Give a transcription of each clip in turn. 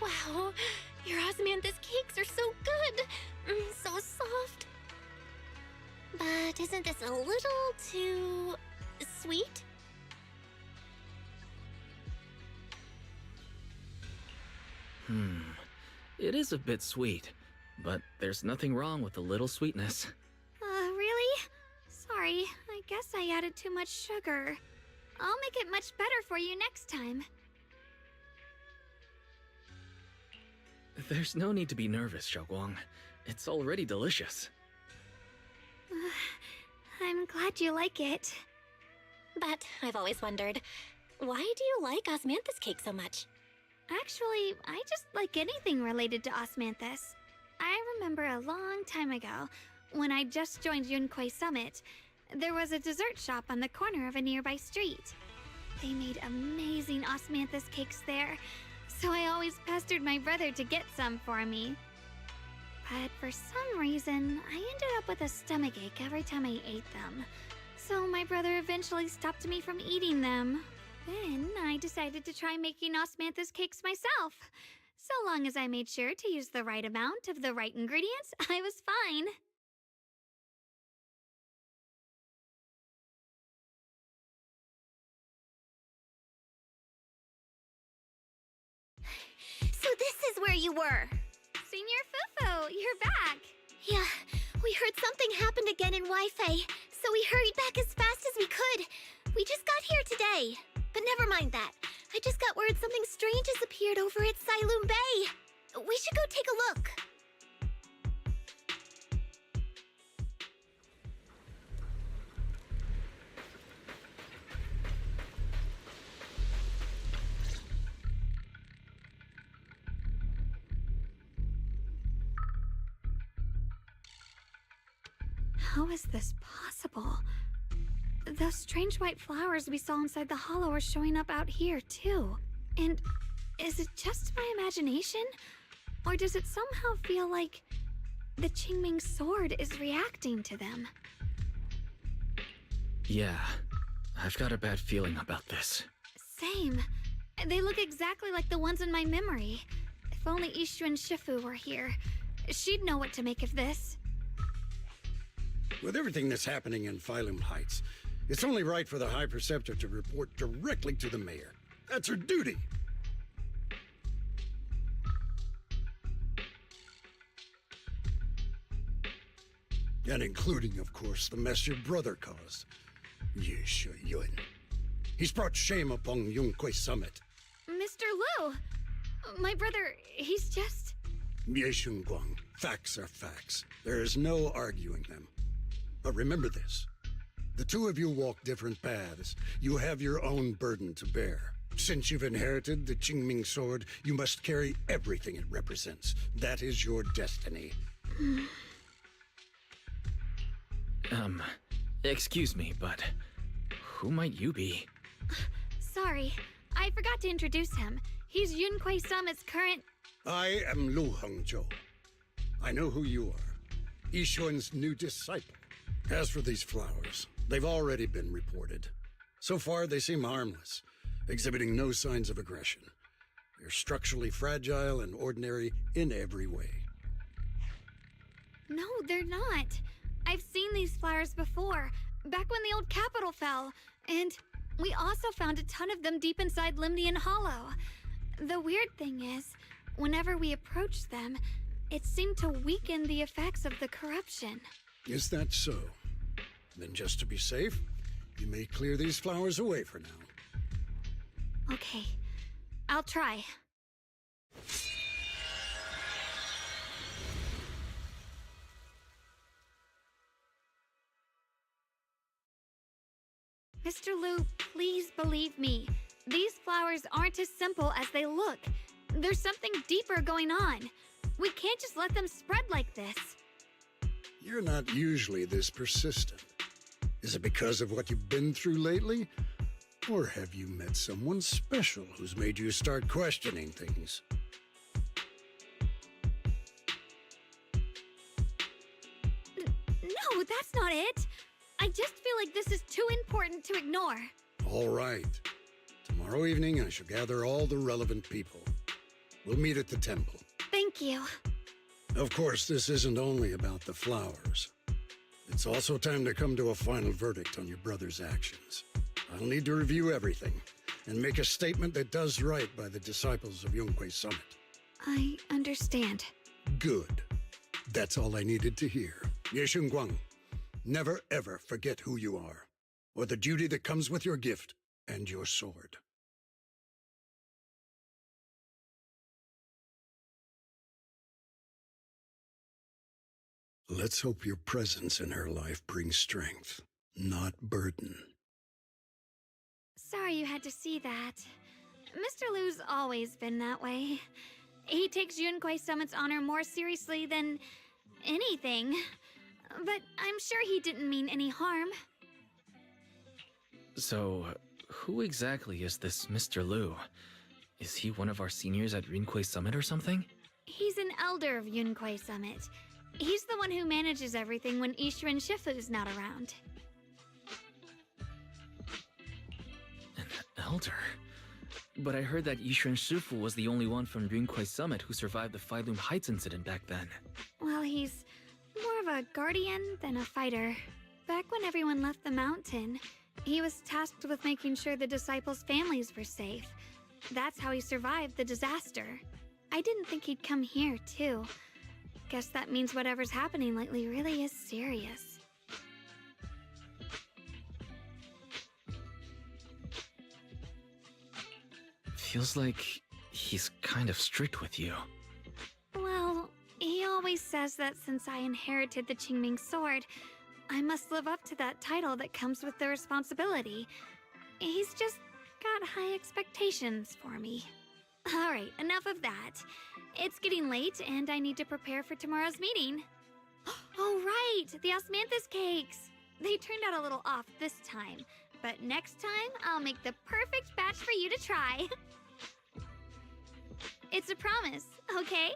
Wow, your osmanthus cakes are so good! So soft. But isn't this a little too sweet? It is a bit sweet, but there's nothing wrong with a little sweetness. Really? Sorry, I guess I added too much sugar. I'll make it much better for you next time. There's no need to be nervous, Xiaoguang. It's already delicious. I'm glad you like it. But I've always wondered, why do you like osmanthus cake so much? Actually, I just like anything related to osmanthus. I remember a long time ago, when I just joined Yunquei Summit, there was a dessert shop on the corner of a nearby street. They made amazing osmanthus cakes there, so I always pestered my brother to get some for me. But for some reason, I ended up with a stomachache every time I ate them. So my brother eventually stopped me from eating them. Then I decided to try making osmanthus cakes myself. So long as I made sure to use the right amount of the right ingredients, I was fine. So this is where you were. Senior Fufu, you're back. Yeah, we heard something happened again in Wi-Fi, so we hurried back as fast as we could. We just got here today. But never mind that. I just got word something strange has appeared over at Sailoon Bay. We should go take a look. How is this possible? Those strange white flowers we saw inside the hollow are showing up out here, too. And is it just my imagination? Or does it somehow feel like the Qingming sword is reacting to them? Yeah, I've got a bad feeling about this. Same. They look exactly like the ones in my memory. If only Ishu and Shifu were here, she'd know what to make of this. With everything that's happening in Phylum Heights, it's only right for the High Preceptor to report directly to the mayor. That's her duty. And including, of course, the mess your brother caused. Ye Yun. He's brought shame upon Yunquei Summit. Mr. Liu! My brother, he's just... Ye Guang, facts are facts. There is no arguing them. But remember this. The two of you walk different paths. You have your own burden to bear. Since you've inherited the Qingming sword, you must carry everything it represents. That is your destiny. Excuse me, but who might you be? Sorry, I forgot to introduce him. He's Yunquei Summit's current... I am Lu Hongzhou. I know who you are. Yixuan's new disciple. As for these flowers, they've already been reported. So far, they seem harmless, exhibiting no signs of aggression. They're structurally fragile and ordinary in every way. No, they're not. I've seen these flowers before, back when the old capital fell, And we also found a ton of them deep inside Limnian Hollow. The weird thing is, whenever we approached them, it seemed to weaken the effects of the corruption. Is that so? Then just to be safe, you may clear these flowers away for now. Okay, I'll try. Mr. Liu, please believe me. These flowers aren't as simple as they look. There's something deeper going on. We can't just let them spread like this. You're not usually this persistent. Is it because of what you've been through lately? Or have you met someone special who's made you start questioning things? No, that's not it. I just feel like this is too important to ignore. All right. Tomorrow evening, I shall gather all the relevant people. We'll meet at the temple. Thank you. Of course, this isn't only about the flowers. It's also time to come to a final verdict on your brother's actions. I'll need to review everything and make a statement that does right by the disciples of Yunque Summit. I understand. Good. That's all I needed to hear. Yeshun Guang, never ever forget who you are, or the duty that comes with your gift and your sword. Let's hope your presence in her life brings strength, not burden. Sorry you had to see that. Mr. Liu's always been that way. He takes Yunque Summit's honor more seriously than anything. But I'm sure he didn't mean any harm. So, who exactly is this Mr. Liu? Is he one of our seniors at Yunque Summit or something? He's an elder of Yunque Summit. He's the one who manages everything when Ishrin Shifu's not around. An elder? But I heard that Ishrin Shifu was the only one from Yunque Summit who survived the Phylum Heights incident back then. Well, he's more of a guardian than a fighter. Back when everyone left the mountain, he was tasked with making sure the disciples' families were safe. That's how he survived the disaster. I didn't think he'd come here, too. Guess that means whatever's happening lately really is serious. Feels like he's kind of strict with you. Well, he always says that since I inherited the Qingming sword, I must live up to that title that comes with the responsibility. He's just got high expectations for me. Alright, enough of that. It's getting late and I need to prepare for tomorrow's meeting. Oh right, the osmanthus cakes! They turned out a little off this time, but next time I'll make the perfect batch for you to try. It's a promise, okay?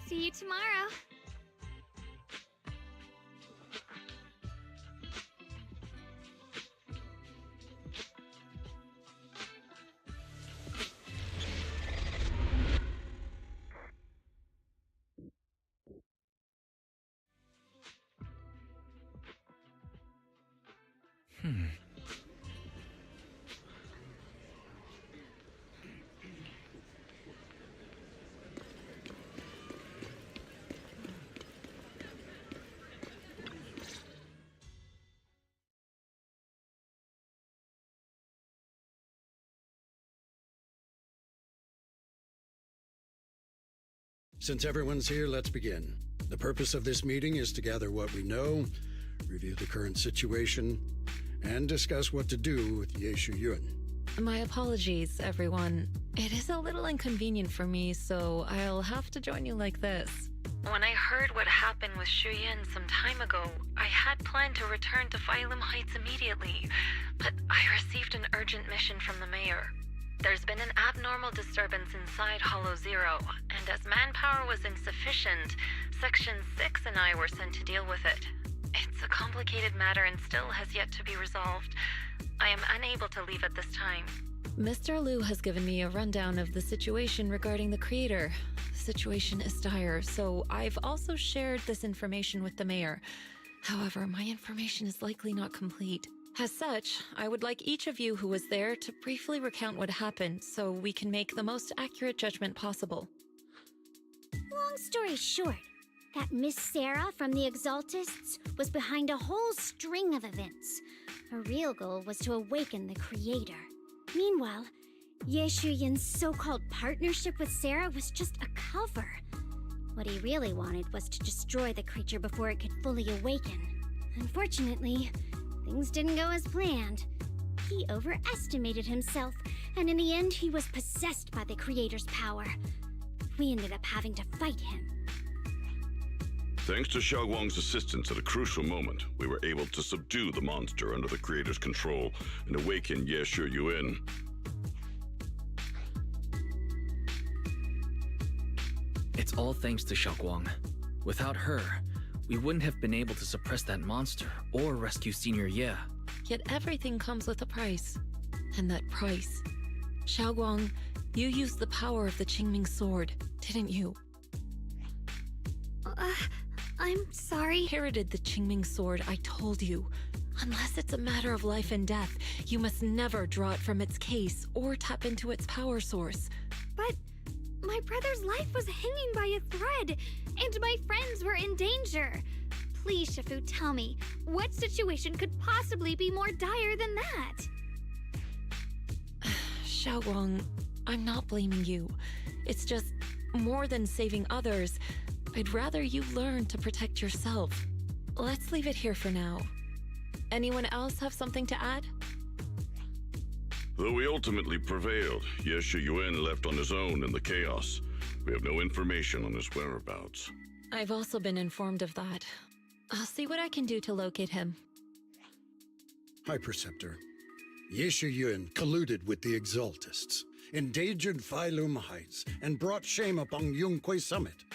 See you tomorrow. Since everyone's here, let's begin. The purpose of this meeting is to gather what we know, review the current situation, and discuss what to do with Yeshu Yun. My apologies, everyone. It is a little inconvenient for me, so I'll have to join you like this. When I heard what happened with Shuyan some time ago, I had planned to return to Phylum Heights immediately, but I received an urgent mission from the mayor. There's been an abnormal disturbance inside Hollow Zero, and as manpower was insufficient, Section 6 and I were sent to deal with it. It's a complicated matter and still has yet to be resolved. I am unable to leave at this time. Mr. Liu has given me a rundown of the situation regarding the creator. The situation is dire, so I've also shared this information with the mayor. However, my information is likely not complete. As such, I would like each of you who was there to briefly recount what happened so we can make the most accurate judgment possible. Long story short, that Miss Sarah from the Exaltists was behind a whole string of events. Her real goal was to awaken the creator. Meanwhile, Ye Shuyin's so-called partnership with Sarah was just a cover. What he really wanted was to destroy the creature before it could fully awaken. Unfortunately, things didn't go as planned. He overestimated himself, and in the end he was possessed by the creator's power. We ended up having to fight him. Thanks to Xiaoguang's assistance at a crucial moment, we were able to subdue the monster under the creator's control and awaken Ye Shuyuan. It's all thanks to Xiaoguang. Without her, we wouldn't have been able to suppress that monster or rescue Senior Ye. Yet everything comes with a price. And that price... Xiaoguang, you used the power of the Qingming sword, didn't you? I'm sorry. Inherited the Qingming sword, I told you. Unless it's a matter of life and death, you must never draw it from its case or tap into its power source. But my brother's life was hanging by a thread, and my friends were in danger. Please, Shifu, tell me, what situation could possibly be more dire than that? Xiaoguang, I'm not blaming you. It's just, more than saving others, I'd rather you learn to protect yourself. Let's leave it here for now. Anyone else have something to add? Though we ultimately prevailed, Ye Shuyuan left on his own in the chaos. We have no information on his whereabouts. I've also been informed of that. I'll see what I can do to locate him. High Preceptor, Ye Shuyuan colluded with the Exaltists, endangered Phylum Heights, and brought shame upon Yunquay Summit.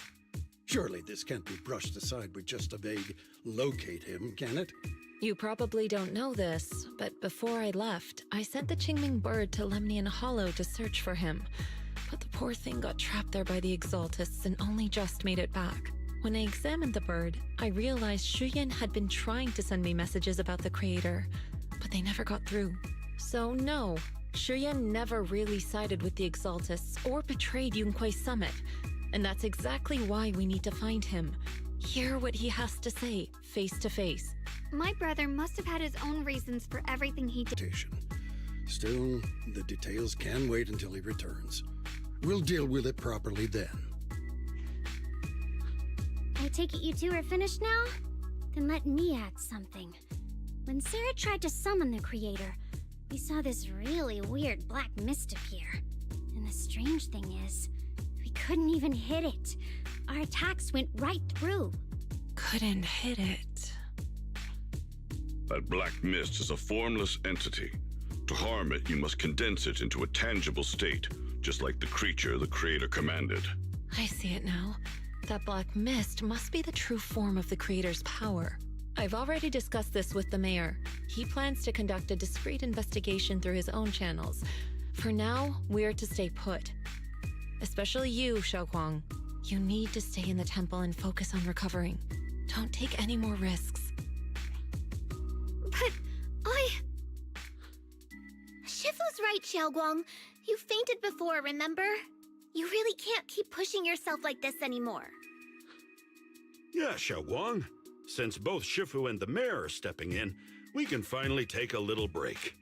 Surely this can't be brushed aside with just a vague locate him, can it? You probably don't know this, but before I left, I sent the Qingming bird to Lemnian Hollow to search for him. But the poor thing got trapped there by the Exaltists and only just made it back. When I examined the bird, I realized Shuyan had been trying to send me messages about the creator, but they never got through. So no, Shuyan never really sided with the Exaltists or betrayed Yunquay Summit. And that's exactly why we need to find him. Hear what he has to say, face to face. My brother must have had his own reasons for everything he did. Still, the details can wait until he returns. We'll deal with it properly then. I take it you two are finished now? Then let me add something. When Sarah tried to summon the creator, we saw this really weird black mist appear. And the strange thing is, we couldn't even hit it. Our attacks went right through. Couldn't hit it. That black mist is a formless entity. To harm it, you must condense it into a tangible state, just like the creature the creator commanded. I see it now. That black mist must be the true form of the creator's power. I've already discussed this with the mayor. He plans to conduct a discreet investigation through his own channels. For now, we're to stay put. Especially you, Xiaoguang. You need to stay in the temple and focus on recovering. Don't take any more risks. But Shifu's right, Xiaoguang. You fainted before, remember? You really can't keep pushing yourself like this anymore. Yeah, Xiaoguang. Since both Shifu and the mayor are stepping in, we can finally take a little break.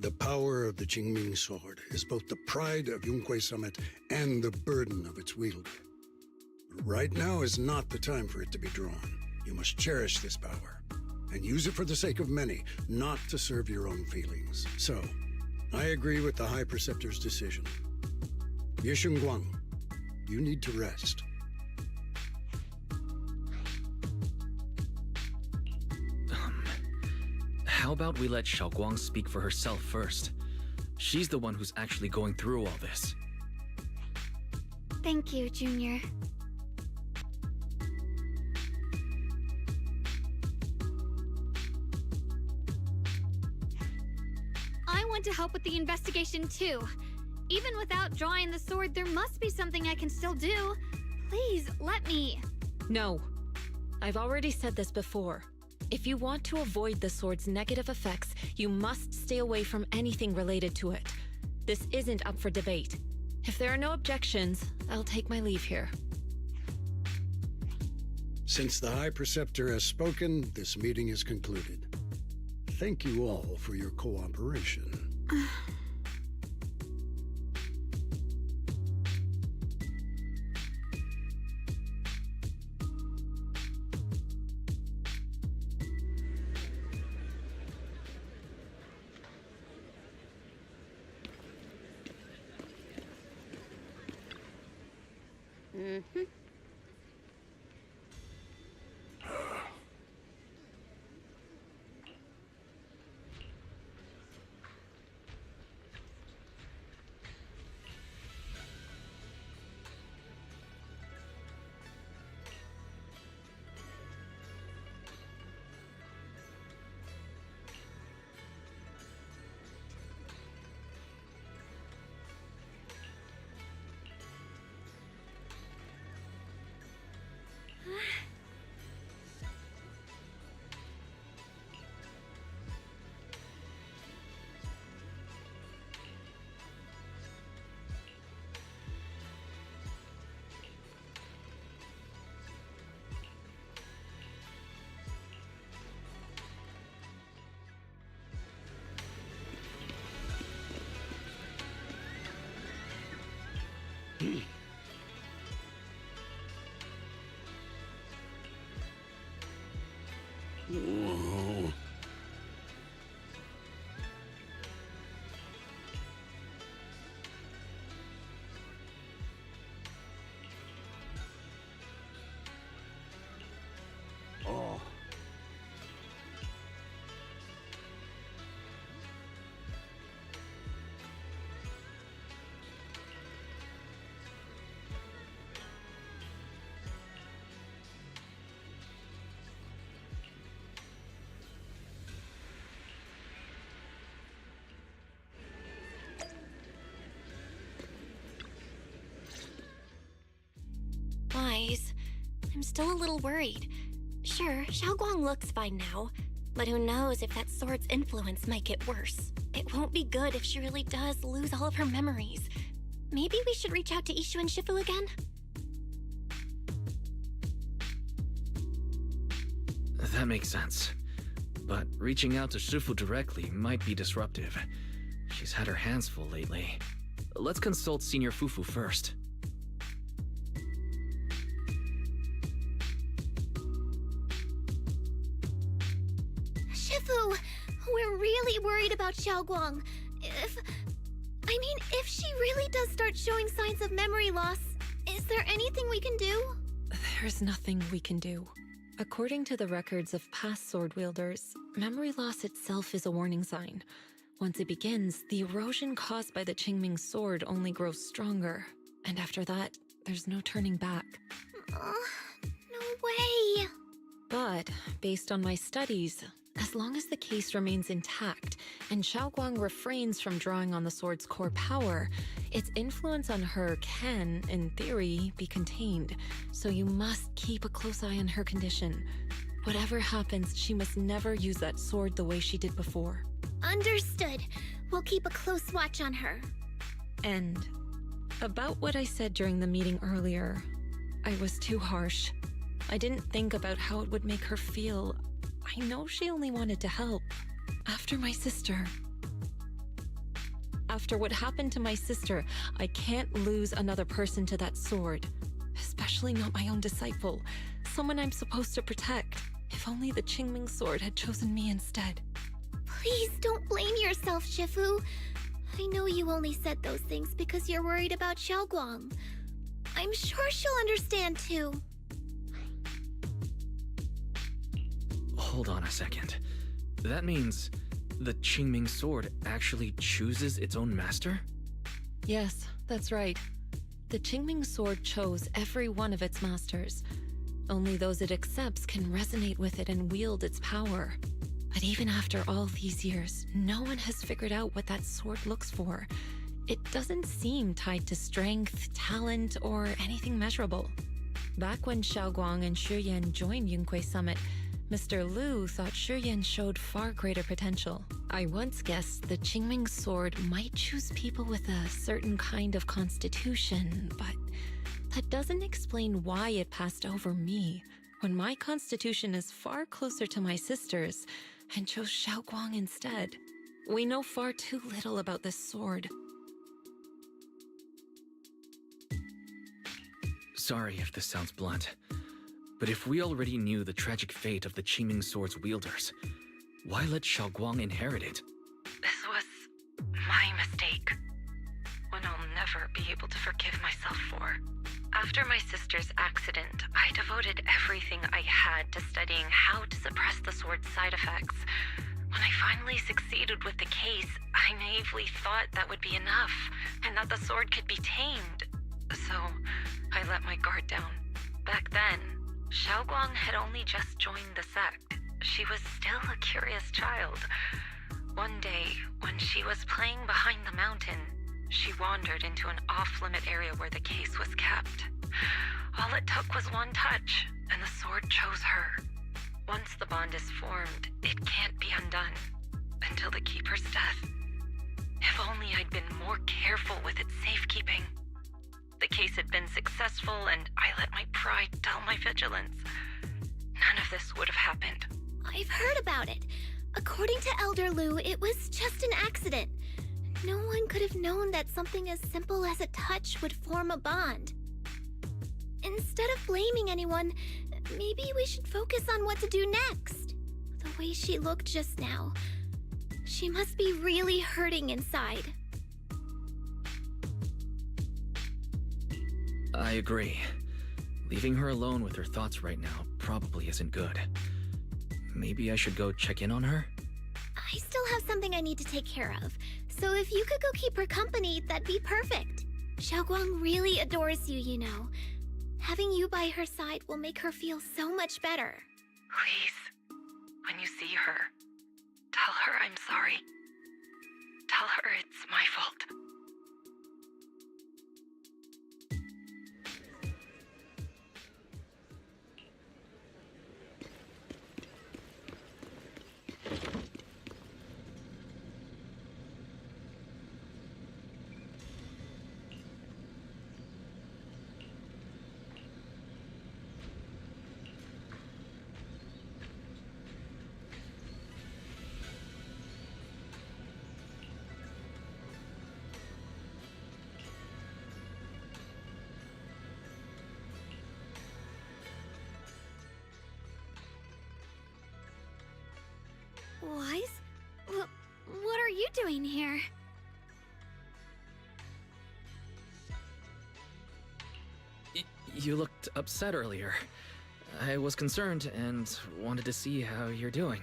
The power of the Qingming sword is both the pride of Yunquay Summit and the burden of its wielder. Right now is not the time for it to be drawn. You must cherish this power, and use it for the sake of many, not to serve your own feelings. So, I agree with the High Preceptor's decision. Yishunguang, you need to rest. How about we let Xiaoguang speak for herself first? She's the one who's actually going through all this. Thank you, Junior. I want to help with the investigation too. Even without drawing the sword, there must be something I can still do. Please, let me. No. I've already said this before. If you want to avoid the sword's negative effects, you must stay away from anything related to it. This isn't up for debate. If there are no objections, I'll take my leave here. Since the High Preceptor has spoken, this meeting is concluded. Thank you all for your cooperation. Whoa. Oh. Wise. I'm still a little worried. Sure, Xiaoguang looks fine now, but who knows if that sword's influence might get worse. It won't be good if she really does lose all of her memories. Maybe we should reach out to Ishu and Shifu again? That makes sense. But reaching out to Shifu directly might be disruptive. She's had her hands full lately. Let's consult Senior Fufu first. Shifu, we're really worried about Xiaoguang. If she really does start showing signs of memory loss, is there anything we can do? There's nothing we can do. According to the records of past sword wielders, memory loss itself is a warning sign. Once it begins, the erosion caused by the Qingming sword only grows stronger. And after that, there's no turning back. No way. But, based on my studies, as long as the case remains intact and Xiaoguang refrains from drawing on the sword's core power, its influence on her can, in theory, be contained. So you must keep a close eye on her condition. Whatever happens, she must never use that sword the way she did before. Understood. We'll keep a close watch on her. And about what I said during the meeting earlier, I was too harsh. I didn't think about how it would make her feel. I know she only wanted to help. After my sister. After what happened to my sister, I can't lose another person to that sword. Especially not my own disciple. Someone I'm supposed to protect. If only the Qingming sword had chosen me instead. Please don't blame yourself, Shifu. I know you only said those things because you're worried about Xiaoguang. I'm sure she'll understand too. Hold on a second. That means the Qingming sword actually chooses its own master? Yes, that's right. The Qingming sword chose every one of its masters. Only those it accepts can resonate with it and wield its power. But even after all these years, no one has figured out what that sword looks for. It doesn't seem tied to strength, talent, or anything measurable. Back when Xiaoguang and Shiyan joined Yunque Summit, Mr. Liu thought Shiyan showed far greater potential. I once guessed the Qingming sword might choose people with a certain kind of constitution, but that doesn't explain why it passed over me, when my constitution is far closer to my sister's, and chose Xiaoguang instead. We know far too little about this sword. Sorry if this sounds blunt, but if we already knew the tragic fate of the Qingming sword's wielders, why let Xiaoguang inherit it? This was my mistake. One I'll never be able to forgive myself for. After my sister's accident, I devoted everything I had to studying how to suppress the sword's side effects. When I finally succeeded with the case, I naively thought that would be enough, and that the sword could be tamed. So, I let my guard down. Back then, Xiaoguang had only just joined the sect. She was still a curious child. One day, when she was playing behind the mountain, she wandered into an off-limit area where the case was kept. All it took was one touch, and the sword chose her. Once the bond is formed, it can't be undone until the Keeper's death. If only I'd been more careful with its safekeeping. The case had been successful, and I let my pride dull my vigilance. None of this would have happened. I've heard about it. According to Elder Liu, it was just an accident. No one could have known that something as simple as a touch would form a bond. Instead of blaming anyone, maybe we should focus on what to do next. The way she looked just now, she must be really hurting inside. I agree. Leaving her alone with her thoughts right now probably isn't good. Maybe I should go check in on her? I still have something I need to take care of, so if you could go keep her company, that'd be perfect. Xiaoguang really adores you, you know. Having you by her side will make her feel so much better. Please, when you see her, tell her I'm sorry. Tell her it's my fault. Wise? What are you doing here? You looked upset earlier. I was concerned and wanted to see how you're doing.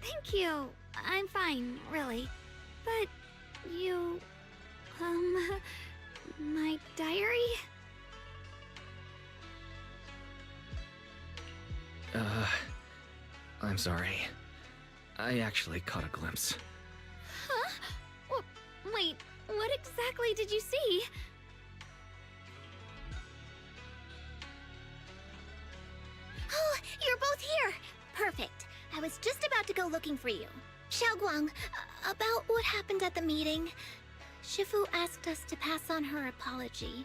Thank you. I'm fine, really. But you... my diary? I'm sorry. I actually caught a glimpse. Huh? Wait, what exactly did you see? Oh, you're both here! Perfect. I was just about to go looking for you. Xiaoguang, about what happened at the meeting. Shifu asked us to pass on her apology.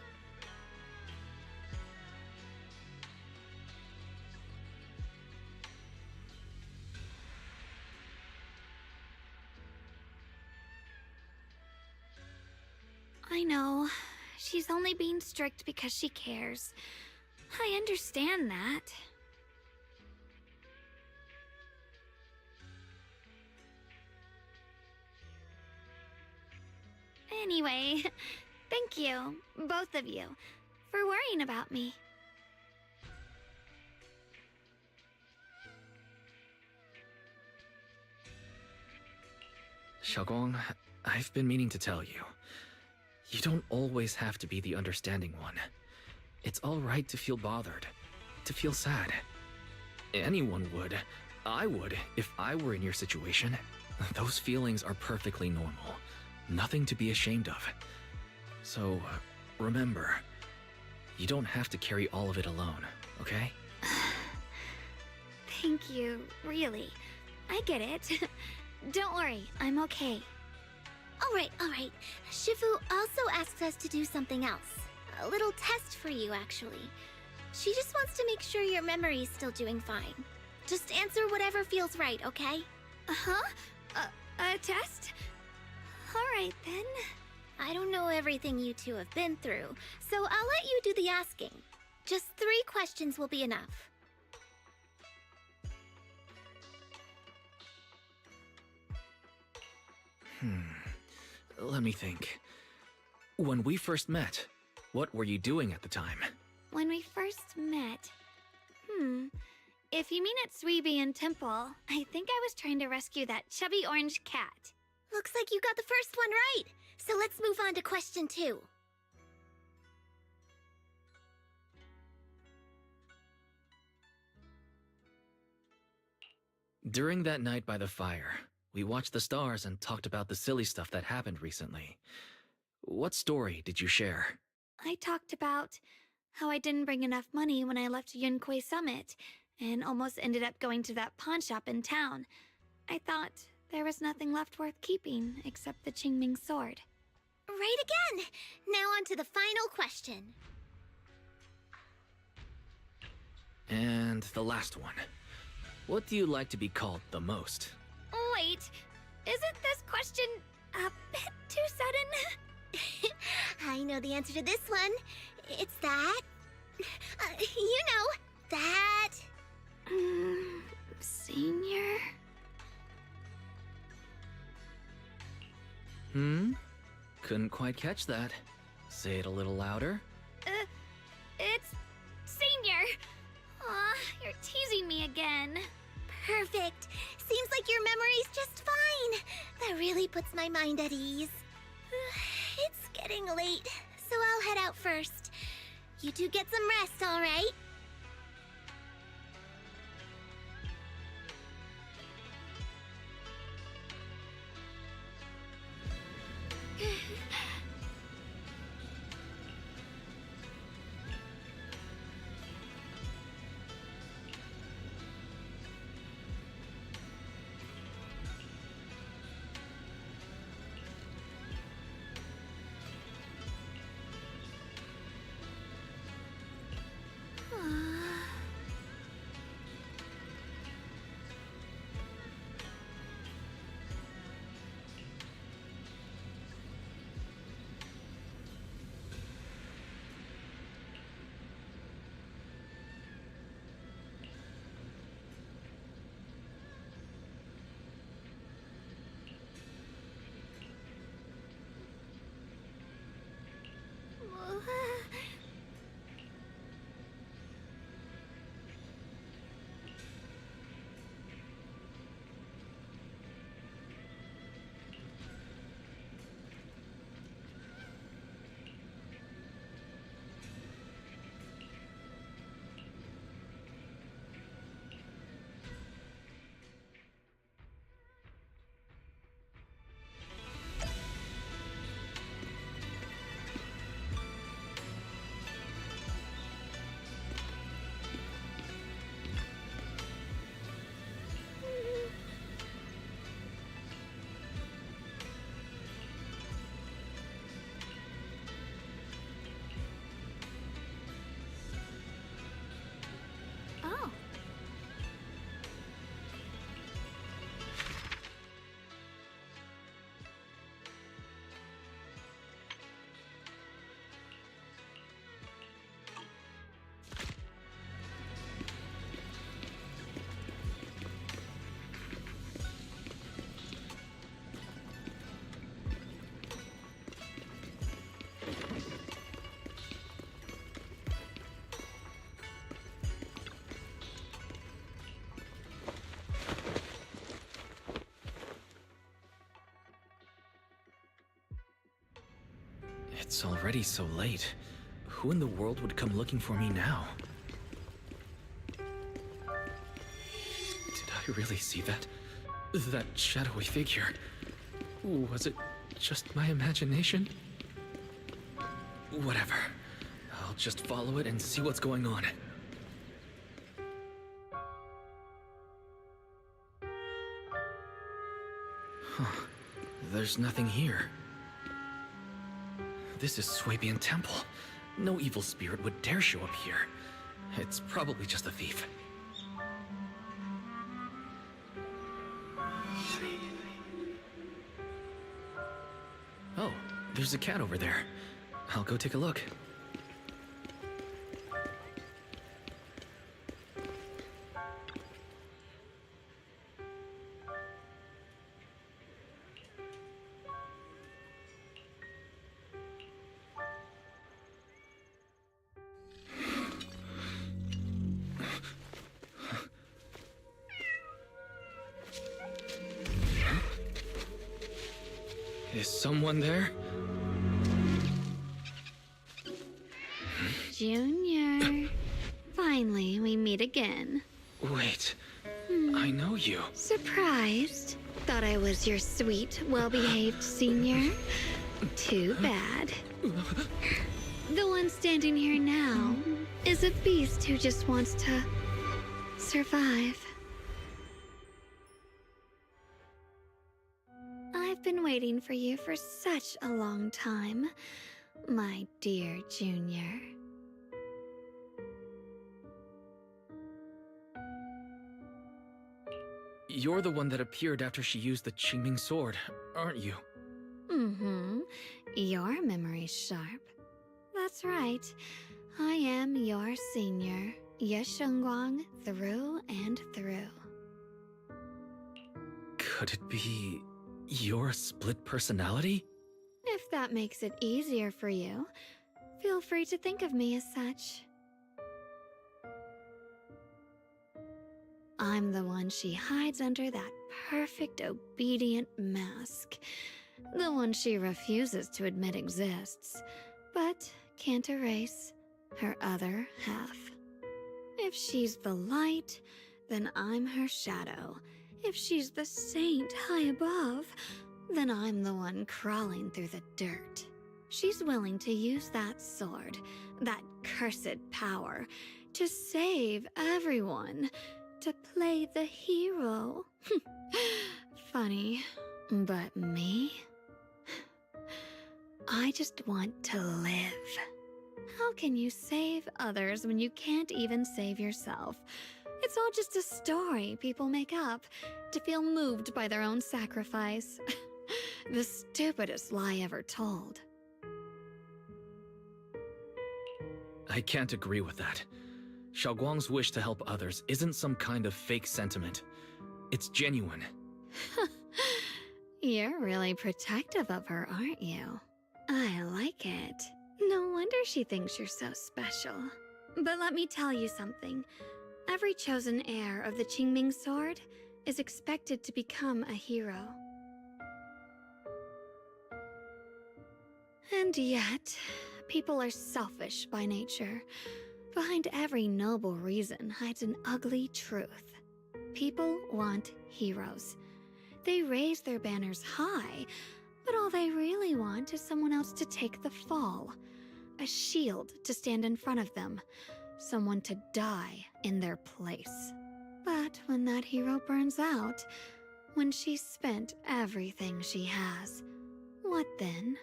I know. She's only being strict because she cares. I understand that. Anyway, thank you, both of you, for worrying about me. Xiaoguang, I've been meaning to tell you. You don't always have to be the understanding one. It's alright to feel bothered, to feel sad. Anyone would. I would, if I were in your situation. Those feelings are perfectly normal. Nothing to be ashamed of. So, remember, you don't have to carry all of it alone, okay? Thank you, really. I get it. Don't worry, I'm okay. Alright. Shifu also asks us to do something else. A little test for you, actually. She just wants to make sure your memory's still doing fine. Just answer whatever feels right, okay? Uh-huh? A test? Alright then. I don't know everything you two have been through, so I'll let you do the asking. Just 3 questions will be enough. Let me think. When we first met, what were you doing at the time? When we first met... If you mean at Suibian Temple, I think I was trying to rescue that chubby orange cat. Looks like you got the first one right. So let's move on to question 2. During that night by the fire, we watched the stars and talked about the silly stuff that happened recently. What story did you share? I talked about how I didn't bring enough money when I left Yunquei Summit, and almost ended up going to that pawn shop in town. I thought there was nothing left worth keeping except the Qingming sword. Right again! Now on to the final question. And the last one. What do you like to be called the most? Wait, isn't this question a bit too sudden? I know the answer to this one. It's that... that... Senior? Couldn't quite catch that. Say it a little louder. It's Senior! Aw, you're teasing me again. Perfect. Seems like your memory's just fine. That really puts my mind at ease. It's getting late, so I'll head out first. You two get some rest, all right? It's already so late. Who in the world would come looking for me now? Did I really see that? That shadowy figure? Was it just my imagination? Whatever. I'll just follow it and see what's going on. Huh. There's nothing here. This is Swabian Temple. No evil spirit would dare show up here. It's probably just a thief. Oh, there's a cat over there. I'll go take a look. Is someone there? Junior. Finally, we meet again. Wait, I know you. Surprised? Thought I was your sweet, well-behaved senior? Too bad. The one standing here now is a beast who just wants to survive. I've been waiting for you for such a long time, my dear Junior. You're the one that appeared after she used the Qingming sword, aren't you? Mm-hmm. Your memory's sharp. That's right. I am your senior, Ye Shengguang, through and through. Could it be your split personality? If that makes it easier for you, feel free to think of me as such. I'm the one she hides under that perfect, obedient mask. The one she refuses to admit exists, but can't erase her other half. If she's the light, then I'm her shadow. If she's the saint high above, then I'm the one crawling through the dirt. She's willing to use that sword, that cursed power, to save everyone, to play the hero. Funny, but me? I just want to live. How can you save others when you can't even save yourself? It's all just a story people make up to feel moved by their own sacrifice. The stupidest lie ever told. I can't agree with that. Xiaoguang's wish to help others isn't some kind of fake sentiment. It's genuine. You're really protective of her, aren't you? I like it. No wonder she thinks you're so special. But let me tell you something. Every chosen heir of the Qingming sword is expected to become a hero. And yet, people are selfish by nature. Behind every noble reason hides an ugly truth. People want heroes. They raise their banners high, but all they really want is someone else to take the fall. A shield to stand in front of them. Someone to die in their place. But when that hero burns out, when she's spent everything she has, what then?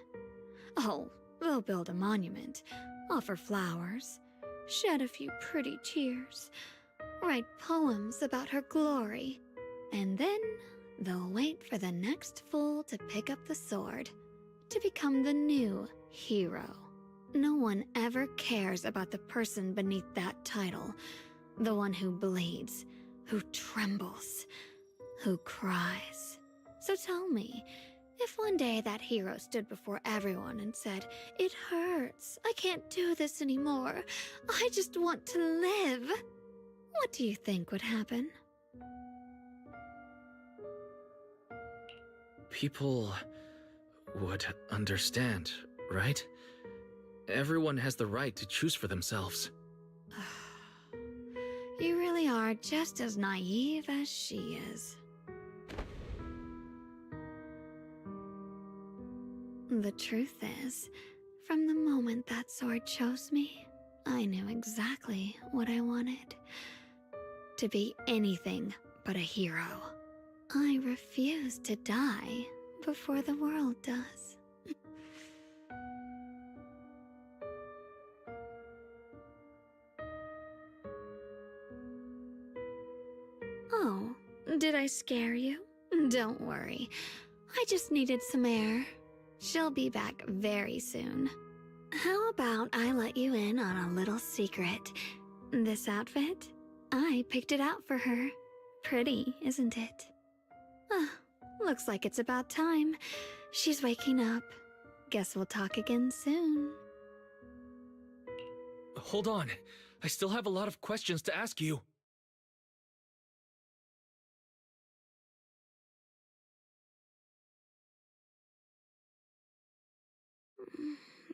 Oh, they'll build a monument, offer flowers, shed a few pretty tears, write poems about her glory, and then they'll wait for the next fool to pick up the sword, to become the new hero. No one ever cares about the person beneath that title, the one who bleeds, who trembles, who cries. So tell me, if one day that hero stood before everyone and said, "It hurts, I can't do this anymore, I just want to live," what do you think would happen? People would understand, right? Everyone has the right to choose for themselves. You really are just as naive as she is. The truth is, from the moment that sword chose me, I knew exactly what I wanted. To be anything but a hero. I refuse to die before the world does. Oh, did I scare you? Don't worry. I just needed some air. She'll be back very soon. How about I let you in on a little secret? This outfit? I picked it out for her. Pretty, isn't it? Looks like it's about time. She's waking up. Guess we'll talk again soon. Hold on. I still have a lot of questions to ask you.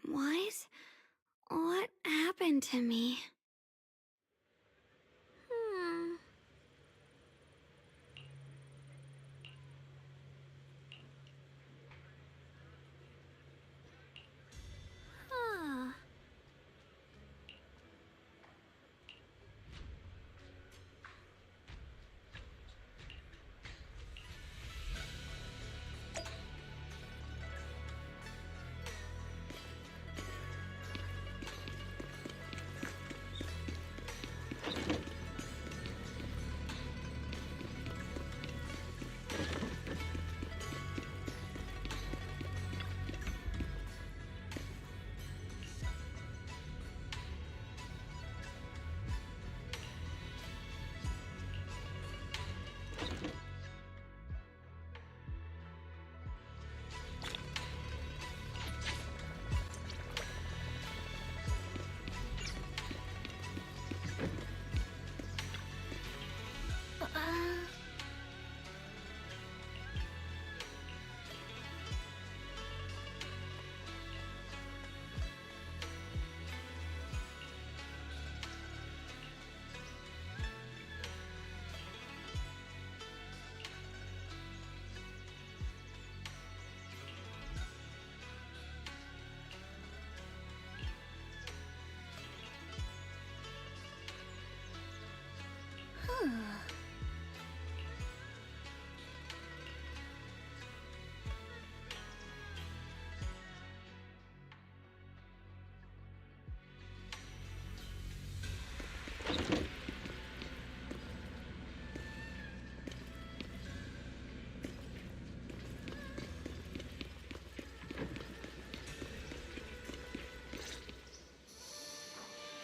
Wise? What happened to me? Huh.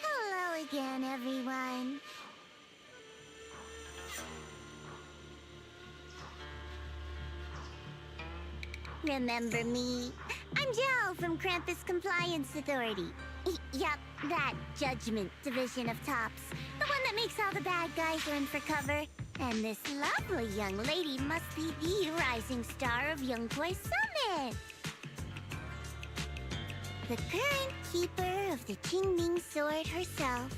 Hello again, everyone. Remember me? I'm Jill from Krampus Compliance Authority. Yep, that Judgment Division of Tops. The one that makes all the bad guys run for cover. And this lovely young lady must be the rising star of Youngkoi Summit. The current keeper of the Qingming Sword herself.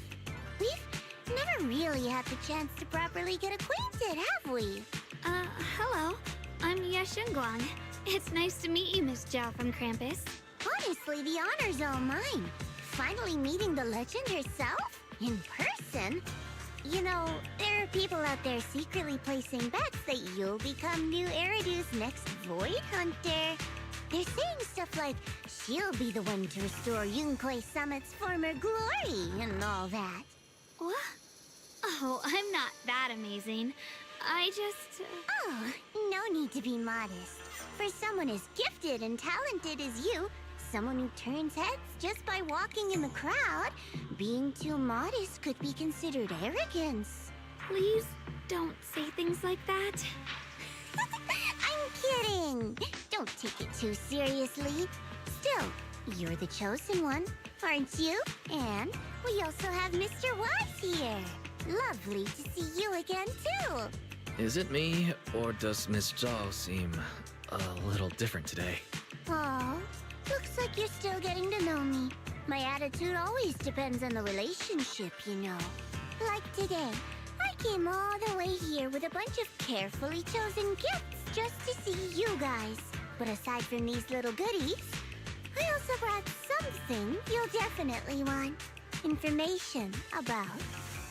We've never really had the chance to properly get acquainted, have we? Hello. I'm Yashunguang. It's nice to meet you, Miss Zhao from Krampus. Honestly, the honor's all mine. Finally meeting the legend herself? In person? You know, there are people out there secretly placing bets that you'll become new Eridu's next Void Hunter. They're saying stuff like, she'll be the one to restore Youngkoi Summit's former glory and all that. What? Oh, I'm not that amazing. I just... Oh, no need to be modest. For someone as gifted and talented as you, someone who turns heads just by walking in the crowd, being too modest could be considered arrogance. Please don't say things like that. I'm kidding. Don't take it too seriously. Still, you're the chosen one, aren't you? And we also have Mr. Wise here. Lovely to see you again, too. Is it me, or does Miss Zhao seem a little different today? Aw, looks like you're still getting to know me. My attitude always depends on the relationship, you know. Like today, I came all the way here with a bunch of carefully chosen gifts just to see you guys. But aside from these little goodies, I also brought something you'll definitely want. Information about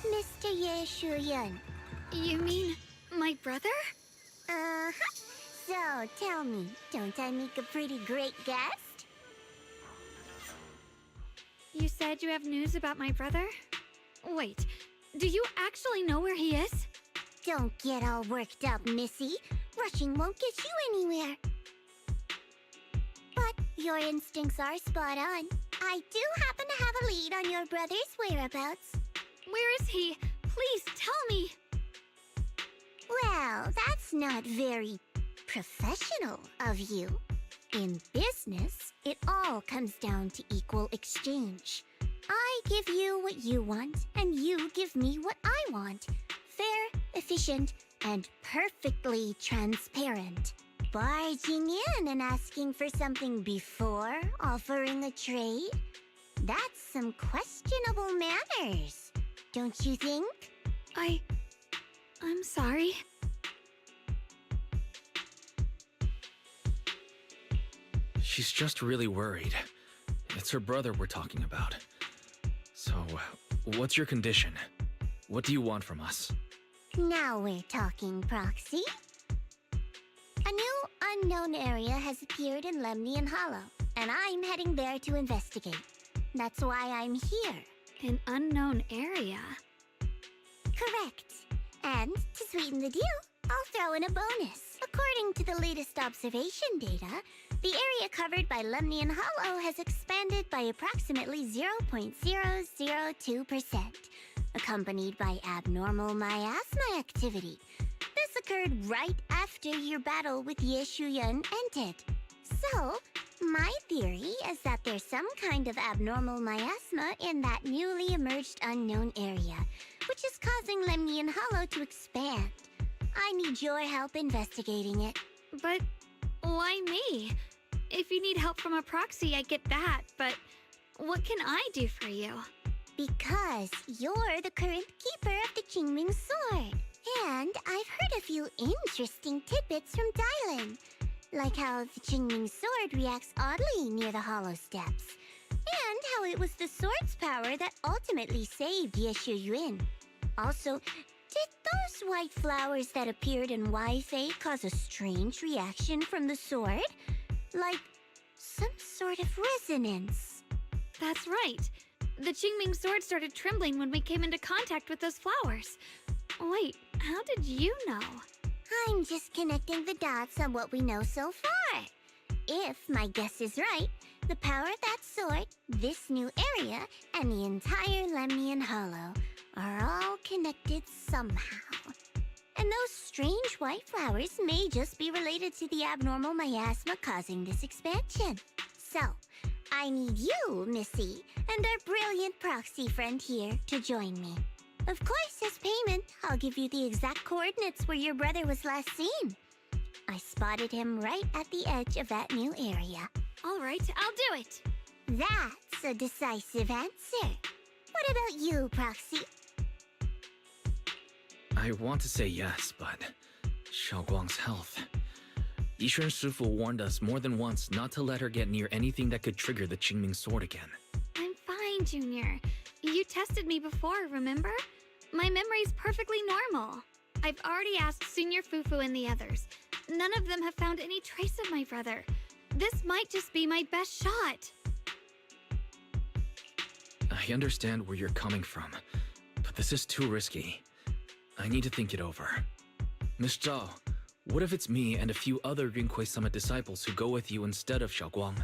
Mr. Ye Shuyan. You mean my brother? Uh-huh. So, tell me, don't I make a pretty great guest? You said you have news about my brother? Wait, do you actually know where he is? Don't get all worked up, Missy. Rushing won't get you anywhere. But your instincts are spot on. I do happen to have a lead on your brother's whereabouts. Where is he? Please tell me. Well, that's not very professional of you. In business, it all comes down to equal exchange. I give you what you want, and you give me what I want. Fair, efficient, and perfectly transparent. Barging in and asking for something before offering a trade? That's some questionable manners, don't you think? I'm sorry. She's just really worried. It's her brother we're talking about. So, what's your condition? What do you want from us? Now we're talking, Proxy. A new unknown area has appeared in Lemnian Hollow, and I'm heading there to investigate. That's why I'm here. An unknown area? Correct. And to sweeten the deal, I'll throw in a bonus. According to the latest observation data, the area covered by Lemnian Hollow has expanded by approximately 0.002%, accompanied by abnormal miasma activity. This occurred right after your battle with Ye Shuyan ended. So, my theory is that there's some kind of abnormal miasma in that newly emerged unknown area, which is causing Lemnian Hollow to expand. I need your help investigating it. But why me? If you need help from a proxy, I get that, but what can I do for you? Because you're the current keeper of the Qingming Sword. And I've heard a few interesting tidbits from Dylan. Like how the Qingming Sword reacts oddly near the hollow steps. And how it was the sword's power that ultimately saved Ye Shuyan. Also, did those white flowers that appeared in Wai-Fei cause a strange reaction from the sword? Like some sort of resonance. That's right. The Qingming sword started trembling when we came into contact with those flowers. Wait, how did you know? I'm just connecting the dots on what we know so far. If my guess is right, the power of that sword, this new area, and the entire Lemnian Hollow are all connected somehow. And those strange white flowers may just be related to the abnormal miasma causing this expansion. So, I need you, Missy, and our brilliant proxy friend here to join me. Of course, as payment, I'll give you the exact coordinates where your brother was last seen. I spotted him right at the edge of that new area. All right, I'll do it. That's a decisive answer. What about you, Proxy? I want to say yes, but Xiaoguang's health. Yishuan Shifu warned us more than once not to let her get near anything that could trigger the Qingming sword again. I'm fine, Junior. You tested me before, remember? My memory's perfectly normal. I've already asked Senior Fufu and the others. None of them have found any trace of my brother. This might just be my best shot. I understand where you're coming from, but this is too risky. I need to think it over. Miss Zhao, what if it's me and a few other Yunquei Summit disciples who go with you instead of Xiaoguang?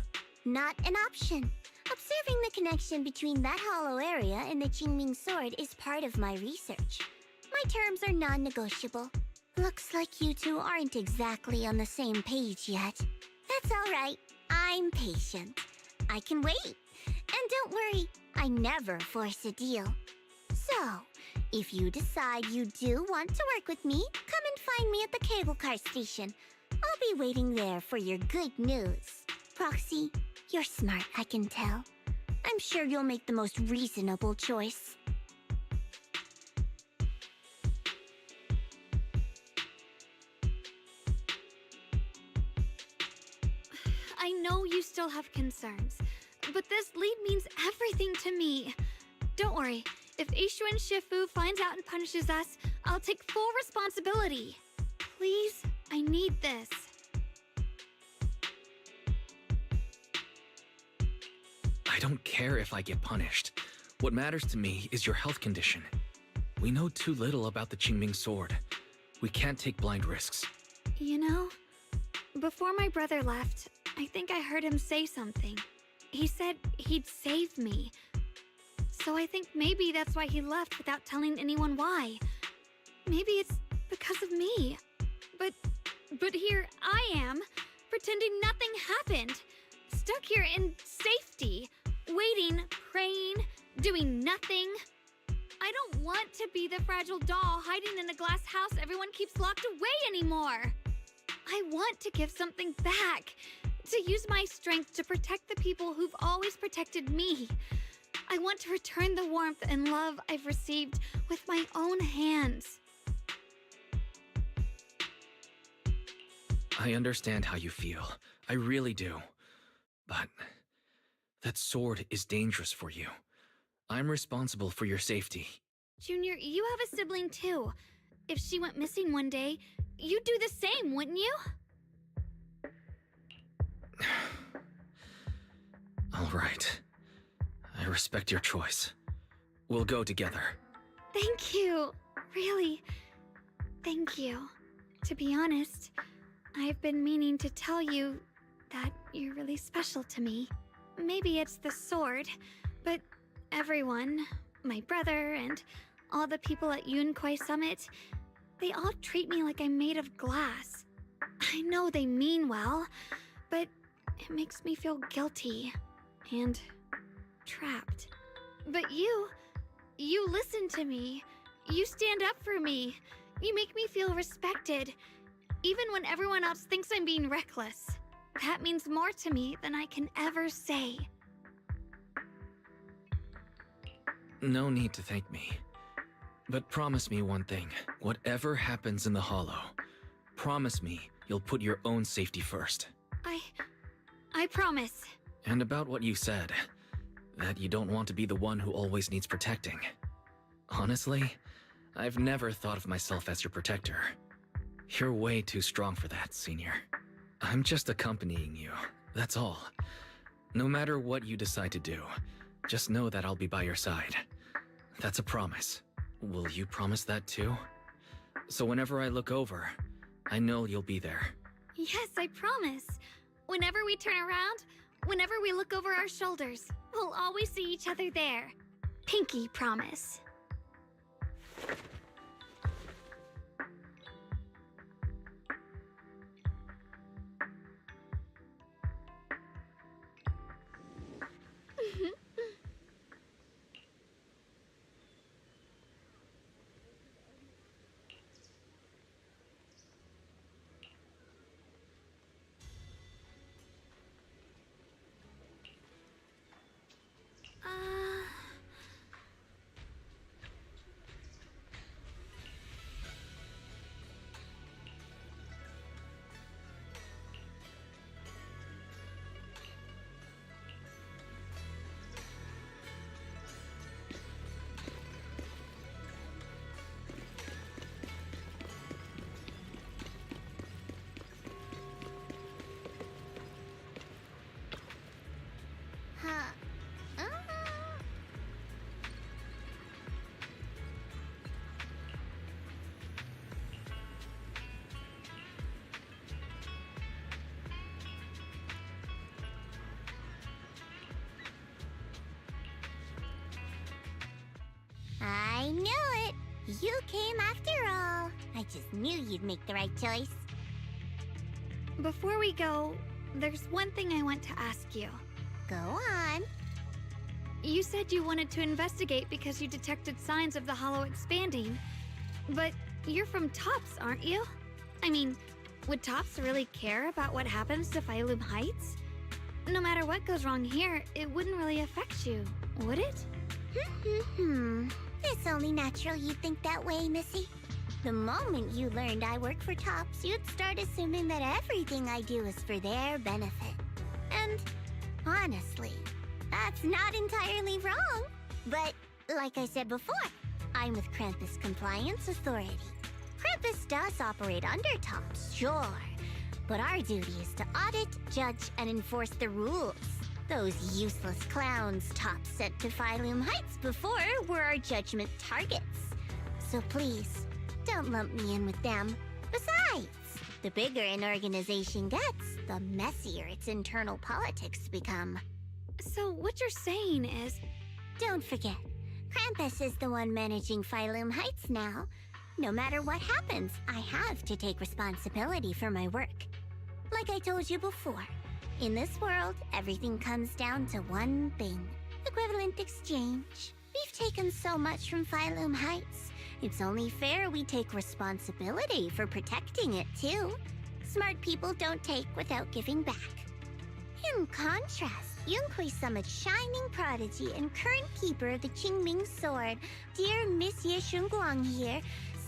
Not an option. Observing the connection between that hollow area and the Qingming sword is part of my research. My terms are non-negotiable. Looks like you two aren't exactly on the same page yet. That's all right. I'm patient. I can wait. And don't worry, I never force a deal. So, if you decide you do want to work with me, come and find me at the cable car station. I'll be waiting there for your good news. Proxy, you're smart, I can tell. I'm sure you'll make the most reasonable choice. I know you still have concerns, but this lead means everything to me. Don't worry, if Ishun Shifu finds out and punishes us, I'll take full responsibility. Please, I need this. I don't care if I get punished. What matters to me is your health condition. We know too little about the Qingming sword. We can't take blind risks. You know, before my brother left, I think I heard him say something. He said he'd save me. So I think maybe that's why he left without telling anyone why. Maybe it's because of me. But here I am, pretending nothing happened. Stuck here in safety, waiting, praying, doing nothing. I don't want to be the fragile doll hiding in a glass house everyone keeps locked away anymore. I want to give something back, to use my strength to protect the people who've always protected me. I want to return the warmth and love I've received with my own hands. I understand how you feel. I really do. But that sword is dangerous for you. I'm responsible for your safety. Junior, you have a sibling too. If she went missing one day, you'd do the same, wouldn't you? All right. I respect your choice. We'll go together. Thank you. Really, thank you. To be honest, I've been meaning to tell you that you're really special to me. Maybe it's the sword, but everyone, my brother and all the people at Yunquai Summit, they all treat me like I'm made of glass. I know they mean well, but it makes me feel guilty and trapped. But you listen to me. You stand up for me. You make me feel respected, even when everyone else thinks I'm being reckless. That means more to me than I can ever say. No need to thank me. But promise me one thing. Whatever happens in the Hollow, promise me you'll put your own safety first. I promise. And about what you said, that you don't want to be the one who always needs protecting. Honestly, I've never thought of myself as your protector. You're way too strong for that, Senior. I'm just accompanying you, that's all. No matter what you decide to do, just know that I'll be by your side. That's a promise. Will you promise that too? So whenever I look over, I know you'll be there. Yes, I promise. Whenever we turn around, whenever we look over our shoulders, we'll always see each other there. Pinky promise. Huh. I knew it! You came after all. I just knew you'd make the right choice. Before we go, there's one thing I want to ask you. Go on. You said you wanted to investigate because you detected signs of the Hollow expanding. But you're from Tops, aren't you? I mean, would Tops really care about what happens to Phylum Heights? no matter what goes wrong here, it wouldn't really affect you, would it? It's only natural you think that way, Missy. The moment you learned I work for Tops, you'd start assuming that everything I do is for their benefit. And honestly, that's not entirely wrong. But like I said before, I'm with Krampus Compliance Authority. Krampus does operate under Tops, sure. But our duty is to audit, judge, and enforce the rules. Those useless clowns Tops sent to Phylum Heights before were our judgment targets. So please, don't lump me in with them. Besides, the bigger an organization gets, the messier its internal politics become. So what you're saying is... Don't forget, Krampus is the one managing Phylum Heights now. No matter what happens, I have to take responsibility for my work. Like I told you before, in this world, everything comes down to one thing. Equivalent exchange. We've taken so much from Phylum Heights. It's only fair we take responsibility for protecting it, too. Smart people don't take without giving back. In contrast, Yunhui Summit's shining prodigy and current keeper of the Qingming Sword, dear Miss Ye Shunguang here,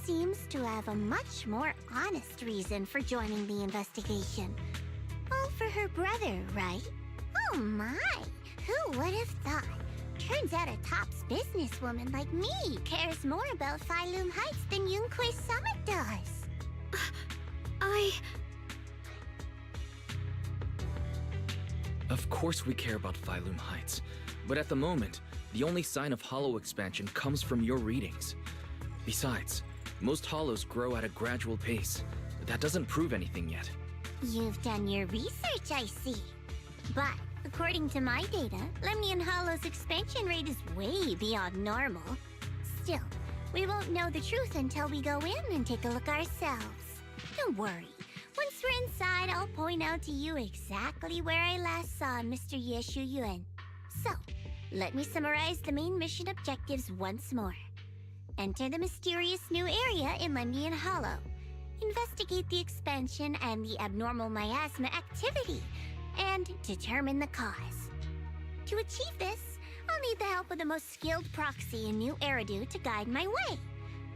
seems to have a much more honest reason for joining the investigation. All for her brother, right? Oh my! Who would have thought? Turns out a Tops businesswoman like me cares more about Phylum Heights than Yunhui Summit does. Of course we care about Phylum Heights, but at the moment, the only sign of hollow expansion comes from your readings. Besides, most hollows grow at a gradual pace. That doesn't prove anything yet. You've done your research, I see. But according to my data, Lemnian Hollow's expansion rate is way beyond normal. Still, we won't know the truth until we go in and take a look ourselves. Don't worry. Once we're inside, I'll point out to you exactly where I last saw Mr. Ye Shuyuan. So, let me summarize the main mission objectives once more. Enter the mysterious new area in Lemnian Hollow. Investigate the expansion and the abnormal miasma activity, and determine the cause. To achieve this, I'll need the help of the most skilled proxy in New Eridu to guide my way.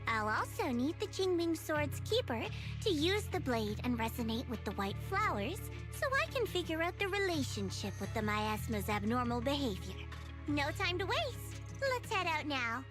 I'll also need the Qingming Sword's keeper to use the blade and resonate with the white flowers so I can figure out the relationship with the miasma's abnormal behavior. No time to waste. Let's head out now.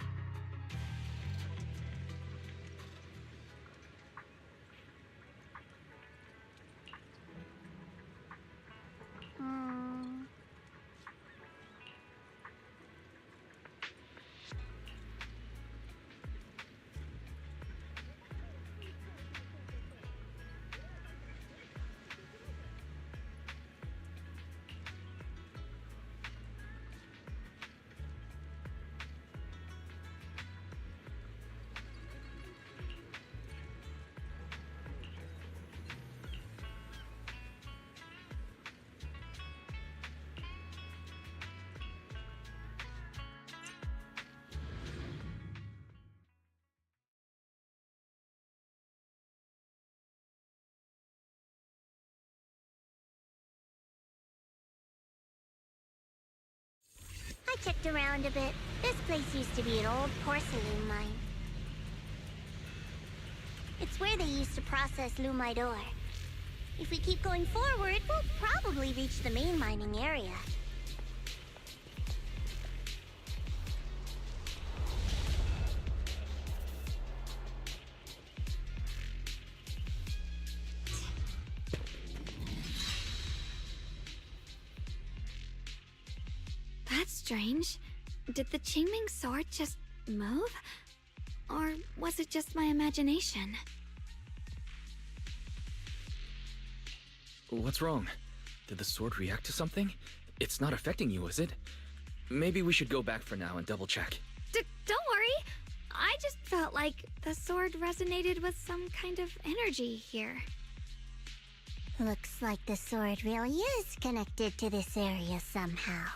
I checked around a bit. This place used to be an old porcelain mine. It's where they used to process lumite ore. If we keep going forward, we'll probably reach the main mining area. That's strange. Did the Qingming Sword just move? Or was it just my imagination? What's wrong? Did the sword react to something? It's not affecting you, is it? Maybe we should go back for now and double check. Don't worry. I just felt like the sword resonated with some kind of energy here. Looks like the sword really is connected to this area somehow.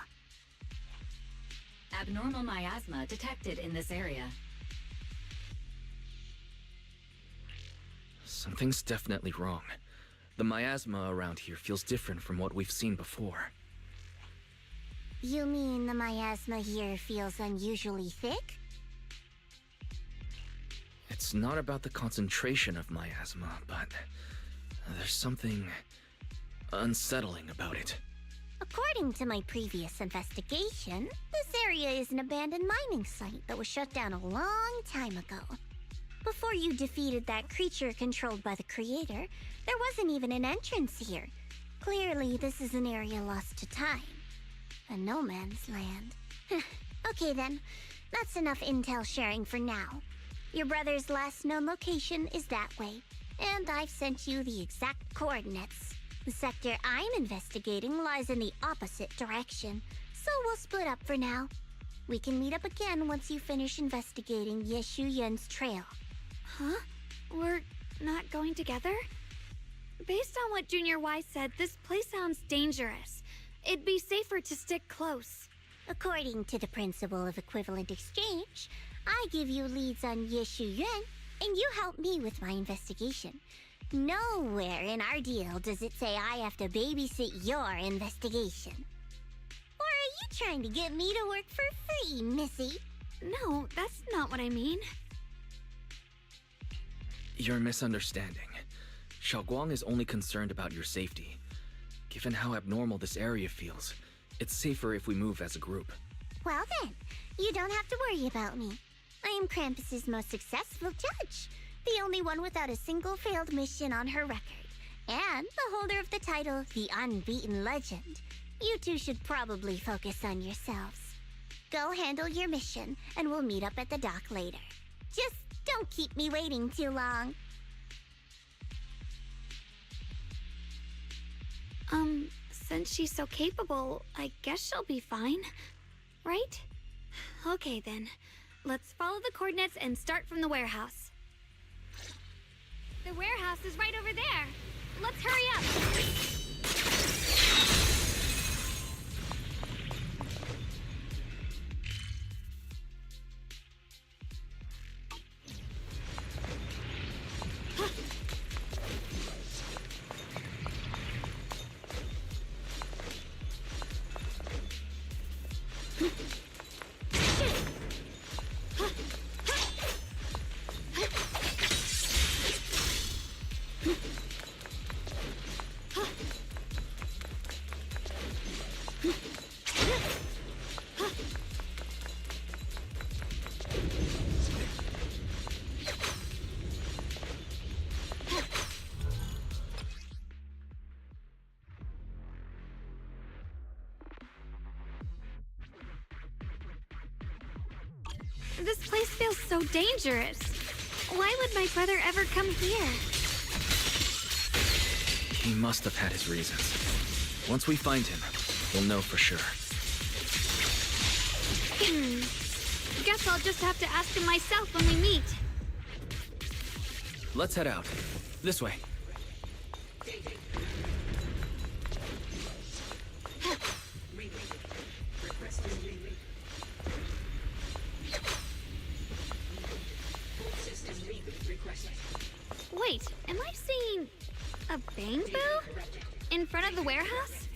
Abnormal miasma detected in this area. Something's definitely wrong. The miasma around here feels different from what we've seen before. You mean the miasma here feels unusually thick? It's not about the concentration of miasma, but there's something unsettling about it. According to my previous investigation, this area is an abandoned mining site that was shut down a long time ago. Before you defeated that creature controlled by the Creator, there wasn't even an entrance here. Clearly, this is an area lost to time. A no man's land. Okay then, that's enough intel sharing for now. Your brother's last known location is that way, and I've sent you the exact coordinates. The sector I'm investigating lies in the opposite direction, so we'll split up for now. We can meet up again once you finish investigating Yeshu Yun's trail. Huh? We're not going together? Based on what Junior Y said, this place sounds dangerous. It'd be safer to stick close. According to the principle of equivalent exchange, I give you leads on Yeshu Yun, and you help me with my investigation. Nowhere in our deal does it say I have to babysit your investigation. Or are you trying to get me to work for free, Missy? No, that's not what I mean. You're misunderstanding. Xiaoguang is only concerned about your safety. Given how abnormal this area feels, it's safer if we move as a group. Well then, you don't have to worry about me. I am Krampus's most successful judge, the only one without a single failed mission on her record, and the holder of the title, the Unbeaten Legend. You two should probably focus on yourselves. Go handle your mission, and we'll meet up at the dock later. Just don't keep me waiting too long. Since she's so capable, I guess she'll be fine. Right? Okay then. Let's follow the coordinates and start from the warehouse. The warehouse is right over there. Let's hurry up. This place feels so dangerous. Why would my brother ever come here? He must have had his reasons. Once we find him, we'll know for sure. Guess I'll just have to ask him myself when we meet. Let's head out. This way. Wait, am I seeing a bamboo in front of the warehouse?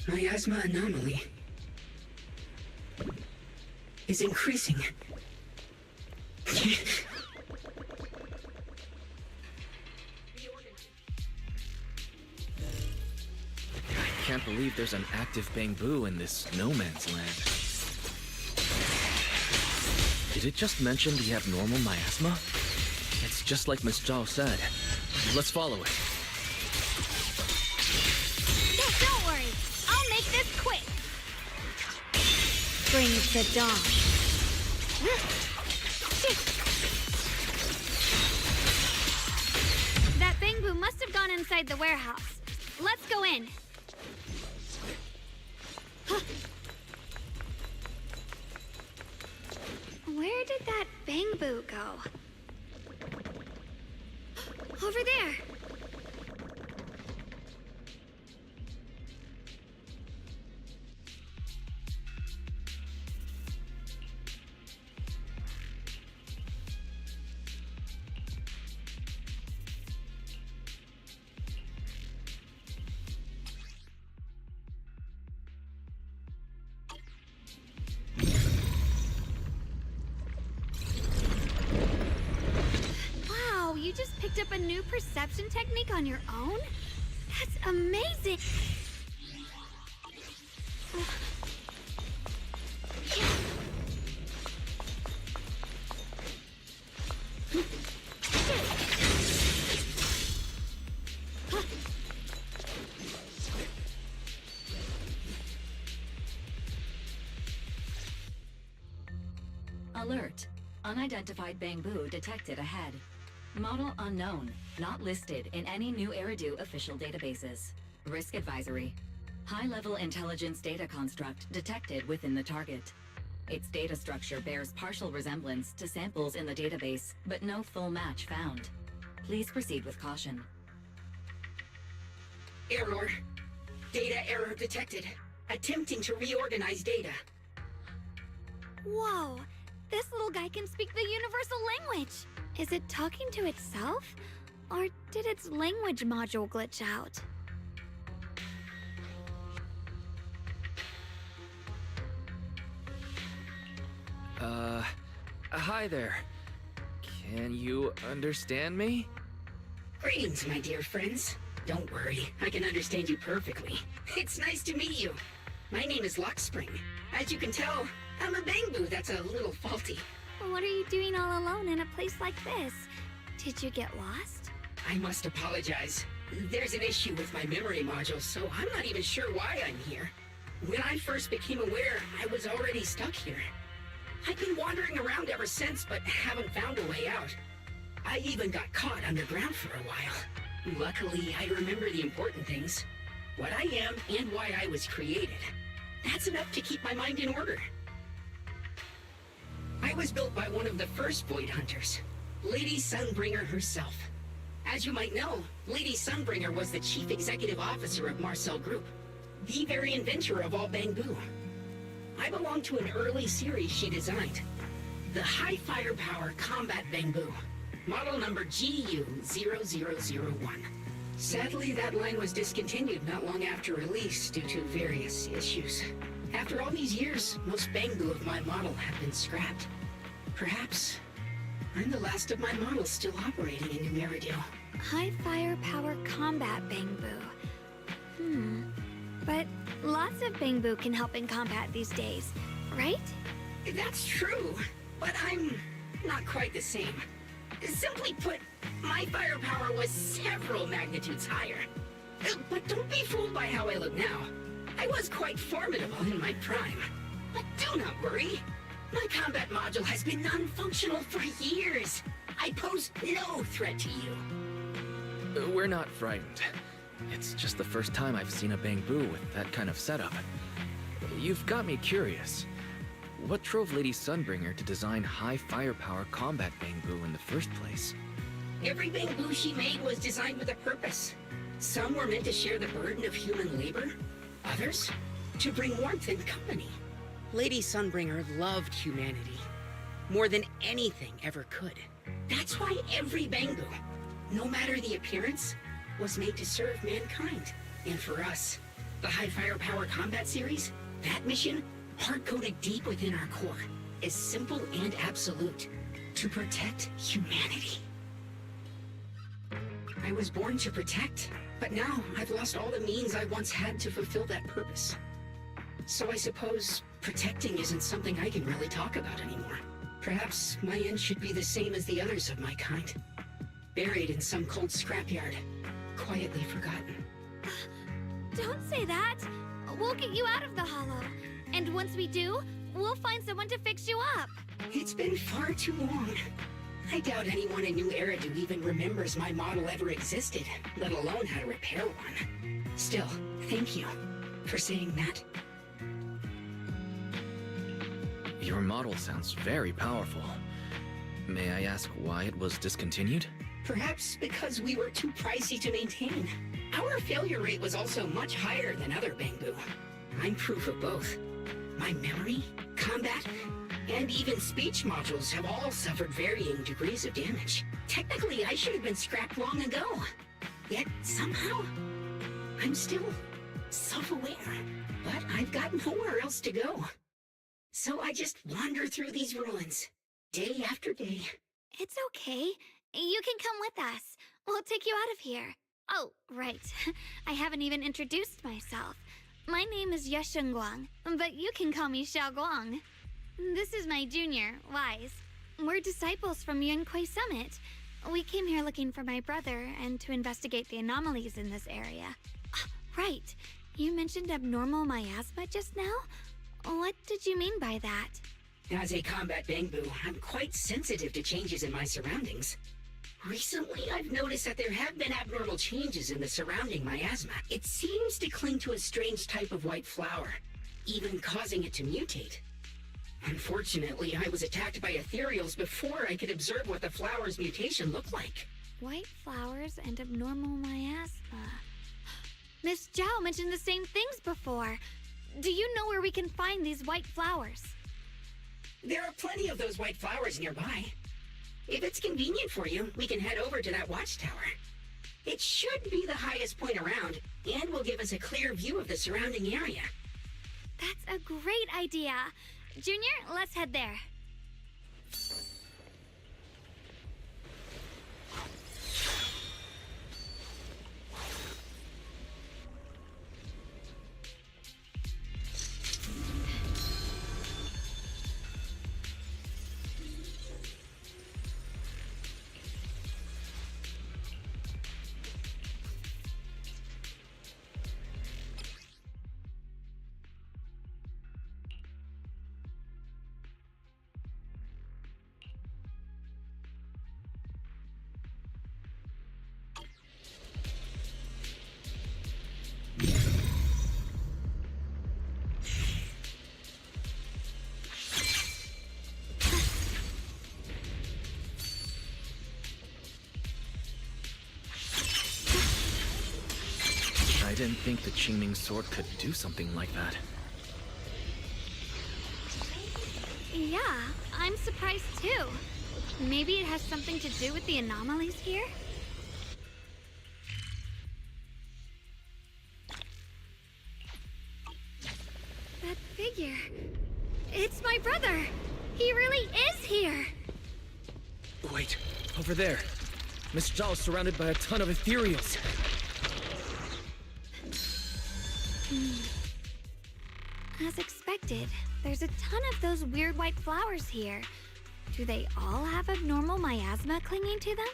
Miasma anomaly is increasing. I can't believe there's an active bamboo in this no man's land. Did it just mention the abnormal miasma? It's just like Miss Zhao said. Let's follow it. Don't worry, I'll make this quick. Brings the dawn. That bamboo must have gone inside the warehouse. Let's go in. Where did that bamboo go? Over there. picked up a new perception technique on your own? That's amazing! Alert. Unidentified bamboo detected ahead. Model unknown. Not listed in any new Eridu official databases. Risk advisory. High-level intelligence data construct detected within the target. Its data structure bears partial resemblance to samples in the database, but no full match found. Please proceed with caution. Error. Data error detected. Attempting to reorganize data. Whoa! This little guy can speak the universal language! Is it talking to itself? Or did its language module glitch out? Hi there. Can you understand me? Greetings, my dear friends. Don't worry, I can understand you perfectly. It's nice to meet you. My name is Lockspring. As you can tell, I'm a bamboo that's a little faulty. What are you doing all alone in a place like this? Did you get lost? I must apologize. There's an issue with my memory module, so I'm not even sure why I'm here. When I first became aware, I was already stuck here. I've been wandering around ever since, but haven't found a way out. I even got caught underground for a while. Luckily, I remember the important things. What I am and why I was created. That's enough to keep my mind in order. I was built by one of the first Void Hunters, Lady Sunbringer herself. As you might know, Lady Sunbringer was the chief executive officer of Marcel Group, the very inventor of all bamboo. I belong to an early series she designed, the High Firepower Combat Bamboo, model number GU0001. Sadly, that line was discontinued not long after release due to various issues. After all these years, most bamboo of my model have been scrapped. Perhaps I'm the last of my models still operating in New Eridu. High firepower combat bamboo. But lots of bamboo can help in combat these days, right? That's true, but I'm not quite the same. Simply put, my firepower was several magnitudes higher. But don't be fooled by how I look now. I was quite formidable in my prime. But do not worry. My combat module has been non-functional for years. I pose no threat to you. We're not frightened. It's just the first time I've seen a bamboo with that kind of setup. You've got me curious. What drove Lady Sunbringer to design high firepower combat bamboo in the first place? Every bamboo she made was designed with a purpose. Some were meant to share the burden of human labor. Others, to bring warmth and company. Lady Sunbringer loved humanity more than anything ever could. That's why every bamboo, no matter the appearance, was made to serve mankind. And for us, the High Firepower Combat Series, that mission, hard-coded deep within our core, is simple and absolute: to protect humanity. I was born to protect, but now I've lost all the means I once had to fulfill that purpose. So I suppose protecting isn't something I can really talk about anymore. Perhaps my end should be the same as the others of my kind. Buried in some cold scrapyard, quietly forgotten. Don't say that! We'll get you out of the hollow. And once we do, we'll find someone to fix you up. It's been far too long. I doubt anyone in New Eridu even remembers my model ever existed, let alone how to repair one. Still, thank you for saying that. Your model sounds very powerful. May I ask why it was discontinued? Perhaps because we were too pricey to maintain. Our failure rate was also much higher than other bamboo. I'm proof of both. My memory, combat, and even speech modules have all suffered varying degrees of damage. Technically, I should have been scrapped long ago. Yet, somehow, I'm still self-aware. But I've got nowhere else to go. So I just wander through these ruins, day after day. It's okay. You can come with us. We'll take you out of here. Oh, right. I haven't even introduced myself. My name is Guang, but you can call me Guang. This is my junior, Wise. We're disciples from Yunkui Summit. We came here looking for my brother and to investigate the anomalies in this area. Right. You mentioned abnormal miasma just now? What did you mean by that? As a combat Bangbu, I'm quite sensitive to changes in my surroundings. Recently, I've noticed that there have been abnormal changes in the surrounding miasma. It seems to cling to a strange type of white flower, even causing it to mutate. Unfortunately, I was attacked by ethereals before I could observe what the flower's mutation looked like. White flowers and abnormal miasma. Miss Zhao mentioned the same things before. Do you know where we can find these white flowers? There are plenty of those white flowers nearby. If it's convenient for you, we can head over to that watchtower. It should be the highest point around, and will give us a clear view of the surrounding area. That's a great idea. Junior, let's head there. I didn't think the Qingming sword could do something like that. Yeah, I'm surprised too. Maybe it has something to do with the anomalies here? That figure. It's my brother! He really is here! Wait, over there. Miss Zhao is surrounded by a ton of ethereals. As expected, there's a ton of those weird white flowers here. Do they all have abnormal miasma clinging to them?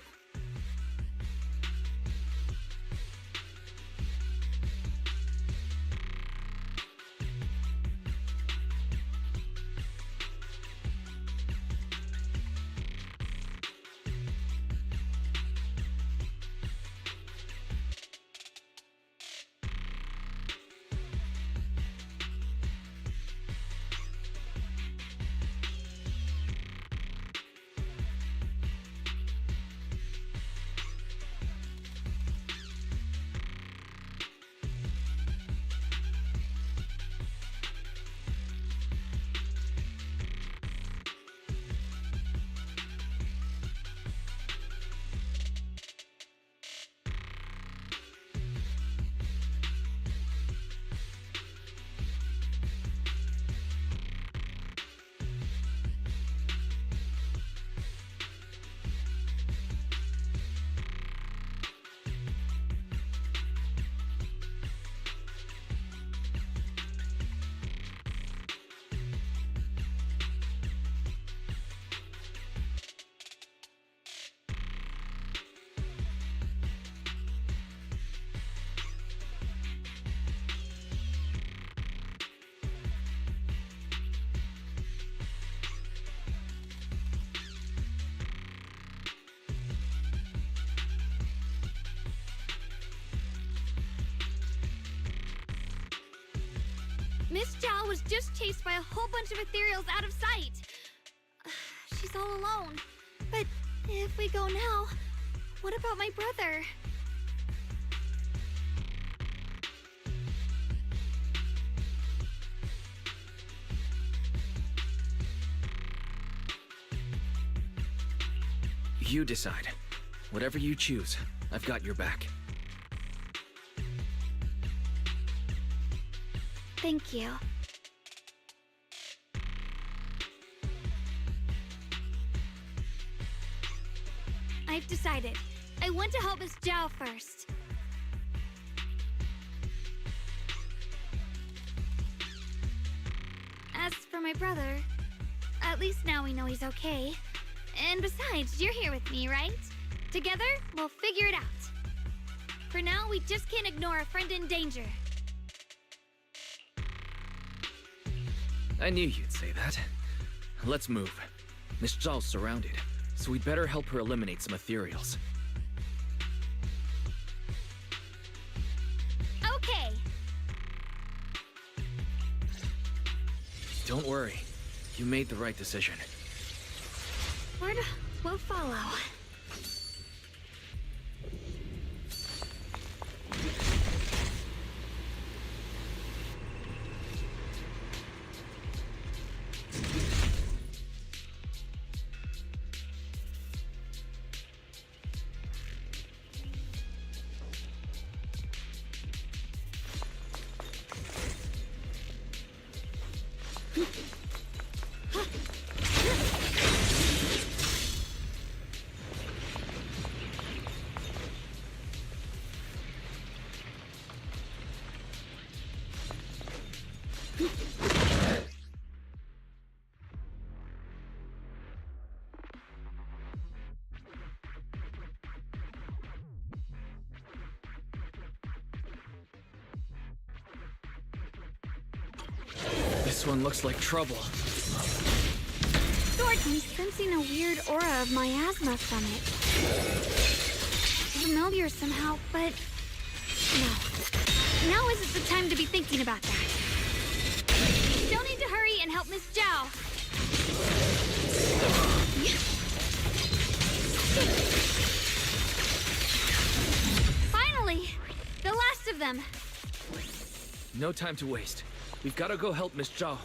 Miss Zhao was just chased by a whole bunch of ethereals out of sight. She's all alone. But if we go now, what about my brother? You decide. Whatever you choose, I've got your back. Thank you. I've decided. I want to help Miss Zhao first. As for my brother, at least now we know he's okay. And besides, you're here with me, right? Together, we'll figure it out. For now, we just can't ignore a friend in danger. I knew you'd say that. Let's move. Miss Zhao's surrounded, so we'd better help her eliminate some ethereals. Okay. Don't worry. You made the right decision. Word will follow. This one looks like trouble. Sword, I'm sensing a weird aura of miasma from it. Familiar somehow, but... no. Now isn't the time to be thinking about that. Still need to hurry and help Miss Zhao. Finally! The last of them! No time to waste. We've got to go help Miss Zhao.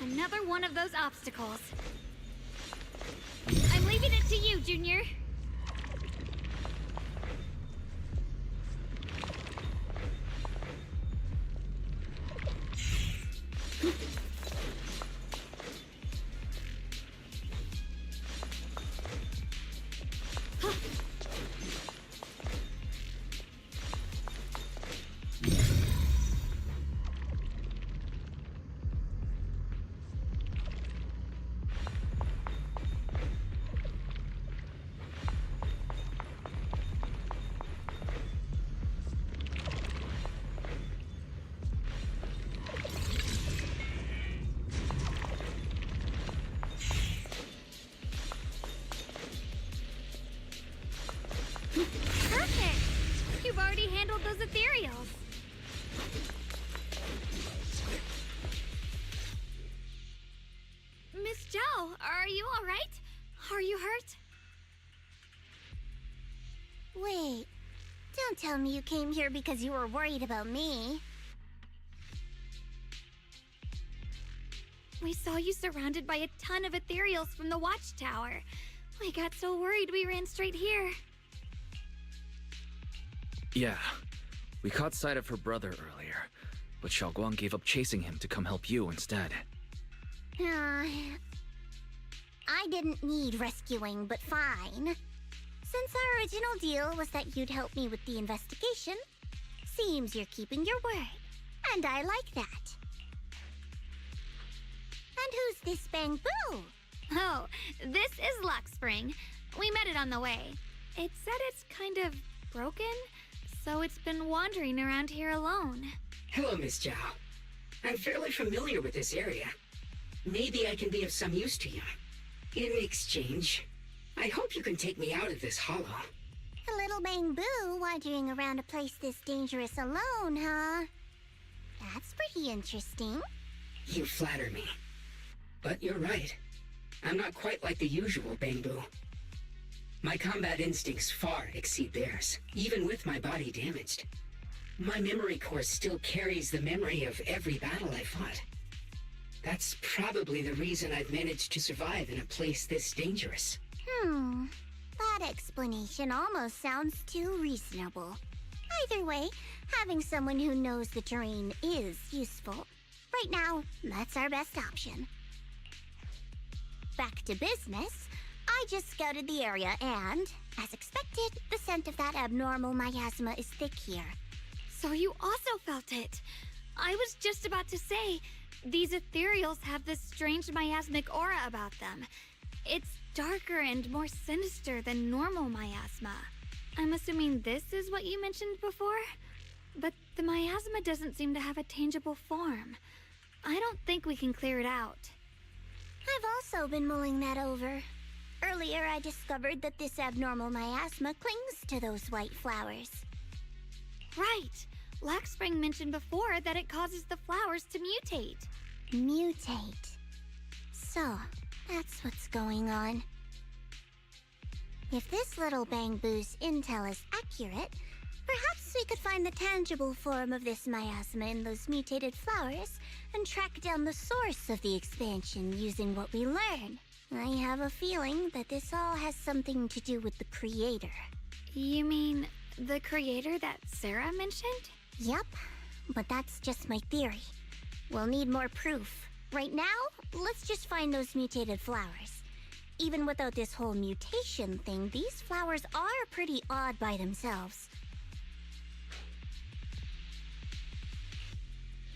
Another one of those obstacles. I'm leaving it to you, Junior. Perfect! You've already handled those ethereals. Miss Zhao, are you all right? Are you hurt? Wait, don't tell me you came here because you were worried about me. We saw you surrounded by a ton of ethereals from the watchtower. We got so worried we ran straight here. Yeah, we caught sight of her brother earlier, but Xiaoguang gave up chasing him to come help you instead. I didn't need rescuing, but fine. Since our original deal was that you'd help me with the investigation, seems you're keeping your word, and I like that. who's this Bamboo? Oh, this is Luxspring. We met it on the way. It said it's kind of broken, so it's been wandering around here alone. Hello, Miss Zhao. I'm fairly familiar with this area. Maybe I can be of some use to you. In exchange, I hope you can take me out of this hollow. A little Bamboo wandering around a place this dangerous alone, huh? That's pretty interesting. You flatter me. But you're right. I'm not quite like the usual Bamboo. My combat instincts far exceed theirs, even with my body damaged. My memory core still carries the memory of every battle I fought. That's probably the reason I've managed to survive in a place this dangerous. That explanation almost sounds too reasonable. Either way, having someone who knows the terrain is useful. Right now, that's our best option. Back to business. I just scouted the area and, as expected, the scent of that abnormal miasma is thick here. So you also felt it. I was just about to say, these ethereals have this strange miasmic aura about them. It's darker and more sinister than normal miasma. I'm assuming this is what you mentioned before? But the miasma doesn't seem to have a tangible form. I don't think we can clear it out. I've also been mulling that over. Earlier, I discovered that this abnormal miasma clings to those white flowers. Right. Luxspring mentioned before that it causes the flowers to mutate. Mutate. So, that's what's going on. If this little Bamboo's intel is accurate, perhaps we could find the tangible form of this miasma in those mutated flowers and track down the source of the expansion using what we learn. I have a feeling that this all has something to do with the creator. You mean the creator that Sarah mentioned? Yep, but that's just my theory. We'll need more proof. Right now, let's just find those mutated flowers. Even without this whole mutation thing, these flowers are pretty odd by themselves.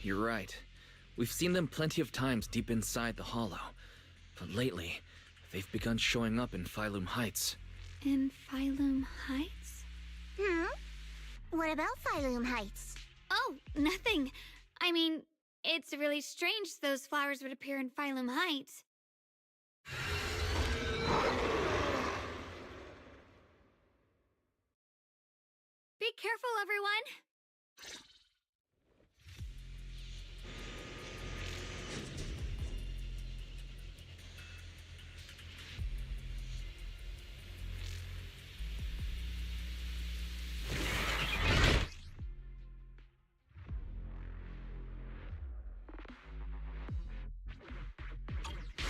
You're right. We've seen them plenty of times deep inside the hollow. But lately, they've begun showing up in Phylum Heights. In Phylum Heights? What about Phylum Heights? Oh, nothing. I mean, it's really strange those flowers would appear in Phylum Heights. Be careful, everyone!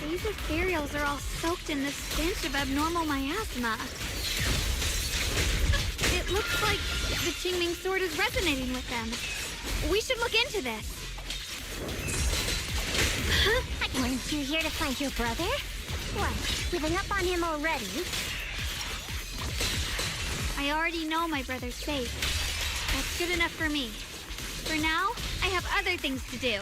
These ethereals are all soaked in the stench of abnormal miasma. It looks like the Qingming sword is resonating with them. We should look into this. Huh? Weren't you here to find your brother? What, giving up on him already? I already know my brother's safe. That's good enough for me. For now, I have other things to do.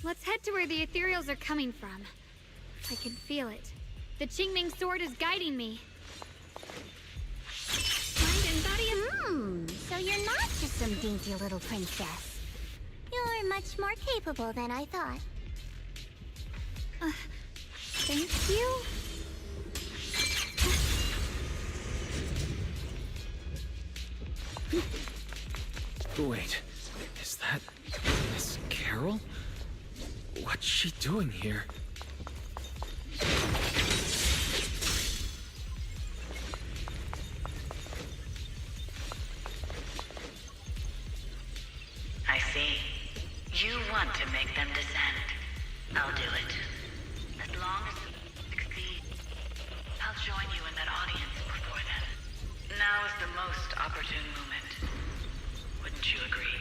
Let's head to where the ethereals are coming from. I can feel it. The Qingming sword is guiding me. Mind and body of... So you're not just some dainty little princess. You're much more capable than I thought. Thank you? Wait, is that Miss Carol? What's she doing here? I see. You want to make them descend. I'll do it. As long as you succeed, I'll join you in that audience before then. Now is the most opportune moment. Wouldn't you agree?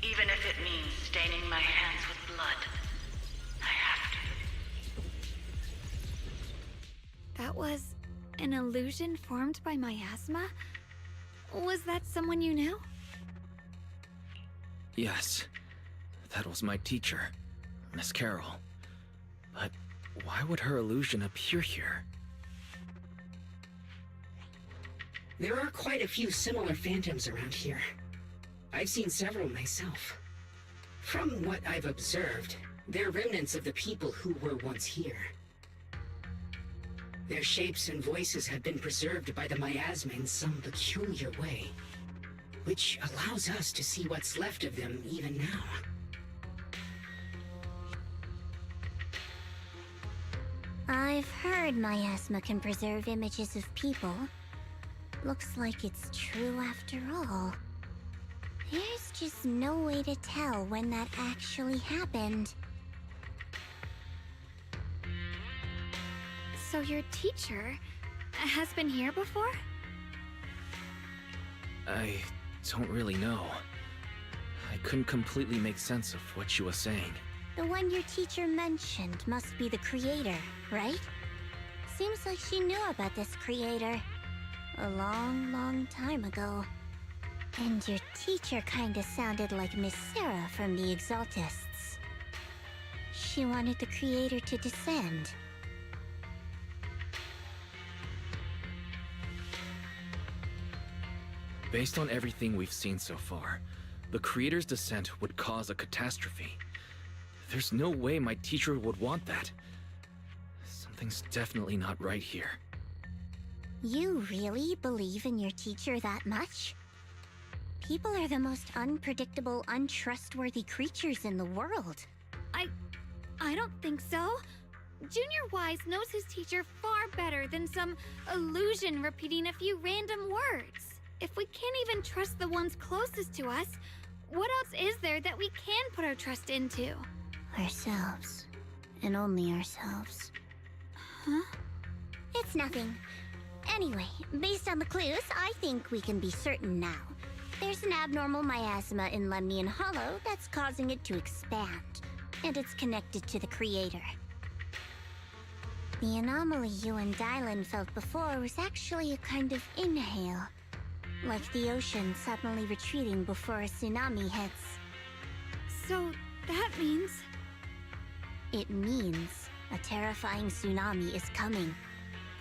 Even if it means staining my hands with blood. I have to. That was an illusion formed by miasma? Was that someone you knew? Yes. That was my teacher, Miss Carroll. But why would her illusion appear here? There are quite a few similar phantoms around here. I've seen several myself. From what I've observed, they're remnants of the people who were once here. Their shapes and voices have been preserved by the miasma in some peculiar way, which allows us to see what's left of them even now. I've heard miasma can preserve images of people. Looks like it's true after all. There's just no way to tell when that actually happened. So your teacher has been here before? I don't really know. I couldn't completely make sense of what she was saying. The one your teacher mentioned must be the creator, right? Seems like she knew about this creator a long, long time ago. And your teacher kinda sounded like Miss Sarah from the Exaltists. She wanted the creator to descend. Based on everything we've seen so far, the creator's descent would cause a catastrophe. There's no way my teacher would want that. Something's definitely not right here. You really believe in your teacher that much? People are the most unpredictable, untrustworthy creatures in the world. I don't think so. Junior Wise knows his teacher far better than some illusion repeating a few random words. If we can't even trust the ones closest to us, what else is there that we can put our trust into? Ourselves. And only ourselves. Huh? It's nothing. Anyway, based on the clues, I think we can be certain now. There's an abnormal miasma in Lemnian Hollow that's causing it to expand, and it's connected to the creator. The anomaly you and Dylan felt before was actually a kind of inhale, like the ocean suddenly retreating before a tsunami hits. So that means... It means a terrifying tsunami is coming.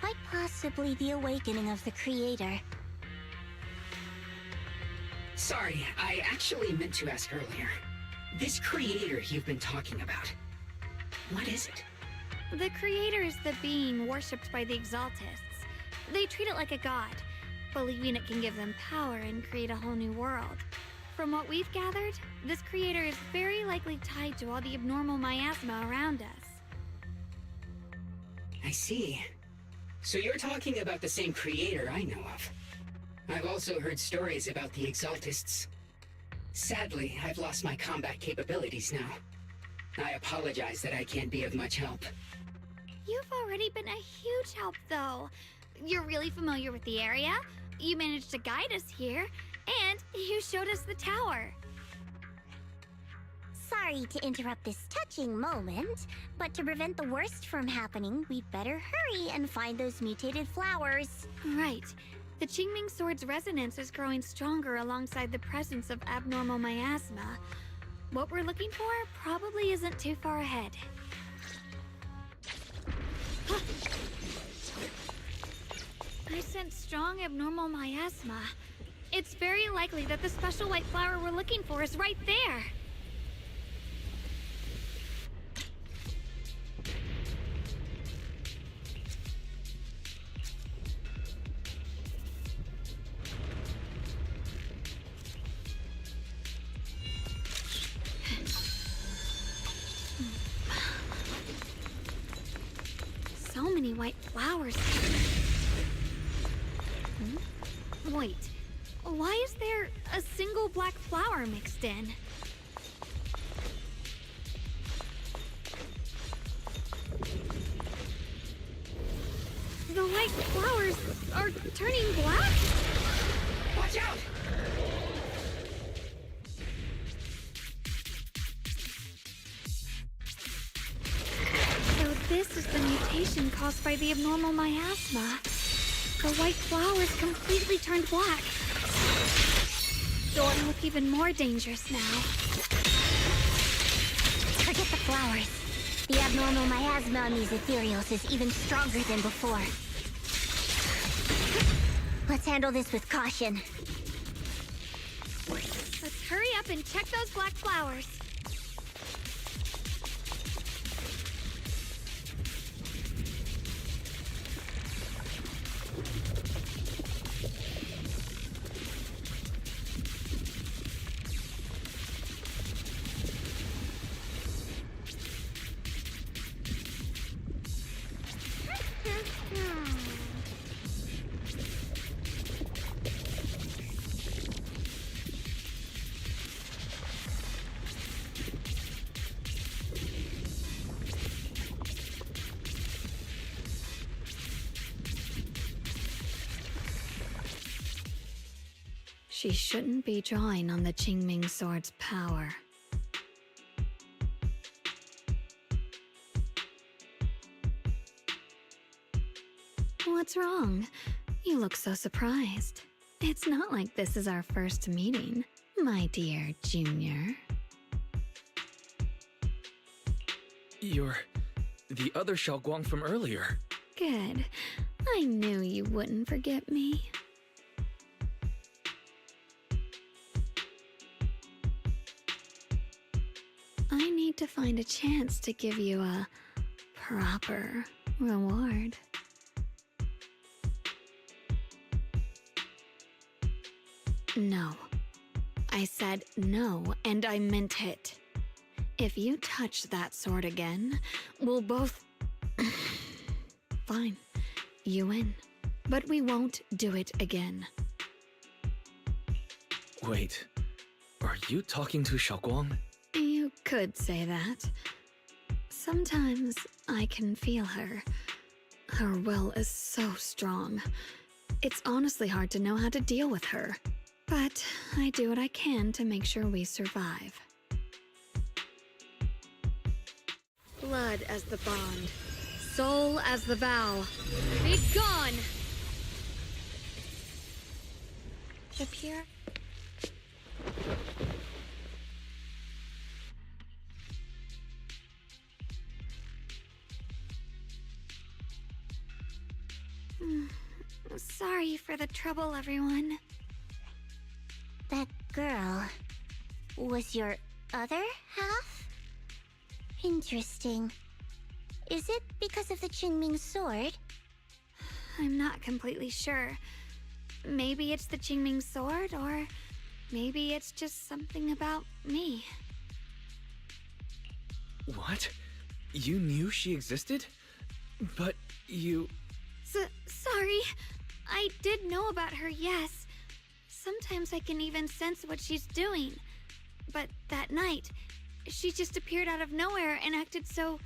Quite possibly the awakening of the creator. Sorry, I actually meant to ask earlier. This creator you've been talking about, what is it? The creator is the being worshipped by the Exaltists. They treat it like a god, believing it can give them power and create a whole new world. From what we've gathered, this creator is very likely tied to all the abnormal miasma around us. I see. So you're talking about the same creator I know of. I've also heard stories about the Exaltists. Sadly, I've lost my combat capabilities now. I apologize that I can't be of much help. You've already been a huge help, though. You're really familiar with the area, you managed to guide us here, and you showed us the tower. Sorry to interrupt this touching moment, but to prevent the worst from happening, we'd better hurry and find those mutated flowers. Right. The Qingming Sword's resonance is growing stronger alongside the presence of abnormal miasma. What we're looking for probably isn't too far ahead. I sense strong abnormal miasma. It's very likely that the special white flower we're looking for is right there. many white flowers. Wait, why is there a single black flower mixed in? The white flowers are turning black? Watch out! So this is the mutation caused by the abnormal miasma. The white flowers completely turned black. So I look even more dangerous now. Forget the flowers. The abnormal miasma on these ethereals is even stronger than before. Let's handle this with caution. Let's hurry up and check those black flowers. She shouldn't be drawing on the Qingming sword's power. What's wrong? You look so surprised. It's not like this is our first meeting, my dear Junior. You're the other Xiaoguang from earlier. Good. I knew you wouldn't forget me. I need to find a chance to give you a proper reward. No. I said no, and I meant it. If you touch that sword again, we'll both... Fine. You win. But we won't do it again. Wait, are you talking to Xiaoguang? You could say that. Sometimes I can feel her. Her will is so strong. It's honestly hard to know how to deal with her. But I do what I can to make sure we survive. Blood as the bond. Soul as the vow. Be gone! The pure... Sorry for the trouble, everyone. That girl was your other half? Interesting. Is it because of the Qingming sword? I'm not completely sure. Maybe it's the Qingming sword, or maybe it's just something about me. What? You knew she existed? But you... Sorry. I did know about her, yes. Sometimes I can even sense what she's doing. But that night, she just appeared out of nowhere and acted so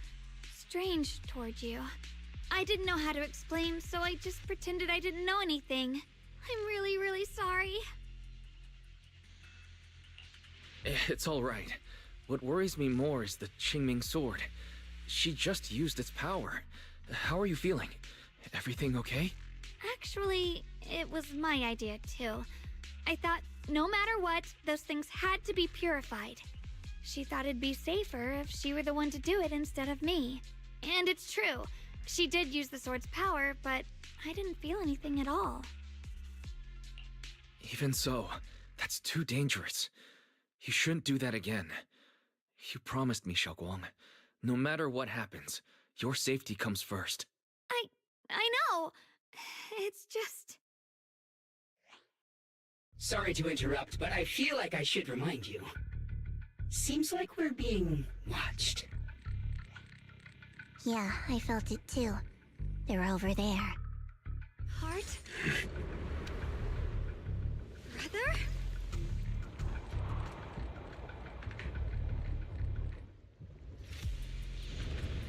strange toward you. I didn't know how to explain, so I just pretended I didn't know anything. I'm really, really sorry. It's all right. What worries me more is the Qingming sword. She just used its power. How are you feeling? Everything okay? Actually, it was my idea too. I thought no matter what, those things had to be purified. She thought it'd be safer if she were the one to do it instead of me. And it's true. She did use the sword's power, but I didn't feel anything at all. Even so, that's too dangerous. You shouldn't do that again. You promised me, Xiaoguang. No matter what happens, your safety comes first. I know. It's just... Sorry to interrupt, but I feel like I should remind you. Seems like we're being watched. Yeah, I felt it too. They're over there. Heart? Brother?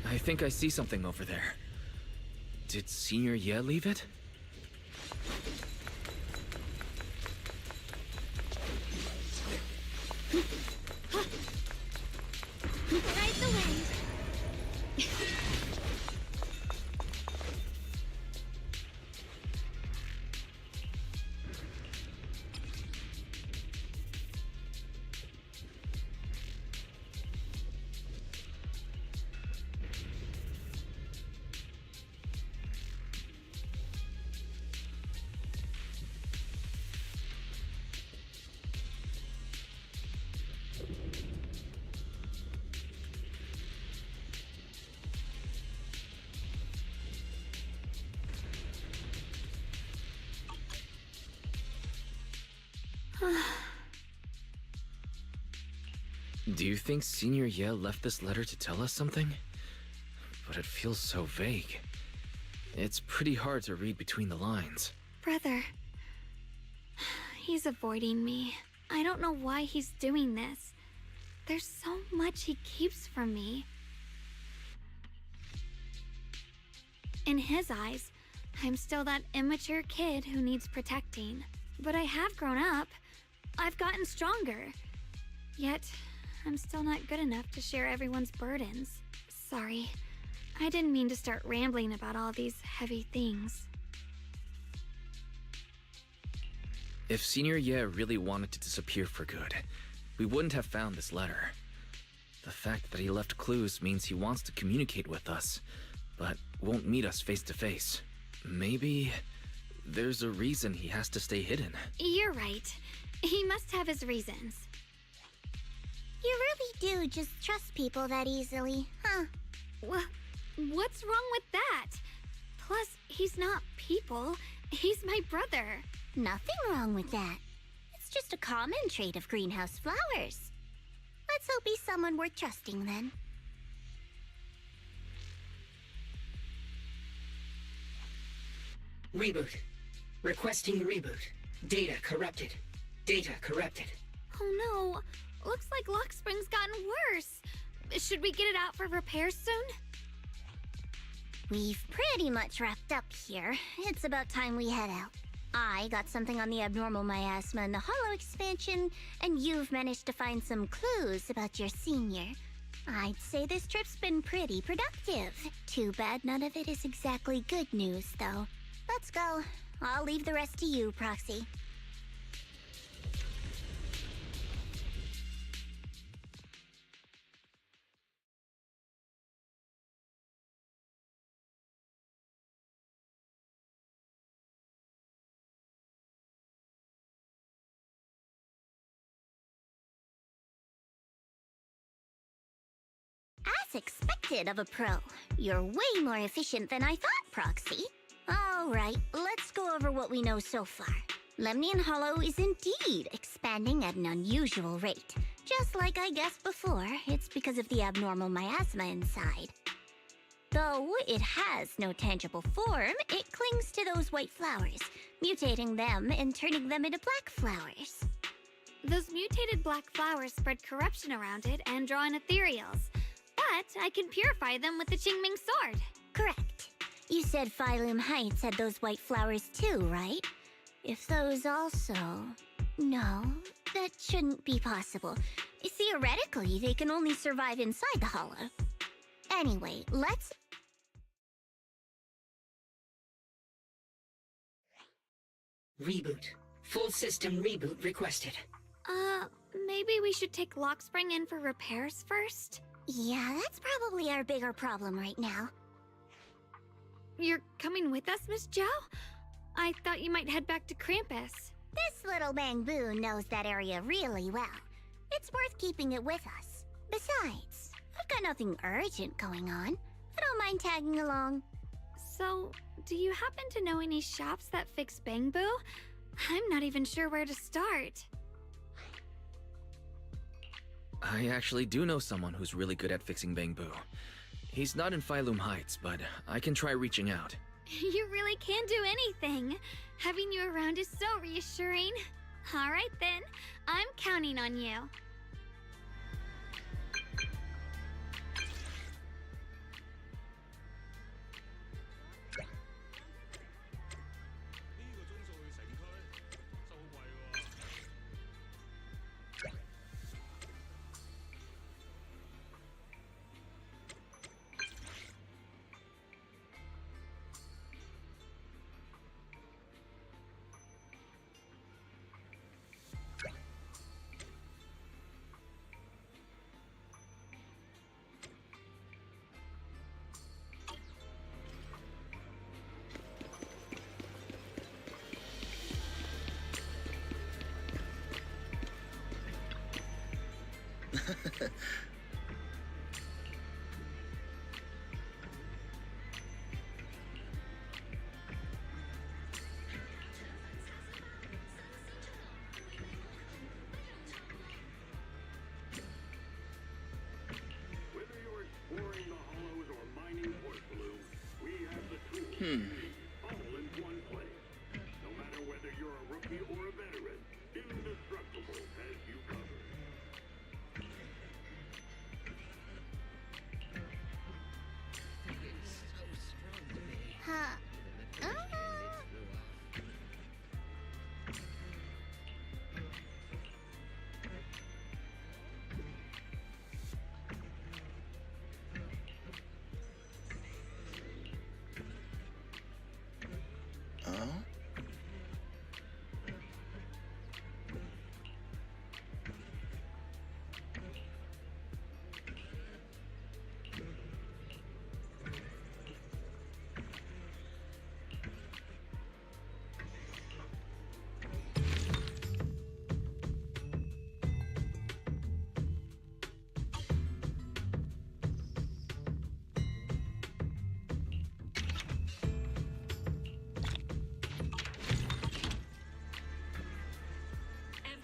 I think I see something over there. Did Senior Ye leave it? Ride the wind. Do you think Senior Ye left this letter to tell us something? But it feels so vague. It's pretty hard to read between the lines. Brother. He's avoiding me. I don't know why he's doing this. There's so much he keeps from me. In his eyes, I'm still that immature kid who needs protecting. But I have grown up. I've gotten stronger. Yet, I'm still not good enough to share everyone's burdens. Sorry. I didn't mean to start rambling about all these heavy things. If Senior Ye really wanted to disappear for good, we wouldn't have found this letter. The fact that he left clues means he wants to communicate with us, but won't meet us face to face. Maybe there's a reason he has to stay hidden. You're right. He must have his reasons. You really do just trust people that easily, huh? What's wrong with that? Plus, he's not people. He's my brother. Nothing wrong with that. It's just a common trait of greenhouse flowers. Let's hope he's someone worth trusting then. Reboot. Requesting reboot. Data corrupted. Data corrupted. Oh no. Looks like Lock Spring's gotten worse. Should we get it out for repairs soon? We've pretty much wrapped up here. It's about time we head out. I got something on the abnormal miasma and the hollow expansion, and you've managed to find some clues about your senior. I'd say this trip's been pretty productive. Too bad none of it is exactly good news, though. Let's go. I'll leave the rest to you, Proxy. As expected of a pro, you're way more efficient than I thought, Proxy. Alright, let's go over what we know so far. Lemnian Hollow is indeed expanding at an unusual rate. Just like I guessed before, it's because of the abnormal miasma inside. Though it has no tangible form, it clings to those white flowers, mutating them and turning them into black flowers. Those mutated black flowers spread corruption around it and draw in ethereals. But I can purify them with the Qingming sword. Correct. You said Phylum Heights had those white flowers too, right? If those also... No, that shouldn't be possible. Theoretically, they can only survive inside the hollow. Anyway, let's... Reboot. Full system reboot requested. Maybe we should take Lock Spring in for repairs first? Yeah, that's probably our bigger problem right now. You're coming with us, Miss Zhao? I thought you might head back to Krampus. This little Bangbu knows that area really well. It's worth keeping it with us. Besides, I've got nothing urgent going on. I don't mind tagging along. So, do you happen to know any shops that fix Bangbu? I'm not even sure where to start. I actually do know someone who's really good at fixing Bangbu. He's not in Phylum Heights, but I can try reaching out. You really can do anything. Having you around is so reassuring. All right then, I'm counting on you. Whether you're exploring the hollows or mining port blue, we have the tools all in one place. No matter whether you're a rookie or a veteran, Indestructible has you covered. Huh.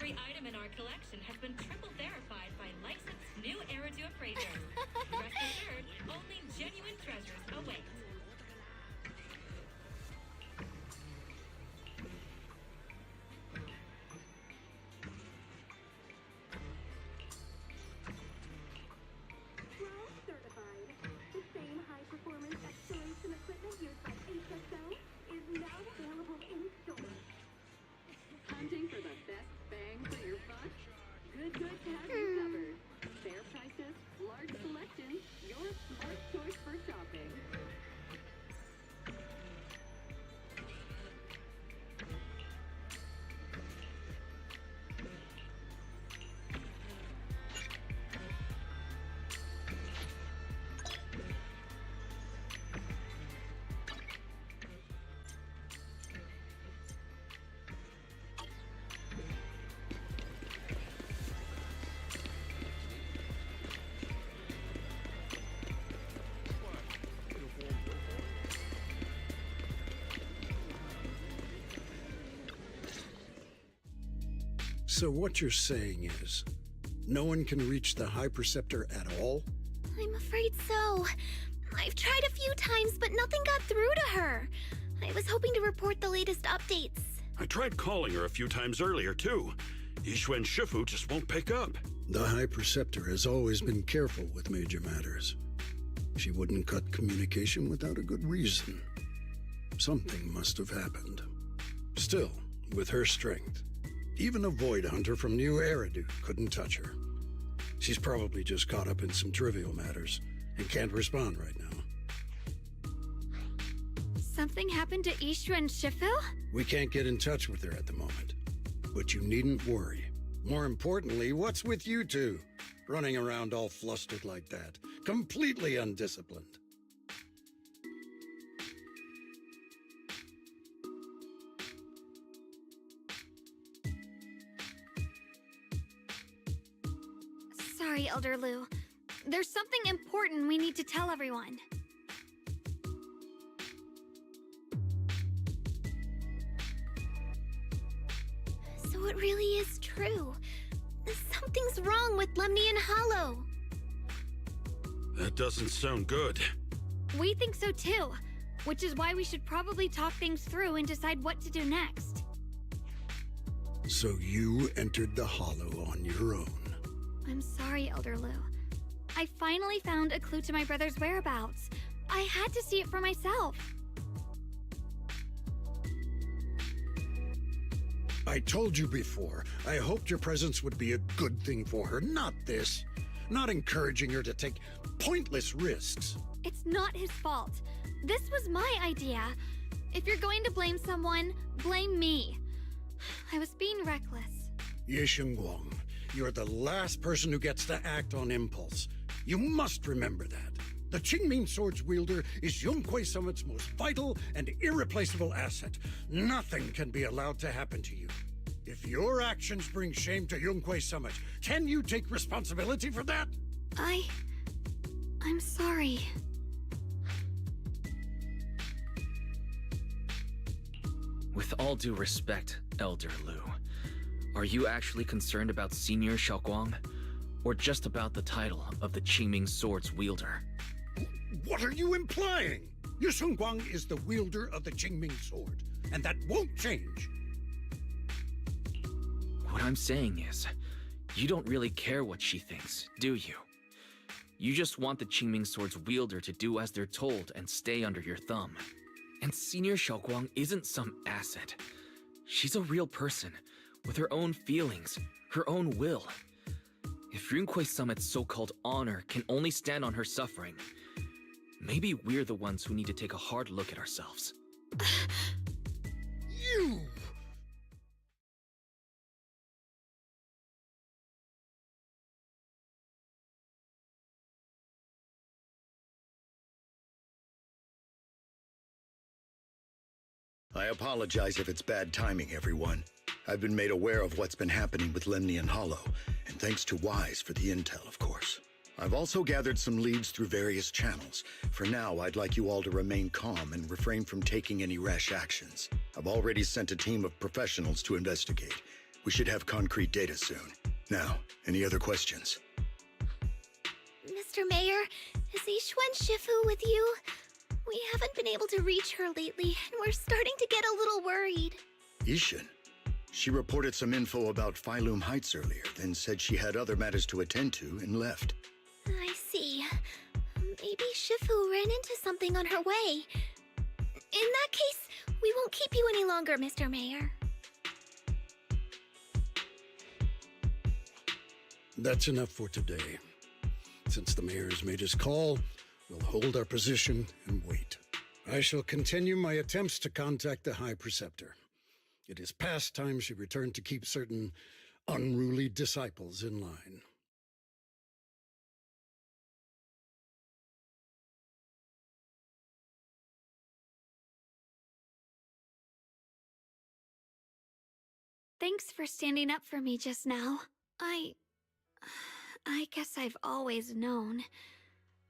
Every item in our collection has been triple verified by licensed new Eridu appraisers. Rest assured, only genuine treasures await. Certified. The same high-performance excavation equipment used by HSO is now available in store. Hunting for the best bang for your buck? Good has you covered. Fair prices, large selection, your smart choice for shopping. So what you're saying is, no one can reach the High Preceptor at all? I'm afraid so. I've tried a few times, but nothing got through to her. I was hoping to report the latest updates. I tried calling her a few times earlier, too. Yixuan Shifu just won't pick up. The High Preceptor has always been careful with major matters. She wouldn't cut communication without a good reason. Something must have happened. Still, with her strength, even a Void Hunter from New Eridu couldn't touch her. She's probably just caught up in some trivial matters and can't respond right now. Something happened to Ishu and Shifu? We can't get in touch with her at the moment. But you needn't worry. More importantly, what's with you two? Running around all flustered like that. Completely undisciplined. Sorry, Elder Lu. There's something important we need to tell everyone. So it really is true. Something's wrong with Lemnian Hollow. That doesn't sound good. We think so too, which is why we should probably talk things through and decide what to do next. So you entered the Hollow on your own. I'm sorry, Elder Lu. I finally found a clue to my brother's whereabouts. I had to see it for myself. I told you before, I hoped your presence would be a good thing for her, not this. Not encouraging her to take pointless risks. It's not his fault. This was my idea. If you're going to blame someone, blame me. I was being reckless. Ye Guang, you're the last person who gets to act on impulse. You must remember that. The Qingming Sword's wielder is Yunhui Summit's most vital and irreplaceable asset. Nothing can be allowed to happen to you. If your actions bring shame to Yunhui Summit, can you take responsibility for that? I'm sorry. With all due respect, Elder Lu, are you actually concerned about Senior Xiaoguang? Or just about the title of the Qingming Sword's wielder? What are you implying? Ye Guang is the wielder of the Qingming Sword, and that won't change. What I'm saying is, you don't really care what she thinks, do you? You just want the Qingming Sword's wielder to do as they're told and stay under your thumb. And Senior Xiaoguang isn't some asset. She's a real person, with her own feelings, her own will. If Yunhui Summit's so-called honor can only stand on her suffering, maybe we're the ones who need to take a hard look at ourselves. You! I apologize if it's bad timing, everyone. I've been made aware of what's been happening with Lemnian Hollow, and thanks to Wise for the intel, of course. I've also gathered some leads through various channels. For now, I'd like you all to remain calm and refrain from taking any rash actions. I've already sent a team of professionals to investigate. We should have concrete data soon. Now, any other questions? Mr. Mayor, is Yixuan Shifu with you? We haven't been able to reach her lately, and we're starting to get a little worried. Ishin? She reported some info about Phylum Heights earlier, then said she had other matters to attend to and left. I see. Maybe Shifu ran into something on her way. In that case, we won't keep you any longer, Mr. Mayor. That's enough for today. Since the mayor has made his call, we'll hold our position and wait. I shall continue my attempts to contact the High Preceptor. It is past time she returned to keep certain unruly disciples in line. Thanks for standing up for me just now. I guess I've always known.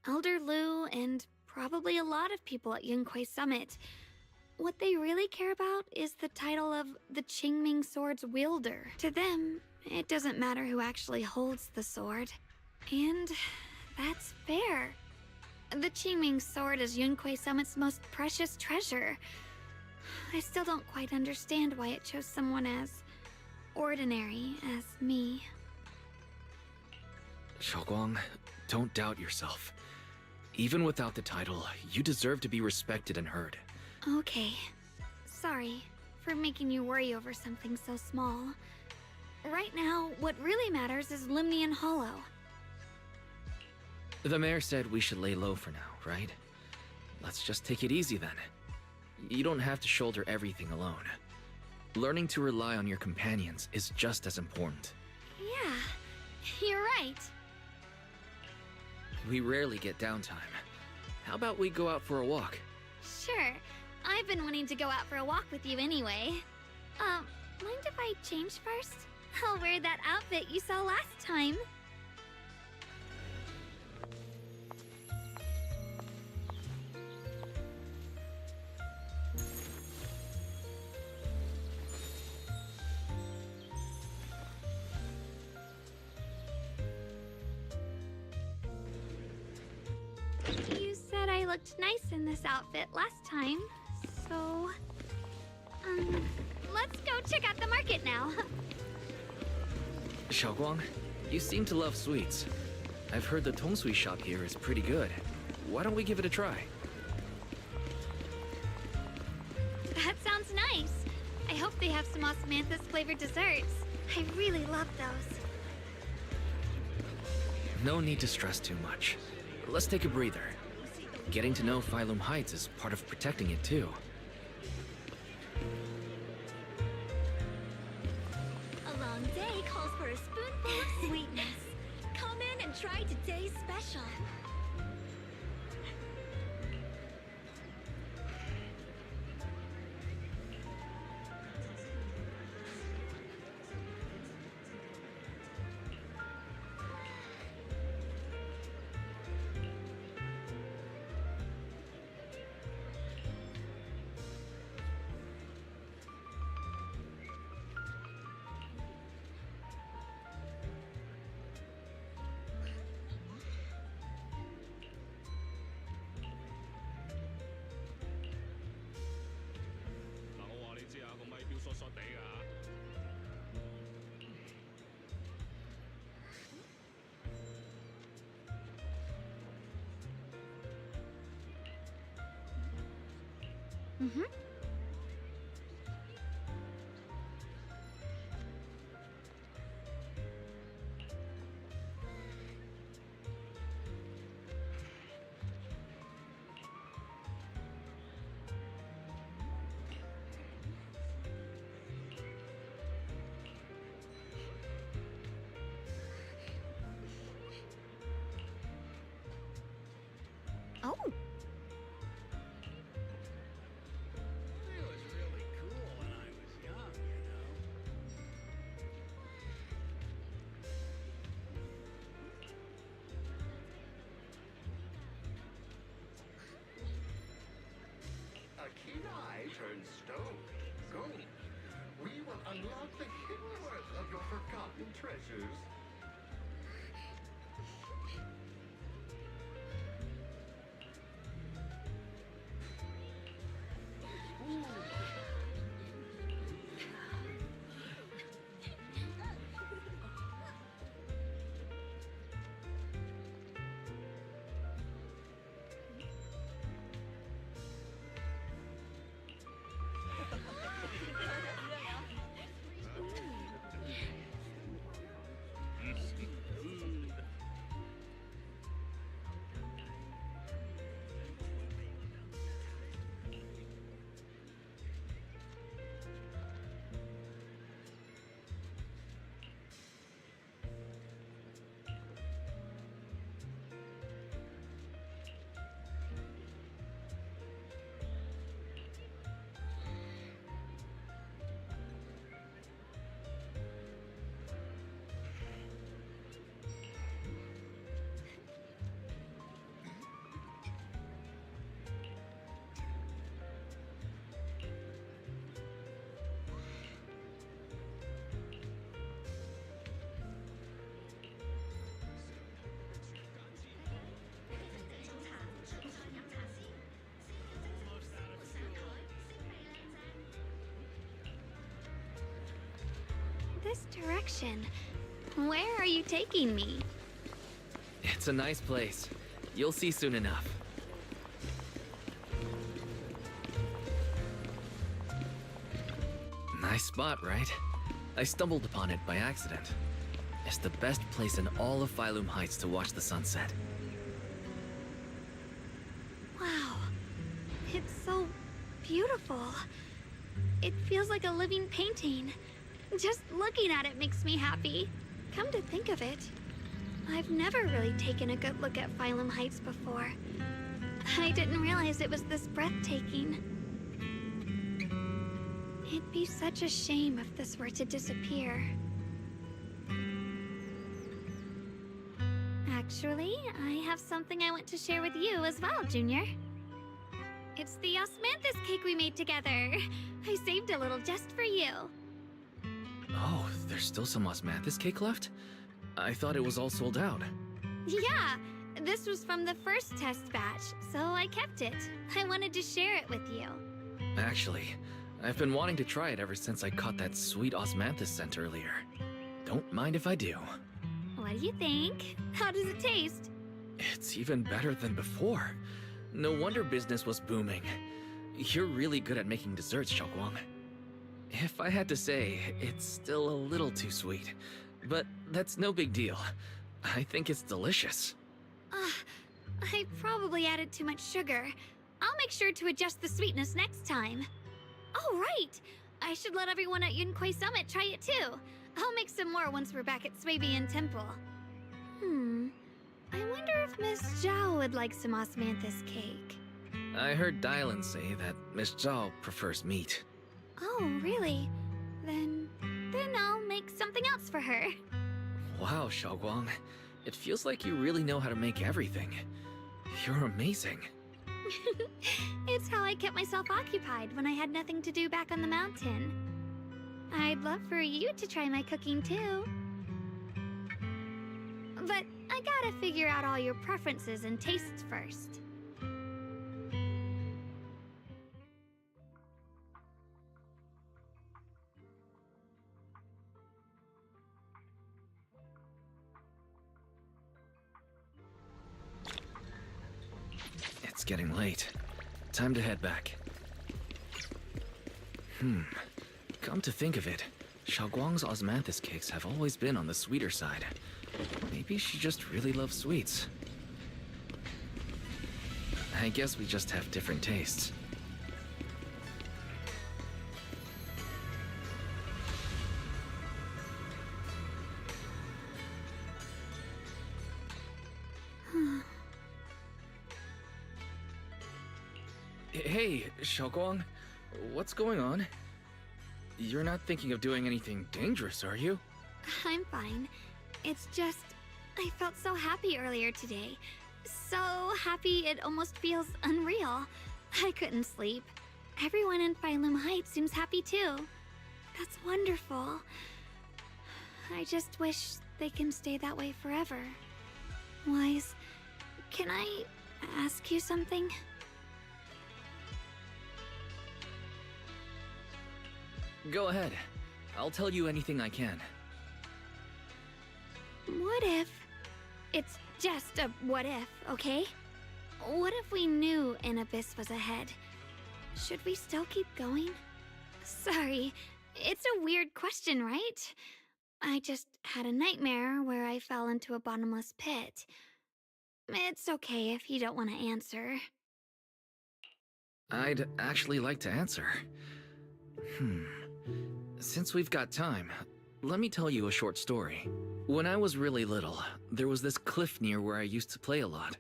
Elder Lu and probably a lot of people at Yunhui Summit, what they really care about is the title of the Qingming Sword's wielder. To them, it doesn't matter who actually holds the sword. And that's fair. The Qingming Sword is Yunhui Summit's most precious treasure. I still don't quite understand why it chose someone as ordinary as me. Xiaoguang, don't doubt yourself. Even without the title, you deserve to be respected and heard. Okay. Sorry for making you worry over something so small. Right now, what really matters is Lemnian Hollow. The mayor said we should lay low for now, right? Let's just take it easy then. You don't have to shoulder everything alone. Learning to rely on your companions is just as important. Yeah, you're right. We rarely get downtime. How about we go out for a walk? Sure. I've been wanting to go out for a walk with you anyway. Mind if I change first? I'll wear that outfit you saw last time. looked nice in this outfit last time, so... let's go check out the market now. Xiaoguang, you seem to love sweets. I've heard the Tongsui shop here is pretty good. Why don't we give it a try? That sounds nice. I hope they have some osmanthus flavored desserts. I really love those. No need to stress too much. Let's take a breather. Getting to know Phylum Heights is part of protecting it too. A long day calls for a spoonful of sweetness. Come in and try today's special. Mm-hmm. Oh. It was really cool when I was young, you know. A keen eye turns stone gold. We will unlock the hidden worth of your forgotten treasures. This direction. Where are you taking me? It's a nice place. You'll see soon enough. Nice spot, right? I stumbled upon it by accident. It's the best place in all of Phylum Heights to watch the sunset. Wow. It's so beautiful. It feels like a living painting. Just looking at it makes me happy. Come to think of it, I've never really taken a good look at Phylum Heights before. I didn't realize it was this breathtaking. It'd be such a shame if this were to disappear. Actually, I have something I want to share with you as well, Junior. It's the osmanthus cake we made together. I saved a little just for you. Oh, there's still some osmanthus cake left? I thought it was all sold out. Yeah, This was from the first test batch, so I kept it. I wanted to share it with you. Actually, I've been wanting to try it ever since I caught that sweet osmanthus scent earlier. Don't mind if I do. What do you think? How does it taste? It's even better than before. No wonder business was booming. You're really good at making desserts, Xiaoguang. If I had to say, it's still a little too sweet. But that's no big deal. I think it's delicious. I probably added too much sugar. I'll make sure to adjust the sweetness next time. Oh, right! I should let everyone at Yunkui Summit try it too. I'll make some more once we're back at Swabian Temple. I wonder if Miss Zhao would like some osmanthus cake. I heard Dylan say that Miss Zhao prefers meat. Oh, really? Then I'll make something else for her. Wow, Xiaoguang. It feels like you really know how to make everything. You're amazing. It's how I kept myself occupied when I had nothing to do back on the mountain. I'd love for you to try my cooking too. But I gotta figure out all your preferences and tastes first. It's getting late. Time to head back. Come to think of it, Xiaoguang's osmanthus cakes have always been on the sweeter side. Maybe she just really loves sweets. I guess we just have different tastes. Hey, Xiaoguang. What's going on? You're not thinking of doing anything dangerous, are you? I'm fine. It's just, I felt so happy earlier today. So happy it almost feels unreal. I couldn't sleep. Everyone in Phylum Heights seems happy too. That's wonderful. I just wish they can stay that way forever. Wise, can I ask you something? Go ahead. I'll tell you anything I can. What if... It's just a what if, okay? What if we knew an abyss was ahead? Should we still keep going? Sorry, it's a weird question, right? I just had a nightmare where I fell into a bottomless pit. It's okay if you don't want to answer. I'd actually like to answer. Since we've got time, let me tell you a short story. When I was really little, there was this cliff near where I used to play a lot.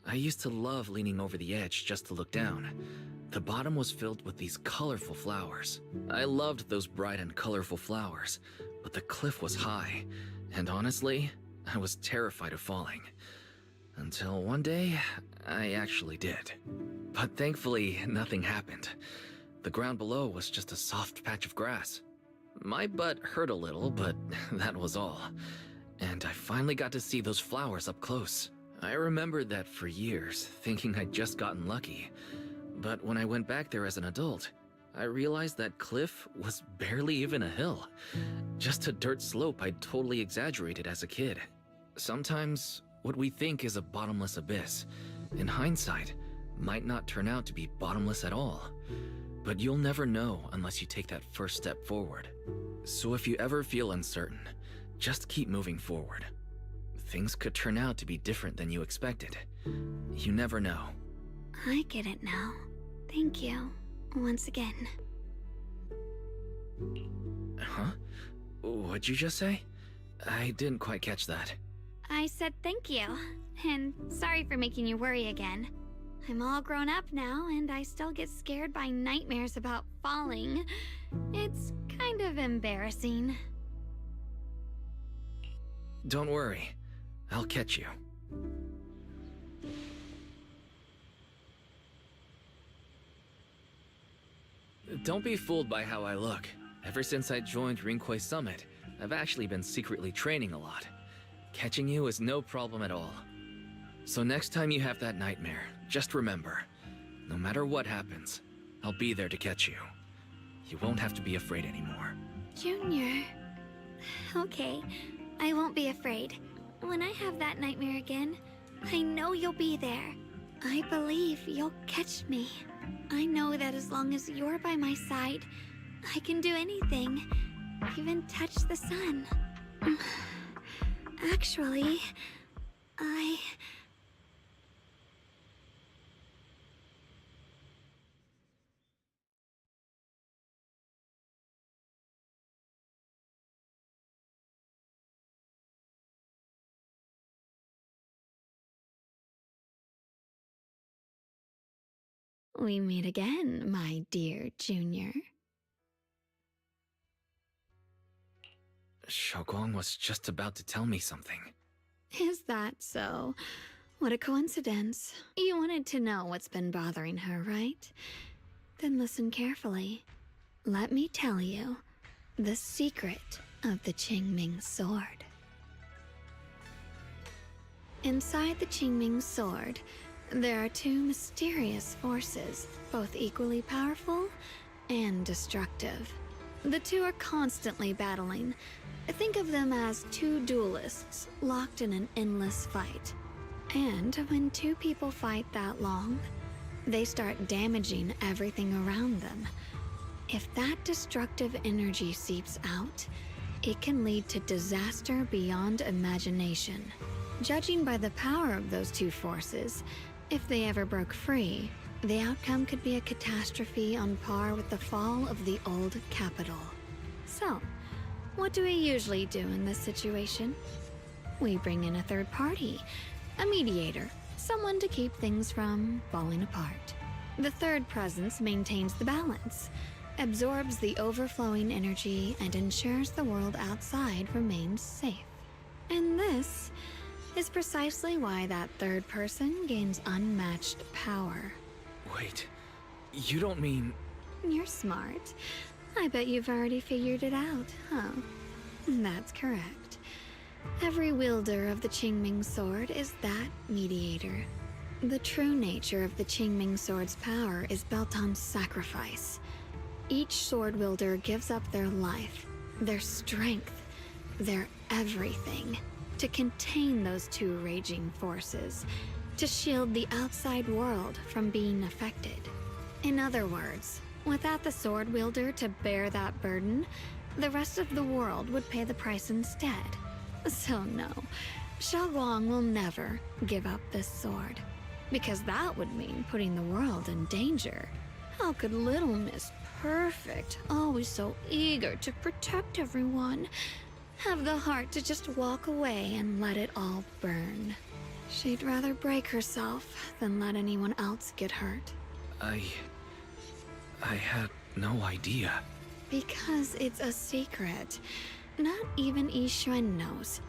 I used to love leaning over the edge just to look down. The bottom was filled with these colorful flowers. I loved those bright and colorful flowers, but the cliff was high, and honestly, I was terrified of falling. Until one day, I actually did. But thankfully, nothing happened. The ground below was just a soft patch of grass. My butt hurt a little, but that was all. And I finally got to see those flowers up close. I remembered that for years, thinking I'd just gotten lucky. But when I went back there as an adult, I realized that cliff was barely even a hill. Just a dirt slope I'd totally exaggerated as a kid. Sometimes, what we think is a bottomless abyss, in hindsight, might not turn out to be bottomless at all. But you'll never know unless you take that first step forward. So if you ever feel uncertain, just keep moving forward. Things could turn out to be different than you expected. You never know. I get it now. Thank you, once again. Huh? What'd you just say? I didn't quite catch that. I said thank you, and sorry for making you worry again. I'm all grown up now, and I still get scared by nightmares about falling. It's kind of embarrassing. Don't worry. I'll catch you. Don't be fooled by how I look. Ever since I joined Ringquay Summit, I've actually been secretly training a lot. Catching you is no problem at all. So next time you have that nightmare, just remember, no matter what happens, I'll be there to catch you. You won't have to be afraid anymore. Junior. Okay, I won't be afraid. When I have that nightmare again, I know you'll be there. I believe you'll catch me. I know that as long as you're by my side, I can do anything, even touch the sun. Actually, We meet again, my dear Junior. Xiaoguang was just about to tell me something. Is that so? What a coincidence. You wanted to know what's been bothering her, right? Then listen carefully. Let me tell you the secret of the Qingming sword. Inside the Qingming sword, there are two mysterious forces, both equally powerful and destructive. The two are constantly battling. Think of them as two duelists locked in an endless fight. And when two people fight that long, they start damaging everything around them. If that destructive energy seeps out, it can lead to disaster beyond imagination. Judging by the power of those two forces, if they ever broke free, the outcome could be a catastrophe on par with the fall of the old capital. So, what do we usually do in this situation? We bring in a third party, a mediator, someone to keep things from falling apart. The third presence maintains the balance, absorbs the overflowing energy, and ensures the world outside remains safe. And this is precisely why that third person gains unmatched power. Wait, you don't mean... You're smart. I bet you've already figured it out, huh? That's correct. Every wielder of the Qingming sword is that mediator. The true nature of the Qingming sword's power is built on sacrifice. Each sword wielder gives up their life, their strength, their everything, to contain those two raging forces, to shield the outside world from being affected. In other words, without the sword wielder to bear that burden, the rest of the world would pay the price instead. So no, Xiaoguang will never give up this sword, because that would mean putting the world in danger. How could Little Miss Perfect, always so eager to protect everyone, have the heart to just walk away and let it all burn? She'd rather break herself than let anyone else get hurt. I had no idea. Because it's a secret. Not even Yixuan knows.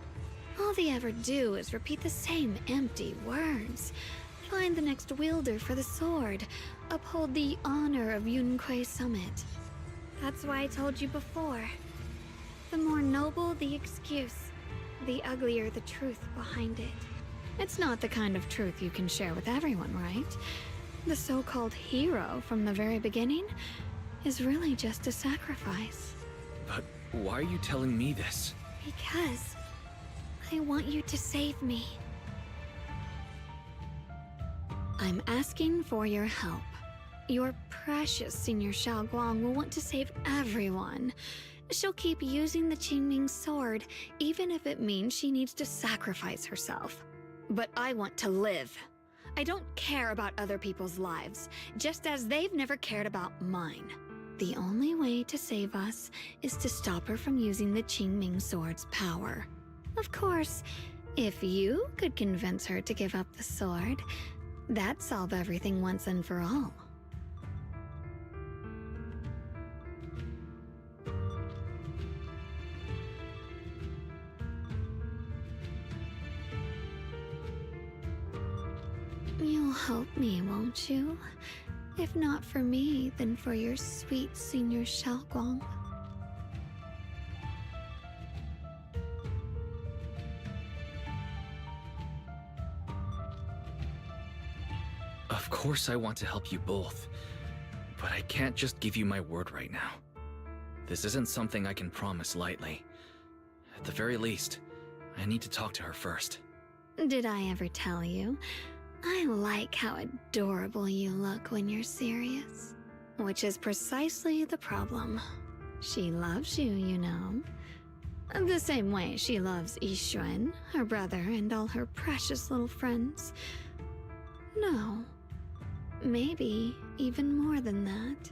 All they ever do is repeat the same empty words. Find the next wielder for the sword. Uphold the honor of Yunquei Summit. That's why I told you before. The more noble the excuse, the uglier the truth behind it. It's not the kind of truth you can share with everyone, right? The so-called hero from the very beginning is really just a sacrifice. But why are you telling me this? Because I want you to save me. I'm asking for your help. Your precious Senior Xiaoguang will want to save everyone. She'll keep using the Qingming sword, even if it means she needs to sacrifice herself. But I want to live. I don't care about other people's lives, just as they've never cared about mine. The only way to save us is to stop her from using the Qingming sword's power. Of course, if you could convince her to give up the sword, that'd solve everything once and for all. You'll help me, won't you? If not for me, then for your sweet Senior Xiaoguang. course I want to help you both, but I can't just give you my word right now. This isn't something I can promise lightly. At the very least, I need to talk to her first. Did I ever tell you? I like how adorable you look when you're serious. Which is precisely the problem. She loves you, you know. The same way she loves Yixuan, her brother, and all her precious little friends. No. Maybe even more than that.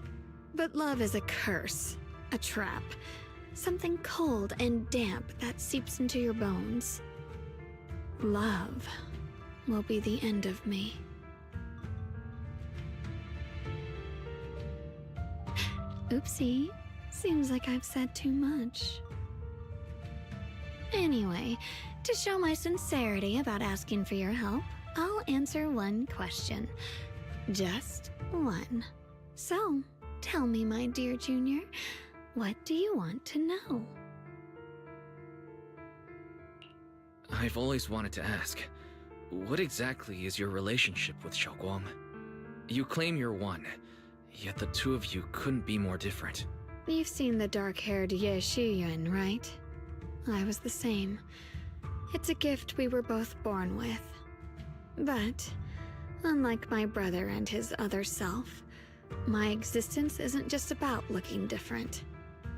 But love is a curse, a trap. Something cold and damp that seeps into your bones. Love will be the end of me. Oopsie. Seems like I've said too much. Anyway, to show my sincerity about asking for your help, I'll answer one question. Just one. So, tell me, my dear Junior, what do you want to know? I've always wanted to ask, what exactly is your relationship with Xiaoguang? You claim you're one, yet the two of you couldn't be more different. You've seen the dark-haired Ye Shiyuan, right? I was the same. It's a gift we were both born with. But, unlike my brother and his other self, my existence isn't just about looking different.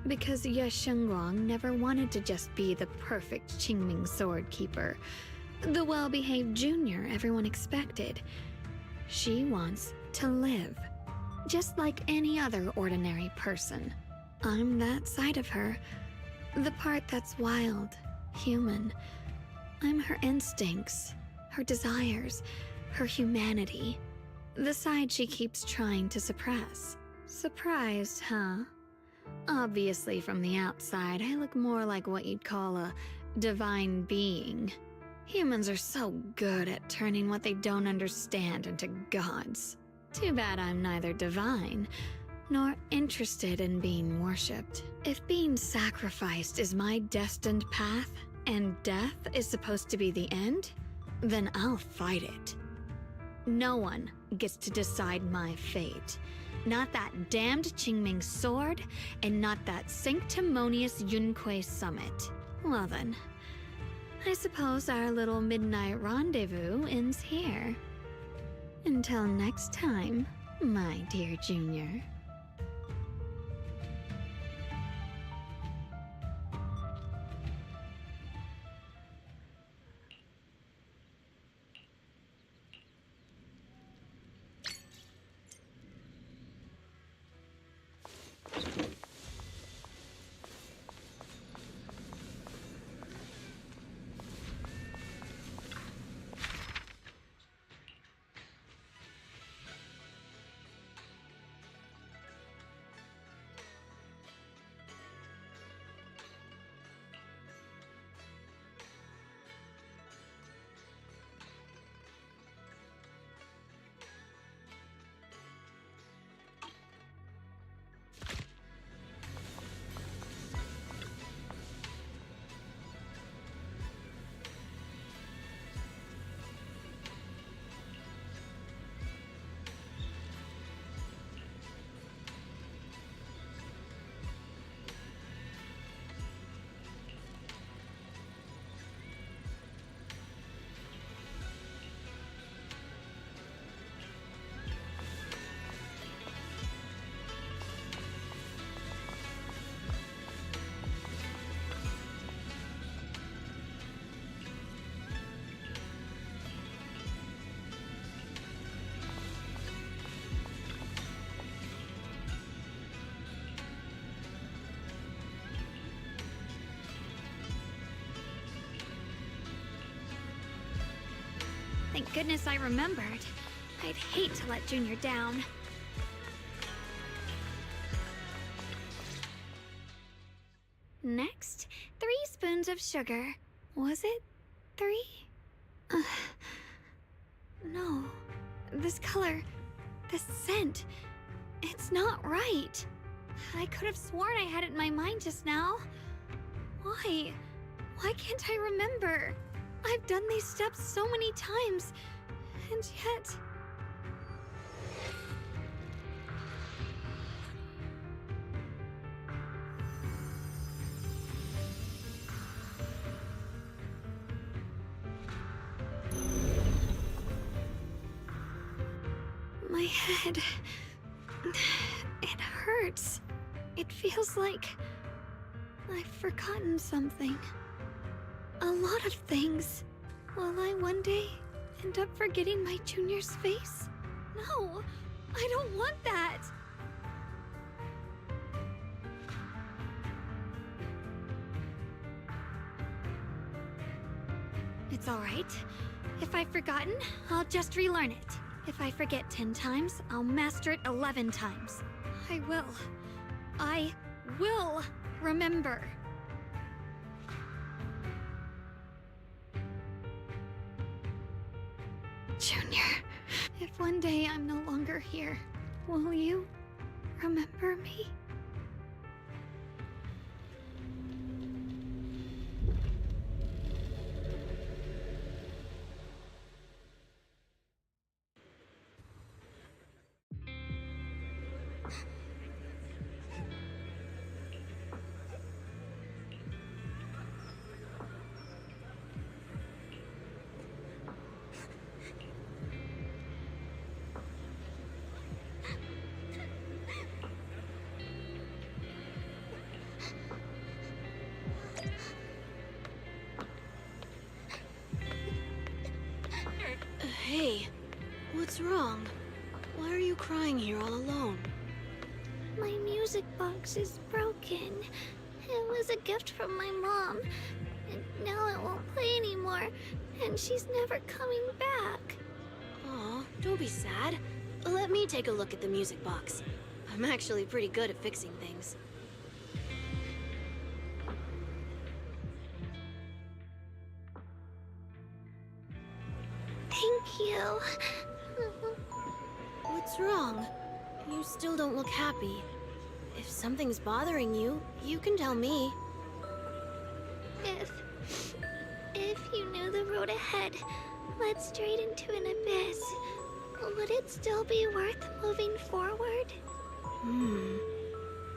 Because Ye Shengguang never wanted to just be the perfect Qingming sword keeper, the well-behaved junior everyone expected. She wants to live, just like any other ordinary person. I'm that side of her, the part that's wild, human. I'm her instincts, her desires, her humanity, the side she keeps trying to suppress. Surprised, huh? Obviously, from the outside, I look more like what you'd call a divine being. Humans are so good at turning what they don't understand into gods. Too bad I'm neither divine nor interested in being worshipped. If being sacrificed is my destined path, and death is supposed to be the end, then I'll fight it. No one gets to decide my fate. Not that damned Qingming sword, and not that sanctimonious Yunque summit. Well then, I suppose our little midnight rendezvous ends here. Until next time, my dear Junior. Thank goodness I remembered. I'd hate to let Junior down. Next, 3 spoons of sugar. Was it 3? No. This color, this scent, it's not right. I could have sworn I had it in my mind just now. Why? Why can't I remember? I've done these steps so many times, and yet... It hurts. It feels like I've forgotten something. A lot of things. Will I one day end up forgetting my junior's face? No, I don't want that. It's all right. If I've forgotten, I'll just relearn it. If I forget 10 times, I'll master it 11 times. I will remember. Junior, if one day I'm no longer here, will you remember me? Hey, what's wrong? Why are you crying here all alone? My music box is broken. It was a gift from my mom, and now it won't play anymore, and she's never coming back. Aw, don't be sad. Let me take a look at the music box. I'm actually pretty good at fixing things. Thank you. What's wrong? You still don't look happy. If something's bothering you, you can tell me. If you knew the road ahead led straight into an abyss, would it still be worth moving forward?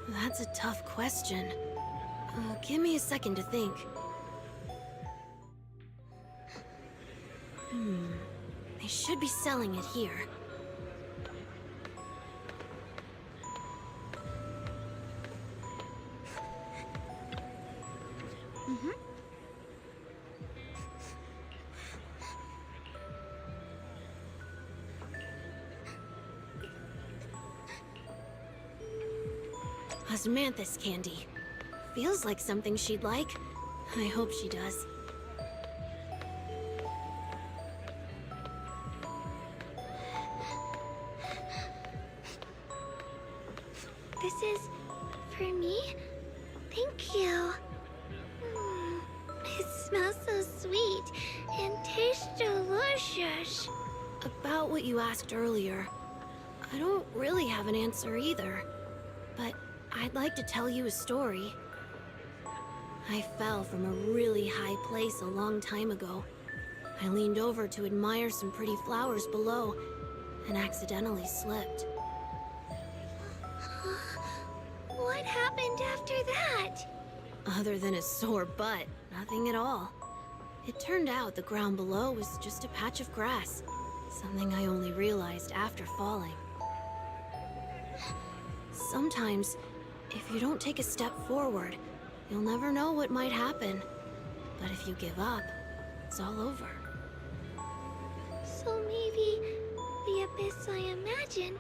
That's a tough question. Give me a second to think. They should be selling it here. Osmanthus candy. Feels like something she'd like. I hope she does. This is for me? Thank you. It smells so sweet and tastes delicious. About what you asked earlier, I don't really have an answer either. But I'd like to tell you a story. I fell from a really high place a long time ago. I leaned over to admire some pretty flowers below and accidentally slipped. What happened after that? Other than a sore butt, nothing at all. It turned out the ground below was just a patch of grass, something I only realized after falling. Sometimes, if you don't take a step forward, you'll never know what might happen. But if you give up, it's all over. So maybe the abyss I imagine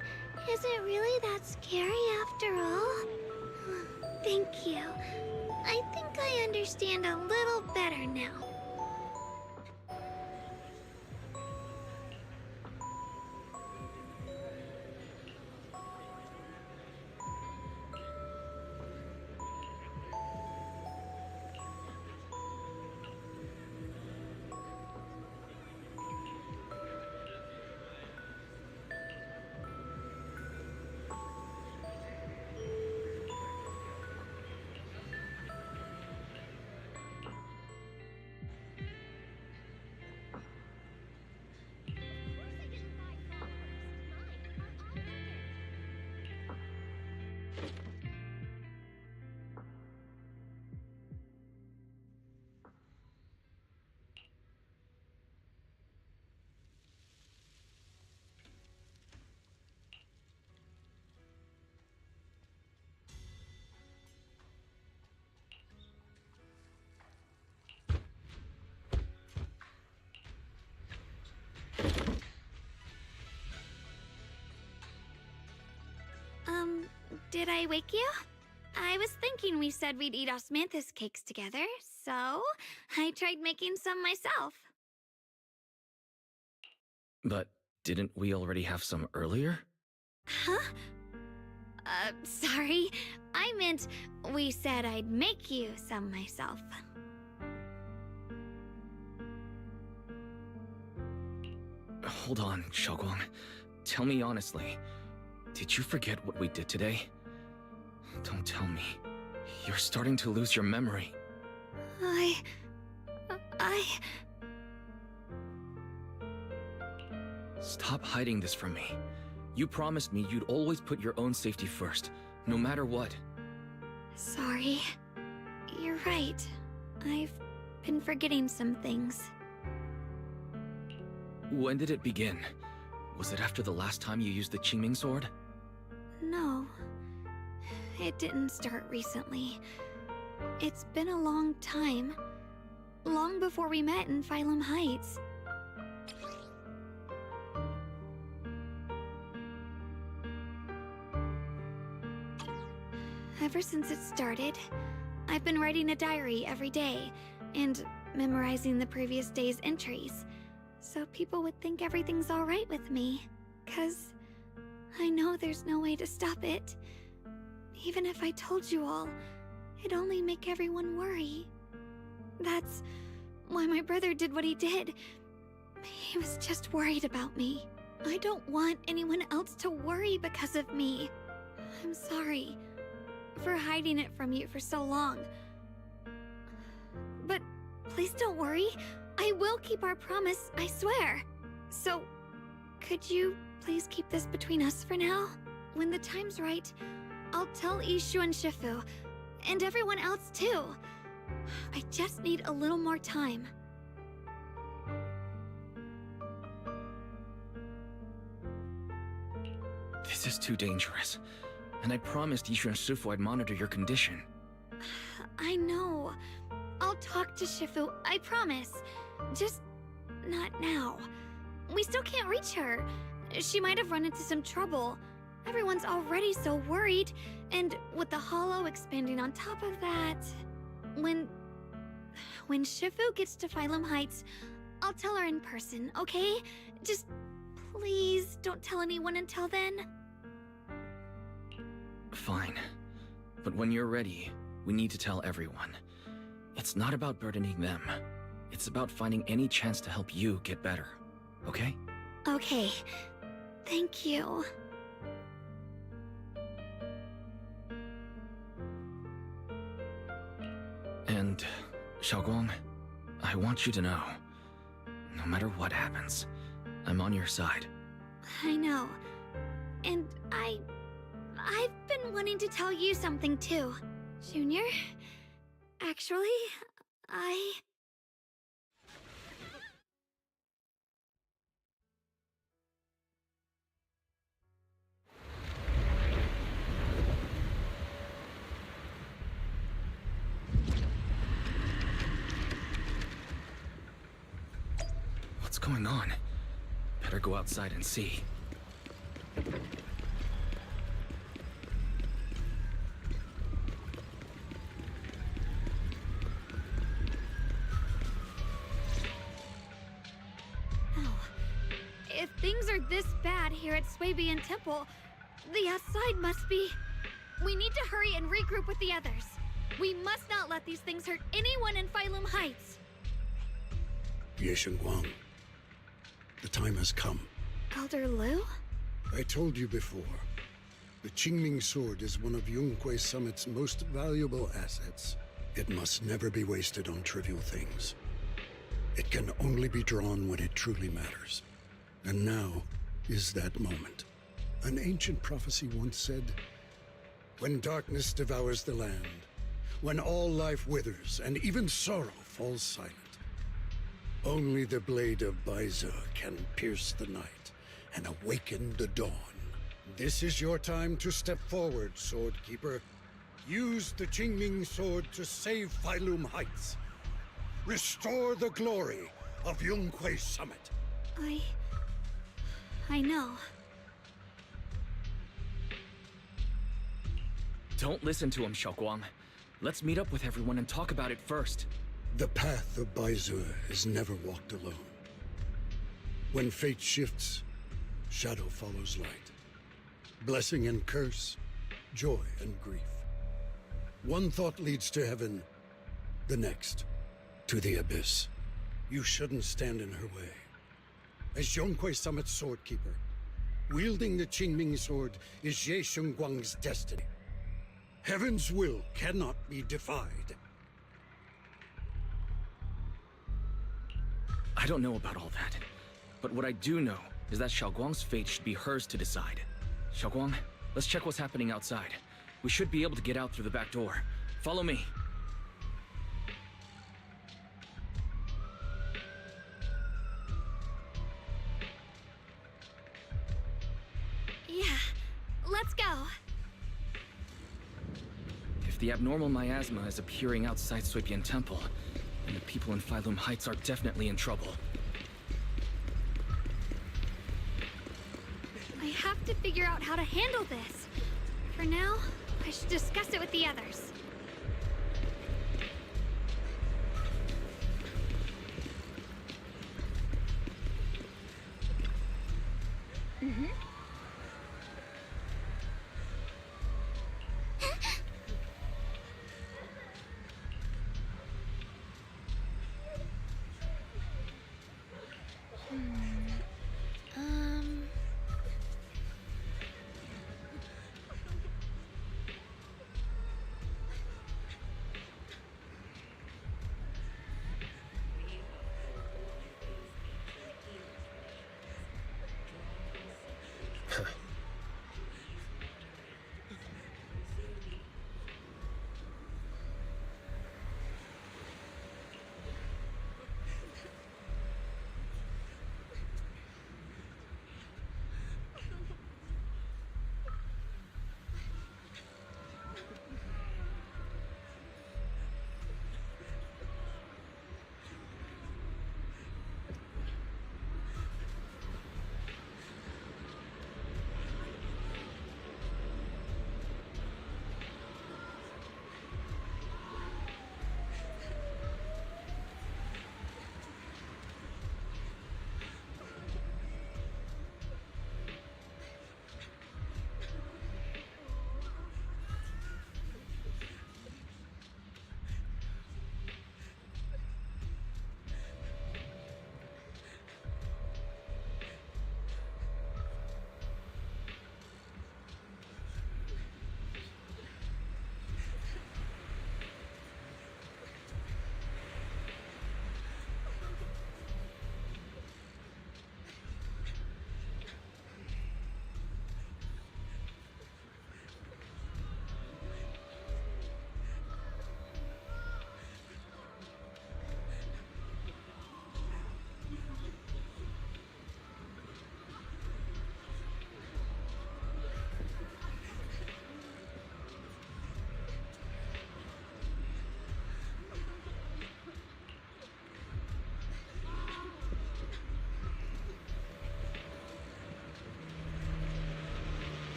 isn't really that scary after all? Thank you. I think I understand a little better now. Did I wake you? I was thinking we said we'd eat osmanthus cakes together, so I tried making some myself. But didn't we already have some earlier? Huh? Sorry. I meant we said I'd make you some myself. Hold on, Xiaoguang. Tell me honestly, did you forget what we did today? Don't tell me. You're starting to lose your memory. I... Stop hiding this from me. You promised me you'd always put your own safety first, no matter what. Sorry. You're right. I've been forgetting some things. When did it begin? Was it after the last time you used the Qingming sword? No. It didn't start recently. It's been a long time. Long before we met in Phylum Heights. Ever since it started, I've been writing a diary every day and memorizing the previous day's entries, so people would think everything's alright with me, 'cause I know there's no way to stop it. Even if I told you all, it'd only make everyone worry. That's why my brother did what he did. He was just worried about me. I don't want anyone else to worry because of me. I'm sorry for hiding it from you for so long. But please don't worry. I will keep our promise, I swear. So, could you please keep this between us for now? When the time's right, I'll tell Ishu and Shifu, and everyone else too. I just need a little more time. This is too dangerous. And I promised Ishu and Shifu I'd monitor your condition. I know. I'll talk to Shifu, I promise. Just not now. We still can't reach her. She might have run into some trouble. Everyone's already so worried, and with the hollow expanding on top of that... When Shifu gets to Phylum Heights, I'll tell her in person, okay? Just please don't tell anyone until then. Fine. But when you're ready, we need to tell everyone. It's not about burdening them. It's about finding any chance to help you get better. Okay? Okay. Thank you. And, Xiaoguang, I want you to know, no matter what happens, I'm on your side. I know. And I've been wanting to tell you something too. Junior, actually, What's going on? Better go outside and see. If things are this bad here at Swabian Temple, the outside must be... We need to hurry and regroup with the others. We must not let these things hurt anyone in Phylum Heights. Ye Guang, the time has come. Elder Liu? I told you before, the Qingming sword is one of Yunque Summit's most valuable assets. It must never be wasted on trivial things. It can only be drawn when it truly matters. And now is that moment. An ancient prophecy once said, when darkness devours the land, when all life withers and even sorrow falls silent, only the blade of Baize can pierce the night and awaken the dawn. This is your time to step forward, Swordkeeper. Use the Qingming sword to save Phylum Heights. Restore the glory of Yunque Summit. I know. Don't listen to him, Xiaoguang. Let's meet up with everyone and talk about it first. The path of Baizu is never walked alone. When fate shifts, shadow follows light. Blessing and curse, joy and grief. One thought leads to heaven, the next, to the abyss. You shouldn't stand in her way. As Zhonghui Summit's sword keeper, wielding the Qingming sword is Ye Shengguang's destiny. Heaven's will cannot be defied. I don't know about all that, but what I do know is that Xiaoguang's fate should be hers to decide. Xiaoguang, let's check what's happening outside. We should be able to get out through the back door. Follow me. Yeah, let's go. If the abnormal miasma is appearing outside Suipian Temple, then the people in Phylum Heights are definitely in trouble. I have to figure out how to handle this. For now, I should discuss it with the others.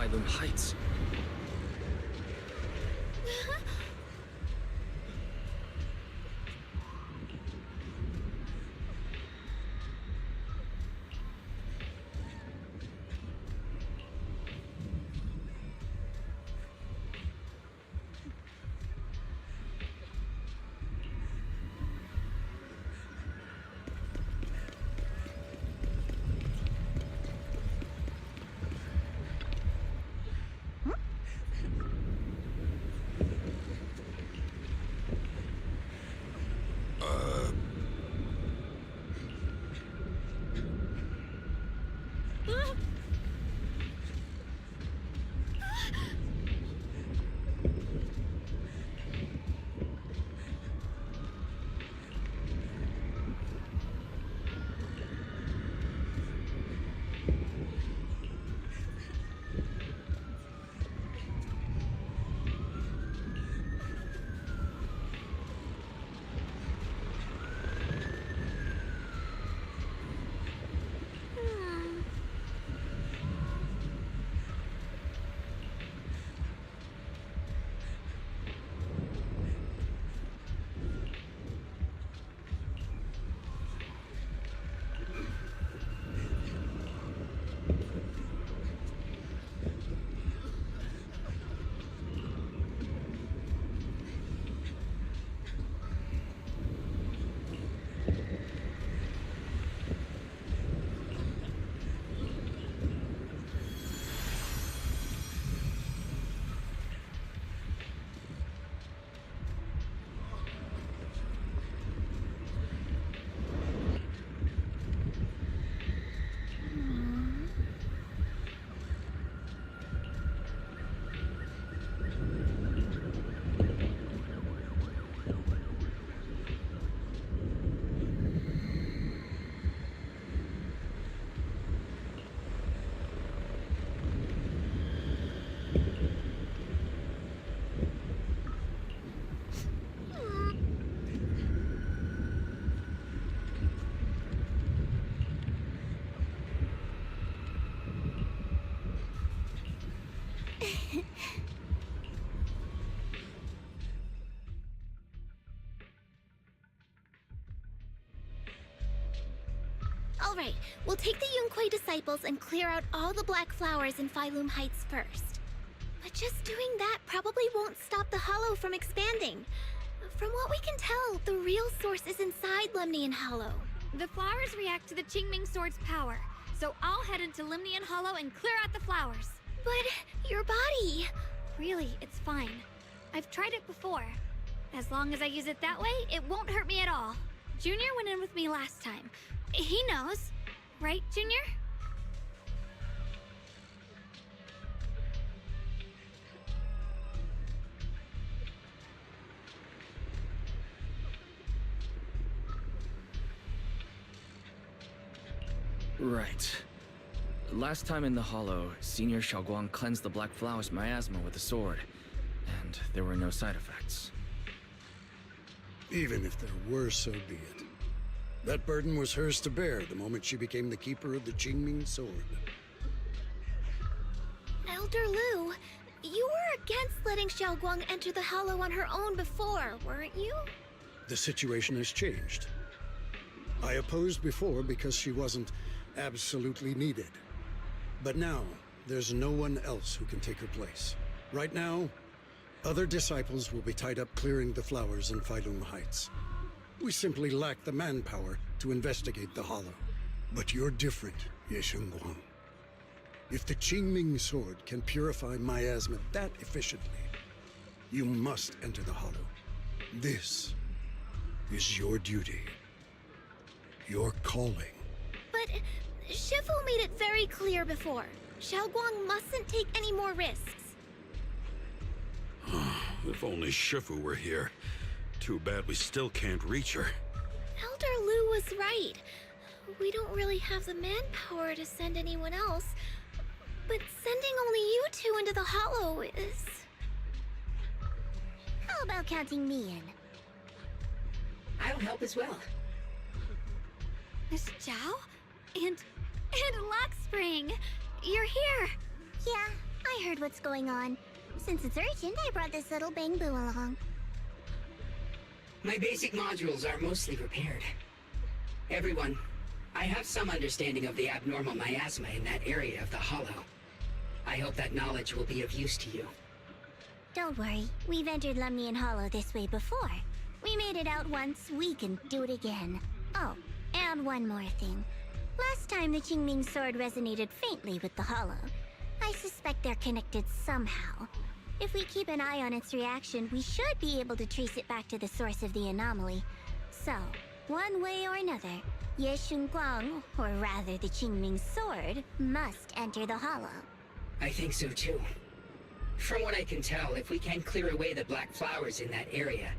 Phylum Heights. Alright, we'll take the Yunquei disciples and clear out all the black flowers in Phylum Heights first. But just doing that probably won't stop the Hollow from expanding. From what we can tell, the real source is inside Lemnian Hollow. The flowers react to the Qingming Sword's power, so I'll head into Lemnian Hollow and clear out the flowers. But your body... Really, it's fine. I've tried it before. As long as I use it that way, it won't hurt me at all. Junior went in with me last time. He knows. Right, Junior? Right. Last time in the Hollow, Senior Xiaoguang cleansed the Black Flowers miasma with a sword, and there were no side effects. Even if there were, so be it. That burden was hers to bear the moment she became the keeper of the Qingming Sword. Elder Lu, you were against letting Xiaoguang enter the Hollow on her own before, weren't you? The situation has changed. I opposed before because she wasn't absolutely needed. But now, there's no one else who can take her place. Right now, other disciples will be tied up clearing the flowers in Phylum Heights. We simply lack the manpower to investigate the Hollow. But you're different, Ye Shengguang. If the Qingming Sword can purify miasma that efficiently, you must enter the Hollow. This is your duty. Your calling. But Shifu made it very clear before. Xiaoguang mustn't take any more risks. If only Shifu were here. Too bad we still can't reach her. Elder Lu was right. We don't really have the manpower to send anyone else. But sending only you two into the Hollow is... How about counting me in? I'll help as well. Miss Zhao? And Lockspring! You're here! Yeah, I heard what's going on. Since it's urgent, I brought this little bamboo along. My basic modules are mostly repaired. Everyone, I have some understanding of the abnormal miasma in that area of the Hollow. I hope that knowledge will be of use to you. Don't worry, we've entered Lemnian Hollow this way before. We made it out once, we can do it again. Oh, and one more thing. Last time the Qingming sword resonated faintly with the Hollow. I suspect they're connected somehow. If we keep an eye on its reaction, we should be able to trace it back to the source of the anomaly. So, one way or another, Ye Shunguang, or rather the Qingming sword, must enter the Hollow. I think so too. From what I can tell, if we can clear away the black flowers in that area,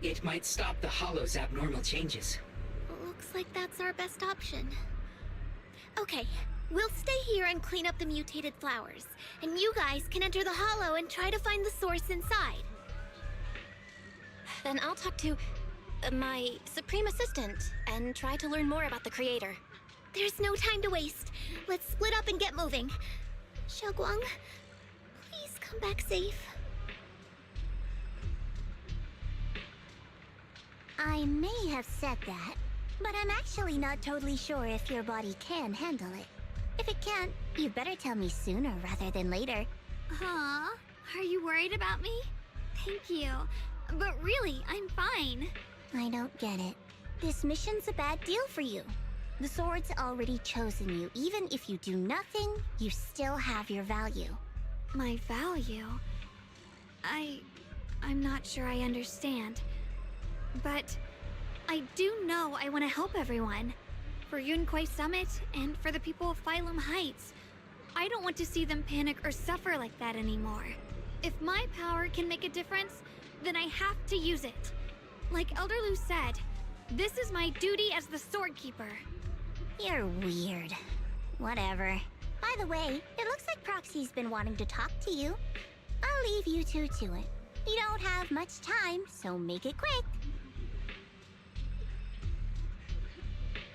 it might stop the Hollow's abnormal changes. Looks like that's our best option. Okay, we'll stay here and clean up the mutated flowers, and you guys can enter the Hollow and try to find the source inside. Then I'll talk to my Supreme Assistant and try to learn more about the Creator. There's no time to waste. Let's split up and get moving. Xiaoguang, please come back safe. I may have said that, but I'm actually not totally sure if your body can handle it. If it can't, you better tell me sooner rather than later. Huh? Are you worried about me? Thank you. But really, I'm fine. I don't get it. This mission's a bad deal for you. The sword's already chosen you. Even if you do nothing, you still have your value. My value? I'm not sure I understand. But I do know I want to help everyone. For Yunquay Summit and for the people of Phylum Heights. I don't want to see them panic or suffer like that anymore. If my power can make a difference, then I have to use it. Like Elder Lu said, this is my duty as the Sword Keeper. You're weird. Whatever. By the way, it looks like Proxy's been wanting to talk to you. I'll leave you two to it. You don't have much time, so make it quick.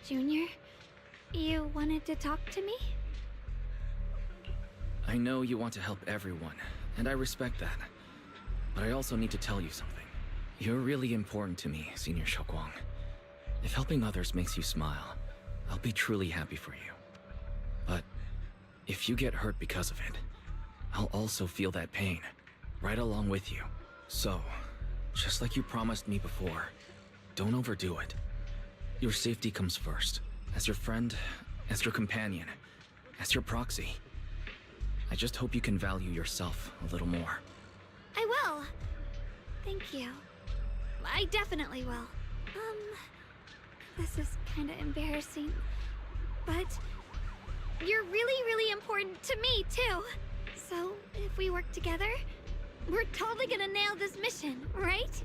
Junior, you wanted to talk to me? I know you want to help everyone, and I respect that. But I also need to tell you something. You're really important to me, Senior Xiaoguang. If helping others makes you smile, I'll be truly happy for you. But if you get hurt because of it, I'll also feel that pain, right along with you. So, just like you promised me before, don't overdo it. Your safety comes first. As your friend, as your companion, as your proxy. I just hope you can value yourself a little more. I will. Thank you. I definitely will. This is kind of embarrassing. But you're really, really important to me, too. So, if we work together, we're totally gonna nail this mission, right?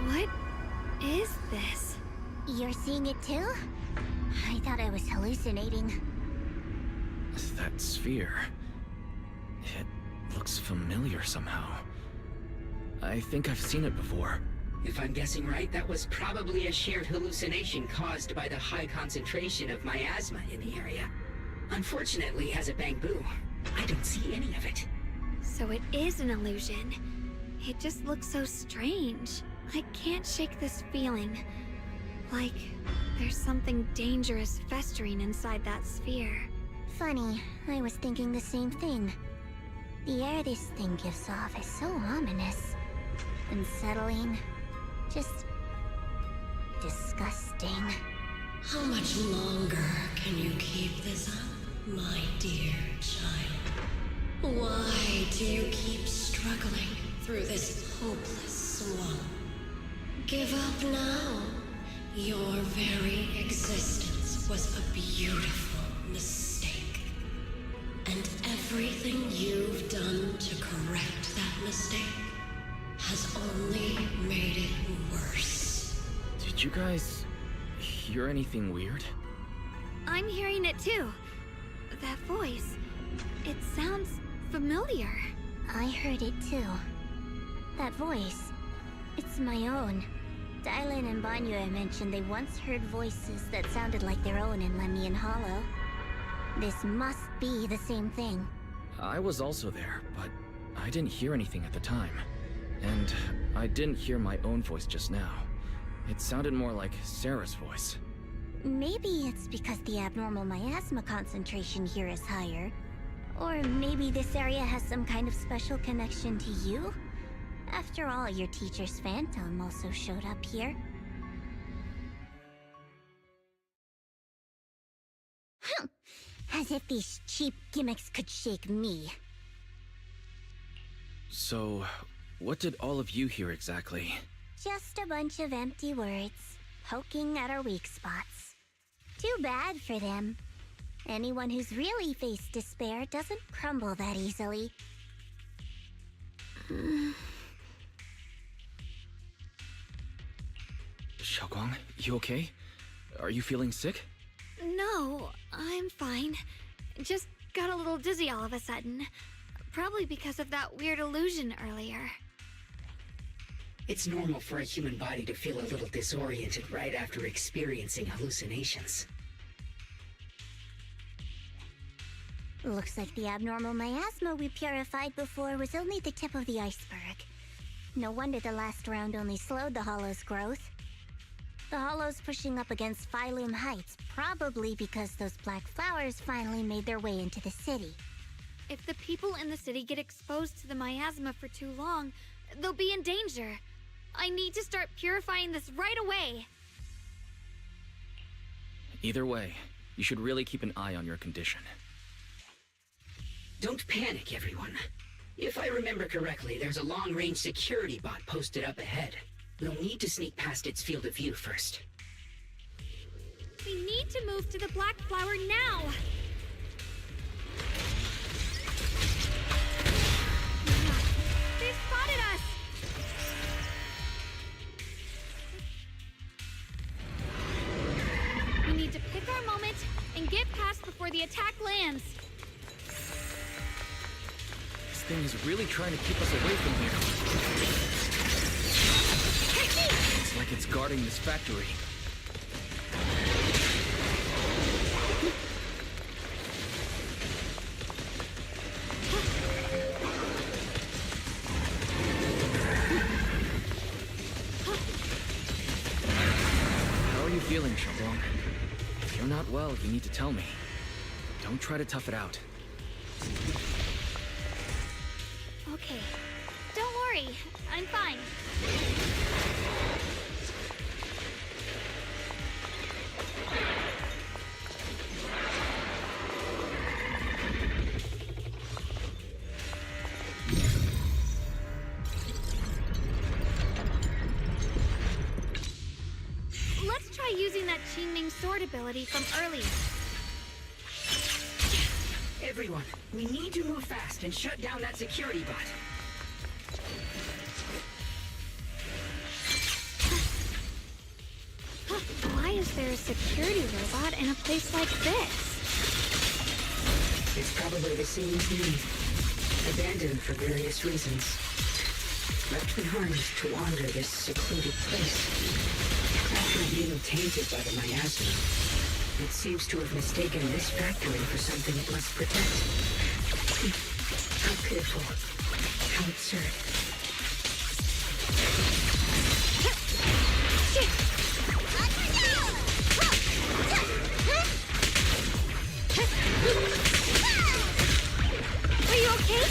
What is this? You're seeing it too? I thought I was hallucinating. That sphere... it looks familiar somehow. I think I've seen it before. If I'm guessing right, that was probably a shared hallucination caused by the high concentration of miasma in the area. Unfortunately, as a bamboo, I don't see any of it. So it is an illusion. It just looks so strange. I can't shake this feeling. Like there's something dangerous festering inside that sphere. Funny, I was thinking the same thing. The air this thing gives off is so ominous. Unsettling. Just... disgusting. How much longer can you keep this up, my dear child? Why do you keep struggling through this hopeless swamp? Give up now. Your very existence was a beautiful mistake. And everything you've done to correct that mistake has only made it worse. Did you guys hear anything weird? I'm hearing it too. That voice. It sounds familiar. I heard it too. That voice. It's my own. Dylan and Banyue mentioned they once heard voices that sounded like their own in Lemnian Hollow. This must be the same thing. I was also there, but I didn't hear anything at the time. And I didn't hear my own voice just now. It sounded more like Sarah's voice. Maybe it's because the abnormal miasma concentration here is higher. Or maybe this area has some kind of special connection to you? After all, your teacher's phantom also showed up here. As if these cheap gimmicks could shake me. So, what did all of you hear exactly? Just a bunch of empty words, poking at our weak spots. Too bad for them. Anyone who's really faced despair doesn't crumble that easily. Xiaoguang, you okay? Are you feeling sick? No, I'm fine. Just got a little dizzy all of a sudden. Probably because of that weird illusion earlier. It's normal for a human body to feel a little disoriented right after experiencing hallucinations. Looks like the abnormal miasma we purified before was only the tip of the iceberg. No wonder the last round only slowed the Hollow's growth. The Hollow's pushing up against Phylum Heights, probably because those black flowers finally made their way into the city. If the people in the city get exposed to the miasma for too long, they'll be in danger. I need to start purifying this right away. Either way, you should really keep an eye on your condition. Don't panic, everyone. If I remember correctly, there's a long-range security bot posted up ahead. We'll need to sneak past its field of view first. We need to move to the black flower now! They've spotted us! We need to pick our moment and get past before the attack lands. This thing is really trying to keep us away from here. It's like it's guarding this factory. How are you feeling, Xiaoguang? If you're not well, you need to tell me. Don't try to tough it out. Okay. Don't worry. I'm fine. Let's try using that Qingming sword ability from earlier. Everyone, we need to move fast and shut down that security bot. Why is there a security robot in a place like this? It's probably the same thing. Abandoned for various reasons. Left behind to wander this secluded place. After being tainted by the miasma, it seems to have mistaken this factory for something it must protect. How pitiful. How absurd. okay?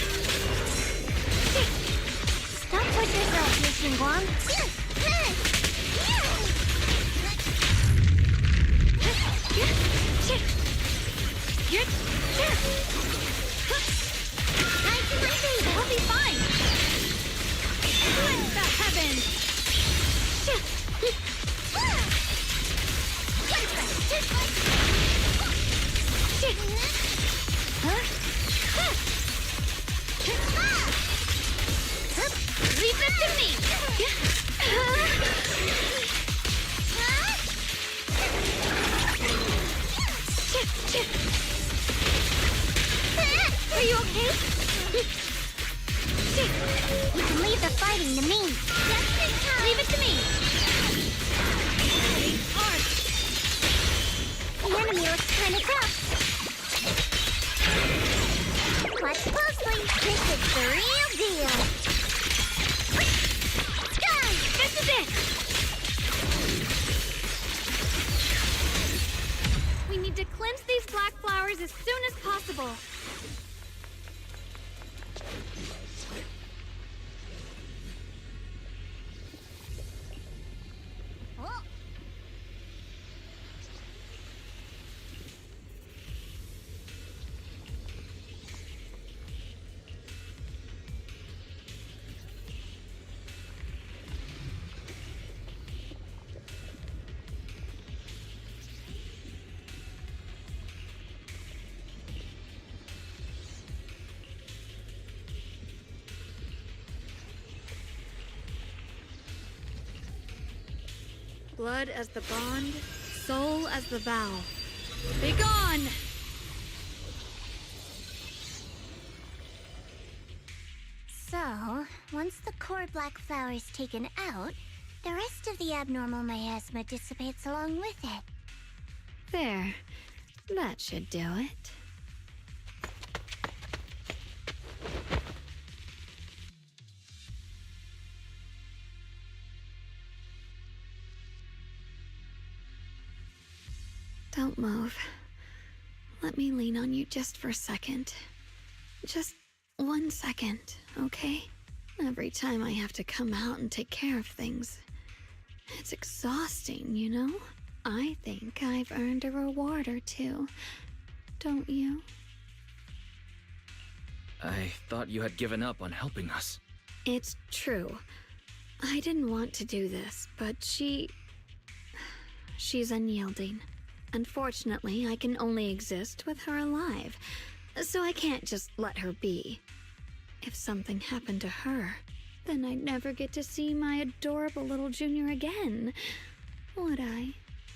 Don't push yourself, Mission Guang. Hide to my baby. I'll be fine. What the heavens? Leave them to me. Are you okay? You can leave the fighting to me. Leave it to me. The enemy looks kind of tough. Watch closely. This is the real deal. Done! This is it. We need to cleanse these black flowers as soon as possible. Oh. Blood as the bond, soul as the vow. Be gone! So, once the core black flower is taken out, the rest of the abnormal miasma dissipates along with it. There. That should do it. Don't move. Let me lean on you just for a second. Just 1 second, okay? Every time I have to come out and take care of things. It's exhausting, you know? I think I've earned a reward or two. Don't you? I thought you had given up on helping us. It's true. I didn't want to do this, but she's unyielding. Unfortunately, I can only exist with her alive, so I can't just let her be. If something happened to her, then I'd never get to see my adorable little junior again, would I?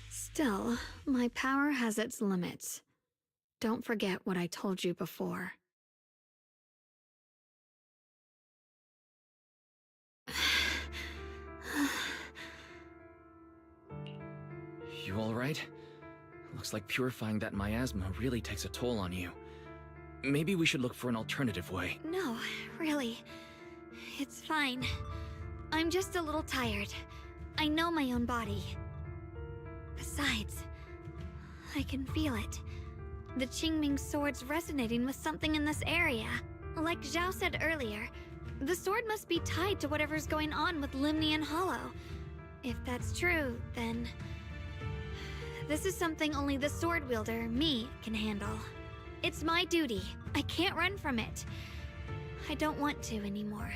Still, my power has its limits. Don't forget what I told you before. You alright? Looks like purifying that miasma really takes a toll on you. Maybe we should look for an alternative way. No, really. It's fine. I'm just a little tired. I know my own body. Besides, I can feel it. The Qingming sword's resonating with something in this area. Like Zhao said earlier, the sword must be tied to whatever's going on with Limnian Hollow. If that's true, then this is something only the sword wielder, me, can handle. It's my duty. I can't run from it. I don't want to anymore.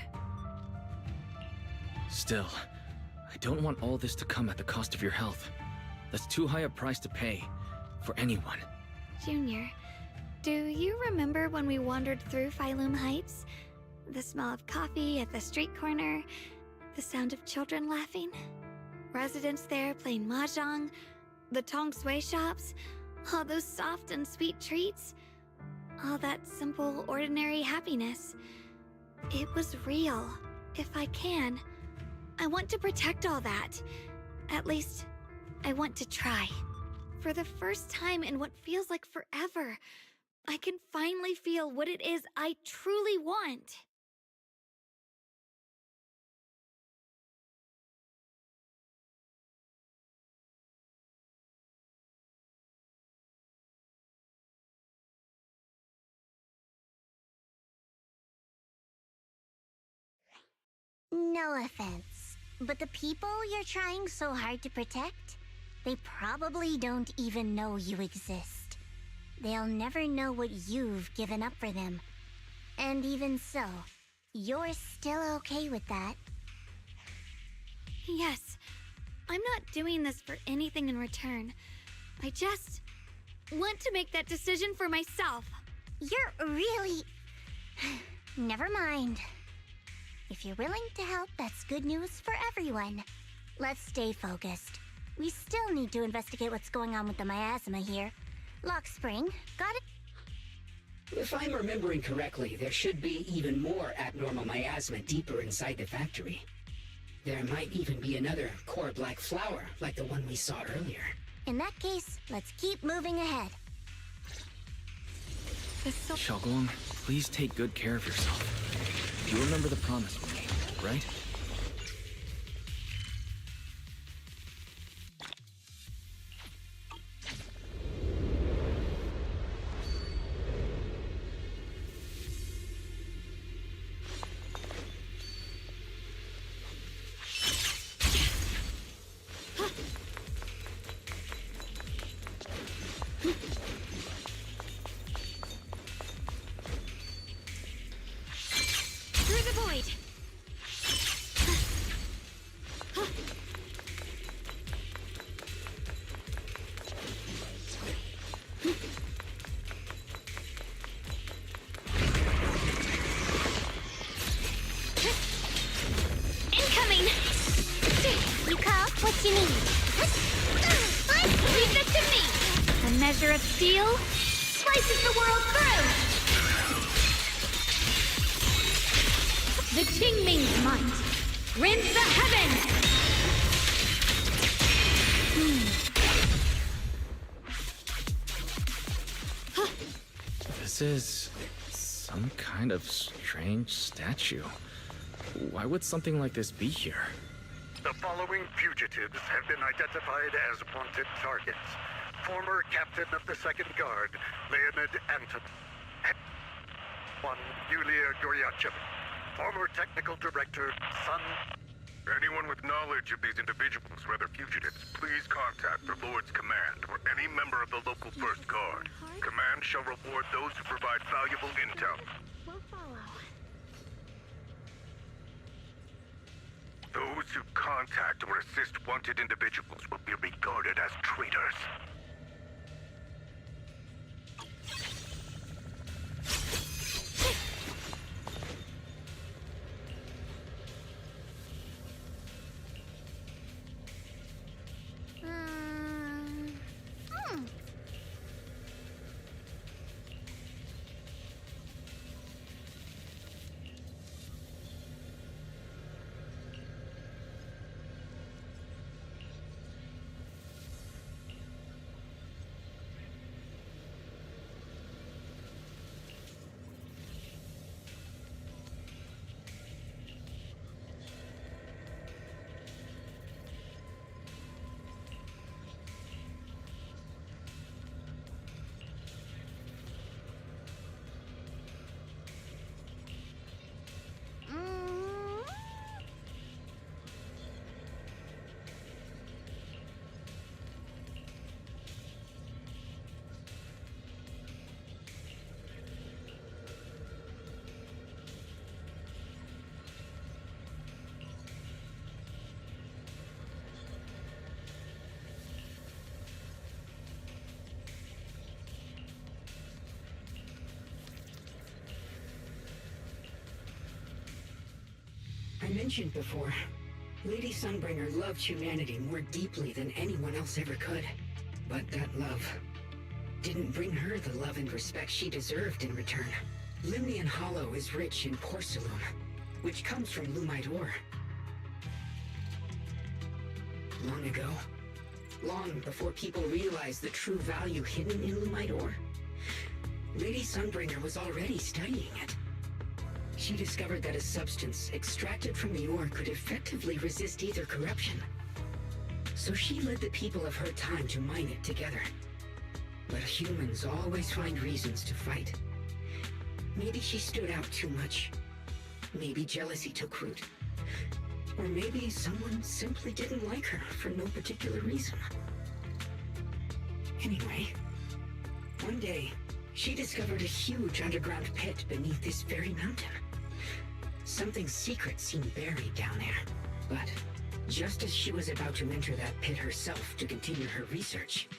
Still, I don't want all this to come at the cost of your health. That's too high a price to pay. For anyone. Junior, do you remember when we wandered through Phylum Heights? The smell of coffee at the street corner, the sound of children laughing, residents there playing mahjong, the Tong Sui shops, all those soft and sweet treats, all that simple, ordinary happiness. It was real, if I can. I want to protect all that. At least, I want to try. For the first time in what feels like forever, I can finally feel what it is I truly want. No offense, but the people you're trying so hard to protect, they probably don't even know you exist. They'll never know what you've given up for them. And even so, you're still okay with that. Yes, I'm not doing this for anything in return. I just want to make that decision for myself. You're really... Never mind. If you're willing to help, that's good news for everyone. Let's stay focused. We still need to investigate what's going on with the miasma here. Lock Spring, got it? If I'm remembering correctly, there should be even more abnormal miasma deeper inside the factory. There might even be another core black flower, like the one we saw earlier. In that case, let's keep moving ahead. Xiaoguang, please take good care of yourself. You remember the promise we made, right? Through the void! Incoming! Yuka, what you need? Leave this to me! A measure of steel slices the world through! The Qingming's might rends the heavens! This is some kind of strange statue. Why would something like this be here? The following fugitives have been identified as wanted targets. Former captain of the Second Guard, Leonid Anton. One, Yulia Goryachev. Former technical director, Sun. Anyone with knowledge of these individuals, whether fugitives, please contact the Lord's Command or any member of the local First Guard. Command shall reward those who provide valuable intel. We'll follow. Those who contact or assist wanted individuals will be regarded as traitors. I mentioned before, Lady Sunbringer loved humanity more deeply than anyone else ever could. But that love didn't bring her the love and respect she deserved in return. Limnian Hollow is rich in porcelain, which comes from Lumite ore. Long ago, long before people realized the true value hidden in Lumite ore, Lady Sunbringer was already studying it. She discovered that a substance extracted from the ore could effectively resist either corruption. So she led the people of her time to mine it together. But humans always find reasons to fight. Maybe she stood out too much. Maybe jealousy took root. Or maybe someone simply didn't like her for no particular reason. Anyway, one day, she discovered a huge underground pit beneath this very mountain. Something secret seemed buried down there. But just as she was about to enter that pit herself to continue her research,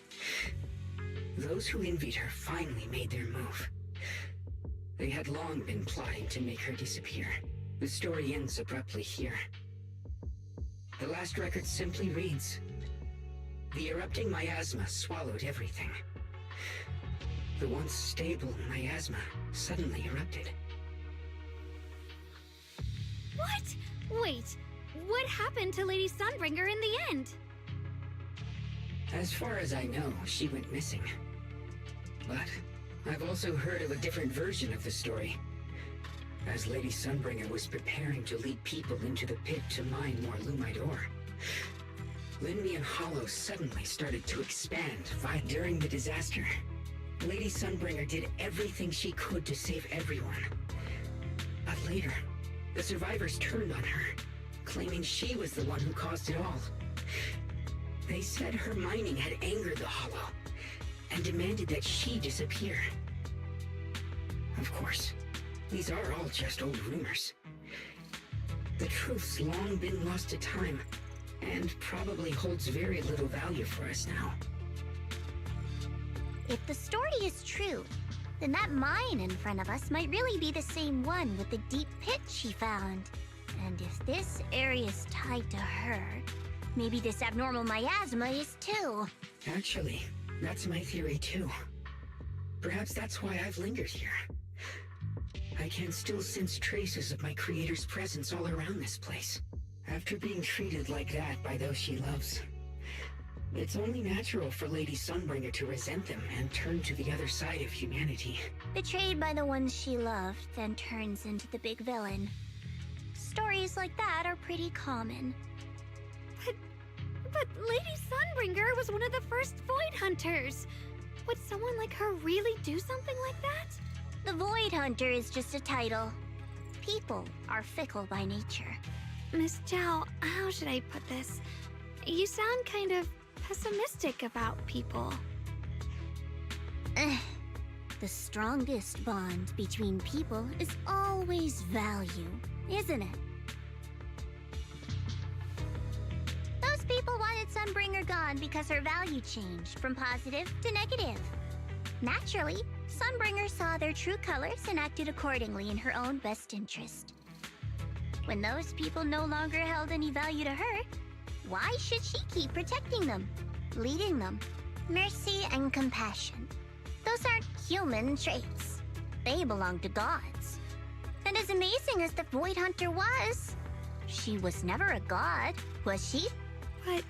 those who envied her finally made their move. They had long been plotting to make her disappear. The story ends abruptly here. The last record simply reads, "The erupting miasma swallowed everything." The once stable miasma suddenly erupted. What? Wait, what happened to Lady Sunbringer in the end? As far as I know, she went missing. But I've also heard of a different version of the story. As Lady Sunbringer was preparing to lead people into the pit to mine more Lumite ore, Lindian Hollow suddenly started to expand. During the disaster, Lady Sunbringer did everything she could to save everyone. But later, the survivors turned on her, claiming she was the one who caused it all. They said her mining had angered the Hollow, and demanded that she disappear. Of course, these are all just old rumors. The truth's long been lost to time, and probably holds very little value for us now. If the story is true, then that mine in front of us might really be the same one with the deep pit she found. And if this area is tied to her, maybe this abnormal miasma is too. Actually, that's my theory too. Perhaps that's why I've lingered here. I can still sense traces of my creator's presence all around this place. After being treated like that by those she loves, it's only natural for Lady Sunbringer to resent them and turn to the other side of humanity. Betrayed by the ones she loved, then turns into the big villain. Stories like that are pretty common. But Lady Sunbringer was one of the first Void Hunters. Would someone like her really do something like that? The Void Hunter is just a title. People are fickle by nature. Miss Zhao, how should I put this? You sound kind of pessimistic about people. The strongest bond between people is always value, isn't it? Those people wanted Sunbringer gone because her value changed from positive to negative. Naturally, Sunbringer saw their true colors and acted accordingly in her own best interest. When those people no longer held any value to her, why should she keep protecting them, leading them? Mercy and compassion. Those aren't human traits. They belong to gods. And as amazing as the Void Hunter was, she was never a god, was she? But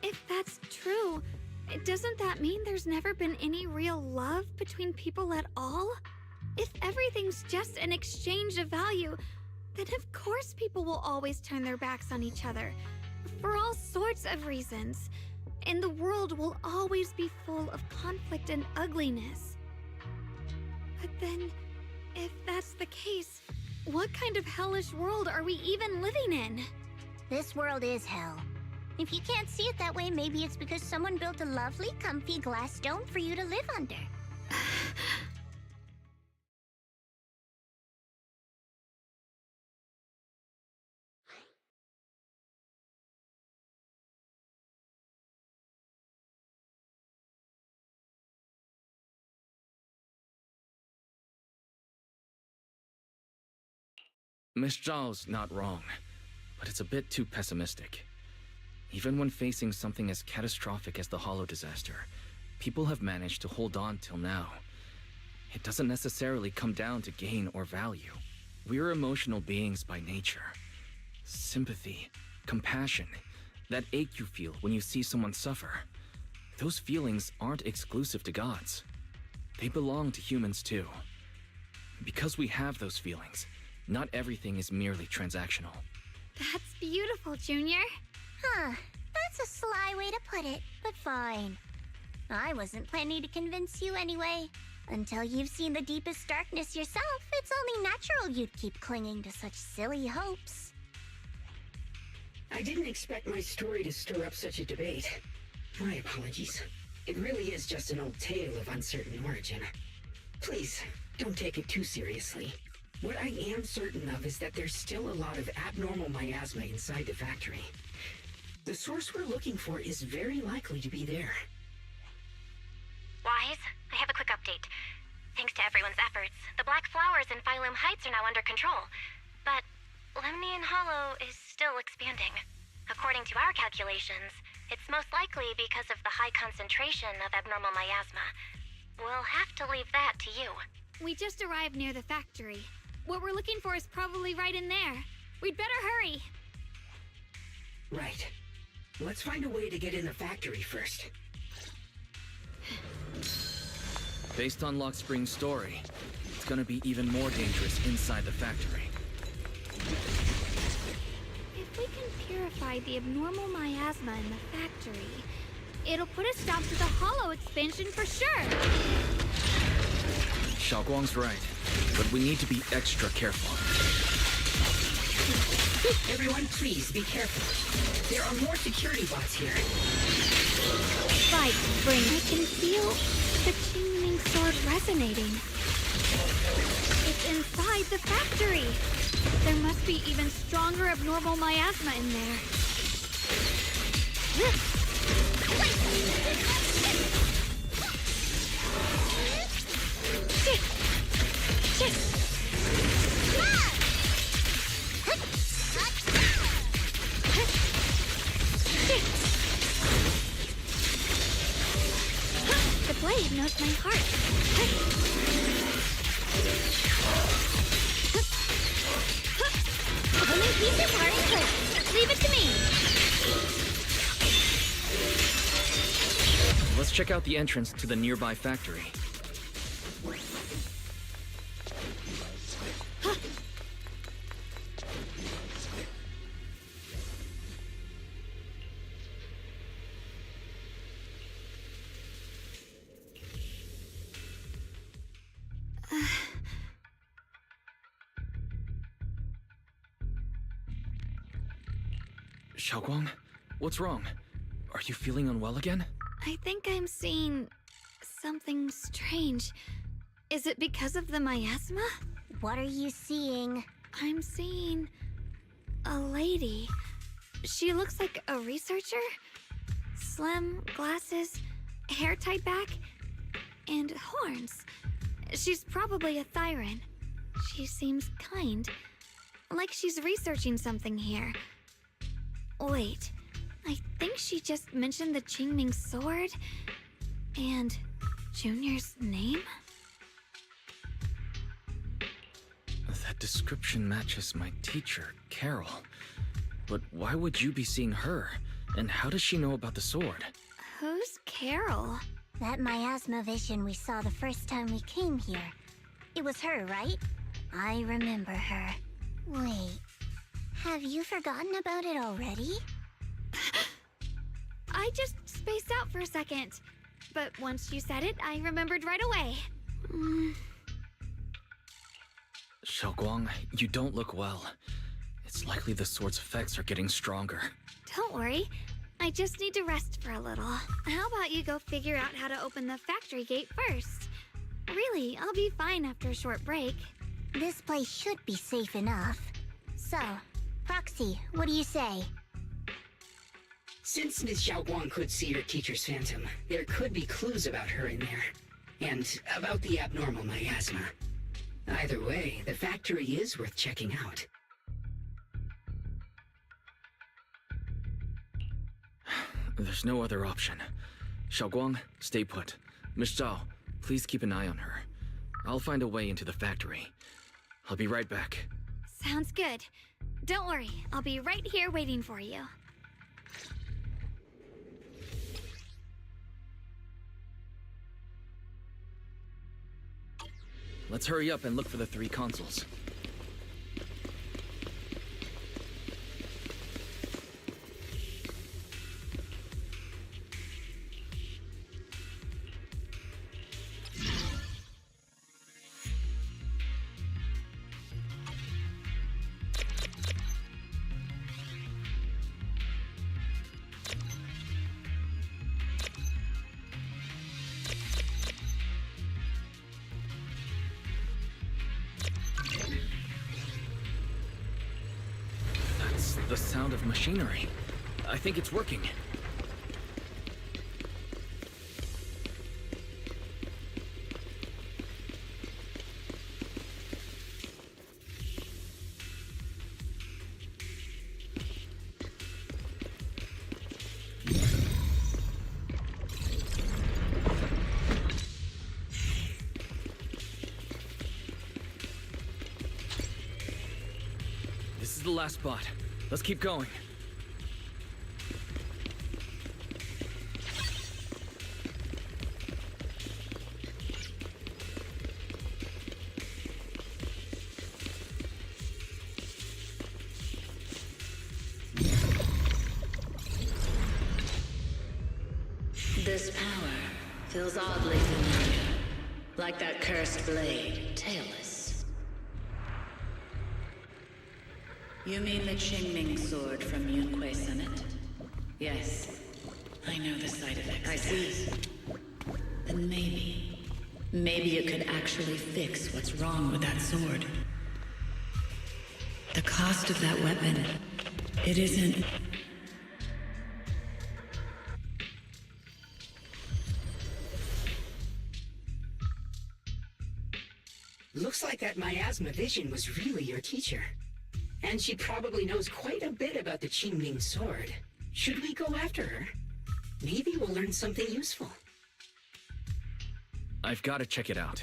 if that's true, doesn't that mean there's never been any real love between people at all? If everything's just an exchange of value, then of course people will always turn their backs on each other, for all sorts of reasons. And the world will always be full of conflict and ugliness. But then, if that's the case, what kind of hellish world are we even living in? This world is hell. If you can't see it that way, maybe it's because someone built a lovely, comfy glass dome for you to live under. Miss Zhao's not wrong, but it's a bit too pessimistic. Even when facing something as catastrophic as the Hollow disaster, people have managed to hold on till now. It doesn't necessarily come down to gain or value. We're emotional beings by nature. Sympathy, compassion, that ache you feel when you see someone suffer. Those feelings aren't exclusive to gods. They belong to humans too. Because we have those feelings, not everything is merely transactional. That's beautiful, Junior. Huh, that's a sly way to put it, but fine. I wasn't planning to convince you anyway. Until you've seen the deepest darkness yourself, it's only natural you'd keep clinging to such silly hopes. I didn't expect my story to stir up such a debate. My apologies. It really is just an old tale of uncertain origin. Please, don't take it too seriously. What I am certain of is that there's still a lot of abnormal miasma inside the factory. The source we're looking for is very likely to be there. Wise, I have a quick update. Thanks to everyone's efforts, the Black Flowers in Phylum Heights are now under control. But Lemnian Hollow is still expanding. According to our calculations, it's most likely because of the high concentration of abnormal miasma. We'll have to leave that to you. We just arrived near the factory. What we're looking for is probably right in there. We'd better hurry. Right. Let's find a way to get in the factory first. Based on Lock Spring's story, it's gonna be even more dangerous inside the factory. If we can purify the abnormal miasma in the factory, it'll put a stop to the Hollow expansion for sure. Xiaoguang's right, but we need to be extra careful. Everyone, please be careful. There are more security bots here. Right, Spring. I can feel the Qingming sword resonating. It's inside the factory. There must be even stronger abnormal miasma in there. The blade knows my heart. Only piece of heart is good. Leave it to me. Let's check out the entrance to the nearby factory. Xiaoguang, what's wrong? Are you feeling unwell again? I think I'm seeing something strange. Is it because of the miasma? What are you seeing? I'm seeing a lady. She looks like a researcher. Slim, glasses, hair tied back, and horns. She's probably a Thyran. She seems kind, like she's researching something here. Wait, I think she just mentioned the Qingming sword and Junior's name? That description matches my teacher, Carol. But why would you be seeing her? And how does she know about the sword? Who's Carol? That miasma vision we saw the first time we came here. It was her, right? I remember her. Wait, have you forgotten about it already? I just spaced out for a second. But once you said it, I remembered right away. Xiaoguang, you don't look well. It's likely the sword's effects are getting stronger. Don't worry. I just need to rest for a little. How about you go figure out how to open the factory gate first? Really, I'll be fine after a short break. This place should be safe enough. So, Proxy, what do you say? Since Ms. Xiaoguang could see her teacher's phantom, there could be clues about her in there. And about the abnormal miasma. Either way, the factory is worth checking out. There's no other option. Xiaoguang, stay put. Miss Zhao, please keep an eye on her. I'll find a way into the factory. I'll be right back. Sounds good. Don't worry, I'll be right here waiting for you. Let's hurry up and look for the 3 consoles. sound of machinery. I think it's working. This is the last spot. Let's keep going. This power feels oddly familiar. Like that cursed blade, tailless. You mean the Qingming sword from Yunque Summit? Yes. I know the side effects. I see. Then maybe it could actually fix what's wrong with that sword. The cost of that weapon, it isn't... Looks like that miasma vision was really your teacher. And she probably knows quite a bit about the Qingming sword. Should we go after her? Maybe we'll learn something useful. I've got to check it out.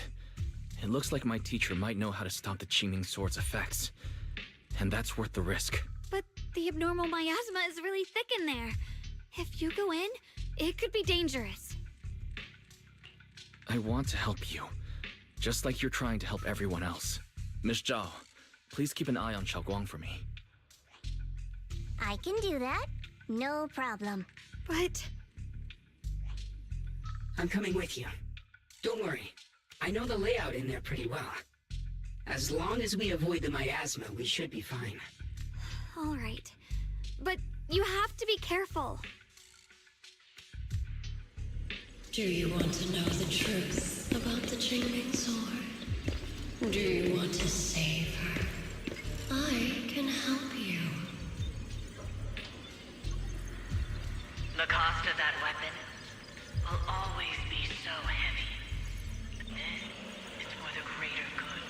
It looks like my teacher might know how to stop the Qingming sword's effects. And that's worth the risk. But the abnormal miasma is really thick in there. If you go in, it could be dangerous. I want to help you. Just like you're trying to help everyone else. Miss Zhao, please keep an eye on Xiaoguang for me. I can do that. No problem. But... I'm coming with you. Don't worry. I know the layout in there pretty well. As long as we avoid the miasma, we should be fine. All right. But you have to be careful. Do you want to know the truth about the Qingming sword? Do you want to save her? I can help you. The cost of that weapon will always be so heavy. This is for the greater good.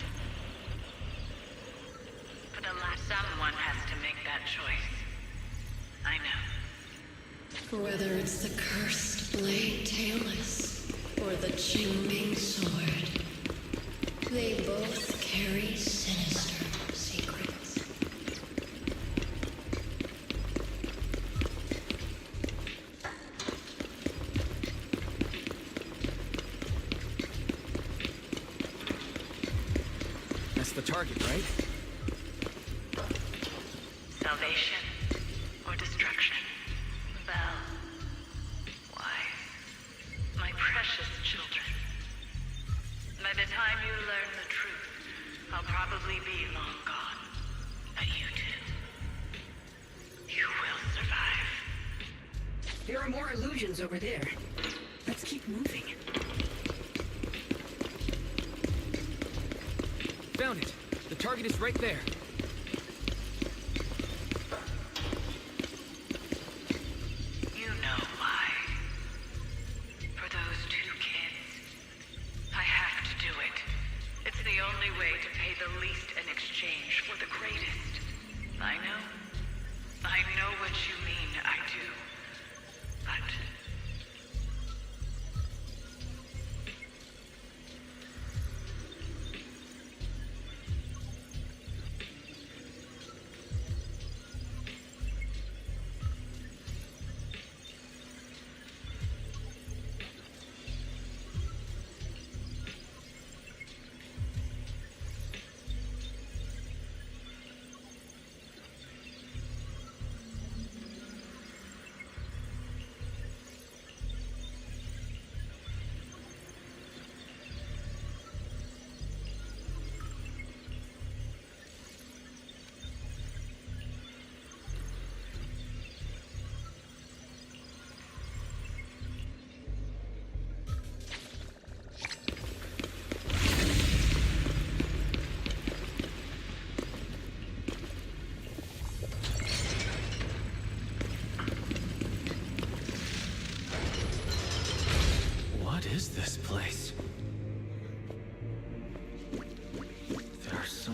For the last, someone has to make that choice. I know. Whether it's the cursed blade tailless or the Qingming sword, they both carry sinister secrets. That's the target, right? Salvation or destruction? Belle. Why? My precious children. By the time you learn the truth, I'll probably be long gone. But you two, you will survive. There are more illusions over there. Let's keep moving. Found it! The target is right there. You know why. For those two kids. I have to do it. It's the only way to pay the least in exchange for the greatest. I know. I know what you mean, I do. But...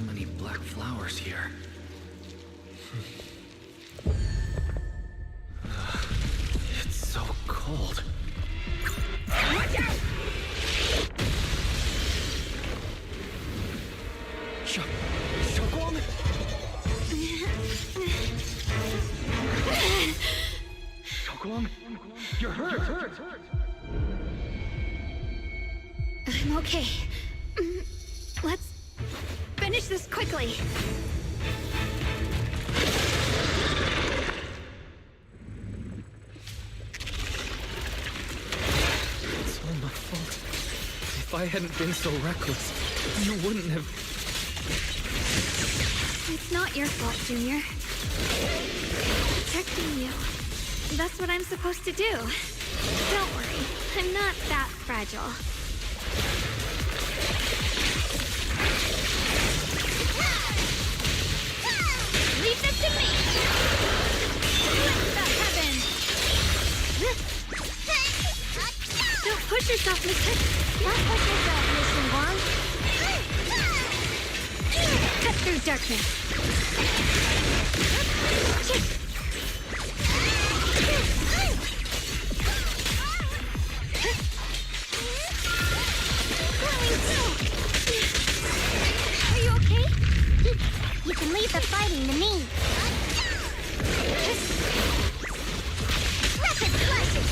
many black flowers here. It's so cold. Watch out! Xiaoguang? Xiaoguang, you're hurt. I'm okay. Let's finish this quickly. It's all my fault. If I hadn't been so reckless, you wouldn't have... It's not your fault, Junior. Protecting you. That's what I'm supposed to do. Don't worry, I'm not that fragile. Leave this to me! Lift the heavens! Don't push yourself, Mister. Don't push yourself, Mission Wong. Cut through darkness. Are you okay? You can leave the fighting to me. Rapid flushes.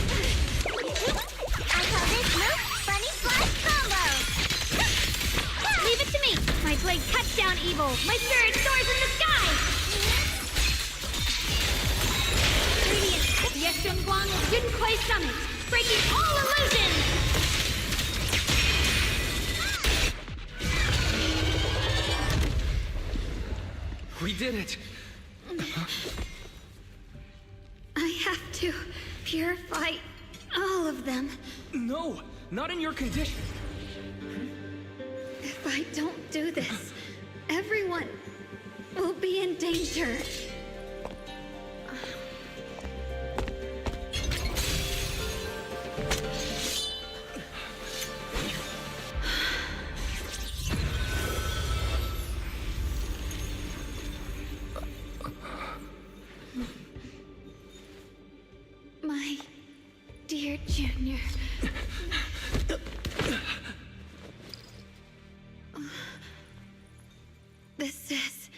I call this move Bunny Flash Combo. Leave it to me. My blade cuts down evil. My spirit soars in the sky. Radiant, Yeshun Guang Yunquai Summit, breaking all illusions. We did it! I have to purify all of them. No! Not in your condition! If I don't do this, everyone will be in danger. My dear Junior. This is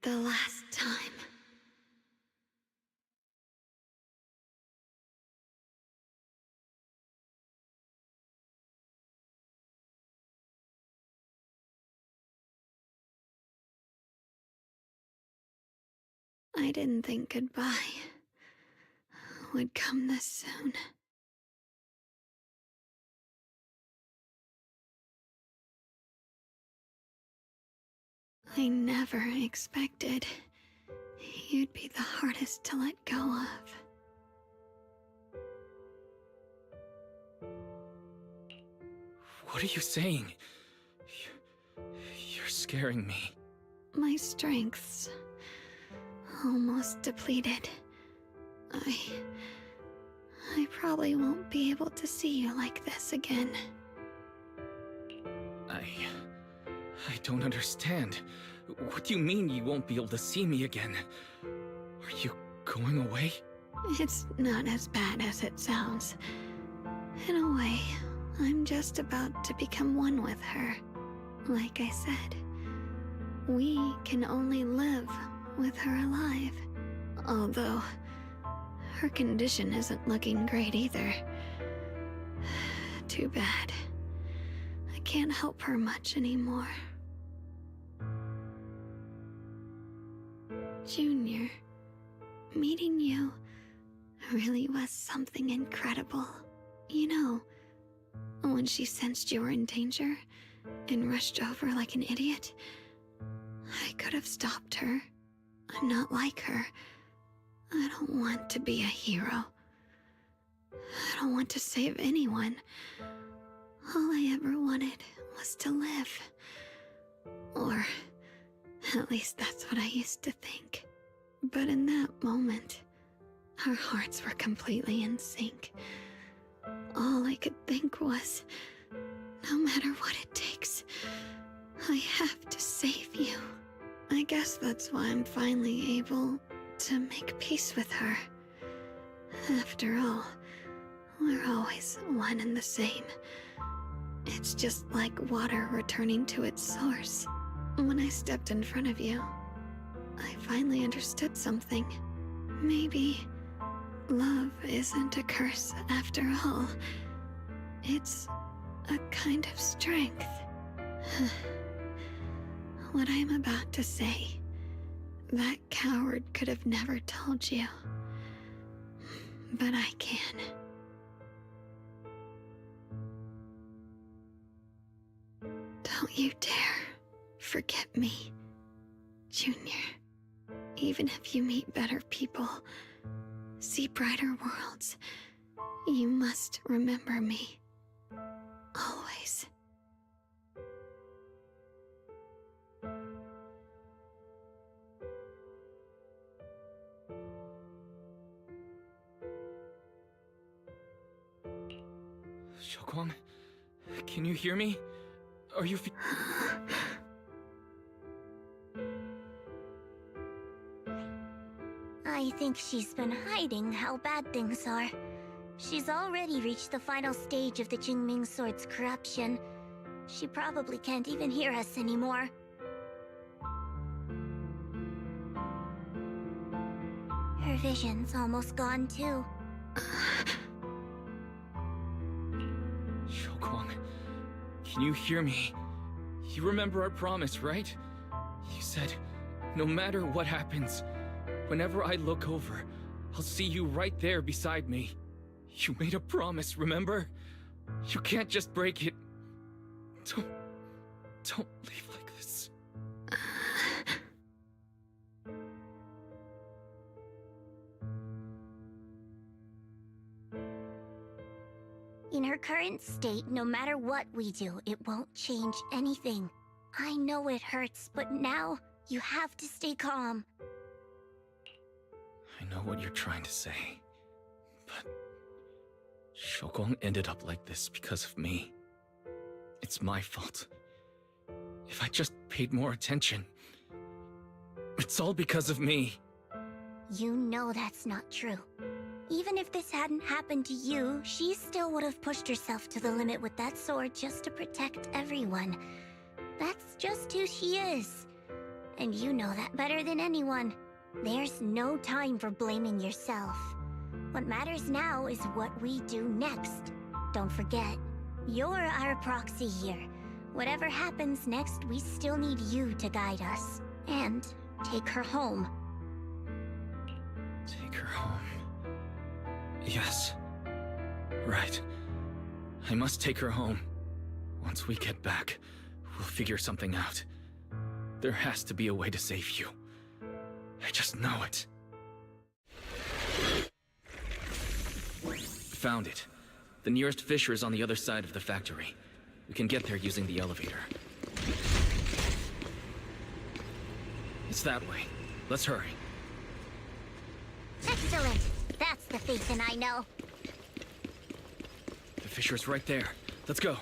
the last time. I didn't think goodbye would come this soon. I never expected you'd be the hardest to let go of. What are you saying? You're scaring me. My strength's almost depleted. I probably won't be able to see you like this again. I don't understand. What do you mean you won't be able to see me again? Are you going away? It's not as bad as it sounds. In a way, I'm just about to become one with her. Like I said, we can only live with her alive. Although, her condition isn't looking great either. Too bad. I can't help her much anymore. Junior, meeting you really was something incredible. You know, when she sensed you were in danger and rushed over like an idiot, I could have stopped her. I'm not like her. I don't want to be a hero. I don't want to save anyone. All I ever wanted was to live. Or at least that's what I used to think. But in that moment, our hearts were completely in sync. All I could think was, no matter what it takes, I have to save you. I guess that's why I'm finally able to make peace with her. After all, we're always one and the same. It's just like water returning to its source. When I stepped in front of you, I finally understood something. Maybe love isn't a curse after all. It's a kind of strength. What I'm about to say, that coward could have never told you. But I can. Don't you dare forget me, Junior. Even if you meet better people, see brighter worlds, you must remember me. Always. Xiaoguang, can you hear me? Are you I think she's been hiding how bad things are. She's already reached the final stage of the Jingming Sword's corruption. She probably can't even hear us anymore. Her vision's almost gone too. Xiaoguang, can you hear me? You remember our promise, right? You said, no matter what happens, whenever I look over, I'll see you right there beside me. You made a promise, remember? You can't just break it. Don't leave like this. In her current state, no matter what we do, it won't change anything. I know it hurts, but now you have to stay calm. I know what you're trying to say, but Xiaoguang ended up like this because of me. It's my fault. If I just paid more attention, it's all because of me. You know that's not true. Even if this hadn't happened to you, she still would have pushed herself to the limit with that sword just to protect everyone. That's just who she is. And you know that better than anyone. There's no time for blaming yourself. What matters now is what we do next. Don't forget, you're our proxy here. Whatever happens next, we still need you to guide us. And take her home. Take her home. Yes. Right. I must take her home. Once we get back, we'll figure something out. There has to be a way to save you. I just know it. Found it. The nearest fissure is on the other side of the factory. We can get there using the elevator. It's that way. Let's hurry. Excellent! That's the Phaeton I know. The fissure's right there. Let's go.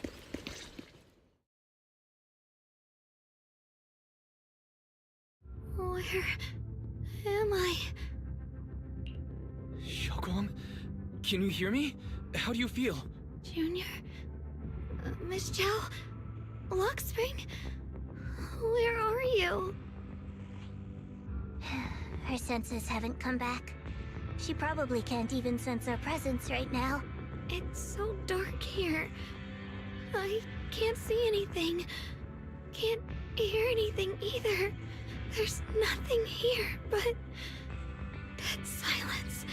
Where am I? Xiaoguang, can you hear me? How do you feel? Junior? Miss Chow? Lockspring? Where are you? Her senses haven't come back. She probably can't even sense our presence right now. It's so dark here. I can't see anything. Can't hear anything either. There's nothing here but dead silence.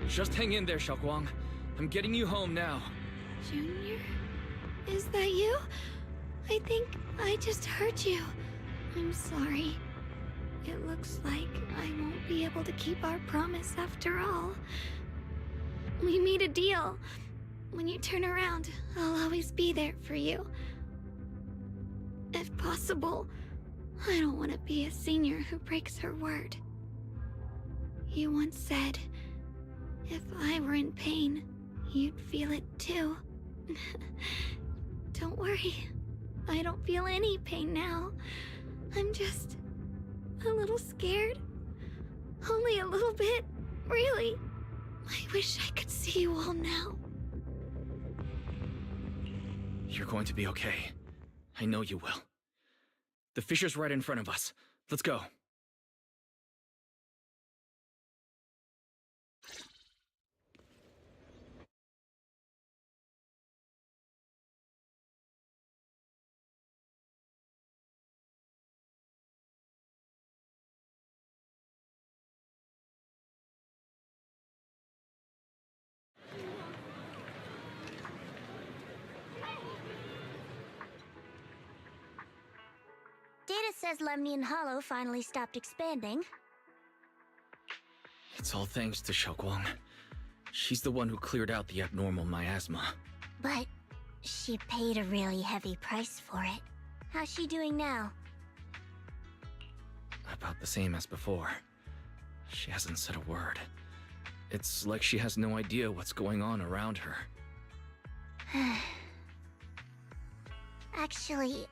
Just hang in there, Xiaoguang. I'm getting you home now. Junior? Is that you? I think I just heard you. I'm sorry. It looks like I won't be able to keep our promise after all. We made a deal. When you turn around, I'll always be there for you. If possible, I don't want to be a senior who breaks her word. You once said, if I were in pain, you'd feel it too. Don't worry. I don't feel any pain now. I'm just a little scared. Only a little bit, really. I wish I could see you all now. You're going to be okay. I know you will. The fissure's right in front of us. Let's go. Data says Lemnian Hollow finally stopped expanding. It's all thanks to Xiaoguang. She's the one who cleared out the abnormal miasma. But she paid a really heavy price for it. How's she doing now? About the same as before. She hasn't said a word. It's like she has no idea what's going on around her. Actually,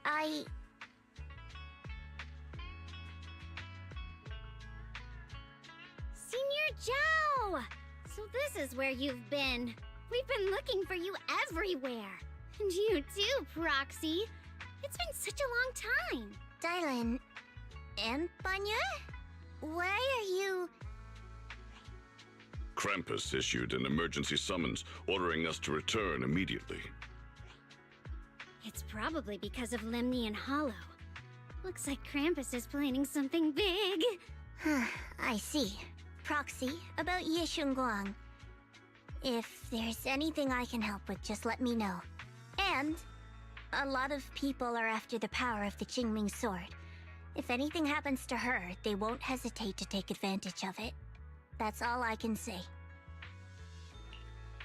Senior Zhao! So this is where you've been. We've been looking for you everywhere. And you too, Proxy. It's been such a long time. Dylan and Banya? Why are you... Krampus issued an emergency summons ordering us to return immediately. It's probably because of Lemnian Hollow. Looks like Krampus is planning something big. I see. Proxy, about Ye Shunguang. If there's anything I can help with, just let me know. And a lot of people are after the power of the Qingming sword. If anything happens to her, they won't hesitate to take advantage of it. That's all I can say.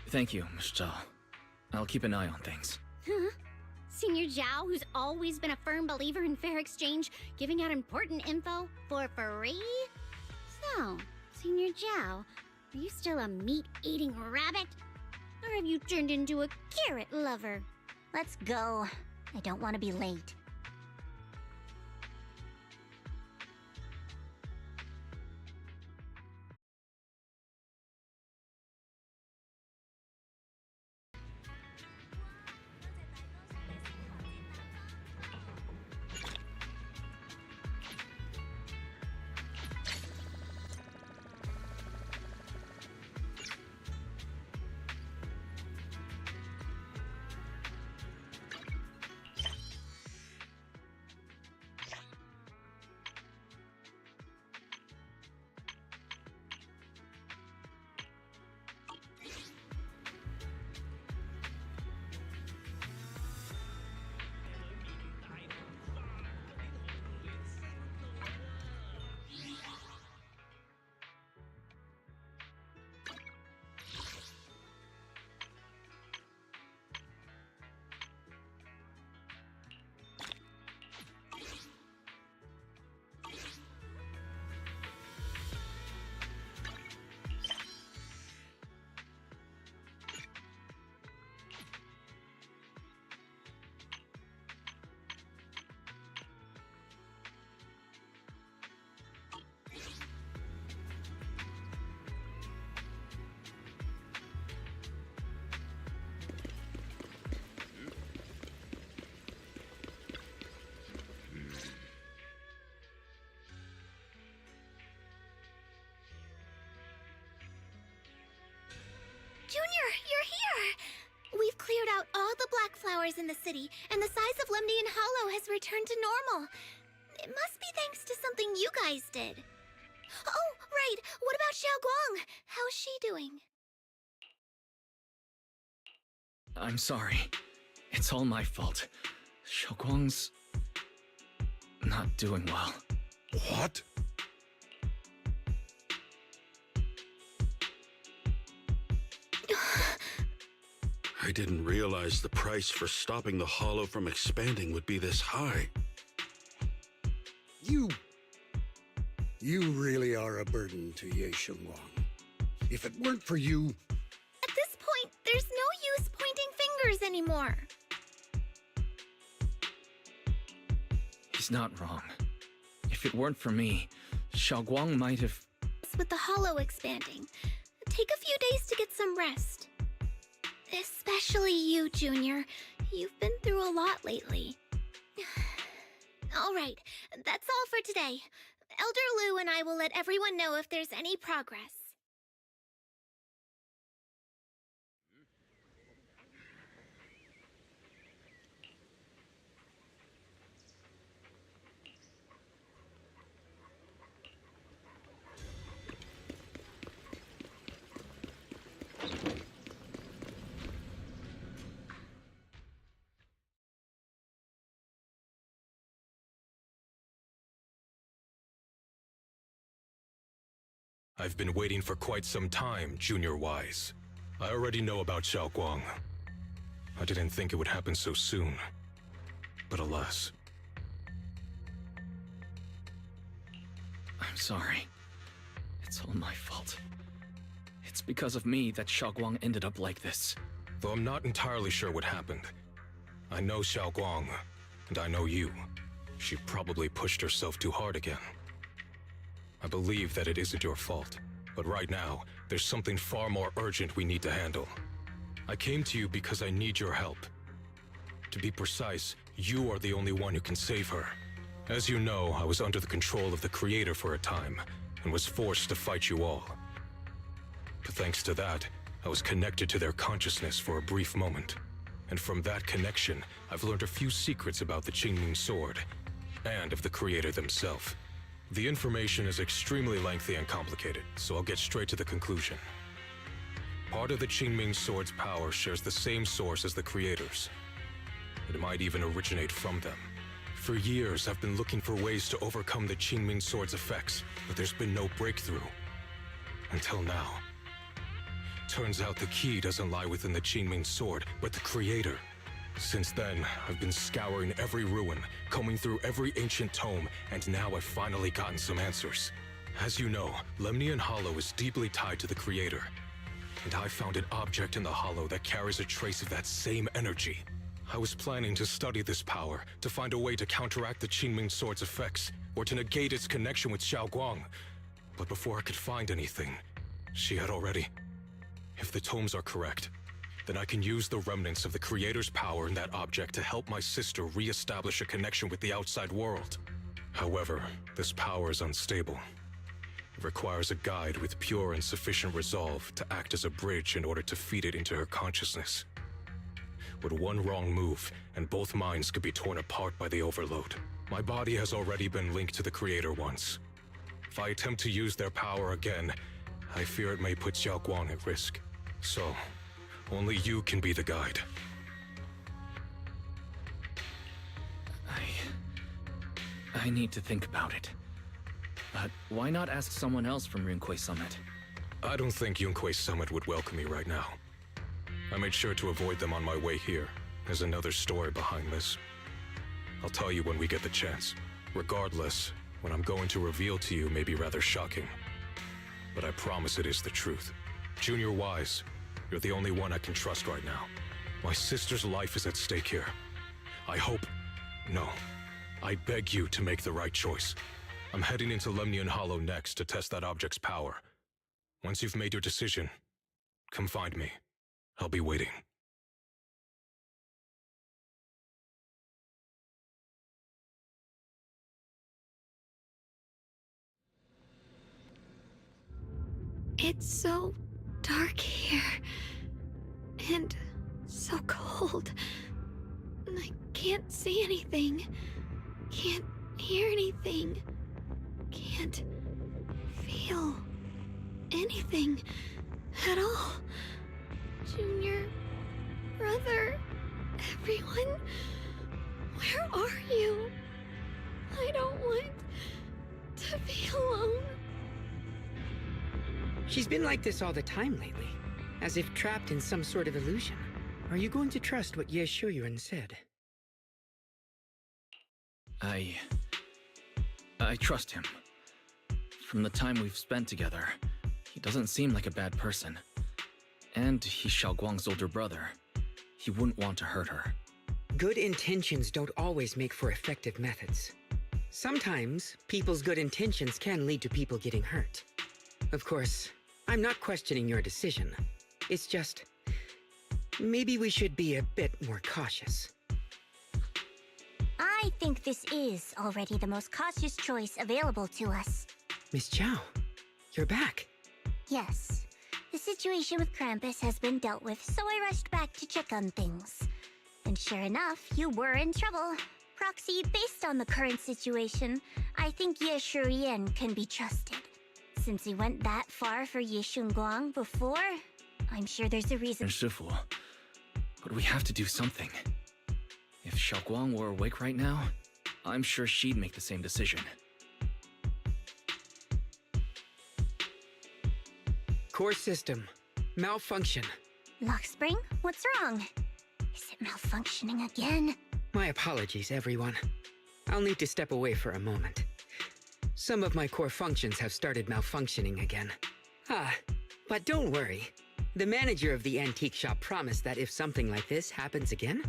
Thank you, Miss Zhao. I'll keep an eye on things. Huh? Senior Zhao, who's always been a firm believer in fair exchange, giving out important info for free? So, Senior Zhao, are you still a meat-eating rabbit? Or have you turned into a carrot lover? Let's go. I don't want to be late. Junior, you're here! We've cleared out all the black flowers in the city, and the size of Lemnian Hollow has returned to normal. It must be thanks to something you guys did. Oh, right! What about Xiaoguang? How's she doing? I'm sorry. It's all my fault. Xiaoguang's not doing well. What? I didn't realize the price for stopping the Hollow from expanding would be this high. You really are a burden to Ye Shunguang. If it weren't for you... At this point, there's sugars anymore. He's not wrong. If it weren't for me, Xiaoguang might have... With the hollow expanding, take a few days to get some rest. Especially you, Junior. You've been through a lot lately. All right, that's all for today. Elder Lu and I will let everyone know if there's any progress. I've been waiting for quite some time, Junior Wise. I already know about Xiaoguang. I didn't think it would happen so soon. But alas. I'm sorry. It's all my fault. It's because of me that Xiaoguang ended up like this. Though I'm not entirely sure what happened. I know Xiaoguang, and I know you. She probably pushed herself too hard again. I believe that it isn't your fault, but right now, there's something far more urgent we need to handle. I came to you because I need your help. To be precise, you are the only one who can save her. As you know, I was under the control of the Creator for a time, and was forced to fight you all. But thanks to that, I was connected to their consciousness for a brief moment. And from that connection, I've learned a few secrets about the Qingming Sword, and of the Creator themselves. The information is extremely lengthy and complicated, so I'll get straight to the conclusion. Part of the Qingming Sword's power shares the same source as the Creator's. It might even originate from them. For years, I've been looking for ways to overcome the Qingming Sword's effects, but there's been no breakthrough. Until now. Turns out the key doesn't lie within the Qingming Sword, but the Creator. Since then, I've been scouring every ruin, combing through every ancient tome, and now I've finally gotten some answers. As you know, Lemnian Hollow is deeply tied to the Creator. And I found an object in the Hollow that carries a trace of that same energy. I was planning to study this power, to find a way to counteract the Qingming Sword's effects, or to negate its connection with Xiaoguang. But before I could find anything, she had already... If the tomes are correct, then I can use the remnants of the Creator's power in that object to help my sister re-establish a connection with the outside world. However, this power is unstable. It requires a guide with pure and sufficient resolve to act as a bridge in order to feed it into her consciousness. With one wrong move, and both minds could be torn apart by the overload. My body has already been linked to the Creator once. If I attempt to use their power again, I fear it may put Xiaoguang at risk. So, only you can be the guide. I need to think about it. But why not ask someone else from Yunquei Summit? I don't think Yunquei Summit would welcome me right now. I made sure to avoid them on my way here. There's another story behind this. I'll tell you when we get the chance. Regardless, what I'm going to reveal to you may be rather shocking. But I promise it is the truth. Junior Wise, you're the only one I can trust right now. My sister's life is at stake here. I hope... No. I beg you to make the right choice. I'm heading into Lemnian Hollow next to test that object's power. Once you've made your decision, come find me. I'll be waiting. It's so dark here. And so cold. I can't see anything. Can't hear anything. Can't feel anything at all. Junior, brother, everyone, where are you? I don't want to be alone. She's been like this all the time lately, as if trapped in some sort of illusion. Are you going to trust what Ye Shuyuan said? I trust him. From the time we've spent together, he doesn't seem like a bad person. And he's Xiaoguang's older brother. he wouldn't want to hurt her. Good intentions don't always make for effective methods. Sometimes, people's good intentions can lead to people getting hurt. Of course, I'm not questioning your decision. It's just, maybe we should be a bit more cautious. I think this is already the most cautious choice available to us. Miss Chow, you're back. Yes. The situation with Krampus has been dealt with, so I rushed back to check on things. And sure enough, you were in trouble. Proxy, based on the current situation, I think Ye Shuyen can be trusted. Since he went that far for Ye Shunguang before, I'm sure there's a reason. Shifu, but we have to do something. If Xiaoguang were awake right now, I'm sure she'd make the same decision. Core system. Malfunction. Lockspring, what's wrong? Is it malfunctioning again? My apologies, everyone. I'll need to step away for a moment. Some of my core functions have started malfunctioning again. But don't worry. The manager of the antique shop promised that if something like this happens again,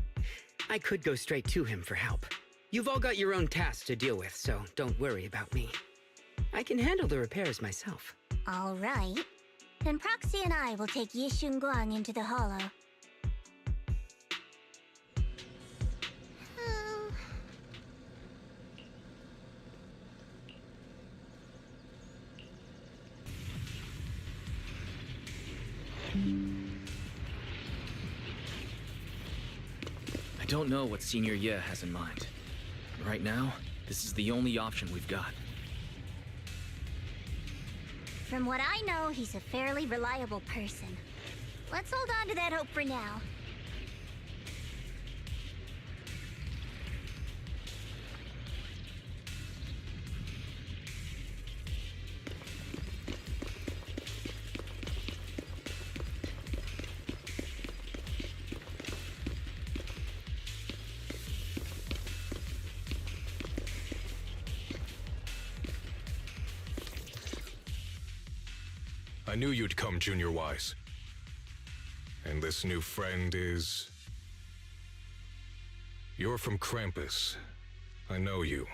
I could go straight to him for help. You've all got your own tasks to deal with, so don't worry about me. I can handle the repairs myself. All right. Then Proxy and I will take Ye Shunguang into the hollow. I don't know what Senior Ye has in mind. Right now, this is the only option we've got. From what I know, he's a fairly reliable person. Let's hold on to that hope for now. I knew you'd come, Junior Wise. And this new friend is... You're from Krampus. I know you.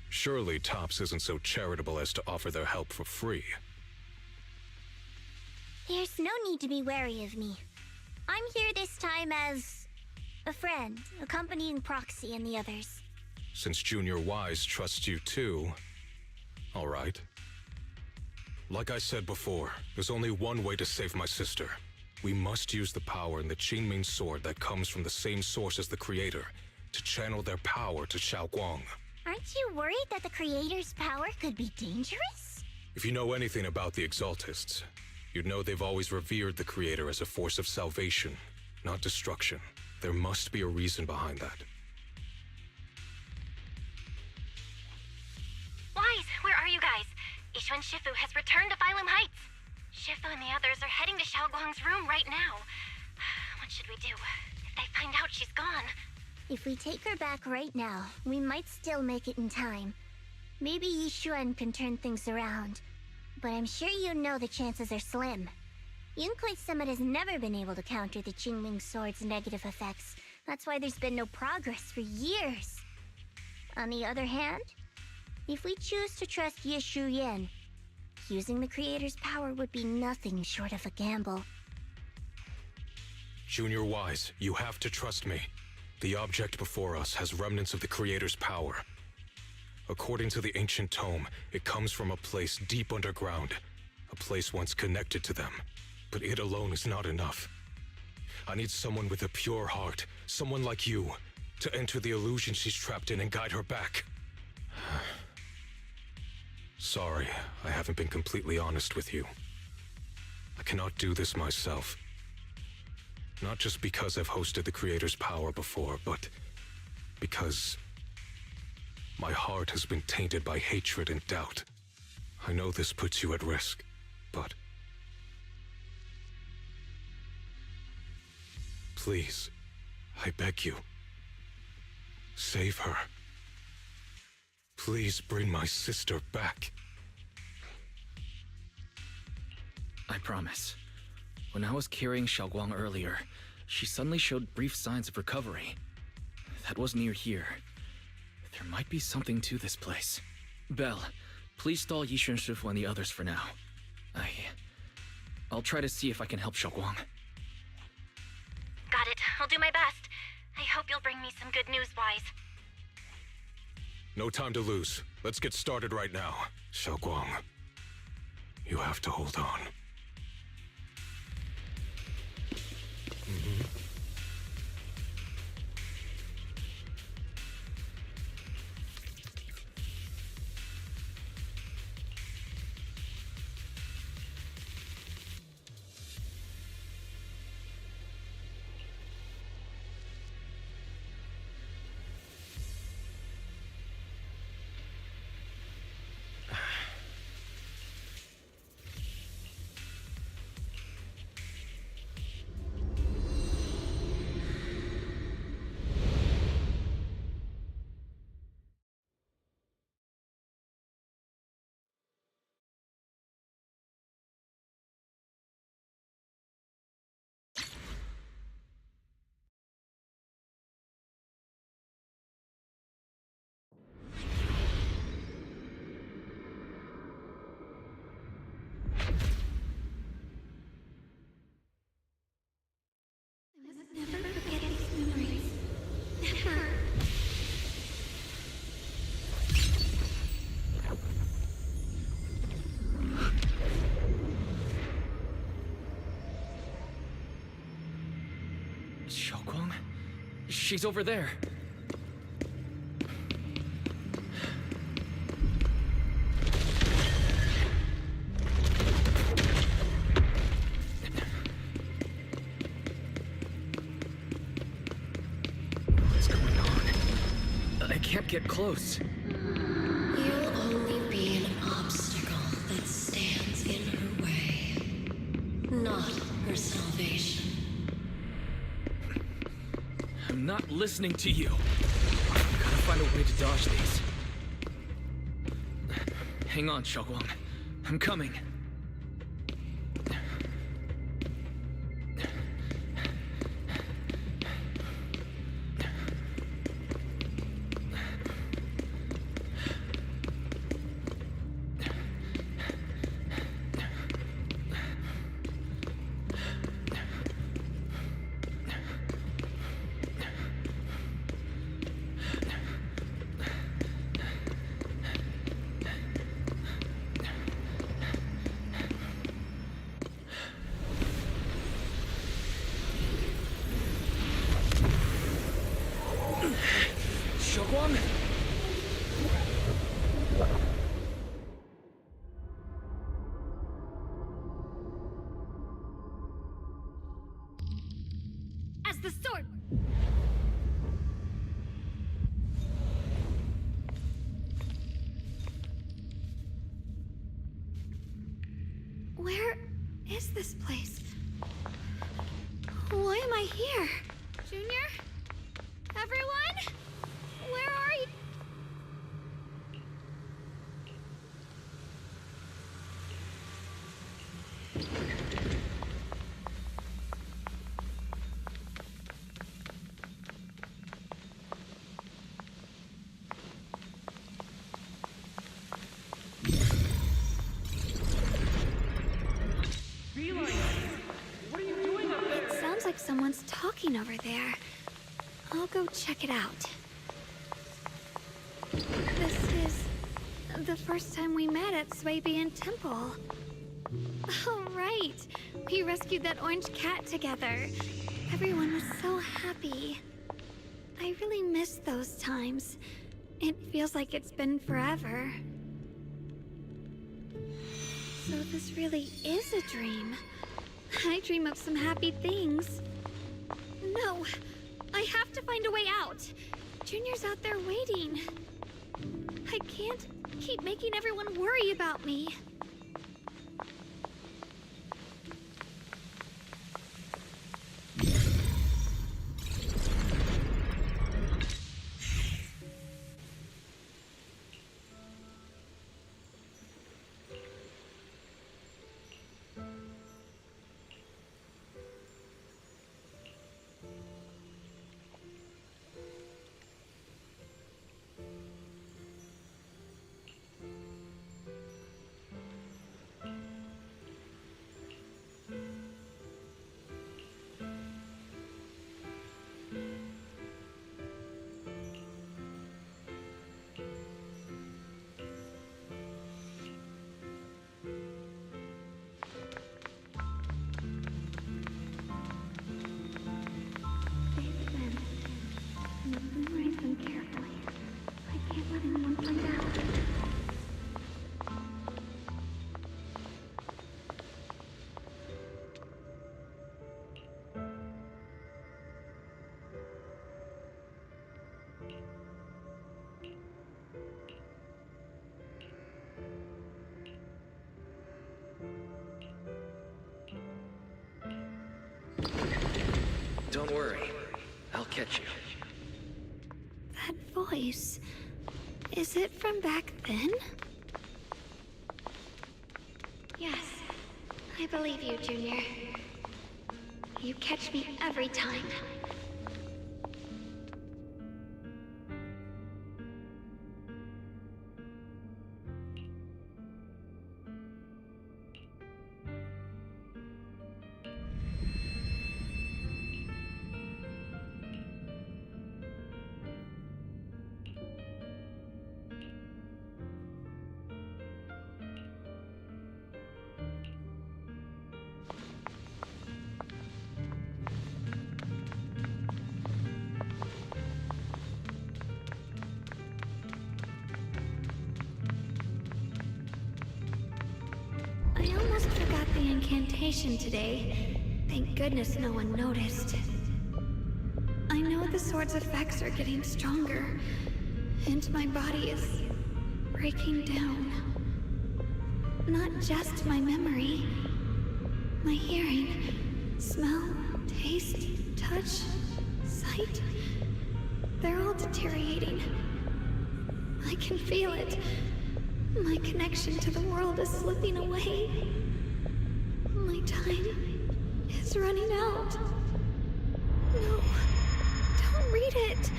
Surely Tops isn't so charitable as to offer their help for free. There's no need to be wary of me. I'm here this time as a friend, accompanying Proxy and the others. Since Junior Wise trusts you too, all right. Like I said before, there's only one way to save my sister. We must use the power in the Qingming sword that comes from the same source as the Creator to channel their power to Xiaoguang. Aren't you worried that the Creator's power could be dangerous? If you know anything about the Exaltists, you'd know they've always revered the Creator as a force of salvation, not destruction. There must be a reason behind that. Wise, where are you guys? Ishuan Shifu has returned to Phylum Heights. Shifu and the others are heading to Xiaoguang's room right now. What should we do? If they find out she's gone... If we take her back right now, we might still make it in time. Maybe Yishuan can turn things around. But I'm sure you know the chances are slim. Yunkai Summit has never been able to counter the Qingming Sword's negative effects. That's why there's been no progress for years. On the other hand, if we choose to trust Ye Shuyen, using the Creator's power would be nothing short of a gamble. Junior Wise, you have to trust me. The object before us has remnants of the Creator's power. According to the ancient tome, it comes from a place deep underground, a place once connected to them. But it alone is not enough. I need someone with a pure heart, someone like you, to enter the illusion she's trapped in and guide her back. Sorry, I haven't been completely honest with you. I cannot do this myself. Not just because I've hosted the Creator's power before, but because my heart has been tainted by hatred and doubt. I know this puts you at risk, but please, I beg you, save her. Please bring my sister back. I promise. When I was carrying Xiaoguang earlier, She suddenly showed brief signs of recovery. That was near here. There might be something to this place. Belle, please stall Yishun Shifu and the others for now. I'll try to see if I can help Xiaoguang. Got it. I'll do my best. I hope you'll bring me some good news, Wise. No time to lose. Let's get started right now. Xiaoguang, you have to hold on. Never forget these memories. Never. Xiaoguang? She's over there. What's going on? I can't get close. You'll only be an obstacle that stands in her way, not her salvation. I'm not listening to you. Gotta find a way to dodge these. Hang on, Xiaoguang. I'm coming. Xiaoguang? As the sword. Where is this place? Why am I here? Junior? Everyone? Where are you? It sounds like someone's talking over there. I'll go check it out. This is the first time we met at Swabian Temple. Oh, right. We rescued that orange cat together. Everyone was so happy. I really miss those times. It feels like it's been forever. So this really is a dream. I dream of some happy things. No, I have to find a way out. Junior's out there waiting. I can't keep making everyone worry about me. Don't worry. I'll catch you. That voice. Is it from back then? Yes. I believe you, Junior. You catch me every time. I almost forgot the incantation today. Thank goodness no one noticed. I know the sword's effects are getting stronger, and my body is breaking down. Not just my memory, my hearing, smell, taste, touch, sight. They're all deteriorating. I can feel it. My connection to the world is slipping away. My time is running out. No, don't read it.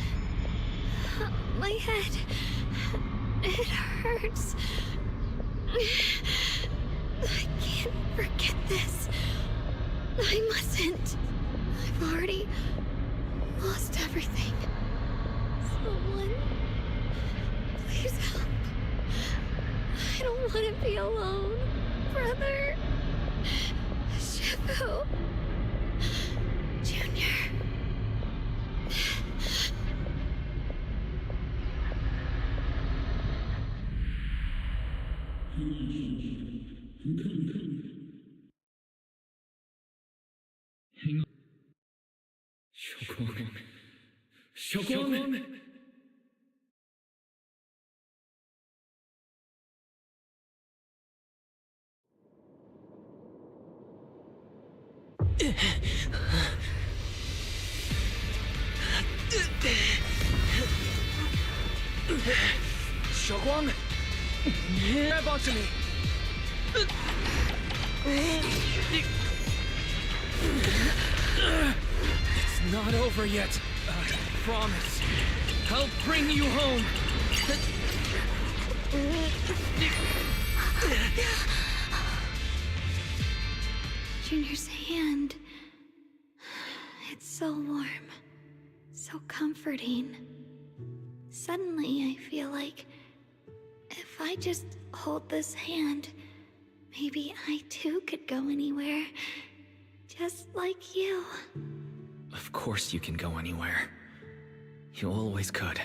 My head, it hurts. I can't forget this. I mustn't. I've already lost everything. Someone, please help. I don't want to be alone, brother. Shifu. Junior. Hang on. Xiaoguang. Xiaoguang! Xiaoguang! Grab onto me! It's not over yet. I promise. I'll bring you home. Junior's hand. It's so warm. So comforting. Suddenly, I feel like if I just hold this hand, maybe I too could go anywhere. Just like you. Of course you can go anywhere. You always could.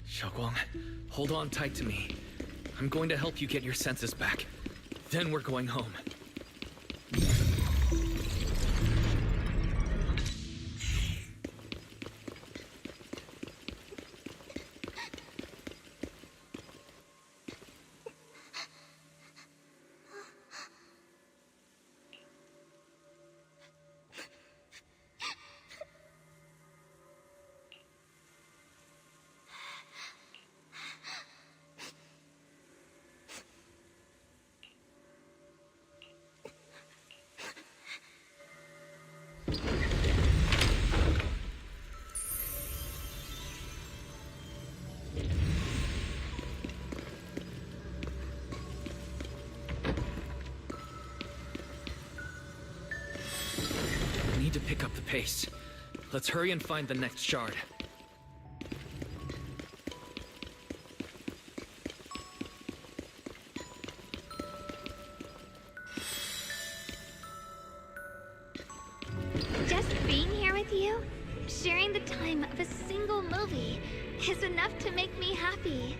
Xiaoguang, hold on tight to me. I'm going to help you get your senses back. Then we're going home. need to pick up the pace. Let's hurry and find the next shard. Just being here with you, sharing the time of a single movie, is enough to make me happy.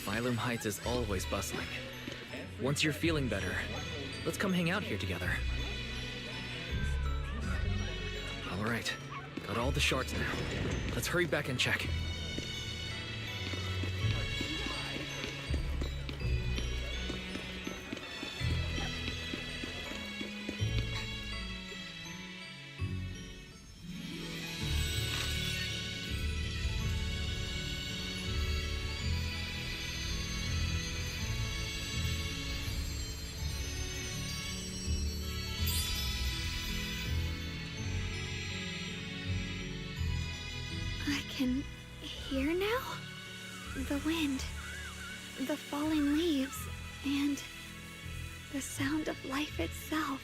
Phylum Heights is always bustling. Once you're feeling better, let's come hang out here together. Alright, got all the shards now. Let's hurry back and check. I can hear now? The wind, the falling leaves, and the sound of life itself.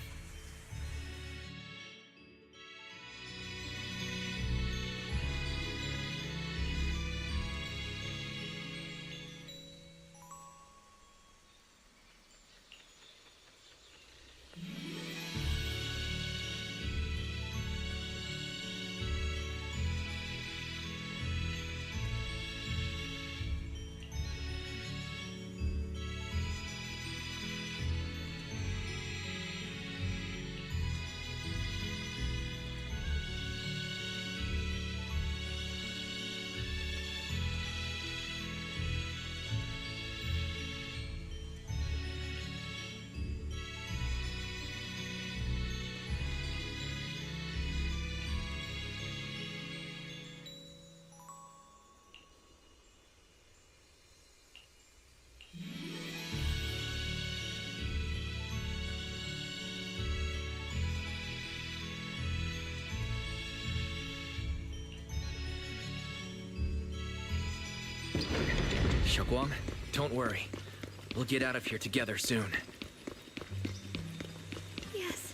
Xiaoguang, don't worry. We'll get out of here together soon. Yes.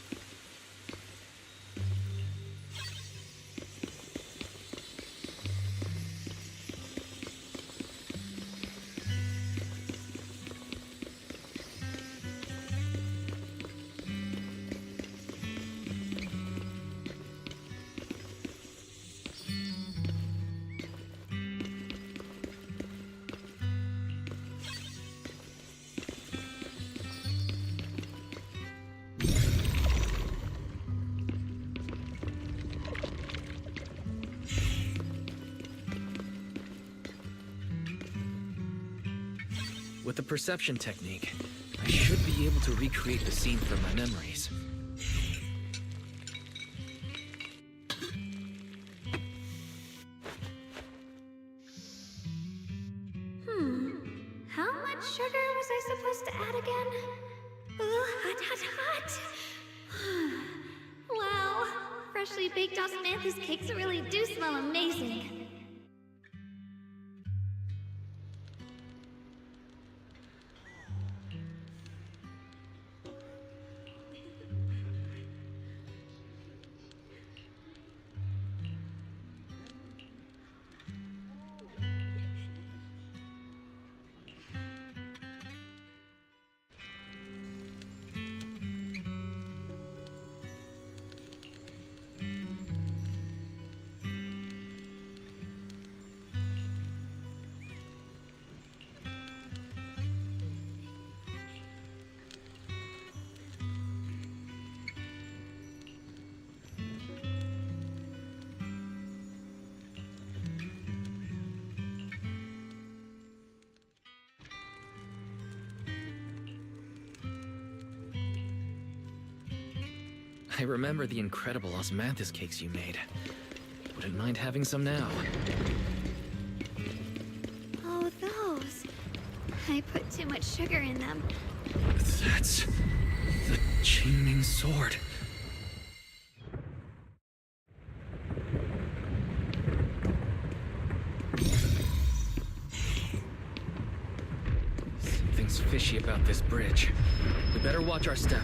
With the perception technique, I should be able to recreate the scene from my memories. How much sugar was I supposed to add again? Ooh, hot. Wow, freshly baked osmanthus cakes really do smell amazing. I remember the incredible osmanthus cakes you made. Wouldn't mind having some now. Oh, those. I put too much sugar in them. That's the Qingming sword. Something's fishy about this bridge. We better watch our step.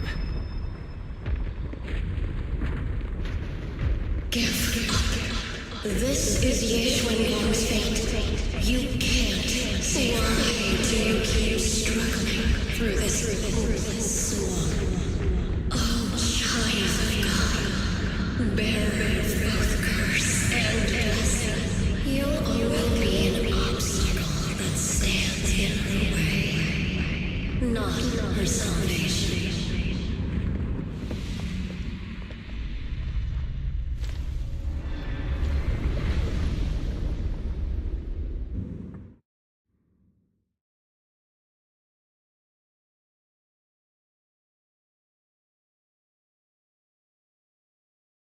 Give up. This is Yeshuan's fate. You can't. Why do you keep struggling through this hopeless swamp? Oh, child of God, bearer of both curse and blessing, you'll always be an obstacle that stands in her way, not her salvation.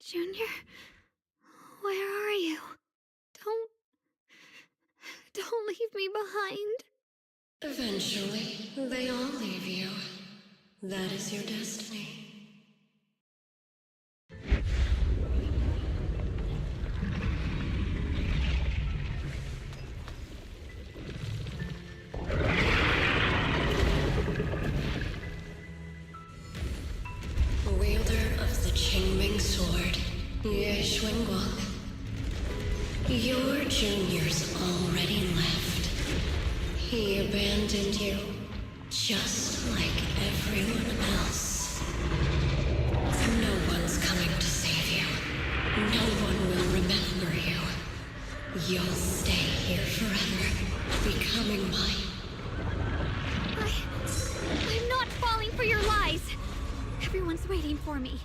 Junior, where are you? Don't leave me behind. Eventually, they all leave you. That is your destiny. Wielder of the Qingming sword, Yeshuan. Your junior's already left. He abandoned you, just like everyone else. No one's coming to save you. No one will remember you. You'll stay here forever, becoming mine. I'm not falling for your lies. Everyone's waiting for me.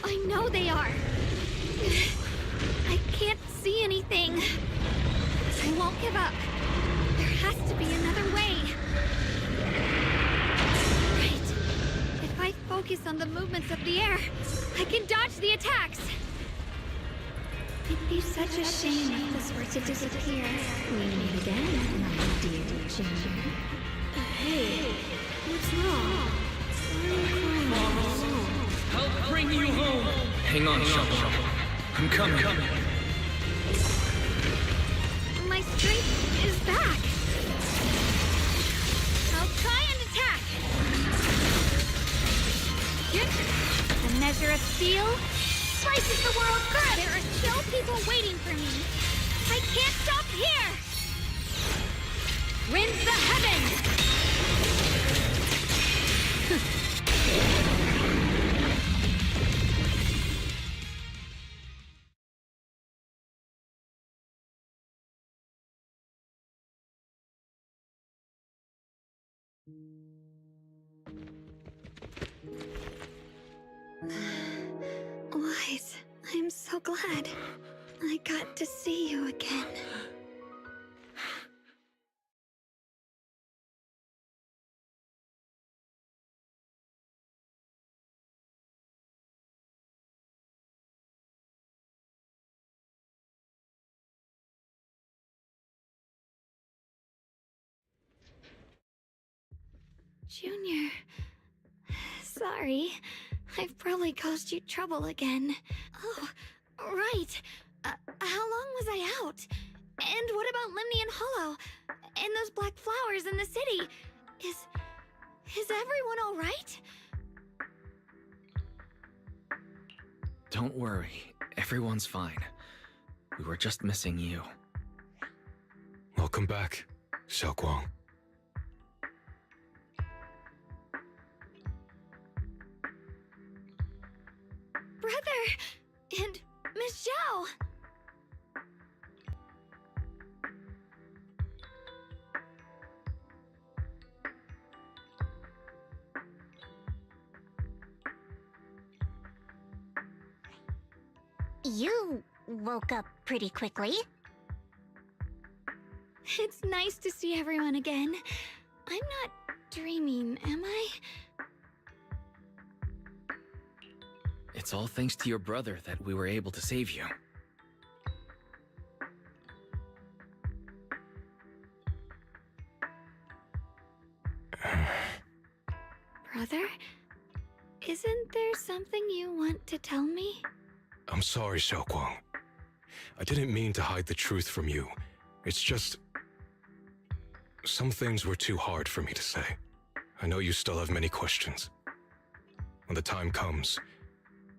I know they are. I can't see anything. I won't give up. There has to be another way. Right. If I focus on the movements of the air, I can dodge the attacks. It'd be such a shame if this were to disappear. We meet again, my dear Ginger. Hey, what's wrong? Why are you crying all alone? I'll bring you home! Hang on, Shopper. I'm coming. My strength is back. I'll try and attack. A measure of steel slices the world good. There are still people waiting for me. I can't stop here. Rends the heavens. Wise, I'm so glad I got to see you again. Junior, sorry. I've probably caused you trouble again. Oh, right. How long was I out? And what about Limnian Hollow? And those black flowers in the city? Is everyone all right? Don't worry. Everyone's fine. We were just missing you. Welcome back, Xiaoguang. Brother! And Miss Zhao! You woke up pretty quickly. It's nice to see everyone again. I'm not dreaming, am I? It's all thanks to your brother that we were able to save you. Brother? Isn't there something you want to tell me? I'm sorry, Xiaoguang. I didn't mean to hide the truth from you. It's just... some things were too hard for me to say. I know you still have many questions. When the time comes,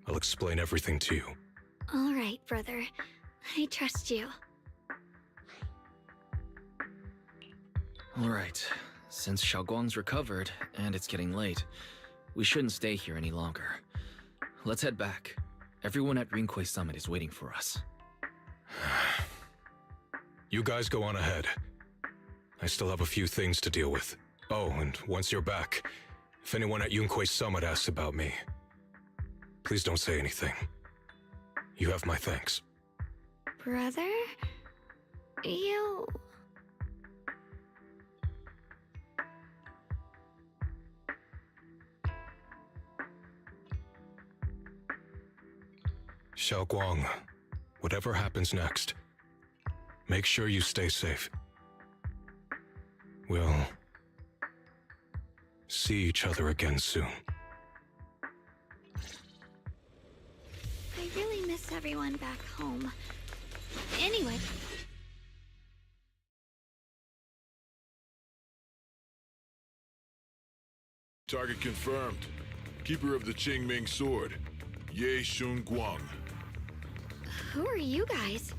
I'll explain everything to you. All right, brother. I trust you. Alright, since Xiaoguang's recovered, and it's getting late, we shouldn't stay here any longer. Let's head back. Everyone at Rinquay Summit is waiting for us. You guys go on ahead. I still have a few things to deal with. Oh, and once you're back, if anyone at Yunquay Summit asks about me, please don't say anything. You have my thanks. Brother? You... Xiaoguang, whatever happens next, make sure you stay safe. We'll see each other again soon. I really miss everyone back home. Anyway... Target confirmed. Keeper of the Qingming Sword, Ye Shunguang. Who are you guys?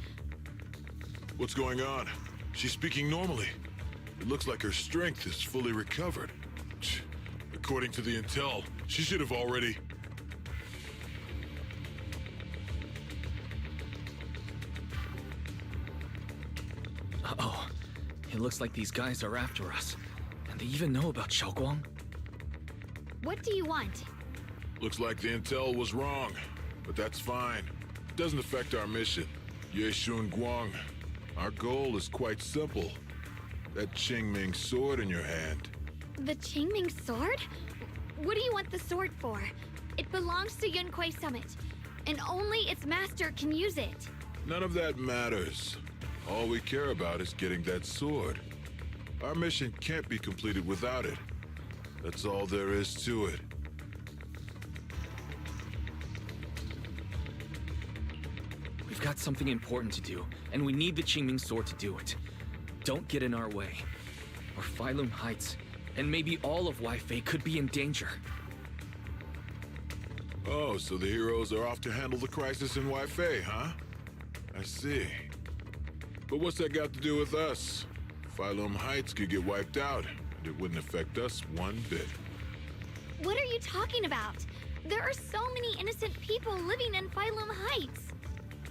What's going on? She's speaking normally. It looks like her strength is fully recovered. According to the intel, she should have already... Uh-oh. It looks like these guys are after us. And they even know about Xiaoguang. What do you want? Looks like the intel was wrong, but that's fine. It doesn't affect our mission. Ye Shunguang, our goal is quite simple. That Qingming sword in your hand. The Qingming sword? What do you want the sword for? It belongs to Yunquay Summit, and only its master can use it. None of that matters. All we care about is getting that sword. Our mission can't be completed without it. That's all there is to it. We've got something important to do, and we need the Qingming sword to do it. Don't get in our way. Or Phylum Heights, and maybe all of Weifei could be in danger. Oh, so the heroes are off to handle the crisis in Weifei, huh? I see. But what's that got to do with us? Phylum Heights could get wiped out, and it wouldn't affect us one bit. What are you talking about? There are so many innocent people living in Phylum Heights.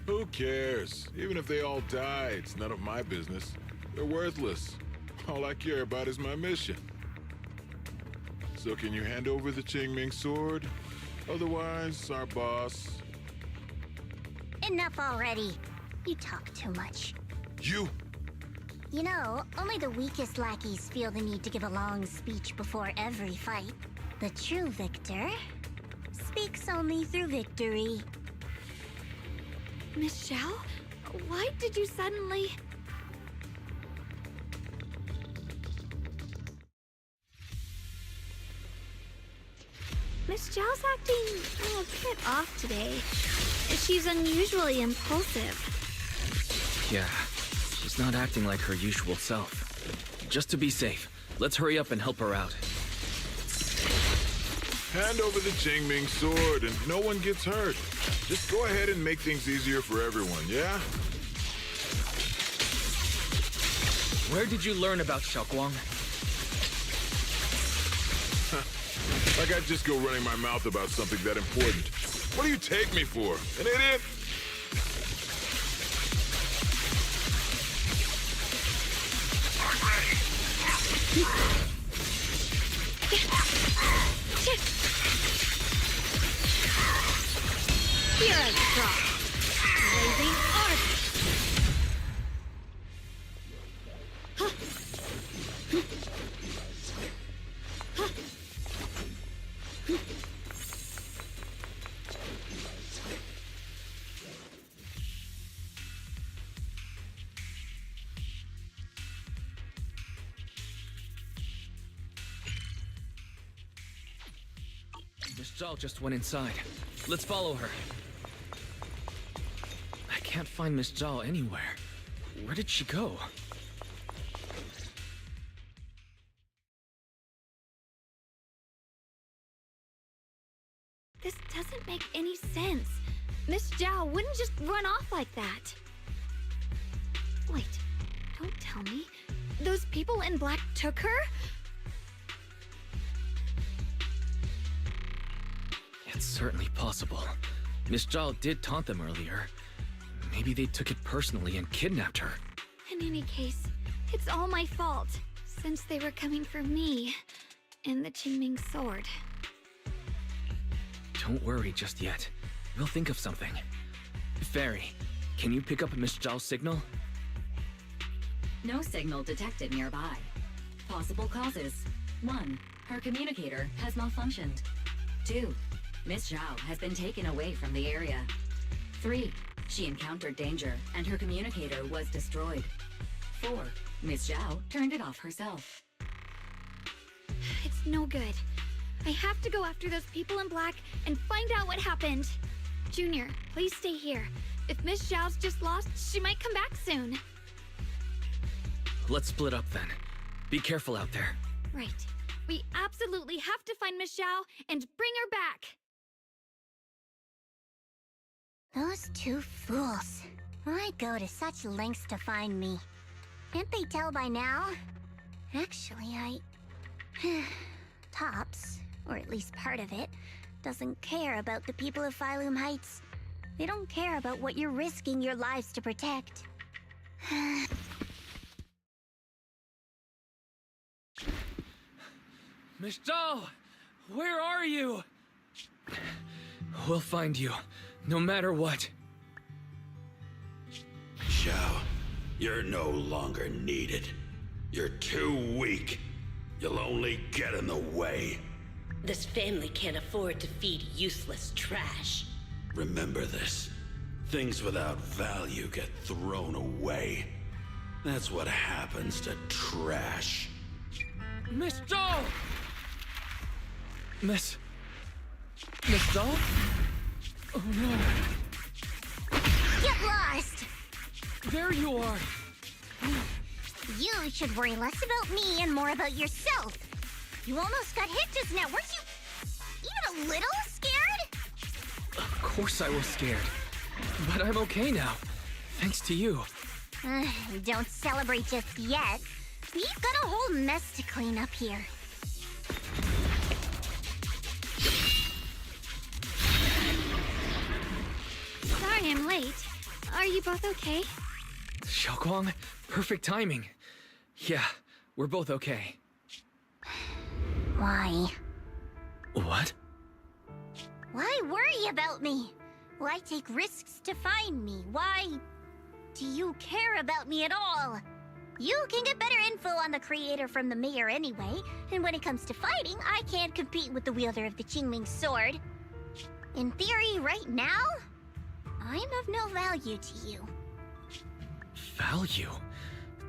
Who cares? Even if they all die, it's none of my business. They're worthless. All I care about is my mission. So can you hand over the Qingming sword? Otherwise, our boss... Enough already. You talk too much. You? You know, only the weakest lackeys feel the need to give a long speech before every fight. The true victor speaks only through victory. Miss Zhao? Why did you suddenly... Miss Zhao's acting a bit off today. She's unusually impulsive. Yeah, she's not acting like her usual self. Just to be safe, let's hurry up and help her out. Hand over the Qingming sword and no one gets hurt. Just go ahead and make things easier for everyone, yeah? Where did you learn about Xiaoguang? Like I'd just go running my mouth about something that important. What do you take me for? An idiot? You're a drop. Blazing arc. Miss Zhao just went inside. Let's follow her. I can't find Miss Zhao anywhere. Where did she go? This doesn't make any sense. Miss Zhao wouldn't just run off like that. Wait, don't tell me. Those people in black took her? It's certainly possible. Miss Zhao did taunt them earlier. Maybe they took it personally and kidnapped her. In any case, it's all my fault, since they were coming for me and the Qingming sword. Don't worry just yet. We'll think of something. Fairy, can you pick up Miss Zhao's signal? No signal detected nearby. Possible causes. 1. Her communicator has malfunctioned. 2. Miss Zhao has been taken away from the area. 3. She encountered danger and her communicator was destroyed. 4. Miss Zhao turned it off herself. It's no good. I have to go after those people in black and find out what happened. Junior, please stay here. If Miss Zhao's just lost, she might come back soon. Let's split up then. Be careful out there. Right. We absolutely have to find Miss Zhao and bring her back. Those two fools. Why go to such lengths to find me? Can't they tell by now? Actually, Tops, or at least part of it, doesn't care about the people of Phylum Heights. They don't care about what you're risking your lives to protect. Miss Zhao! Where are you? We'll find you, no matter what. Zhao, you're no longer needed. You're too weak. You'll only get in the way. This family can't afford to feed useless trash. Remember this. Things without value get thrown away. That's what happens to trash. Miss Zhao! Miss Zhao? Oh no. Get lost! There you are! You should worry less about me and more about yourself. You almost got hit just now, weren't you even a little scared? Of course I was scared. But I'm okay now. Thanks to you. Don't celebrate just yet. We've got a whole mess to clean up here. Sorry I'm late. Are you both okay? Xiaoguang, perfect timing. Yeah, we're both okay. Why? What? Why worry about me? Why take risks to find me? Why do you care about me at all? You can get better info on the creator from the mayor anyway, and when it comes to fighting, I can't compete with the wielder of the Qingming sword. In theory, right now, I'm of no value to you. Value?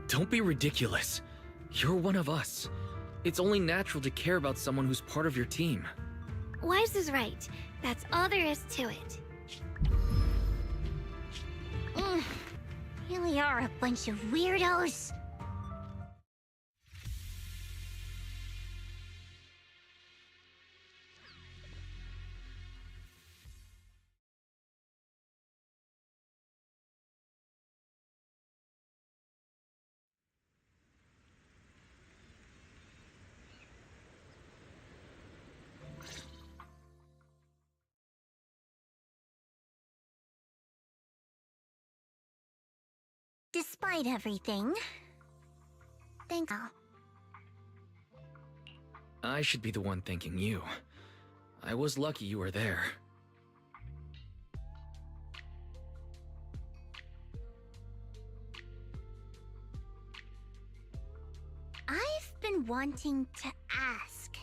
Don't be ridiculous. You're one of us. It's only natural to care about someone who's part of your team. Wise is right. That's all there is to it. Really are a bunch of weirdos. Despite everything, thanks. I should be the one thanking you. I was lucky you were there. I've been wanting to ask.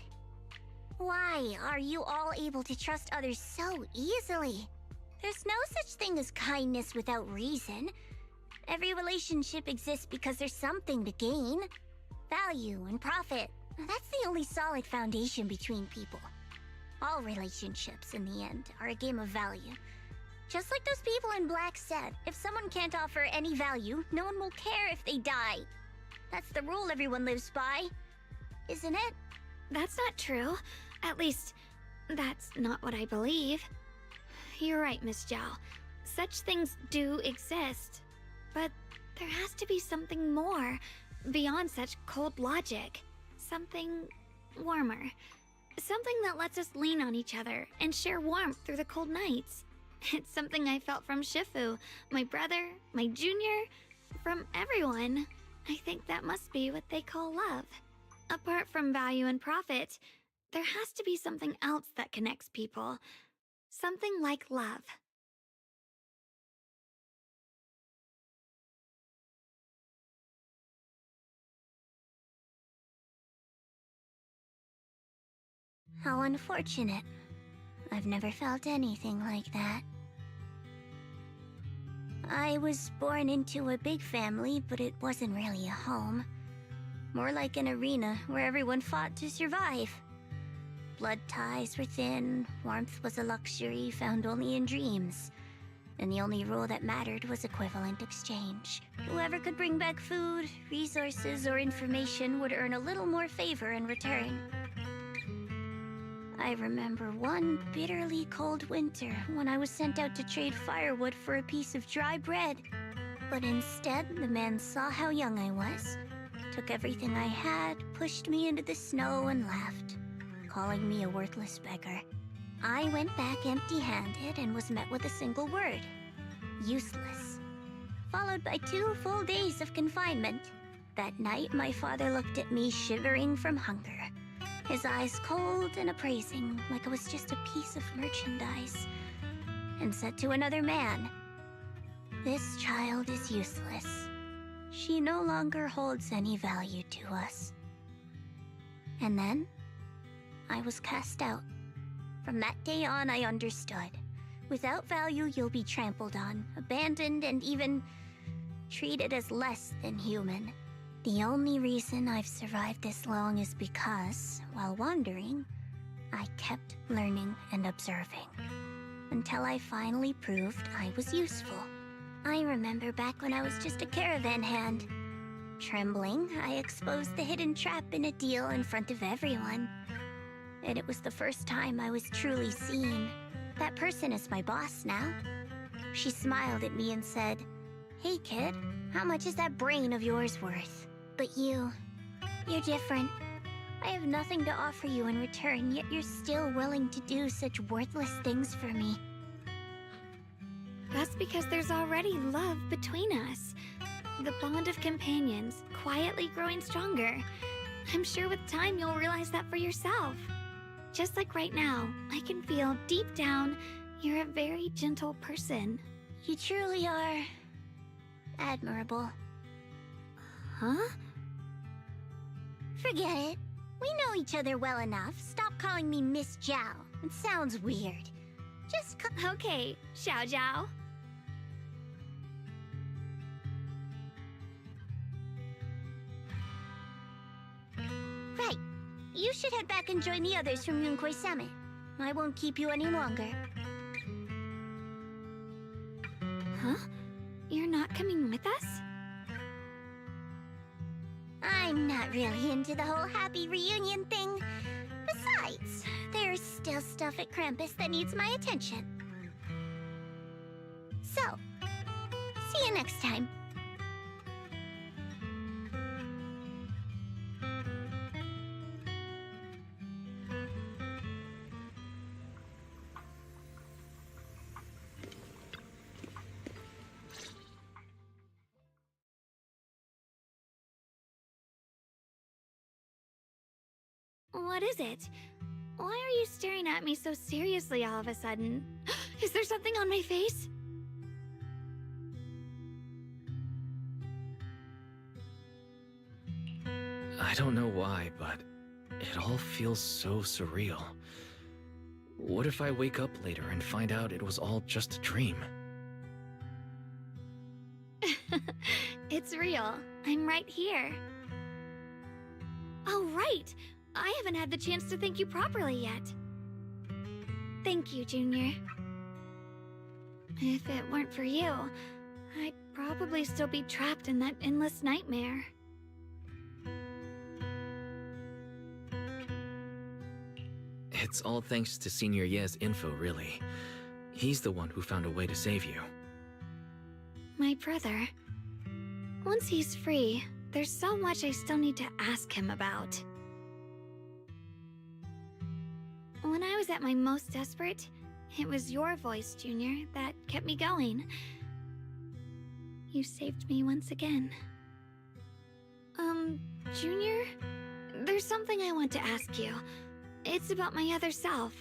Why are you all able to trust others so easily? There's no such thing as kindness without reason. Every relationship exists because there's something to gain. Value and profit. That's the only solid foundation between people. All relationships, in the end, are a game of value. Just like those people in black said, if someone can't offer any value, no one will care if they die. That's the rule everyone lives by, isn't it? That's not true. At least, That's not what I believe. You're right, Miss Zhao. Such things do exist. But there has to be something more, beyond such cold logic. Something warmer. Something that lets us lean on each other and share warmth through the cold nights. It's something I felt from Shifu, my brother, my junior, from everyone. I think that must be what they call love. Apart from value and profit, there has to be something else that connects people. Something like love. How unfortunate. I've never felt anything like that. I was born into a big family, but it wasn't really a home. More like an arena where everyone fought to survive. Blood ties were thin, warmth was a luxury found only in dreams. And the only rule that mattered was equivalent exchange. Whoever could bring back food, resources, or information would earn a little more favor in return. I remember one bitterly cold winter when I was sent out to trade firewood for a piece of dry bread. But instead, the man saw how young I was, took everything I had, pushed me into the snow, and left, calling me a worthless beggar. I went back empty-handed and was met with a single word: useless. Followed by 2 full days of confinement. That night, my father looked at me shivering from hunger. His eyes cold and appraising, like I was just a piece of merchandise, and said to another man, "This child is useless. She no longer holds any value to us." And then, I was cast out. From that day on, I understood. Without value, you'll be trampled on, abandoned, and even treated as less than human. The only reason I've survived this long is because, while wandering, I kept learning and observing. Until I finally proved I was useful. I remember back when I was just a caravan hand. Trembling, I exposed the hidden trap in a deal in front of everyone. And it was the first time I was truly seen. That person is my boss now. She smiled at me and said, "Hey kid, how much is that brain of yours worth?" But you're different. I have nothing to offer you in return, yet you're still willing to do such worthless things for me. That's because there's already love between us. The bond of companions, quietly growing stronger. I'm sure with time you'll realize that for yourself. Just like right now, I can feel deep down you're a very gentle person. You truly are admirable. Huh? Forget it. We know each other well enough. Stop calling me Miss Zhao. It sounds weird. Just okay, Xiao Zhao. Right. You should head back and join the others from Yunquai Summit. I won't keep you any longer. Huh? You're not coming with us? I'm not really into the whole happy reunion thing. Besides, there's still stuff at Krampus that needs my attention. So, see you next time. What is it? Why are you staring at me so seriously all of a sudden? Is there something on my face? I don't know why, but it all feels so surreal. What if I wake up later and find out it was all just a dream? It's real. I'm right here. Oh, right! I haven't had the chance to thank you properly yet. Thank you, Junior. If it weren't for you, I'd probably still be trapped in that endless nightmare. It's all thanks to Senior Ye's info, really. He's the one who found a way to save you. My brother. Once he's free, there's so much I still need to ask him about. When I was at my most desperate, it was your voice, Junior, that kept me going. You saved me once again. Junior? There's something I want to ask you. It's about my other self.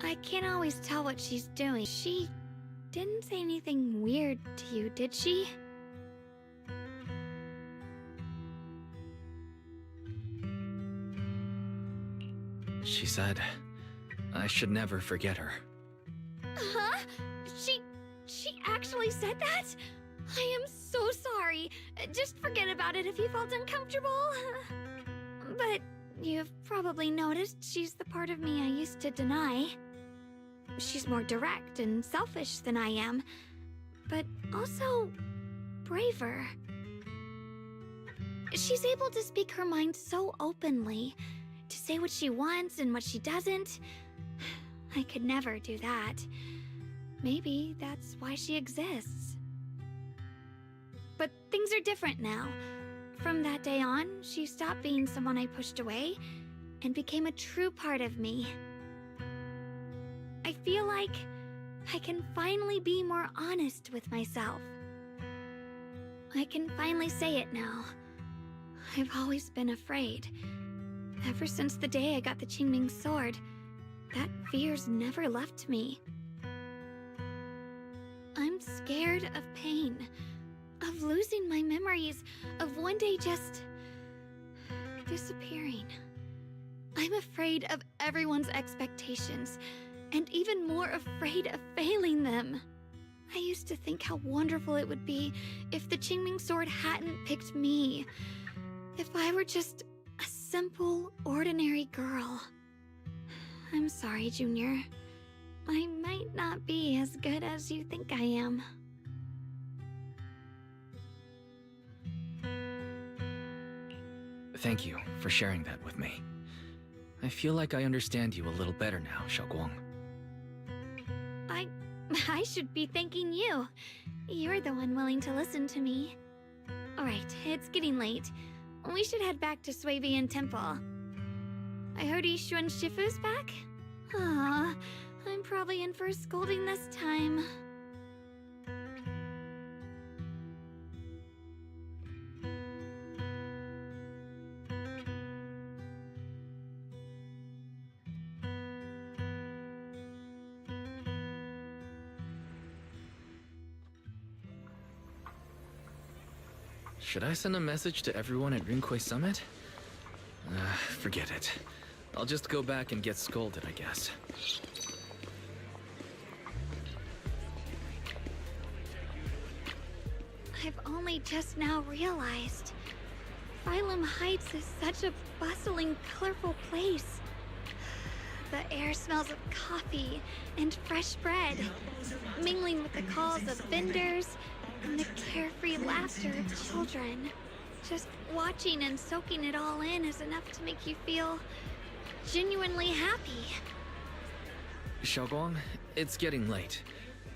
I can't always tell what she's doing. She didn't say anything weird to you, did she? She said, I should never forget her. Huh? She actually said that? I am so sorry. Just forget about it if you felt uncomfortable. But you've probably noticed she's the part of me I used to deny. She's more direct and selfish than I am, but also braver. She's able to speak her mind so openly, to say what she wants and what she doesn't. I could never do that. Maybe that's why she exists. But things are different now. From that day on, she stopped being someone I pushed away and became a true part of me. I feel like I can finally be more honest with myself. I can finally say it now. I've always been afraid. Ever since the day I got the Qingming sword, that fear's never left me. I'm scared of pain, of losing my memories, of one day just disappearing. I'm afraid of everyone's expectations, and even more afraid of failing them. I used to think how wonderful it would be if the Qingming sword hadn't picked me. If I were just a simple, ordinary girl. I'm sorry, Junior. I might not be as good as you think I am. Thank you for sharing that with me. I feel like I understand you a little better now, Xiaoguang. I should be thanking you. You're the one willing to listen to me. Alright, it's getting late. We should head back to Suivian Temple. I heard Yixuan Shifu's back? Aw, I'm probably in for a scolding this time. Should I send a message to everyone at Rinkwei Summit? Forget it. I'll just go back and get scolded, I guess. I've only just now realized. Phylum Heights is such a bustling, colorful place. The air smells of coffee and fresh bread, mingling with the calls of vendors and the carefree laughter of children. Just watching and soaking it all in is enough to make you feel genuinely happy. Xiaoguang, it's getting late.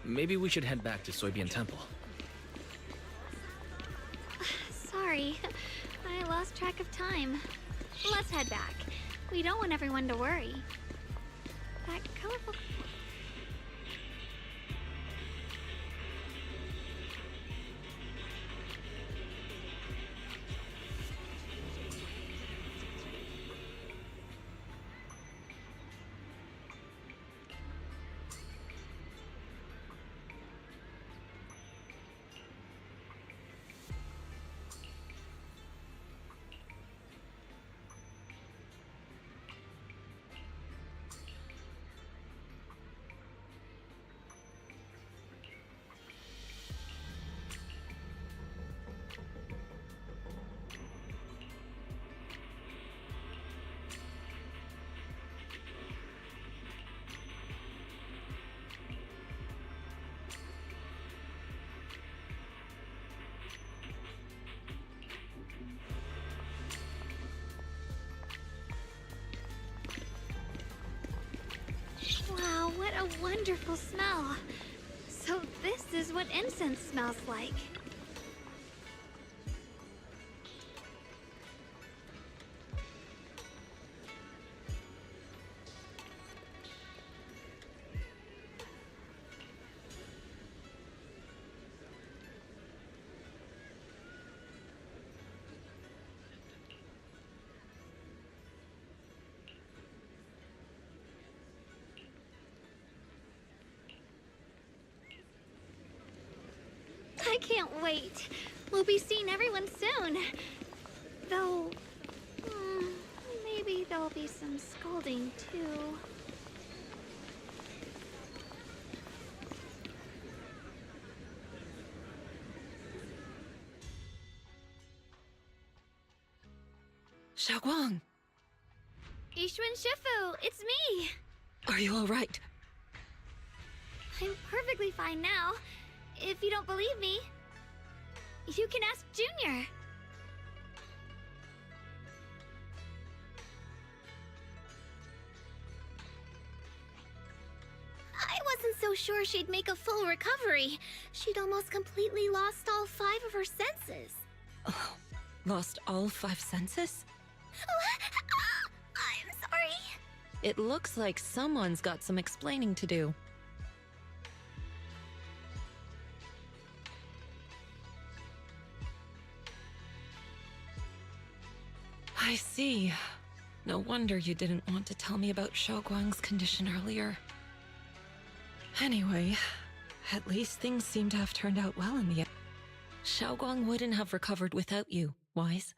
Maybe we should head back to Suibian Temple. Sorry, I lost track of time. Let's head back. We don't want everyone to worry. That colorful... a wonderful smell. So this is what incense smells like. I can't wait. We'll be seeing everyone soon. Though, maybe there'll be some scolding too. Xiaoguang, Ishun Shifu, it's me! are you alright? I'm perfectly fine now. If you don't believe me, you can ask Junior. I wasn't so sure she'd make a full recovery. She'd almost completely lost all 5 of her senses. Oh, lost all 5 senses? I'm sorry. It looks like someone's got some explaining to do. I see. No wonder you didn't want to tell me about Xiaoguang's condition earlier. Anyway, at least things seem to have turned out well in the end. Xiaoguang wouldn't have recovered without you, Wise.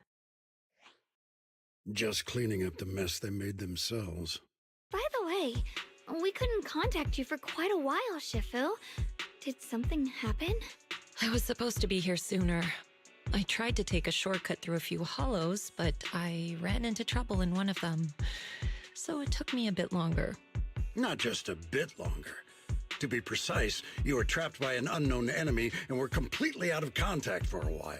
Just cleaning up the mess they made themselves. By the way, we couldn't contact you for quite a while, Shifu. Did something happen? I was supposed to be here sooner. I tried to take a shortcut through a few hollows, but I ran into trouble in one of them. So it took me a bit longer. Not just a bit longer. To be precise, you were trapped by an unknown enemy and were completely out of contact for a while.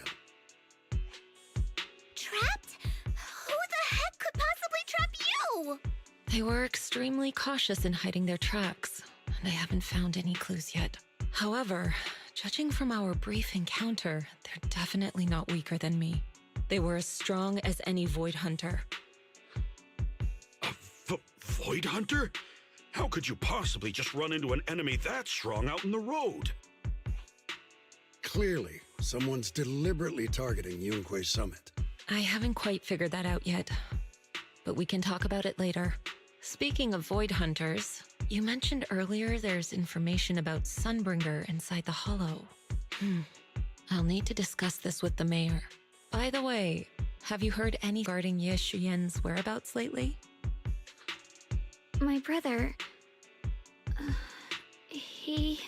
Trapped? Who the heck could possibly trap you? They were extremely cautious in hiding their tracks, and I haven't found any clues yet. However, judging from our brief encounter, they're definitely not weaker than me. They were as strong as any Void Hunter. A Void Hunter? How could you possibly just run into an enemy that strong out in the road? Clearly, someone's deliberately targeting Yunque Summit. I haven't quite figured that out yet, but we can talk about it later. Speaking of Void Hunters, you mentioned earlier there's information about Sunbringer inside the Hollow. I'll need to discuss this with the mayor. By the way, have you heard any regarding Ye Shuyen's whereabouts lately? My brother... he...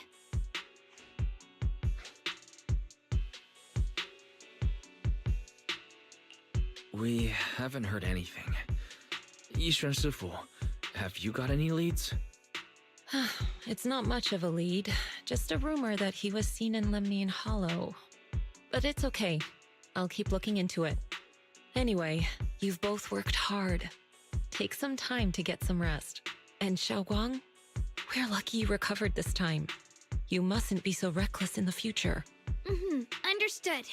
We haven't heard anything. Yishuan Sifu, have you got any leads? It's not much of a lead, just a rumor that he was seen in Lemnian Hollow. But it's okay. I'll keep looking into it. Anyway, you've both worked hard. Take some time to get some rest. And Xiaoguang, we're lucky you recovered this time. You mustn't be so reckless in the future. Understood.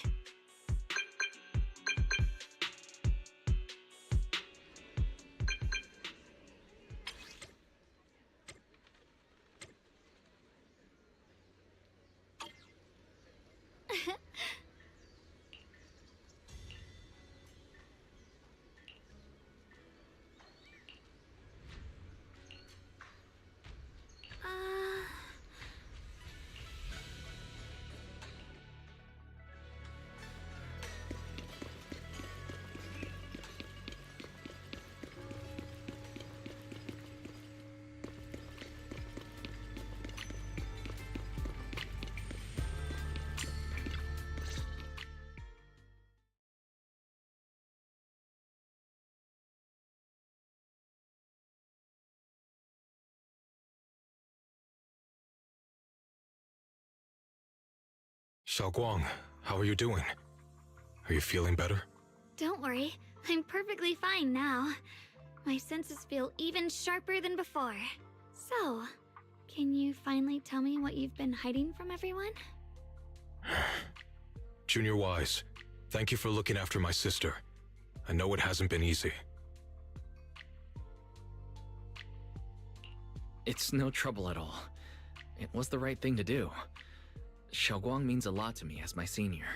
Xiaoguang, how are you doing? Are you feeling better? Don't worry, I'm perfectly fine now. My senses feel even sharper than before. So, Can you finally tell me what you've been hiding from everyone? Junior Wise, thank you for looking after my sister. I know it hasn't been easy. It's no trouble at all. It was the right thing to do. Xiaoguang means a lot to me as my senior.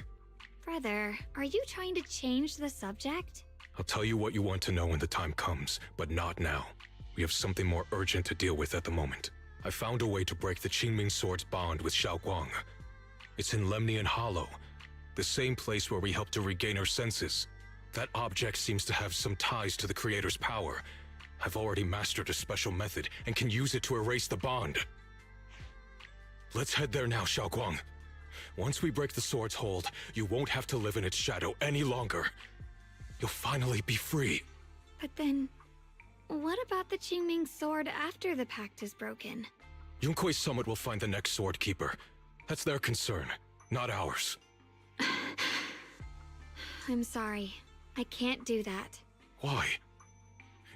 Brother, are you trying to change the subject? I'll tell you what you want to know when the time comes, but not now. We have something more urgent to deal with at the moment. I found a way to break the Qingming Sword's bond with Xiaoguang. It's in Lemnian Hollow, the same place where we helped to regain her senses. That object seems to have some ties to the Creator's power. I've already mastered a special method and can use it to erase the bond. Let's head there now, Xiaoguang. Once we break the sword's hold, you won't have to live in its shadow any longer. You'll finally be free. But then, what about the Qingming sword after the pact is broken? Yunkuei Summit will find the next sword keeper. That's their concern, not ours. I'm sorry. I can't do that. Why?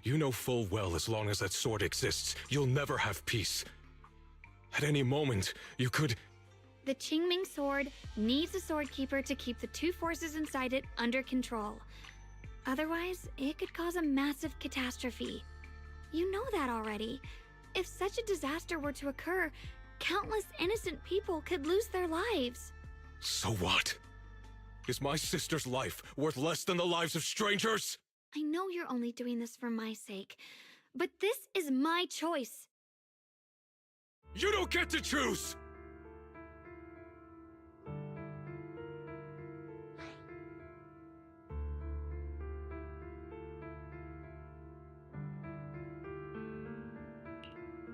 You know full well as long as that sword exists, you'll never have peace. At any moment, you could... The Qingming sword needs a sword keeper to keep the two forces inside it under control. Otherwise, it could cause a massive catastrophe. You know that already. If such a disaster were to occur, countless innocent people could lose their lives. So what? Is my sister's life worth less than the lives of strangers? I know you're only doing this for my sake, but this is my choice. You don't get to choose!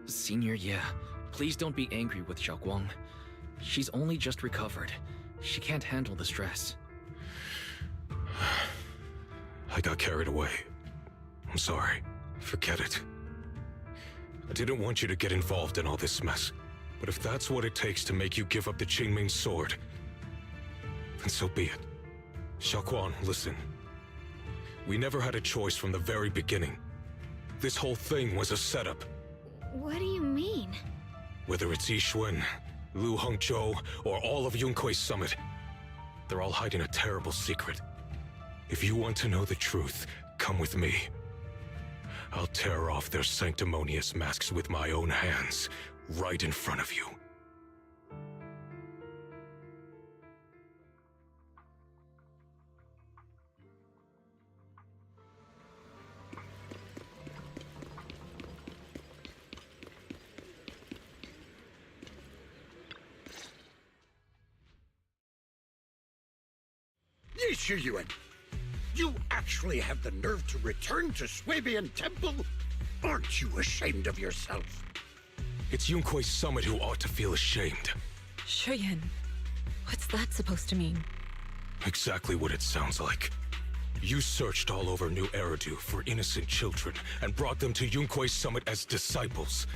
Senior, yeah. Please don't be angry with Xiaoguang. She's only just recovered. She can't handle the stress. I got carried away. I'm sorry. Forget it. I didn't want you to get involved in all this mess. But if that's what it takes to make you give up the Qingming sword, then so be it. Xiaoguang, listen. We never had a choice from the very beginning. This whole thing was a setup. What do you mean? Whether it's Yixuan, Lu Hongzhou, or all of Yunkuei Summit, they're all hiding a terrible secret. If you want to know the truth, come with me. I'll tear off their sanctimonious masks with my own hands, right in front of you. Yi Shiyuan, you actually have the nerve to return to Swabian Temple? Aren't you ashamed of yourself? It's Yunkuei Summit who ought to feel ashamed. Shuyan, what's that supposed to mean? Exactly what it sounds like. You searched all over New Eridu for innocent children and brought them to Yunkuei Summit as disciples.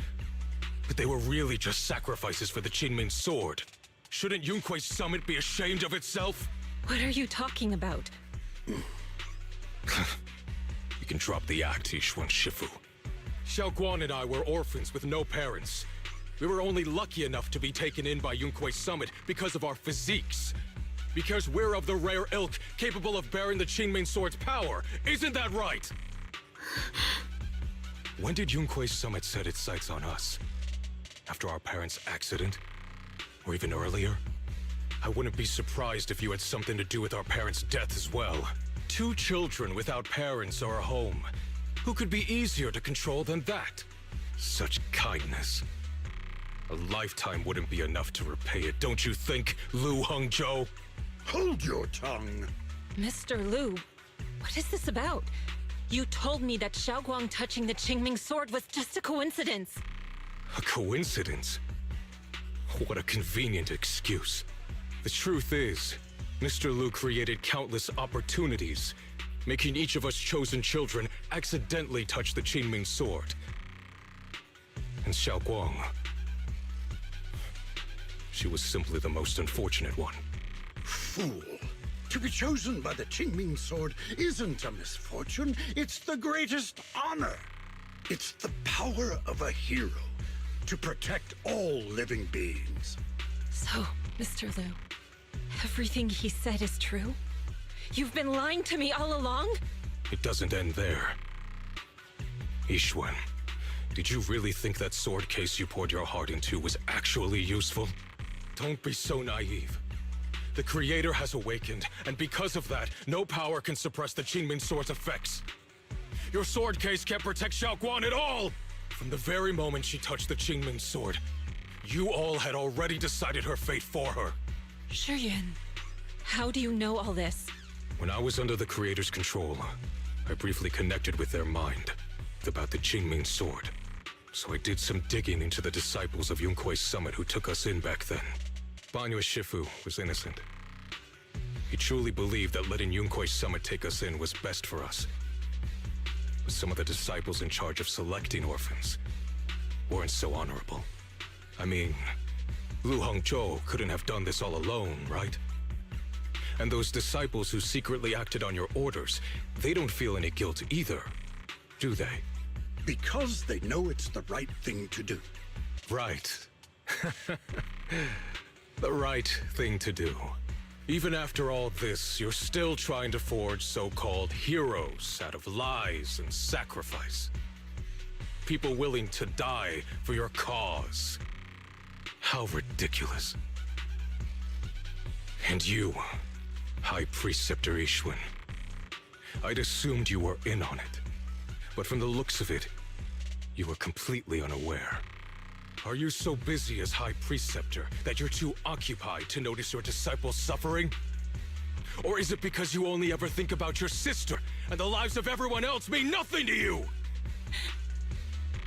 But they were really just sacrifices for the Qingming sword. Shouldn't Yunkuei Summit be ashamed of itself? What are you talking about? You can drop the act, Yixuan Shifu. Xiaoguang and I were orphans with no parents. We were only lucky enough to be taken in by Yunkuei Summit because of our physiques. Because we're of the rare ilk capable of bearing the Qingming sword's power. Isn't that right? When did Yunkuei Summit set its sights on us? After our parents' accident? Or even earlier? I wouldn't be surprised if you had something to do with our parents' death as well. 2 children without parents or a home. Who could be easier to control than that? Such kindness. A lifetime wouldn't be enough to repay it, don't you think, Lu Hongzhou? Hold your tongue. Mr. Lu, what is this about? You told me that Xiaoguang touching the Qingming sword was just a coincidence. A coincidence? What a convenient excuse. The truth is, Mr. Lu created countless opportunities, making each of us chosen children accidentally touch the Qingming sword. And Xiaoguang, she was simply the most unfortunate one. Fool. To be chosen by the Qingming sword isn't a misfortune, it's the greatest honor. It's the power of a hero. to protect all living beings. So, Mr. Liu, everything he said is true? You've been lying to me all along? It doesn't end there. Ishwen, did you really think that sword case you poured your heart into was actually useful? Don't be so naive. The Creator has awakened, and because of that, no power can suppress the Qingming Sword's effects. Your sword case can't protect Xiaoguan at all! From the very moment she touched the Qingming Sword, you all had already decided her fate for her. Shuyuan, how do you know all this? When I was under the Creator's control, I briefly connected with their mind about the Qingming Sword. So I did some digging into the disciples of Yunkui's summit who took us in back then. Banyue Shifu was innocent. He truly believed that letting Yunkui's summit take us in was best for us. But some of the disciples in charge of selecting orphans weren't so honorable. I mean, Lu Hongzhou couldn't have done this all alone, right? And those disciples who secretly acted on your orders, they don't feel any guilt either, do they? Because they know it's the right thing to do. Right. The right thing to do. Even after all this, you're still trying to forge so-called heroes out of lies and sacrifice. People willing to die for your cause. How ridiculous. And you, High Preceptor Ishwen. I'd assumed you were in on it. But from the looks of it, you were completely unaware. Are you so busy as High Preceptor that you're too occupied to notice your disciples suffering? Or is it because you only ever think about your sister and the lives of everyone else mean nothing to you?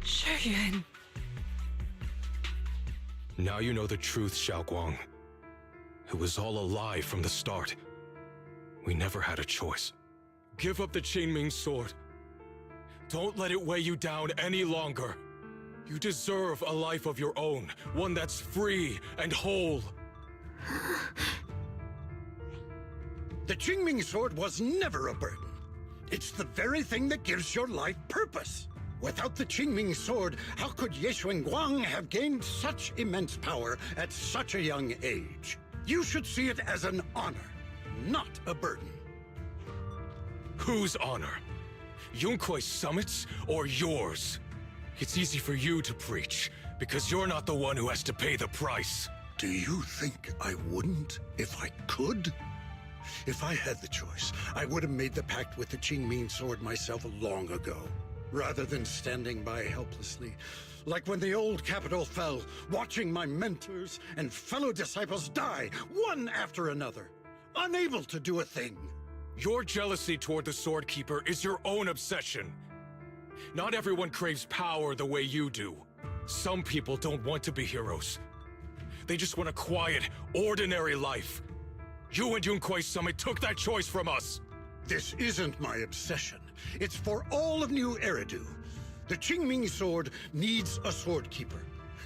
Shuyuan. Now you know the truth, Xiaoguang. It was all a lie from the start. We never had a choice. Give up the Qingming Sword. Don't let it weigh you down any longer. You deserve a life of your own, one that's free and whole. The Qingming Sword was never a burden. It's the very thing that gives your life purpose. Without the Qingming Sword, how could Ye Guang have gained such immense power at such a young age? You should see it as an honor, not a burden. Whose honor? Yunkui's summit's or yours? It's easy for you to preach, because you're not the one who has to pay the price. Do you think I wouldn't if I could? If I had the choice, I would have made the pact with the Qingming Sword myself long ago, rather than standing by helplessly, like when the old capital fell, watching my mentors and fellow disciples die, one after another, unable to do a thing. Your jealousy toward the Sword Keeper is your own obsession. Not everyone craves power the way you do. Some people don't want to be heroes. They just want a quiet, ordinary life. You and Yunkui's summit took that choice from us. This isn't my obsession. It's for all of New Eridu. The Qingming Sword needs a Sword Keeper.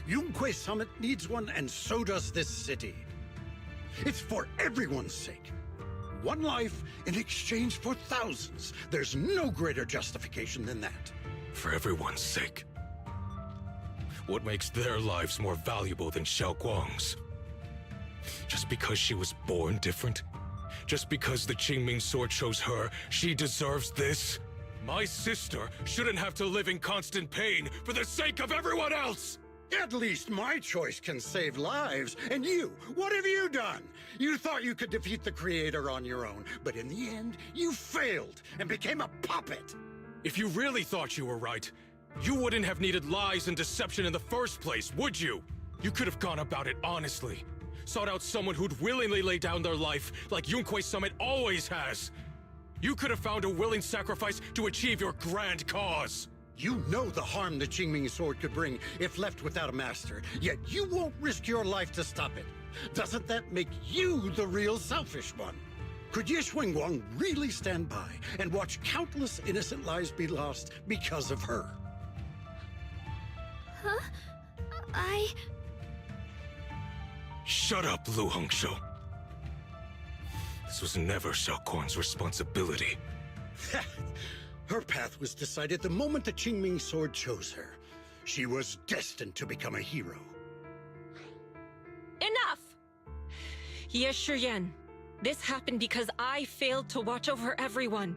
Yunkui's summit needs one, and so does this city. It's for everyone's sake. One life in exchange for thousands. There's no greater justification than that. For everyone's sake. What makes their lives more valuable than Xiaoguang's? Just because she was born different? Just because the Qingming Sword chose her, she deserves this? My sister shouldn't have to live in constant pain for the sake of everyone else! At least my choice can save lives. And you, what have you done? You thought you could defeat the Creator on your own, but in the end, you failed and became a puppet. If you really thought you were right, you wouldn't have needed lies and deception in the first place, would you? You could have gone about it honestly. Sought out someone who'd willingly lay down their life like Yunkui's summit always has. You could have found a willing sacrifice to achieve your grand cause. You know the harm the Qingming Sword could bring if left without a master, yet you won't risk your life to stop it. Doesn't that make you the real selfish one? Could Ye Guang really stand by and watch countless innocent lives be lost because of her? Huh? Shut up, Lu Hongzhou. This was never Xiaoguang's responsibility. Her path was decided the moment the Qingming Sword chose her. She was destined to become a hero. Enough! Yes, Shiyan. This happened because I failed to watch over everyone.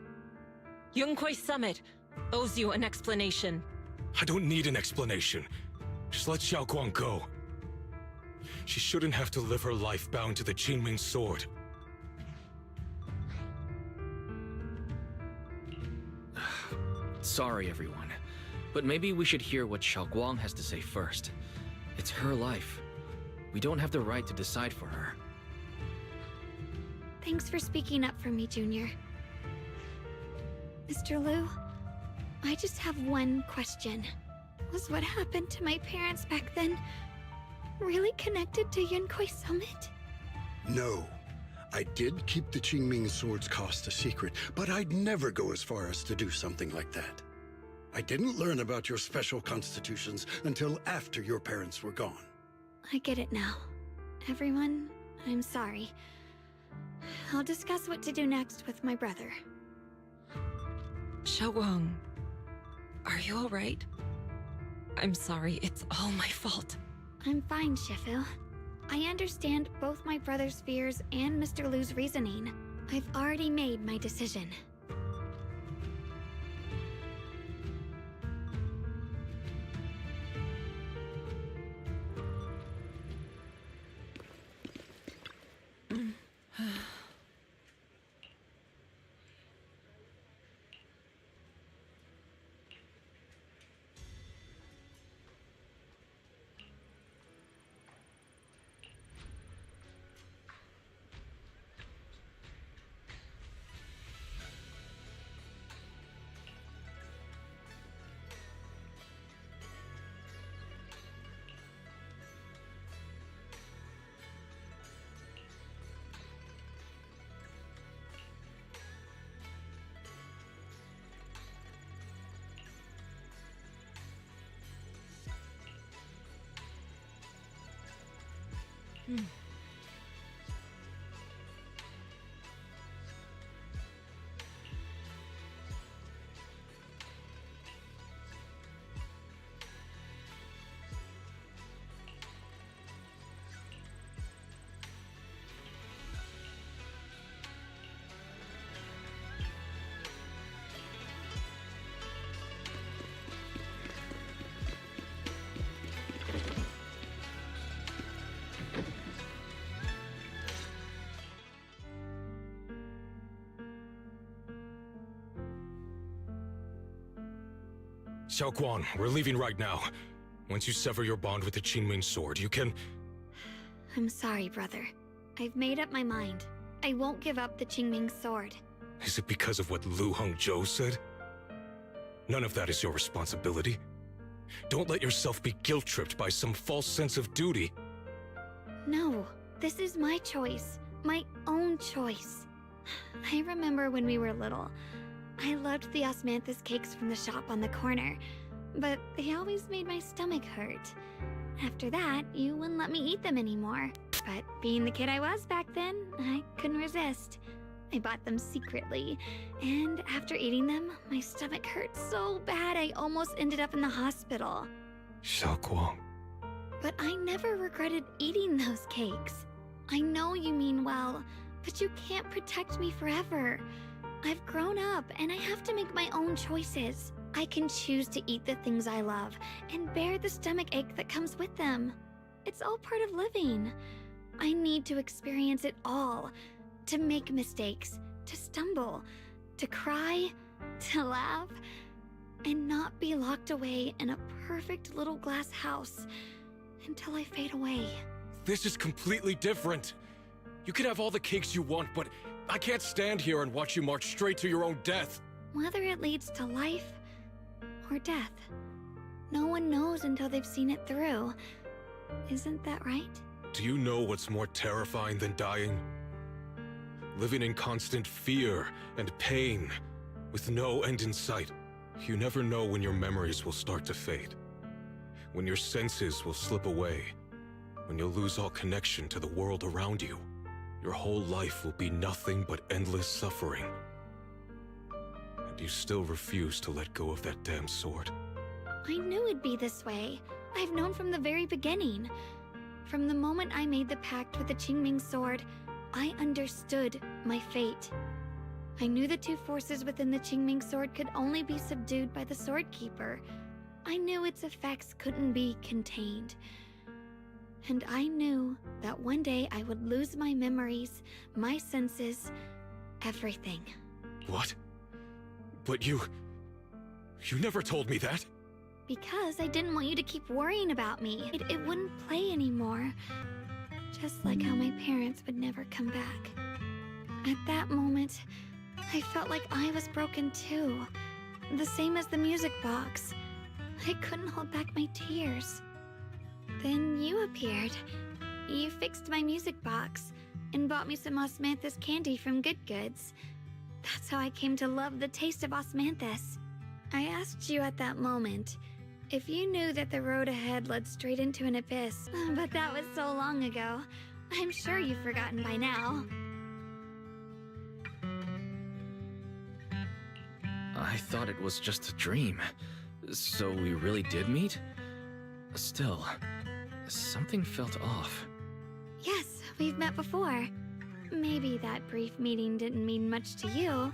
Yunquei Summit owes you an explanation. I don't need an explanation. Just let Xiaoguang go. She shouldn't have to live her life bound to the Qingming sword. Sorry, everyone. But maybe we should hear what Xiaoguang has to say first. It's her life. We don't have the right to decide for her. Thanks for speaking up for me, Junior. Mr. Liu, I just have one question. Was what happened to my parents back then really connected to Yunquei Summit? No. I did keep the Qingming sword's cost a secret, but I'd never go as far as to do something like that. I didn't learn about your special constitutions until after your parents were gone. I get it now. Everyone, I'm sorry. I'll discuss what to do next with my brother. Xiaoguang, are you alright? I'm sorry, it's all my fault. I'm fine, Shifu. I understand both my brother's fears and Mr. Liu's reasoning. I've already made my decision. Xiaoguang, we're leaving right now. Once you sever your bond with the Qingming sword, you can... I'm sorry, brother. I've made up my mind. I won't give up the Qingming sword. Is it because of what Lu Hongzhou said? None of that is your responsibility. Don't let yourself be guilt-tripped by some false sense of duty. No, this is my choice. My own choice. I remember when we were little. I loved the osmanthus cakes from the shop on the corner, but they always made my stomach hurt. After that, you wouldn't let me eat them anymore. But being the kid I was back then, I couldn't resist. I bought them secretly, and after eating them, my stomach hurt so bad I almost ended up in the hospital. Xiaoguang. But I never regretted eating those cakes. I know you mean well, but you can't protect me forever. I've grown up, and I have to make my own choices. I can choose to eat the things I love, and bear the stomach ache that comes with them. It's all part of living. I need to experience it all. To make mistakes, to stumble, to cry, to laugh, and not be locked away in a perfect little glass house until I fade away. This is completely different. You can have all the cakes you want, but I can't stand here and watch you march straight to your own death. Whether it leads to life or death, no one knows until they've seen it through. Isn't that right? Do you know what's more terrifying than dying? Living in constant fear and pain, with no end in sight. You never know when your memories will start to fade, when your senses will slip away, when you'll lose all connection to the world around you. Your whole life will be nothing but endless suffering. And you still refuse to let go of that damn sword. I knew it'd be this way. I've known from the very beginning. From the moment I made the pact with the Qingming sword, I understood my fate. I knew the two forces within the Qingming sword could only be subdued by the Sword Keeper. I knew its effects couldn't be contained. And I knew that one day I would lose my memories, my senses, everything. What? But you never told me that. Because I didn't want you to keep worrying about me. It wouldn't play anymore. Just like how my parents would never come back. At that moment, I felt like I was broken too. The same as the music box. I couldn't hold back my tears. Then you appeared. You fixed my music box and bought me some osmanthus candy from Good Goods. That's how I came to love the taste of osmanthus. I asked you at that moment if you knew that the road ahead led straight into an abyss, but that was so long ago. I'm sure you've forgotten by now. I thought it was just a dream. So we really did meet? Still, something felt off. Yes, we've met before. Maybe that brief meeting didn't mean much to you,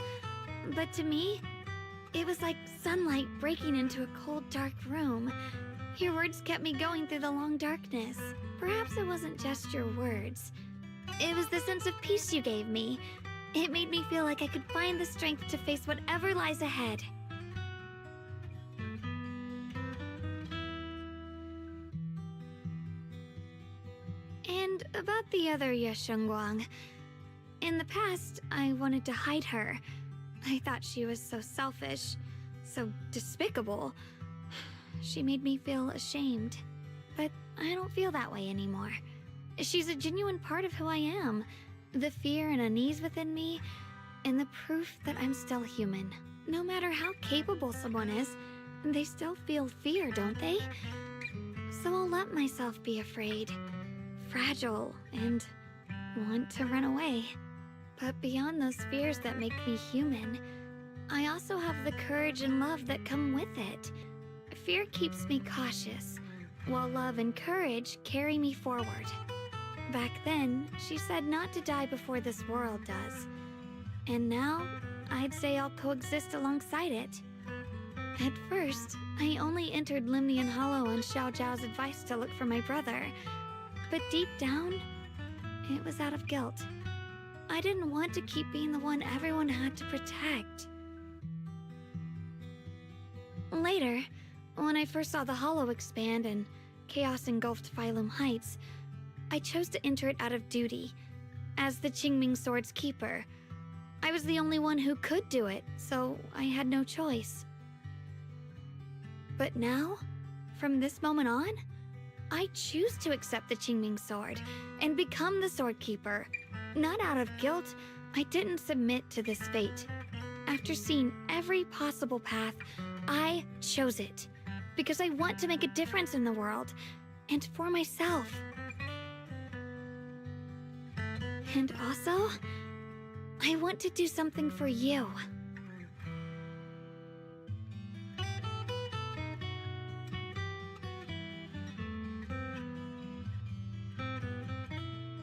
but to me, it was like sunlight breaking into a cold, dark room. Your words kept me going through the long darkness. Perhaps it wasn't just your words. It was the sense of peace you gave me. It made me feel like I could find the strength to face whatever lies ahead. And about the other Yeshengguang. In the past, I wanted to hide her. I thought she was so selfish, so despicable. She made me feel ashamed. But I don't feel that way anymore. She's a genuine part of who I am. The fear and unease within me, and the proof that I'm still human. No matter how capable someone is, they still feel fear, don't they? So I'll let myself be afraid, fragile, and want to run away. But beyond those fears that make me human, I also have the courage and love that come with it. Fear keeps me cautious, while love and courage carry me forward. Back then, she said not to die before this world does. And now, I'd say I'll coexist alongside it. At first, I only entered Limnian Hollow on Xiao Zhao's advice to look for my brother. But deep down, it was out of guilt. I didn't want to keep being the one everyone had to protect. Later, when I first saw the Hollow expand and chaos engulfed Phylum Heights, I chose to enter it out of duty. As the Qingming Sword's keeper, I was the only one who could do it, so I had no choice. But now, from this moment on, I choose to accept the Qingming Sword and become the Sword Keeper. Not out of guilt, I didn't submit to this fate. After seeing every possible path, I chose it. Because I want to make a difference in the world, and for myself. And also, I want to do something for you.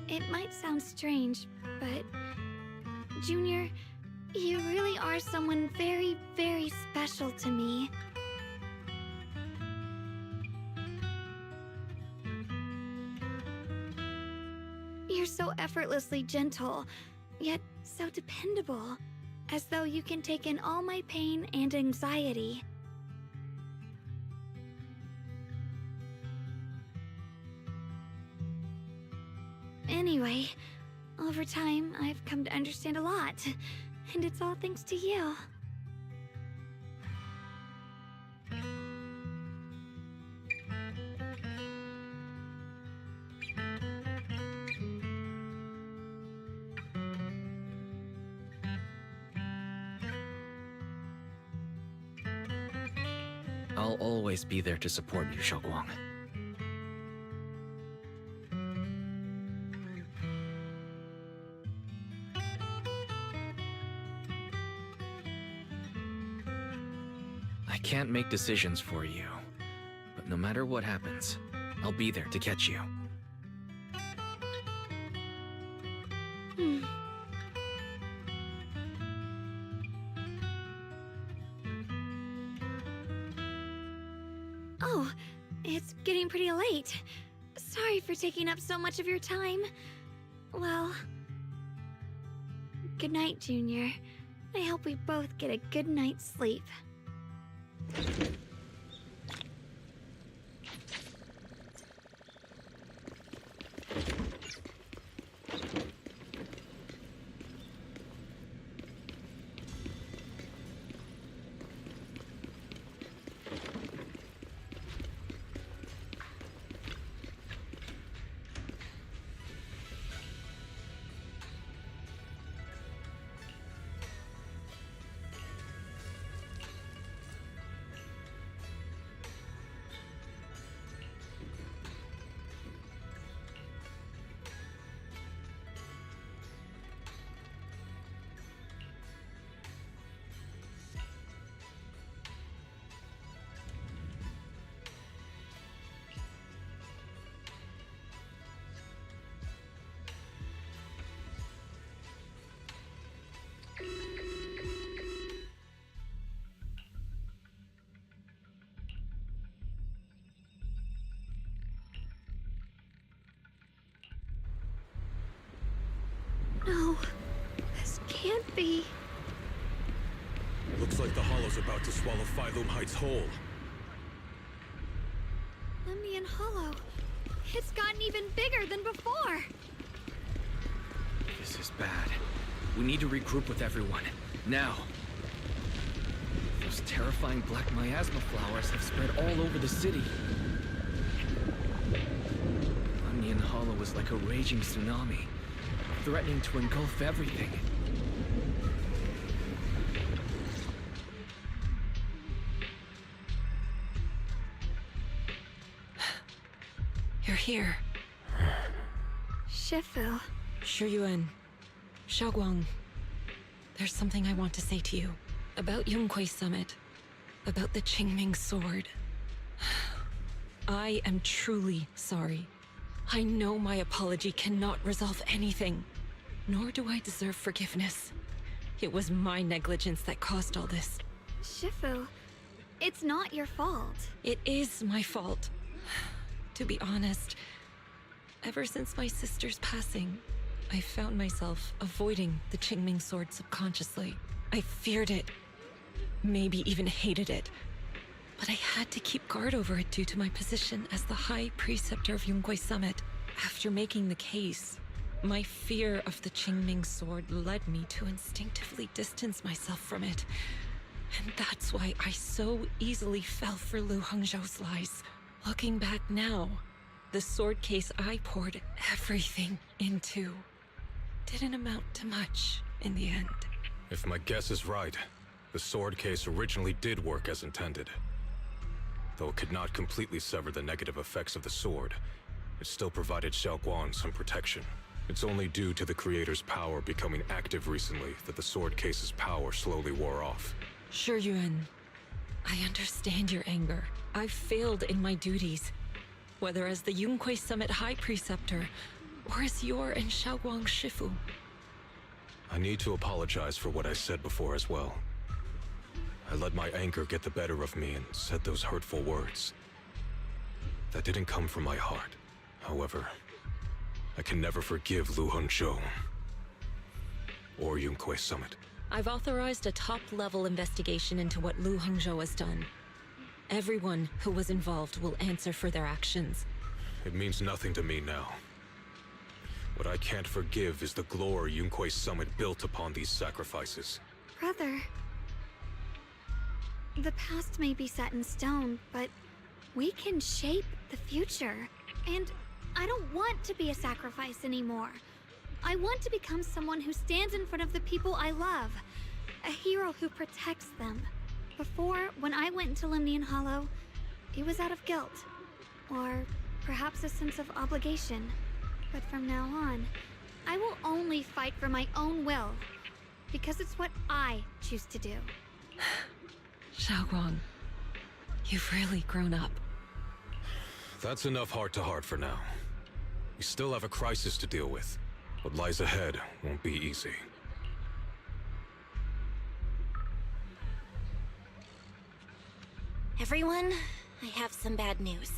It might sound strange, but Junior, you really are someone very, very special to me. You're so effortlessly gentle, yet so dependable, as though you can take in all my pain and anxiety. Anyway, over time, I've come to understand a lot, and it's all thanks to you. I'll always be there to support you, Xiaoguang. I can't make decisions for you, No matter what happens, I'll be there to catch you. Oh, it's getting pretty late. Sorry for taking up so much of your time. Well, good night, Junior. I hope we both get a good night's sleep. No, this can't be. Looks like the Hollow's about to swallow Phylum Heights whole. Lemnian Hollow. It's gotten even bigger than before. This is bad. We need to regroup with everyone. Now. Those terrifying black miasma flowers have spread all over the city. Lemnian Hollow is like a raging tsunami, threatening to engulf everything. You're here. Shifu. Shuyuan. Xiaoguang. There's something I want to say to you. About Yunquei Summit. About the Qingming Sword. I am truly sorry. I know my apology cannot resolve anything. Nor do I deserve forgiveness. It was my negligence that caused all this. Shifu, it's not your fault. It is my fault. To be honest, ever since my sister's passing, I found myself avoiding the Qingming Sword subconsciously. I feared it, maybe even hated it. But I had to keep guard over it due to my position as the High Preceptor of Yunquei Summit. After making the case, my fear of the Qingming Sword led me to instinctively distance myself from it. And that's why I so easily fell for Lu Hangzhou's lies. Looking back now, the sword case I poured everything into didn't amount to much in the end. If my guess is right, the sword case originally did work as intended. Though it could not completely sever the negative effects of the sword, it still provided Xiaoguang some protection. It's only due to the creator's power becoming active recently that the sword case's power slowly wore off. Shuyuan, I understand your anger. I've failed in my duties, whether as the Yunquei Summit High Preceptor, or as your and Xiaoguang's Shifu. I need to apologize for what I said before as well. I let my anger get the better of me and said those hurtful words. That didn't come from my heart. However, I can never forgive Lu Hangzhou or Yunquei Summit. I've authorized a top-level investigation into what Lu Hangzhou has done. Everyone who was involved will answer for their actions. It means nothing to me now. What I can't forgive is the glory Yunquei Summit built upon these sacrifices. Brother, the past may be set in stone, but we can shape the future. And I don't want to be a sacrifice anymore. I want to become someone who stands in front of the people I love. A hero who protects them. Before, when I went into Lemnian Hollow, it was out of guilt. Or perhaps a sense of obligation. But from now on, I will only fight for my own will. Because it's what I choose to do. Xiaoguang, you've really grown up. That's enough heart-to-heart for now. We still have a crisis to deal with. What lies ahead won't be easy. Everyone, I have some bad news.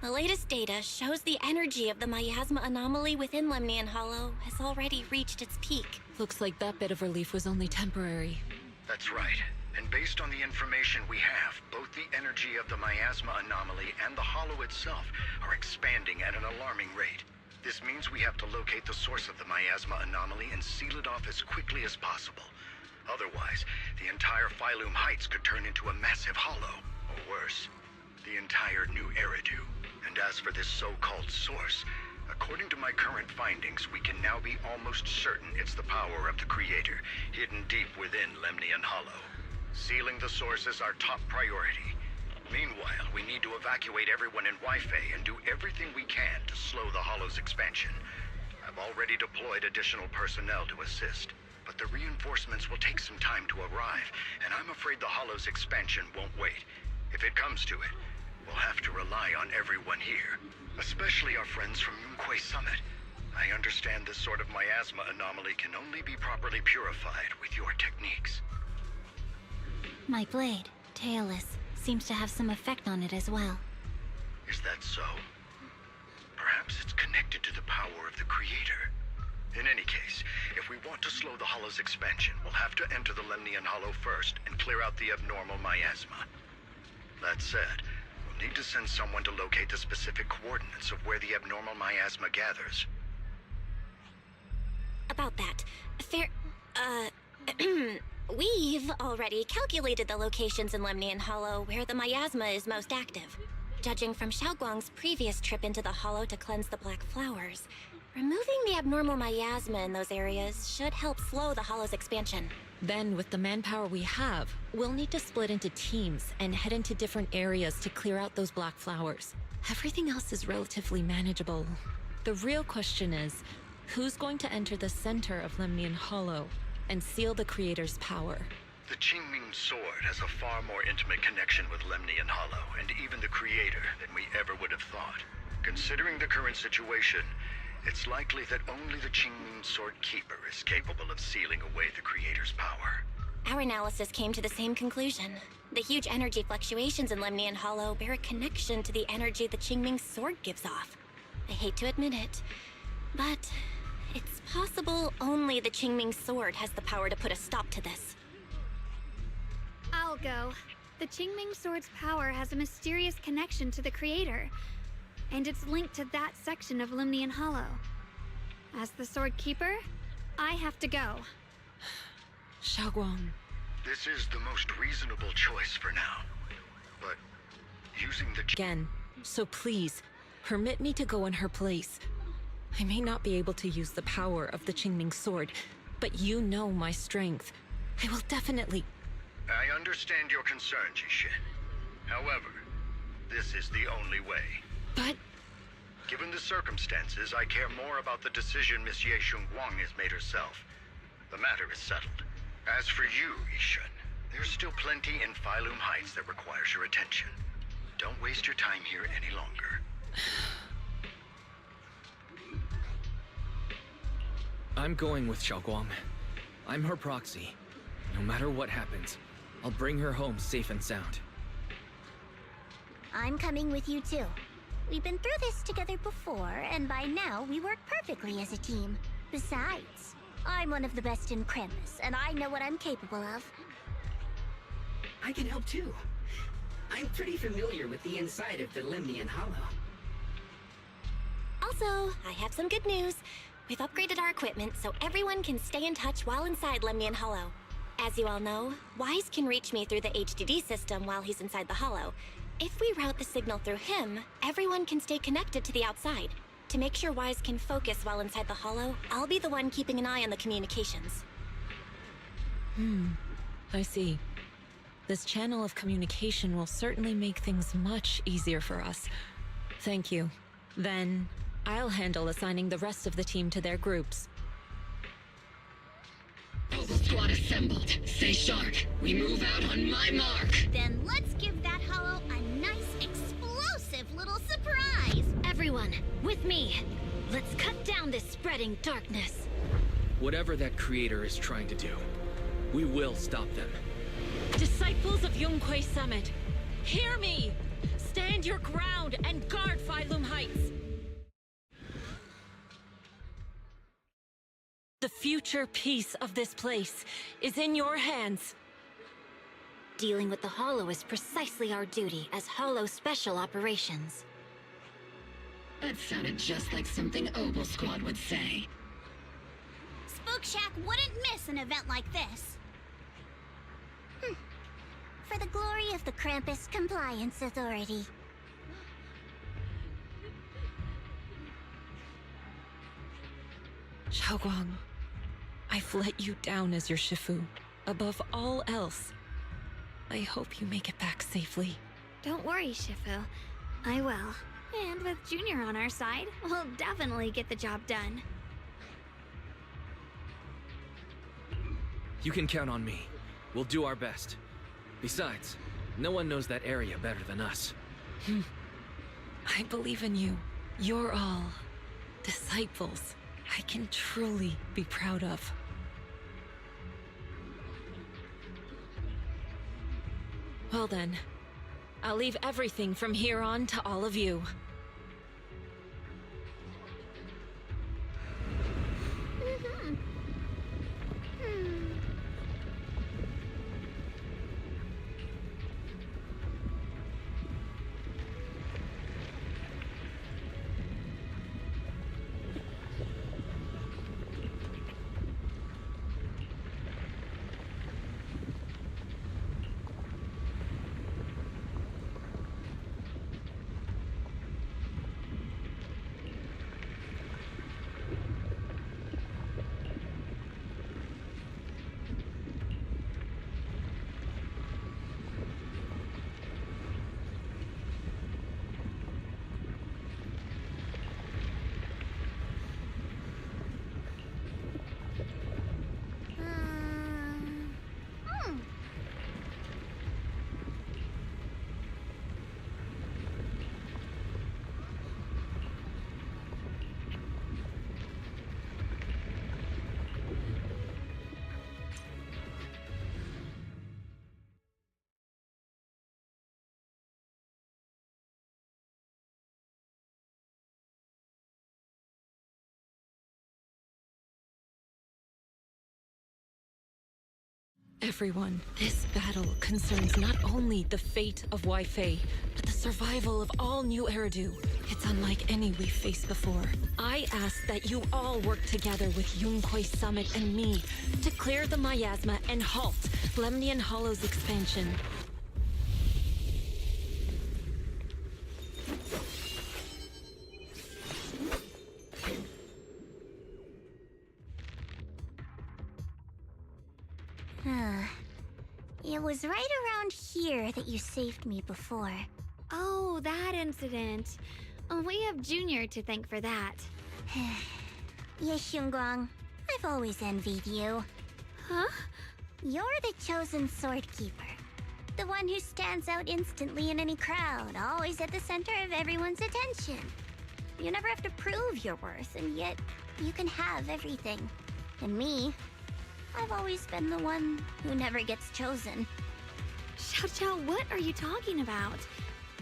The latest data shows the energy of the miasma anomaly within Lemnian Hollow has already reached its peak. Looks like that bit of relief was only temporary. That's right. And based on the information we have, both the energy of the miasma anomaly and the hollow itself are expanding at an alarming rate. This means we have to locate the source of the miasma anomaly and seal it off as quickly as possible. Otherwise, the entire Phylum Heights could turn into a massive hollow, or worse, the entire new Eridu. And as for this so-called source, according to my current findings, we can now be almost certain it's the power of the Creator, hidden deep within Lemnian Hollow. Sealing the source is our top priority. Meanwhile, we need to evacuate everyone in Wi-Fi and do everything we can to slow the Hollow's expansion. I've already deployed additional personnel to assist, but the reinforcements will take some time to arrive, and I'm afraid the Hollow's expansion won't wait. If it comes to it, we'll have to rely on everyone here, especially our friends from Yunquay Summit. I understand this sort of miasma anomaly can only be properly purified with your techniques. My blade, Tailless, seems to have some effect on it as well. Is that so? Perhaps it's connected to the power of the Creator. In any case, if we want to slow the Hollow's expansion, we'll have to enter the Lemnian Hollow first and clear out the abnormal miasma. That said, we'll need to send someone to locate the specific coordinates of where the abnormal miasma gathers. About that, we've already calculated the locations in Lemnian Hollow where the miasma is most active. Judging from Xiaoguang's previous trip into the Hollow to cleanse the black flowers, removing the abnormal miasma in those areas should help slow the Hollow's expansion. Then, with the manpower we have, we'll need to split into teams and head into different areas to clear out those black flowers. Everything else is relatively manageable. The real question is, who's going to enter the center of Lemnian Hollow and seal the Creator's power? The Qingming Sword has a far more intimate connection with Lemnian Hollow and even the Creator than we ever would have thought. Considering the current situation, it's likely that only the Qingming Sword Keeper is capable of sealing away the Creator's power. Our analysis came to the same conclusion. The huge energy fluctuations in Lemnian Hollow bear a connection to the energy the Qingming Sword gives off. I hate to admit it, but it's possible only the Qingming Sword has the power to put a stop to this. I'll go. The Qingming Sword's power has a mysterious connection to the Creator, and it's linked to that section of Lemnian Hollow. As the Sword Keeper, I have to go. Xiaoguang. This is the most reasonable choice for now. But using the... Again, so please, permit me to go in her place. I may not be able to use the power of the Qingming Sword, but you know my strength. I will definitely... I understand your concern, Jishin. However, this is the only way. But... Given the circumstances, I care more about the decision Miss Ye Shunguang has made herself. The matter is settled. As for you, Yishun, there's still plenty in Phylum Heights that requires your attention. Don't waste your time here any longer. I'm going with Xiaoguang. I'm her proxy. No matter what happens, I'll bring her home safe and sound. I'm coming with you too. We've been through this together before, and by now we work perfectly as a team. Besides, I'm one of the best in Kremis, and I know what I'm capable of. I can help too. I'm pretty familiar with the inside of the Lemnian Hollow. Also, I have some good news. We've upgraded our equipment so everyone can stay in touch while inside Lemnian Hollow. As you all know, Wise can reach me through the HDD system while he's inside the Hollow. If we route the signal through him, everyone can stay connected to the outside. To make sure Wise can focus while inside the Hollow, I'll be the one keeping an eye on the communications. I see. This channel of communication will certainly make things much easier for us. Thank you. Then, I'll handle assigning the rest of the team to their groups. Squad assembled. Stay sharp. We move out on my mark. Then let's give that hollow a nice explosive little surprise! Everyone, with me! Let's cut down this spreading darkness! Whatever that creator is trying to do, we will stop them. Disciples of Yunquay Summit, hear me! Stand your ground and guard Phylum Heights! The future peace of this place is in your hands. Dealing with the Hollow is precisely our duty as Hollow Special Operations. That sounded just like something Obel Squad would say. Spook Shack wouldn't miss an event like this. For the glory of the Krampus Compliance Authority. Xiaoguang, I've let you down as your Shifu. Above all else, I hope you make it back safely. Don't worry, Shifu. I will. And with Junior on our side, we'll definitely get the job done. You can count on me. We'll do our best. Besides, no one knows that area better than us. I believe in you. You're all disciples I can truly be proud of. Well then, I'll leave everything from here on to all of you. Everyone, this battle concerns not only the fate of Wei-Fei, but the survival of all New Eridu. It's unlike any we've faced before. I ask that you all work together with Yunquay Summit and me to clear the miasma and halt Lemnian Hollow's expansion. It was right around here that you saved me before. Oh, that incident. We have Junior to thank for that. Yes, Xiongguang. I've always envied you. Huh? You're the chosen sword keeper. The one who stands out instantly in any crowd, always at the center of everyone's attention. You never have to prove your worth, and yet you can have everything. And me, I've always been the one who never gets chosen. Xiao, what are you talking about?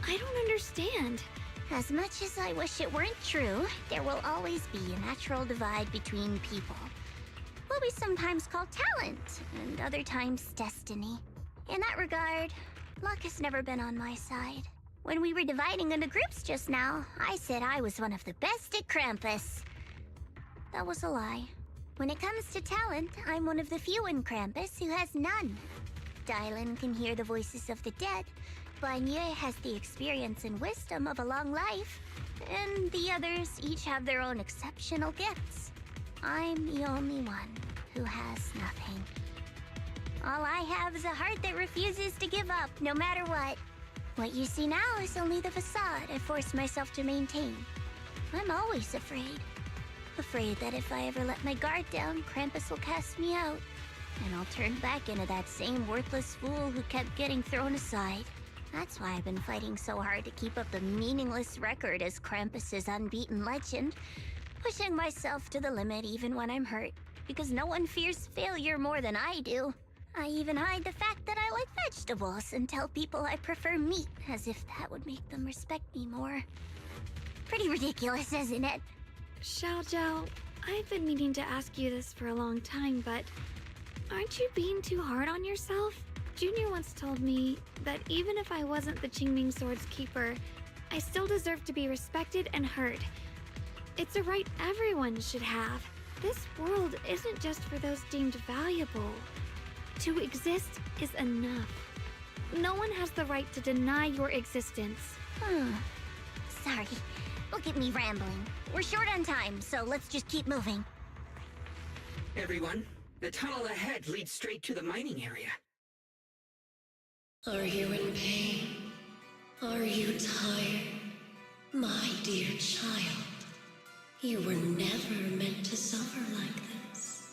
I don't understand. As much as I wish it weren't true, there will always be a natural divide between people. What we sometimes call talent, and other times destiny. In that regard, luck has never been on my side. When we were dividing into groups just now, I said I was one of the best at Krampus. That was a lie. When it comes to talent, I'm one of the few in Krampus who has none. Dylan can hear the voices of the dead, Banya has the experience and wisdom of a long life, and the others each have their own exceptional gifts. I'm the only one who has nothing. All I have is a heart that refuses to give up, no matter what. What you see now is only the facade I forced myself to maintain. I'm always afraid. Afraid that if I ever let my guard down, Krampus will cast me out, and I'll turn back into that same worthless fool who kept getting thrown aside. That's why I've been fighting so hard to keep up a meaningless record as Krampus's unbeaten legend. Pushing myself to the limit even when I'm hurt, because no one fears failure more than I do. I even hide the fact that I like vegetables and tell people I prefer meat, as if that would make them respect me more. Pretty ridiculous, isn't it? Xiaojiao, I've been meaning to ask you this for a long time, but aren't you being too hard on yourself? Junior once told me that even if I wasn't the Qingming Sword's keeper, I still deserve to be respected and heard. It's a right everyone should have. This world isn't just for those deemed valuable. To exist is enough. No one has the right to deny your existence. Sorry. Look at me rambling. We're short on time, so let's just keep moving. Everyone, the tunnel ahead leads straight to the mining area. Are you in pain? Are you tired? My dear child, you were never meant to suffer like this.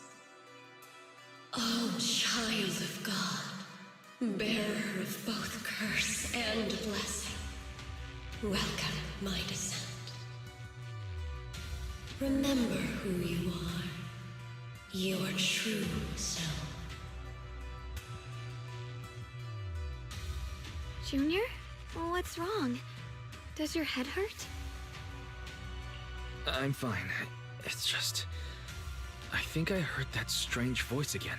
Oh, child of God, bearer of both curse and blessing, welcome my descent. Remember who you are, your true self. Junior? Well, what's wrong? Does your head hurt? I'm fine. It's just... I think I heard that strange voice again.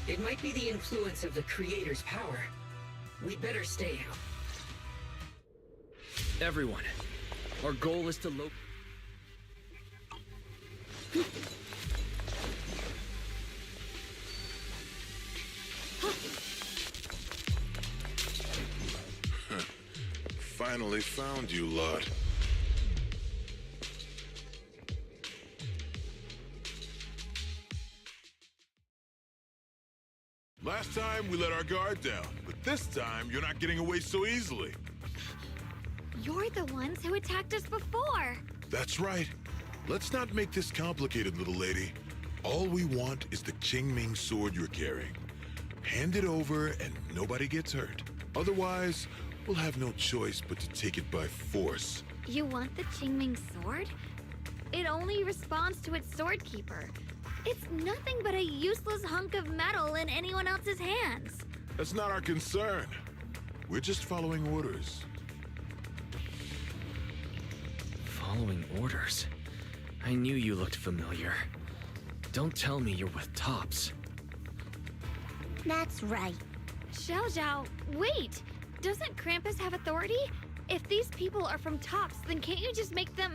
It might be the influence of the Creator's power. We'd better stay out. Everyone, our goal is to Finally found you, lot. Last time, we let our guard down, but this time, you're not getting away so easily. You're the ones who attacked us before! That's right. Let's not make this complicated, little lady. All we want is the Qingming sword you're carrying. Hand it over and nobody gets hurt. Otherwise, we'll have no choice but to take it by force. You want the Qingming sword? It only responds to its sword keeper. It's nothing but a useless hunk of metal in anyone else's hands. That's not our concern. We're just following orders. Following orders? I knew you looked familiar. Don't tell me you're with Tops. That's right. Xiaojiao, wait! Doesn't Krampus have authority? If these people are from Tops, then can't you just make them...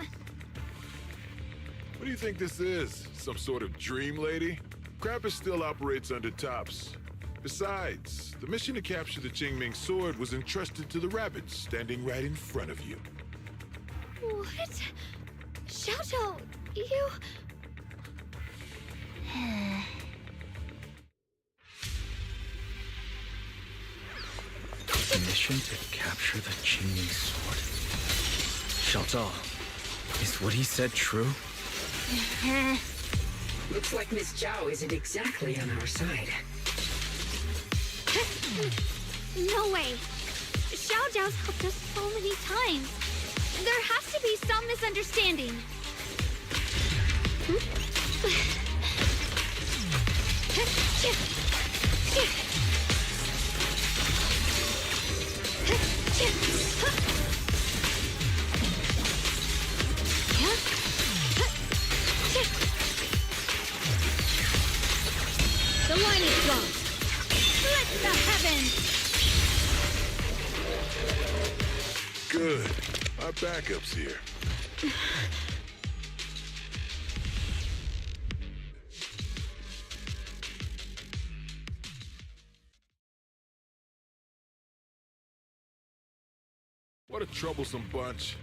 What do you think this is? Some sort of dream lady? Krampus still operates under Tops. Besides, the mission to capture the Qingming sword was entrusted to the rabbits standing right in front of you. What? Xiaojiao, you... The mission to capture the Qingming sword. Xiaozhao, is what he said true? Looks like Miss Zhao isn't exactly on our side. No way! Xiaojiao's helped us so many times. There has to be some misunderstanding. The line is drawn. Split the heavens! Good. Our backup's here. What a troublesome bunch.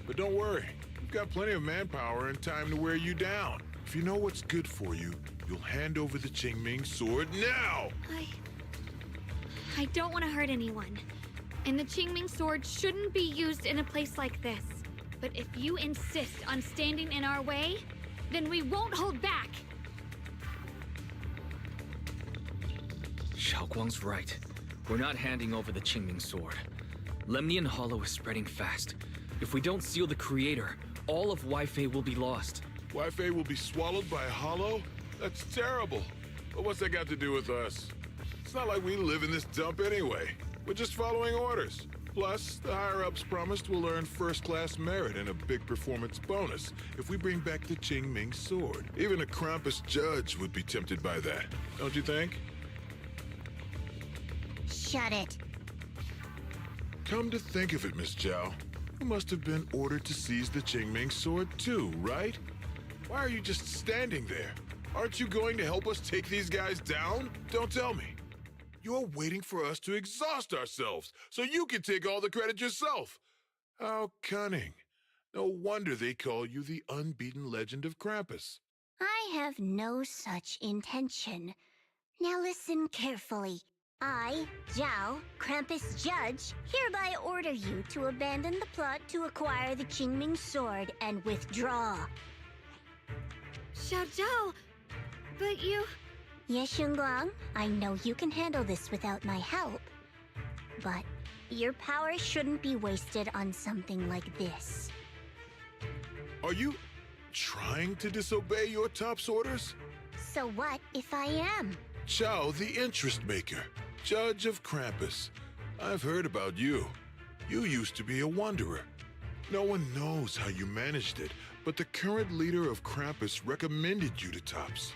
But don't worry. We've got plenty of manpower and time to wear you down. If you know what's good for you, you'll hand over the Qingming sword now! I don't want to hurt anyone. And the Qingming sword shouldn't be used in a place like this. But if you insist on standing in our way, then we won't hold back! Xiaoguang's right. We're not handing over the Qingming sword. Lemnian Hollow is spreading fast. If we don't seal the Creator, all of Weifei will be lost. Weifei will be swallowed by a Hollow? That's terrible. But what's that got to do with us? It's not like we live in this dump anyway. We're just following orders. Plus, the higher-ups promised we'll earn first-class merit and a big performance bonus if we bring back the Qingming sword. Even a Krampus judge would be tempted by that, don't you think? Shut it. Come to think of it, Miss Zhao, you must have been ordered to seize the Qingming sword too, right? Why are you just standing there? Aren't you going to help us take these guys down? Don't tell me. You're waiting for us to exhaust ourselves so you can take all the credit yourself. How cunning. No wonder they call you the unbeaten legend of Krampus. I have no such intention. Now listen carefully. I, Zhao, Krampus Judge, hereby order you to abandon the plot to acquire the Qingming sword and withdraw. Xiao Zhao, but you... Yes, Xingguang, I know you can handle this without my help. But your power shouldn't be wasted on something like this. Are you trying to disobey your top's orders? So what if I am? Zhao, the interest maker, judge of Krampus. I've heard about you. You used to be a wanderer. No one knows how you managed it, but the current leader of Krampus recommended you to Tops.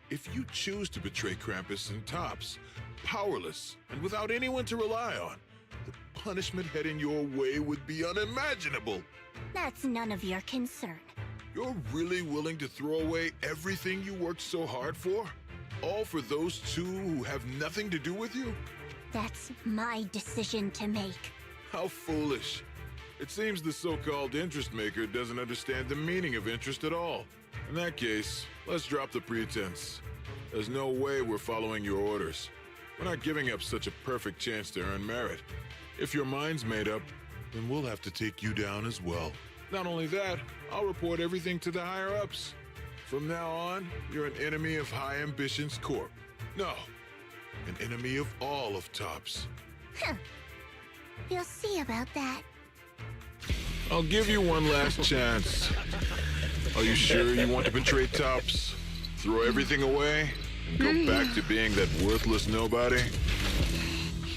If you choose to betray Krampus and Tops, powerless and without anyone to rely on, the punishment heading your way would be unimaginable. That's none of your concern. You're really willing to throw away everything you worked so hard for? All for those two who have nothing to do with you? That's my decision to make. How foolish. It seems the so-called interest maker doesn't understand the meaning of interest at all. In that case, let's drop the pretense. There's no way we're following your orders. We're not giving up such a perfect chance to earn merit. If your mind's made up, then we'll have to take you down as well. Not only that, I'll report everything to the higher-ups. From now on, you're an enemy of High Ambitions Corp. No, an enemy of all of Tops. Huh. We'll see about that. I'll give you one last chance. Are you sure you want to betray Tops? Throw everything away? And go back to being that worthless nobody?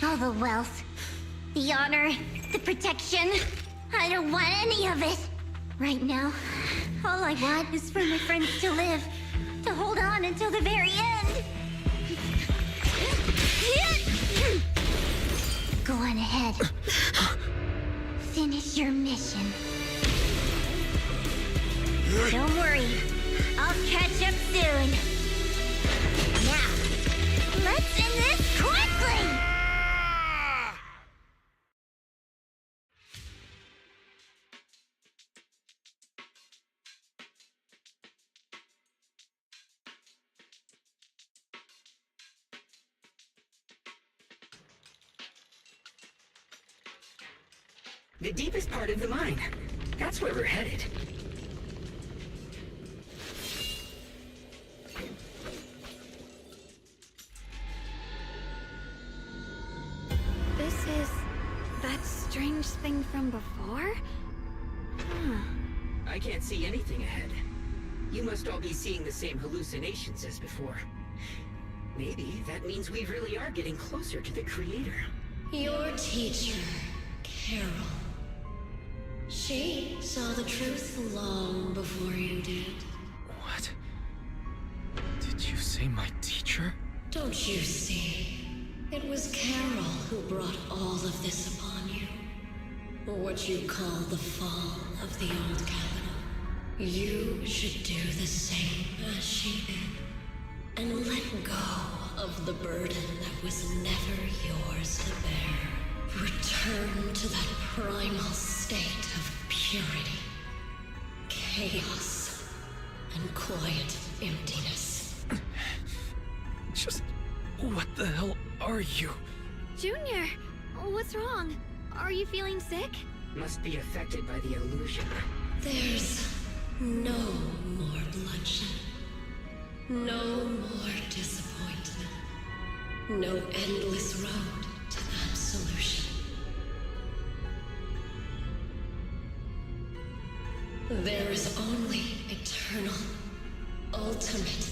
All the wealth, the honor, the protection. I don't want any of it. Right now, all I want is for my friends to live, to hold on until the very end. Go on ahead. Finish your mission. Don't worry, I'll catch up soon. Now, let's end this quickly! The deepest part of the mine. That's where we're headed. This is that strange thing from before? Huh. I can't see anything ahead. You must all be seeing the same hallucinations as before. Maybe that means we really are getting closer to the Creator. Your teacher, Carol. She saw the truth long before you did. What? Did you say my teacher? Don't you see? It was Carol who brought all of this upon you. What you call the fall of the old capital. You should do the same as she did. And let go of the burden that was never yours to bear. Return to that primal state of purity, chaos, and quiet emptiness. Just what the hell are you? Junior, what's wrong? Are you feeling sick? Must be affected by the illusion. There's no more bloodshed. No more disappointment. No endless road There is only eternal, ultimate,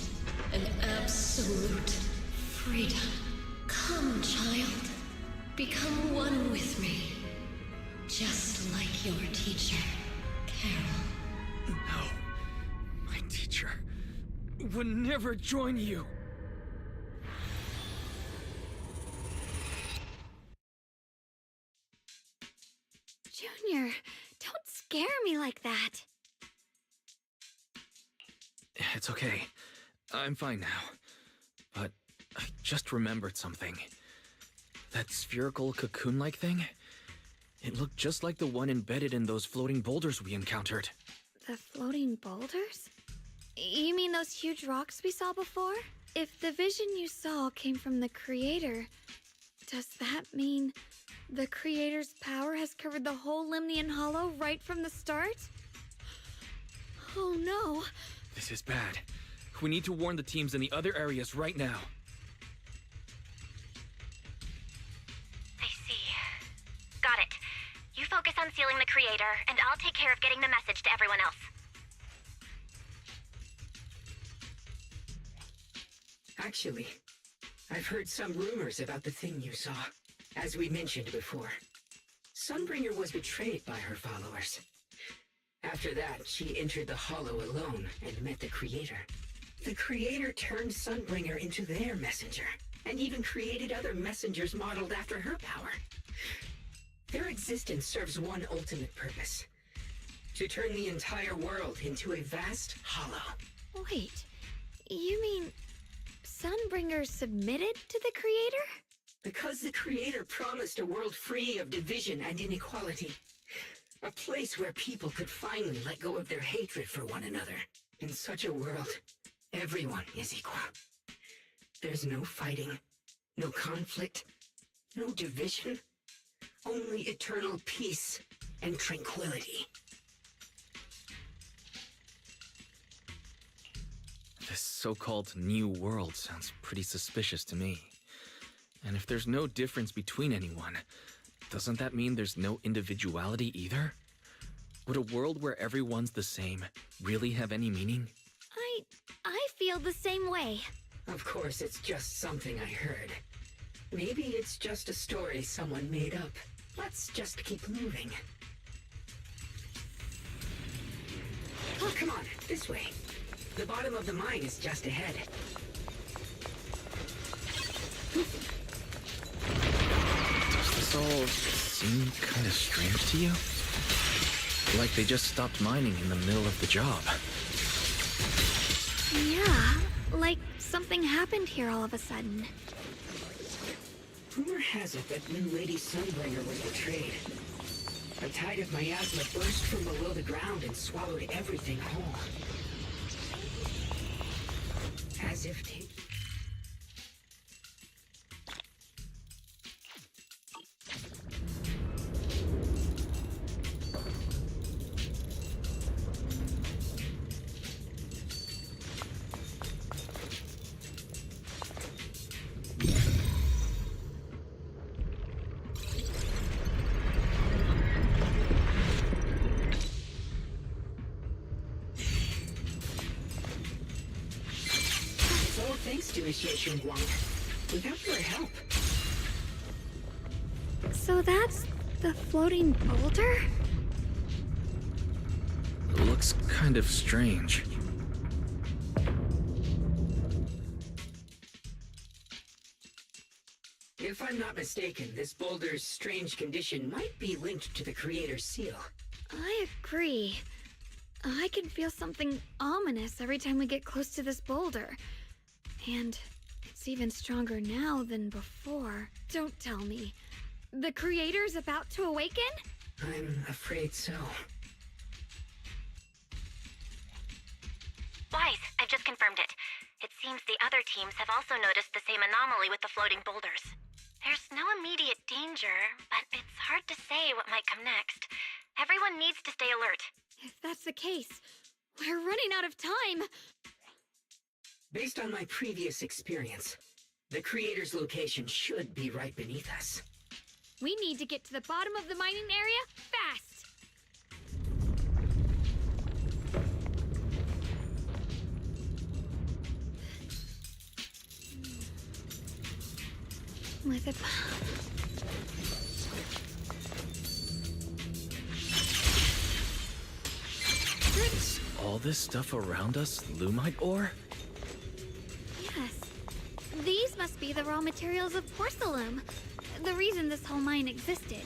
and absolute freedom. Come, child. Become one with me. Just like your teacher, Carol. No. My teacher would never join you. Junior, don't scare me like that. It's okay. I'm fine now. But I just remembered something. That spherical cocoon-like thing? It looked just like the one embedded in those floating boulders we encountered. The floating boulders? You mean those huge rocks we saw before? If the vision you saw came from the Creator, does that mean the Creator's power has covered the whole Limnian Hollow right from the start? Oh no! This is bad. We need to warn the teams in the other areas right now. I see. Got it. You focus on sealing the Creator, and I'll take care of getting the message to everyone else. Actually, I've heard some rumors about the thing you saw. As we mentioned before, Sunbringer was betrayed by her followers. After that, she entered the Hollow alone and met the Creator. The Creator turned Sunbringer into their messenger, and even created other messengers modeled after her power. Their existence serves one ultimate purpose: to turn the entire world into a vast hollow. Wait, you mean Sunbringer submitted to the Creator? Because the Creator promised a world free of division and inequality. A place where people could finally let go of their hatred for one another. In such a world, everyone is equal. There's no fighting, no conflict, no division. Only eternal peace and tranquility. This so-called new world sounds pretty suspicious to me. And if there's no difference between anyone, doesn't that mean there's no individuality either? Would a world where everyone's the same really have any meaning? I feel the same way. Of course, it's just something I heard. Maybe it's just a story someone made up. Let's just keep moving. Oh, come on, this way. The bottom of the mine is just ahead. Does this all seem kind of strange to you? Like they just stopped mining in the middle of the job. Yeah, like something happened here all of a sudden. Rumor has it that new Lady Sunbringer was betrayed. A tide of miasma burst from below the ground and swallowed everything whole. As if to... Thanks to Initiation Guang. Without your help. So that's the floating boulder? Looks kind of strange. If I'm not mistaken, this boulder's strange condition might be linked to the Creator's seal. I agree. I can feel something ominous every time we get close to this boulder. And it's even stronger now than before. Don't tell me. The Creator's about to awaken? I'm afraid so. Wise, I've just confirmed it. It seems the other teams have also noticed the same anomaly with the floating boulders. There's no immediate danger, but it's hard to say what might come next. Everyone needs to stay alert. If that's the case, we're running out of time. Based on my previous experience, the Creator's location should be right beneath us. We need to get to the bottom of the mining area fast. With it. Is all this stuff around us Lumite ore? Yes. These must be the raw materials of porcelain. The reason this whole mine existed.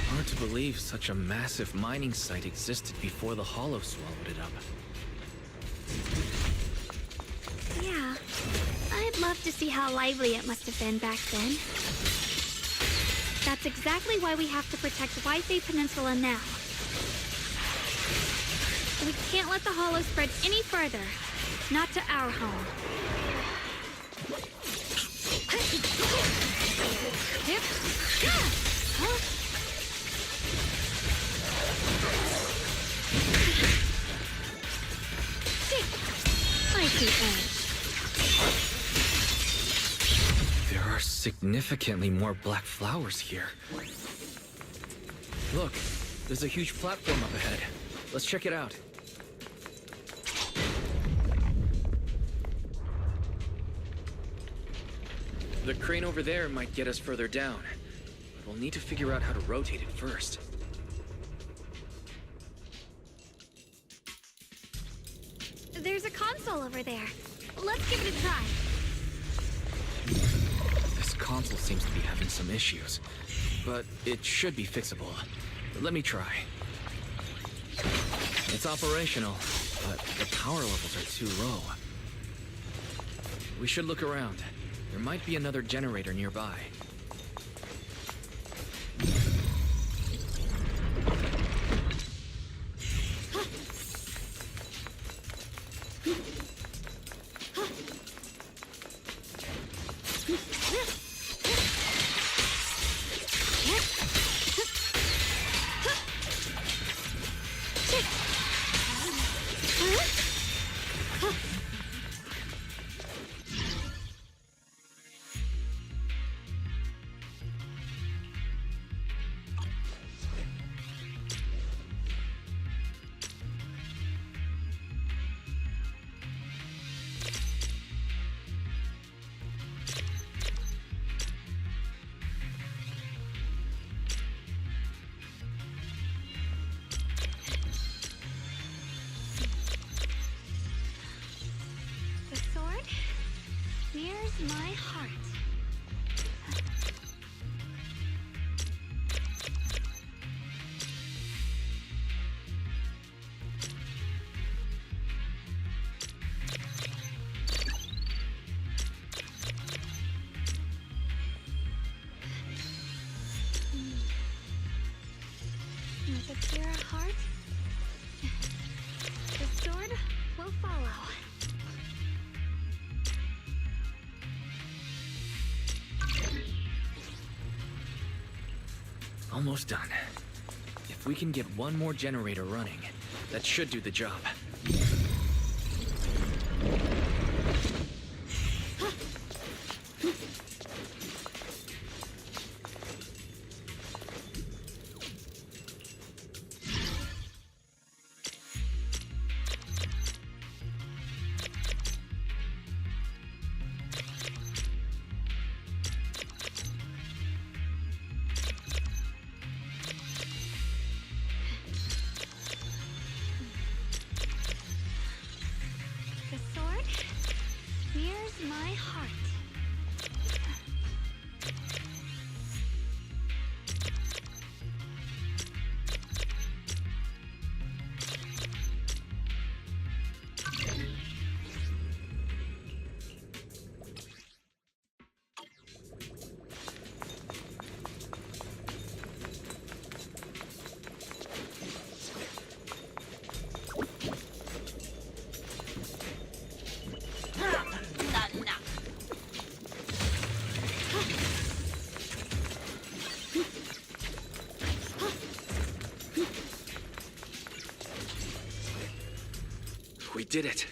Hard to believe such a massive mining site existed before the Hollow swallowed it up. Yeah. I'd love to see how lively it must have been back then. That's exactly why we have to protect Waifei Peninsula now. We can't let the Hollow spread any further. Not to our home. I see edge. There are significantly more black flowers here. Look, there's a huge platform up ahead. Let's check it out. The crane over there might get us further down. We'll need to figure out how to rotate it first. There's a console over there. Let's give it a try. This console seems to be having some issues, but it should be fixable. Let me try. It's operational, but the power levels are too low. We should look around. There might be another generator nearby. The sword nears my heart. With a pure heart, the sword will follow. Almost done. If we can get one more generator running, that should do the job. did it.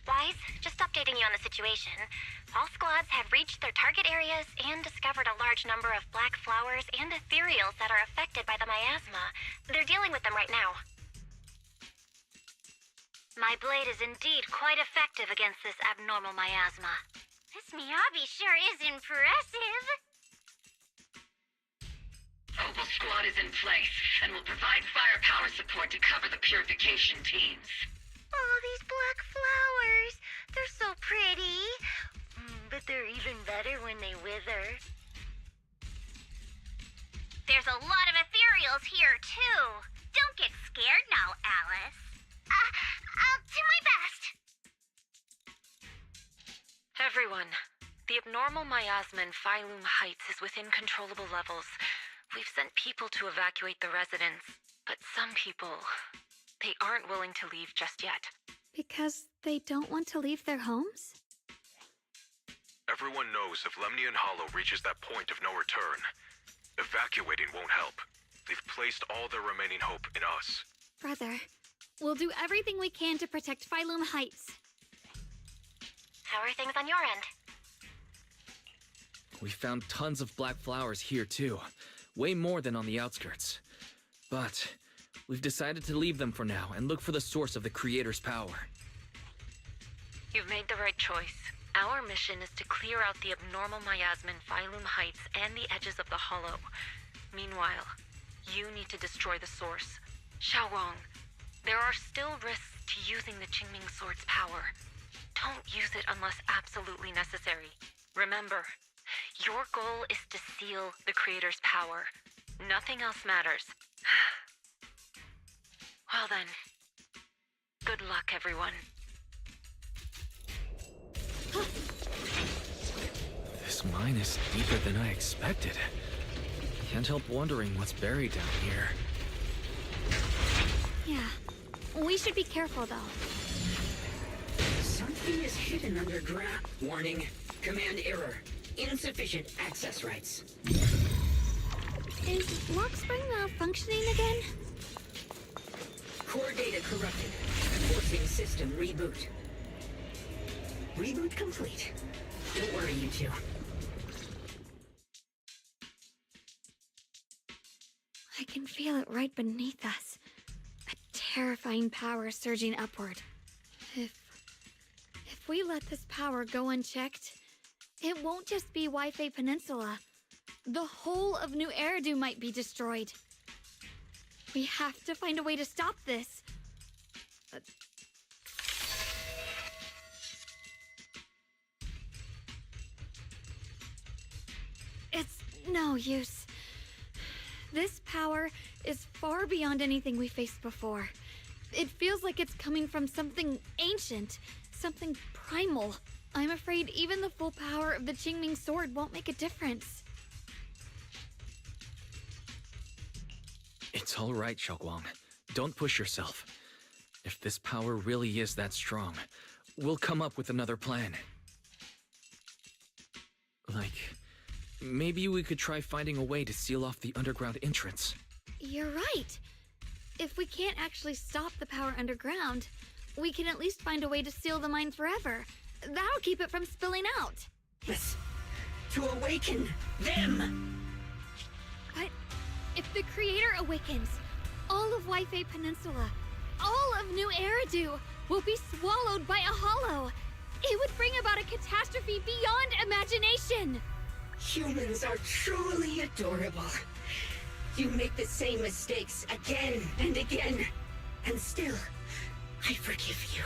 Wise, just updating you on the situation. All squads have reached their target areas and discovered a large number of black flowers and ethereals that are affected by the miasma. They're dealing with them right now. My blade is indeed quite effective against this abnormal miasma. This Miyabi sure is impressive. Opal Squad is in place and will provide firepower support to cover the purification teams. Oh, these black flowers. They're so pretty. But they're even better when they wither. There's a lot of ethereals here, too. Don't get scared now, Alice. I'll do my best. Everyone, the abnormal miasma in Phylum Heights is within controllable levels. We've sent people to evacuate the residents, but some people, they aren't willing to leave just yet. Because they don't want to leave their homes? Everyone knows if Lemnian Hollow reaches that point of no return, evacuating won't help. They've placed all their remaining hope in us. Brother, we'll do everything we can to protect Phylum Heights. How are things on your end? We found tons of black flowers here too. Way more than on the outskirts. But we've decided to leave them for now and look for the source of the Creator's power. You've made the right choice. Our mission is to clear out the abnormal miasma in Phylum Heights and the edges of the Hollow. Meanwhile, you need to destroy the source. Xiaowang, there are still risks to using the Qingming Sword's power. Don't use it unless absolutely necessary. Remember, your goal is to seal the Creator's power. Nothing else matters. Well then, good luck, everyone. This mine is deeper than I expected. Can't help wondering what's buried down here. Yeah, we should be careful though. Something is hidden underground. Warning. Command error. Insufficient access rights. Is Lockspring malfunctioning again? Core data corrupted. Forcing system reboot. Reboot complete. Don't worry, you two. I can feel it right beneath us. A terrifying power surging upward. If we let this power go unchecked, it won't just be Wi-Fi Peninsula. The whole of New Eridu might be destroyed. We have to find a way to stop this. It's no use. This power is far beyond anything we faced before. It feels like it's coming from something ancient, something primal. I'm afraid even the full power of the Qingming Sword won't make a difference. It's all right, Xiaoguang. Don't push yourself. If this power really is that strong, we'll come up with another plan. Like, maybe we could try finding a way to seal off the underground entrance. You're right. If we can't actually stop the power underground, we can at least find a way to seal the mine forever. That'll keep it from spilling out. Yes. To awaken them! But if the Creator awakens, all of Wi-Fi Peninsula, all of New Eridu will be swallowed by a hollow. It would bring about a catastrophe beyond imagination. Humans are truly adorable. You make the same mistakes again and again, and still, I forgive you.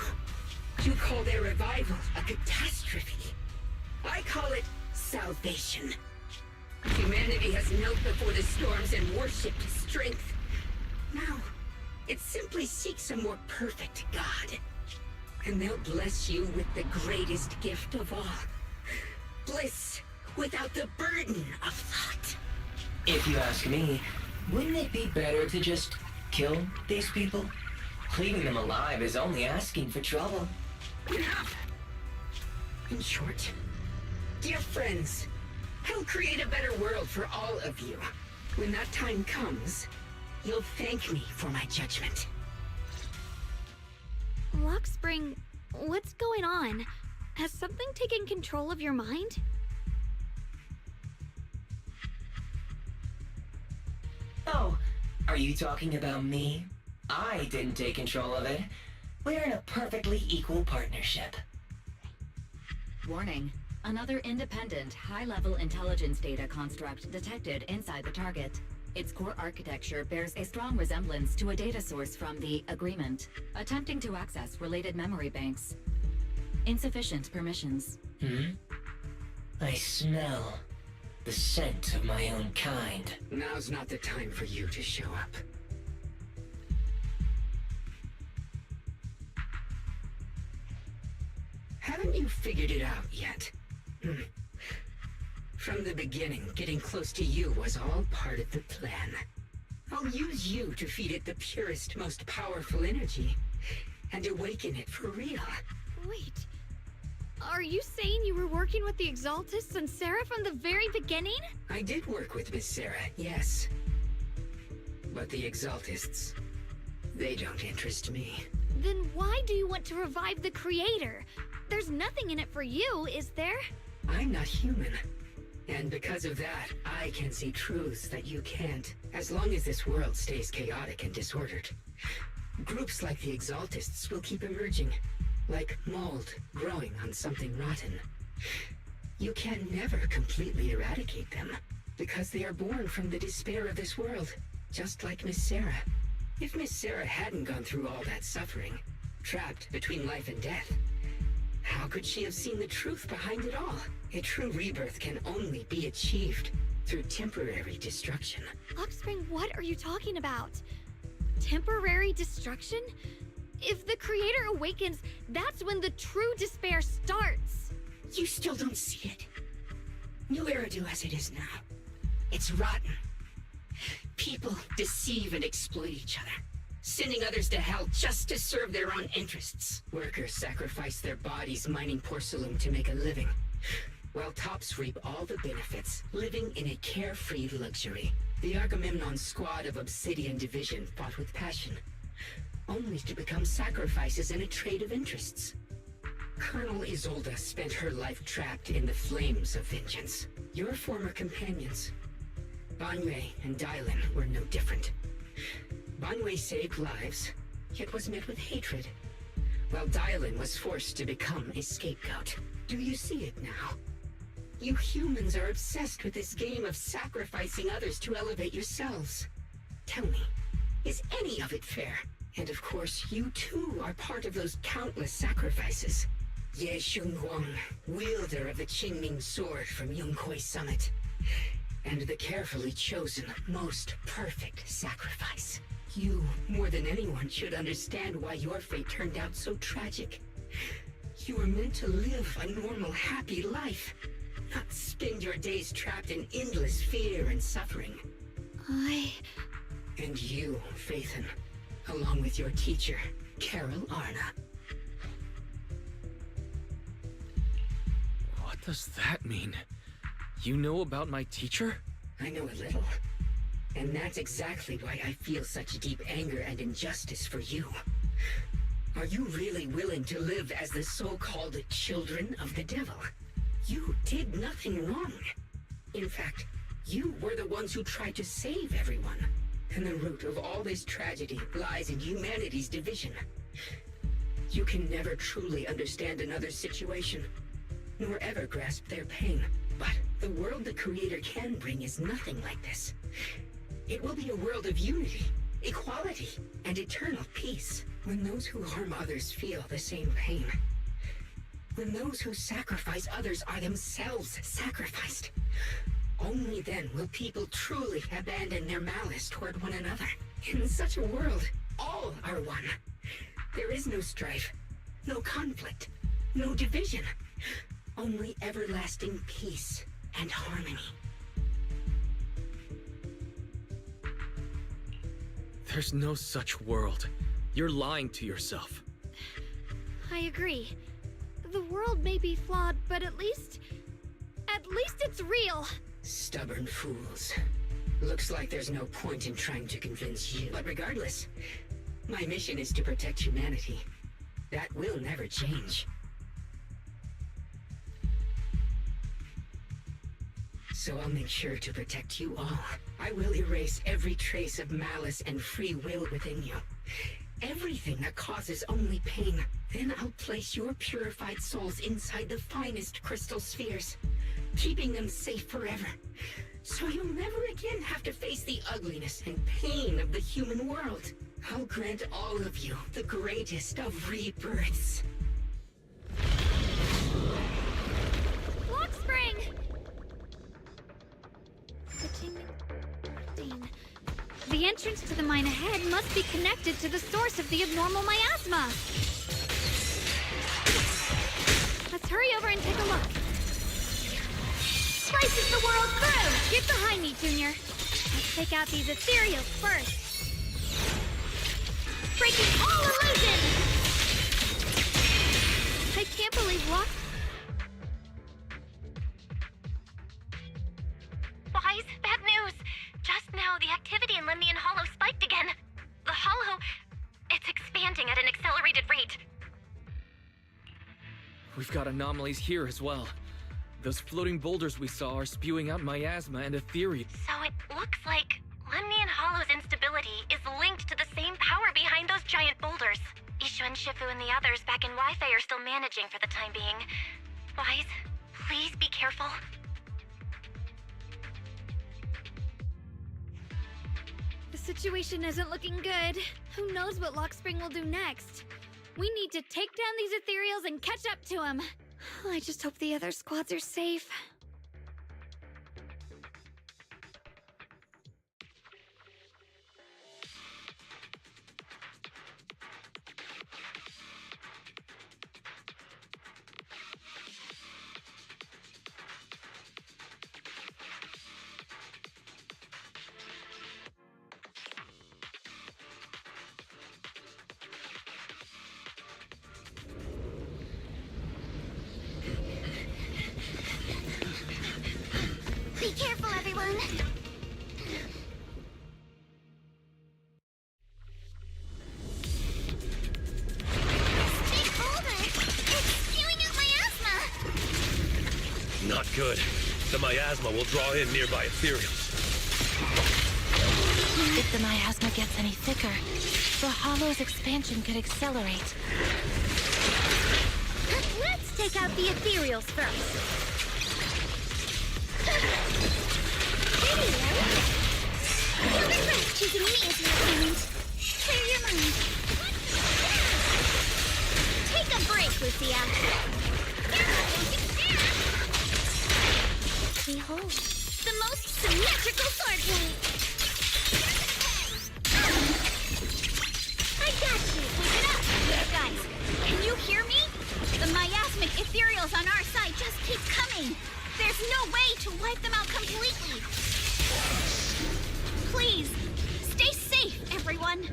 You call their revival a catastrophe. I call it salvation. Humanity has knelt before the storms and worshipped strength. Now, it simply seeks a more perfect God. And they'll bless you with the greatest gift of all. Bliss without the burden of thought. If you ask me, wouldn't it be better to just kill these people? Leaving them alive is only asking for trouble. Enough! In short, dear friends, I'll create a better world for all of you. When that time comes, you'll thank me for my judgment. Lockspring, what's going on? Has something taken control of your mind? Oh, are you talking about me? I didn't take control of it. We're in a perfectly equal partnership. Warning. Another independent, high-level intelligence data construct detected inside the target. Its core architecture bears a strong resemblance to a data source from the Agreement, attempting to access related memory banks. Insufficient permissions. I smell the scent of my own kind. Now's not the time for you to show up. Haven't you figured it out yet? From the beginning, getting close to you was all part of the plan. I'll use you to feed it the purest, most powerful energy, and awaken it for real. Wait, are you saying you were working with the Exaltists and Sarah from the very beginning? I did work with Miss Sarah, yes. But the Exaltists, they don't interest me. Then why do you want to revive the Creator? There's nothing in it for you, is there? I'm not human. And because of that, I can see truths that you can't, as long as this world stays chaotic and disordered. Groups like the Exaltists will keep emerging, like mold growing on something rotten. You can never completely eradicate them, because they are born from the despair of this world, just like Miss Sarah. If Miss Sarah hadn't gone through all that suffering, trapped between life and death, how could she have seen the truth behind it all? A true rebirth can only be achieved through temporary destruction. Lockspring, what are you talking about? Temporary destruction? If the Creator awakens, that's when the true despair starts. You still don't see it. New Eridu as it is now. It's rotten. People deceive and exploit each other, sending others to hell just to serve their own interests. Workers sacrifice their bodies mining porcelain to make a living, while tops reap all the benefits, living in a carefree luxury. The Agamemnon squad of Obsidian Division fought with passion, only to become sacrifices in a trade of interests. Colonel Isolde spent her life trapped in the flames of vengeance. Your former companions, Banwei and Dylan, were no different. Banwei saved lives, yet was met with hatred, while Dylan was forced to become a scapegoat. Do you see it now? You humans are obsessed with this game of sacrificing others to elevate yourselves. Tell me, is any of it fair? And of course, you too are part of those countless sacrifices. Ye Shunguang, wielder of the Qingming sword from Yongkoi Summit, and the carefully chosen, most perfect sacrifice. You, more than anyone, should understand why your fate turned out so tragic. You were meant to live a normal, happy life, not spend your days trapped in endless fear and suffering. And you, Phaethon, along with your teacher, Carol Arna. What does that mean? You know about my teacher? I know a little. And that's exactly why I feel such deep anger and injustice for you. Are you really willing to live as the so-called children of the devil? You did nothing wrong. In fact, you were the ones who tried to save everyone. And the root of all this tragedy lies in humanity's division. You can never truly understand another's situation, nor ever grasp their pain. But the world the Creator can bring is nothing like this. It will be a world of unity, equality, and eternal peace. When those who harm others feel the same pain. When those who sacrifice others are themselves sacrificed. Only then will people truly abandon their malice toward one another. In such a world, all are one. There is no strife, no conflict, no division. Only everlasting peace and harmony. There's no such world. You're lying to yourself. I agree. The world may be flawed, but at least it's real. Stubborn fools. Looks like there's no point in trying to convince you. But regardless, my mission is to protect humanity. That will never change. So I'll make sure to protect you all. I will erase every trace of malice and free will within you. Everything that causes only pain. Then I'll place your purified souls inside the finest crystal spheres, keeping them safe forever. So you'll never again have to face the ugliness and pain of the human world. I'll grant all of you the greatest of rebirths. Lock spring! The entrance to the mine ahead must be connected to the source of the abnormal miasma. Let's hurry over and take a look. Slices the world through! Get behind me, Junior. Let's take out these ethereals first. Breaking all illusions! I can't believe Lock... Wise, bad news! Just now, the activity in Lemnian Hollow spiked again. The Hollow... it's expanding at an accelerated rate. We've got anomalies here as well. Those floating boulders we saw are spewing out miasma and ethereal. So it looks like Lemnian Hollow's instability is linked to the same power behind those giant boulders. Ishu and Shifu and the others back in Wi-Fi are still managing for the time being. Wise, please be careful. The situation isn't looking good. Who knows what Lockspring will do next? We need to take down these ethereals and catch up to him. I just hope the other squads are safe. Be careful, everyone! Big boulder! It's spewing out miasma! Not good. The miasma will draw in nearby ethereals. If the miasma gets any thicker, the Hollow's expansion could accelerate. Let's take out the ethereals first. You'll regret choosing me as your opponent. Clear your mind. Take a break, Lucia. Behold, the most symmetrical swordplay. I got you. Keep it up. Guys, can you hear me? The miasmic ethereals on our side just keep coming. There's no way to wipe them out completely. Please, stay safe, everyone.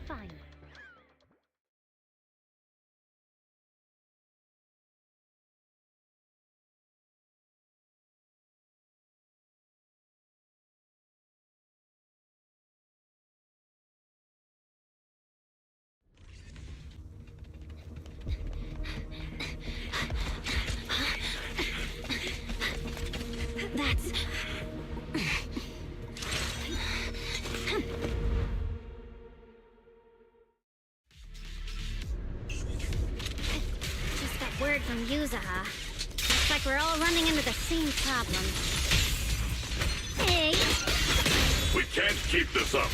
Fine. That's... Just got word from Yuzaha. Looks like we're all running into the same problem. Hey! We can't keep this up.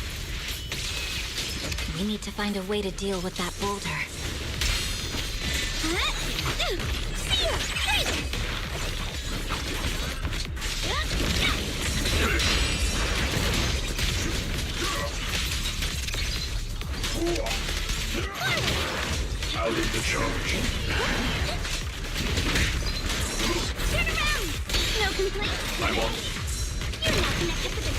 We need to find a way to deal with that boulder. I'll lead the charge. Turn around! No complaints. I'm on. You're not connected to the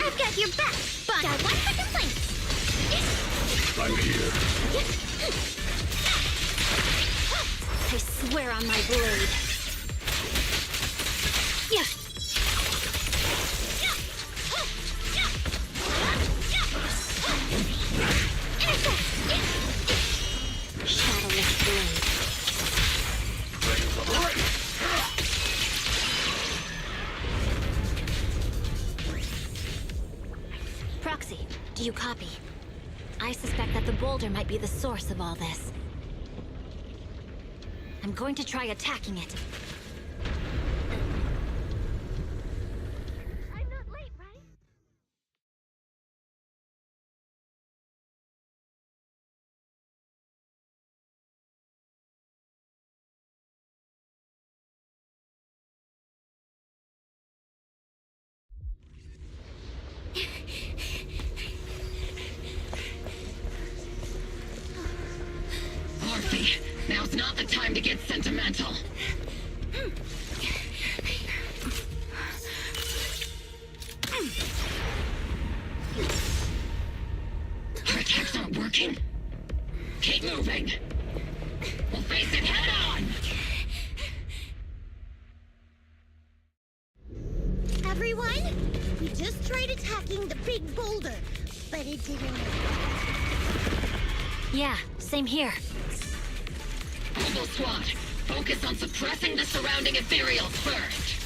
I've got your back, but I want the complaints. I'm here. I swear on my blade. Yeah. Shadowless blade. Proxy, do you copy? I suspect that the boulder might be the source of all this. I'm going to try attacking it. I'm not late, right? Orphe, now's not the time to get sentimental. Our attacks aren't working. Keep moving. We'll face it head on. Everyone, we just tried attacking the big boulder, but it didn't work. Yeah, same here. Mobile Squad, focus on suppressing the surrounding ethereals first.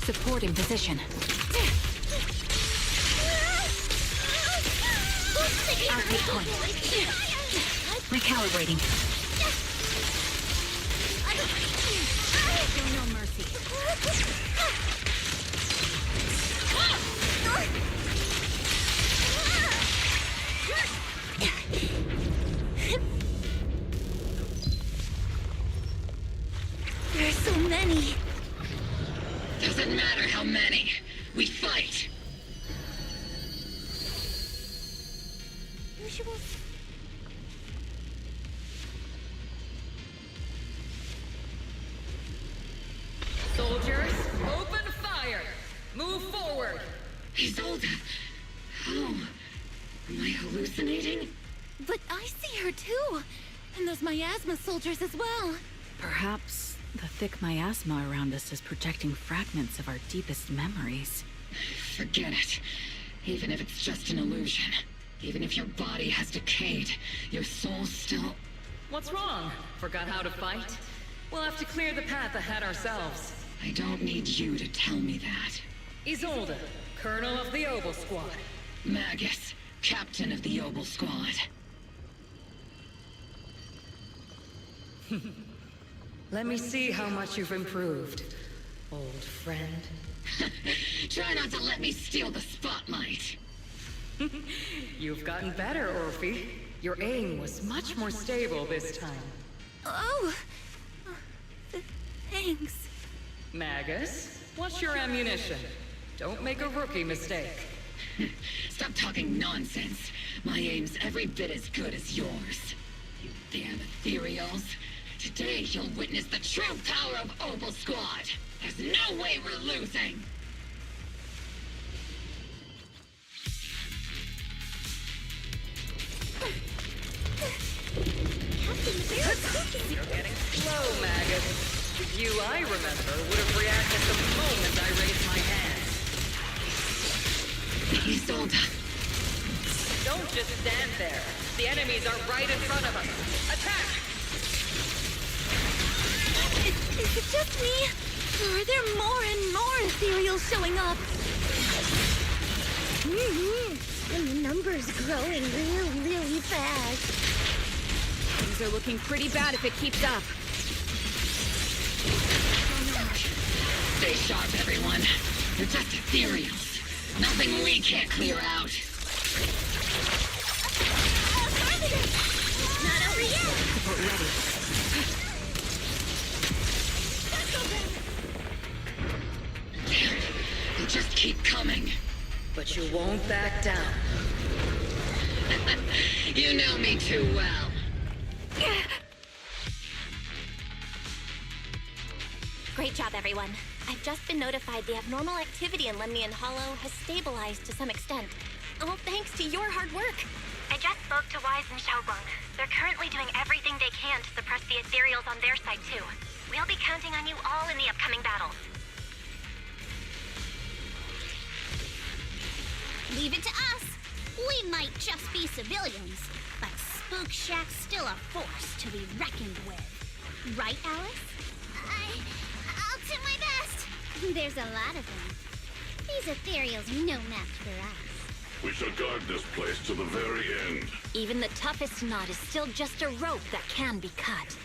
Support in position. I'll take point. Recalibrating. Show no mercy. There's so many. Doesn't matter how many. We fight. Usual. Soldiers, open fire! Move forward! Isolde, how? Am I hallucinating? But I see her too. And those miasma soldiers as well. Perhaps the thick miasma around us is projecting fragments of our deepest memories. Forget it. Even if it's just an illusion. Even if your body has decayed, your soul still... What's wrong? Forgot how to fight? We'll have to clear the path ahead ourselves. I don't need you to tell me that. Isolde, Colonel of the Obel Squad. Magus, Captain of the Obel Squad. Let me see how much you've improved, old friend. Try not to let me steal the spotlight. You've gotten better, Orphe. Your aim was much more stable this time. Oh! Thanks. Magus, what's your ammunition? Don't make a rookie mistake. Stop talking nonsense. My aim's every bit as good as yours. You damn ethereals. Today you'll witness the true power of Obel Squad. There's no way we're losing. You're getting slow, Magus. The you I remember would have reacted the moment I raised my hand. Isolde. Don't just stand there. The enemies are right in front of us. Attack! Is it just me? Or are there more and more ethereals showing up? And the number's growing really fast. Things are looking pretty bad if it keeps up. Stay sharp, everyone. They're just ethereals. Nothing we can't clear out. Not over yet! Support ready. They'll just keep coming. But you won't back down. You know me too well. Great job, everyone. I've just been notified the abnormal activity in Lemnian Hollow has stabilized to some extent. All thanks to your hard work. I just spoke to Wise and Xiaoguang. They're currently doing everything they can to suppress the ethereals on their side, too. We'll be counting on you all in the upcoming battles. Leave it to us. We might just be civilians, but Spook Shack's still a force to be reckoned with. Right, Alice? I'll do my best. There's a lot of them. These ethereals are no match for us. We shall guard this place to the very end. Even the toughest knot is still just a rope that can be cut.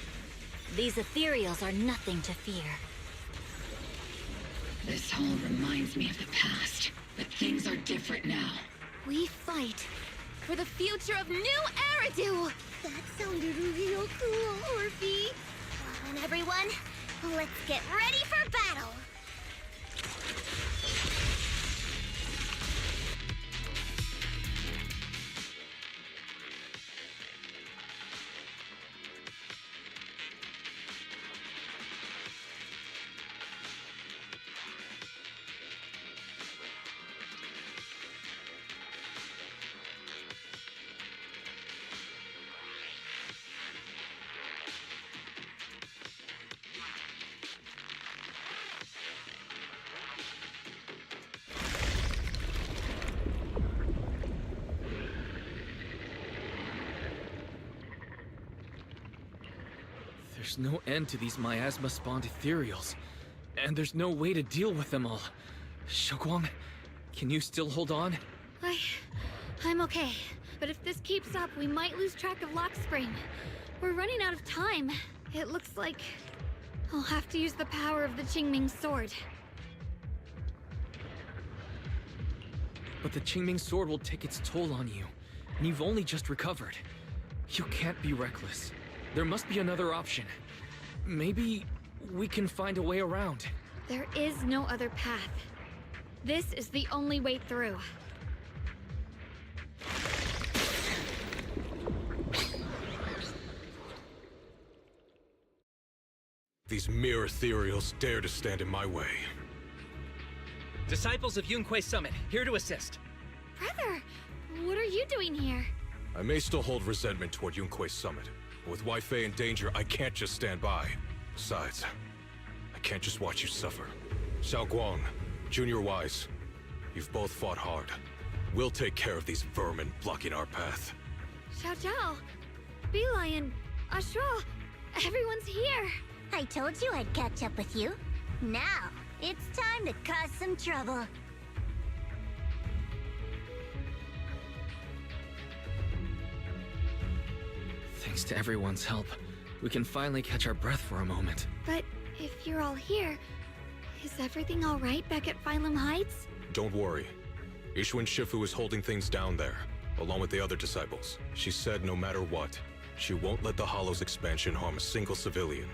These ethereals are nothing to fear. This all reminds me of the past, but things are different now. We fight for the future of New Eridu! That sounded real cool, Orphe. Come on, everyone. Let's get ready for battle. There's no end to these miasma-spawned ethereals, and there's no way to deal with them all. Xiaoguang, can you still hold on? I'm okay. But if this keeps up, we might lose track of Lock Spring. We're running out of time. It looks like I'll have to use the power of the Qingming sword. But the Qingming sword will take its toll on you, and you've only just recovered. You can't be reckless. There must be another option. Maybe we can find a way around. There is no other path. This is the only way through. These mere ethereals dare to stand in my way. Disciples of Yunquei Summit, here to assist. Brother, what are you doing here? I may still hold resentment toward Yunquei Summit, but with Wei Fei in danger, I can't just stand by. Besides, I can't just watch you suffer. Xiaoguang, Junior Wise, you've both fought hard. We'll take care of these vermin blocking our path. Xiao Zhao, Beelion, Ashura, everyone's here. I told you I'd catch up with you. Now, it's time to cause some trouble. Thanks to everyone's help, we can finally catch our breath for a moment. But if you're all here, is everything all right back at Phylum Heights? Don't worry. Ishun Shifu is holding things down there, along with the other disciples. She said no matter what, she won't let the Hollow's expansion harm a single civilian.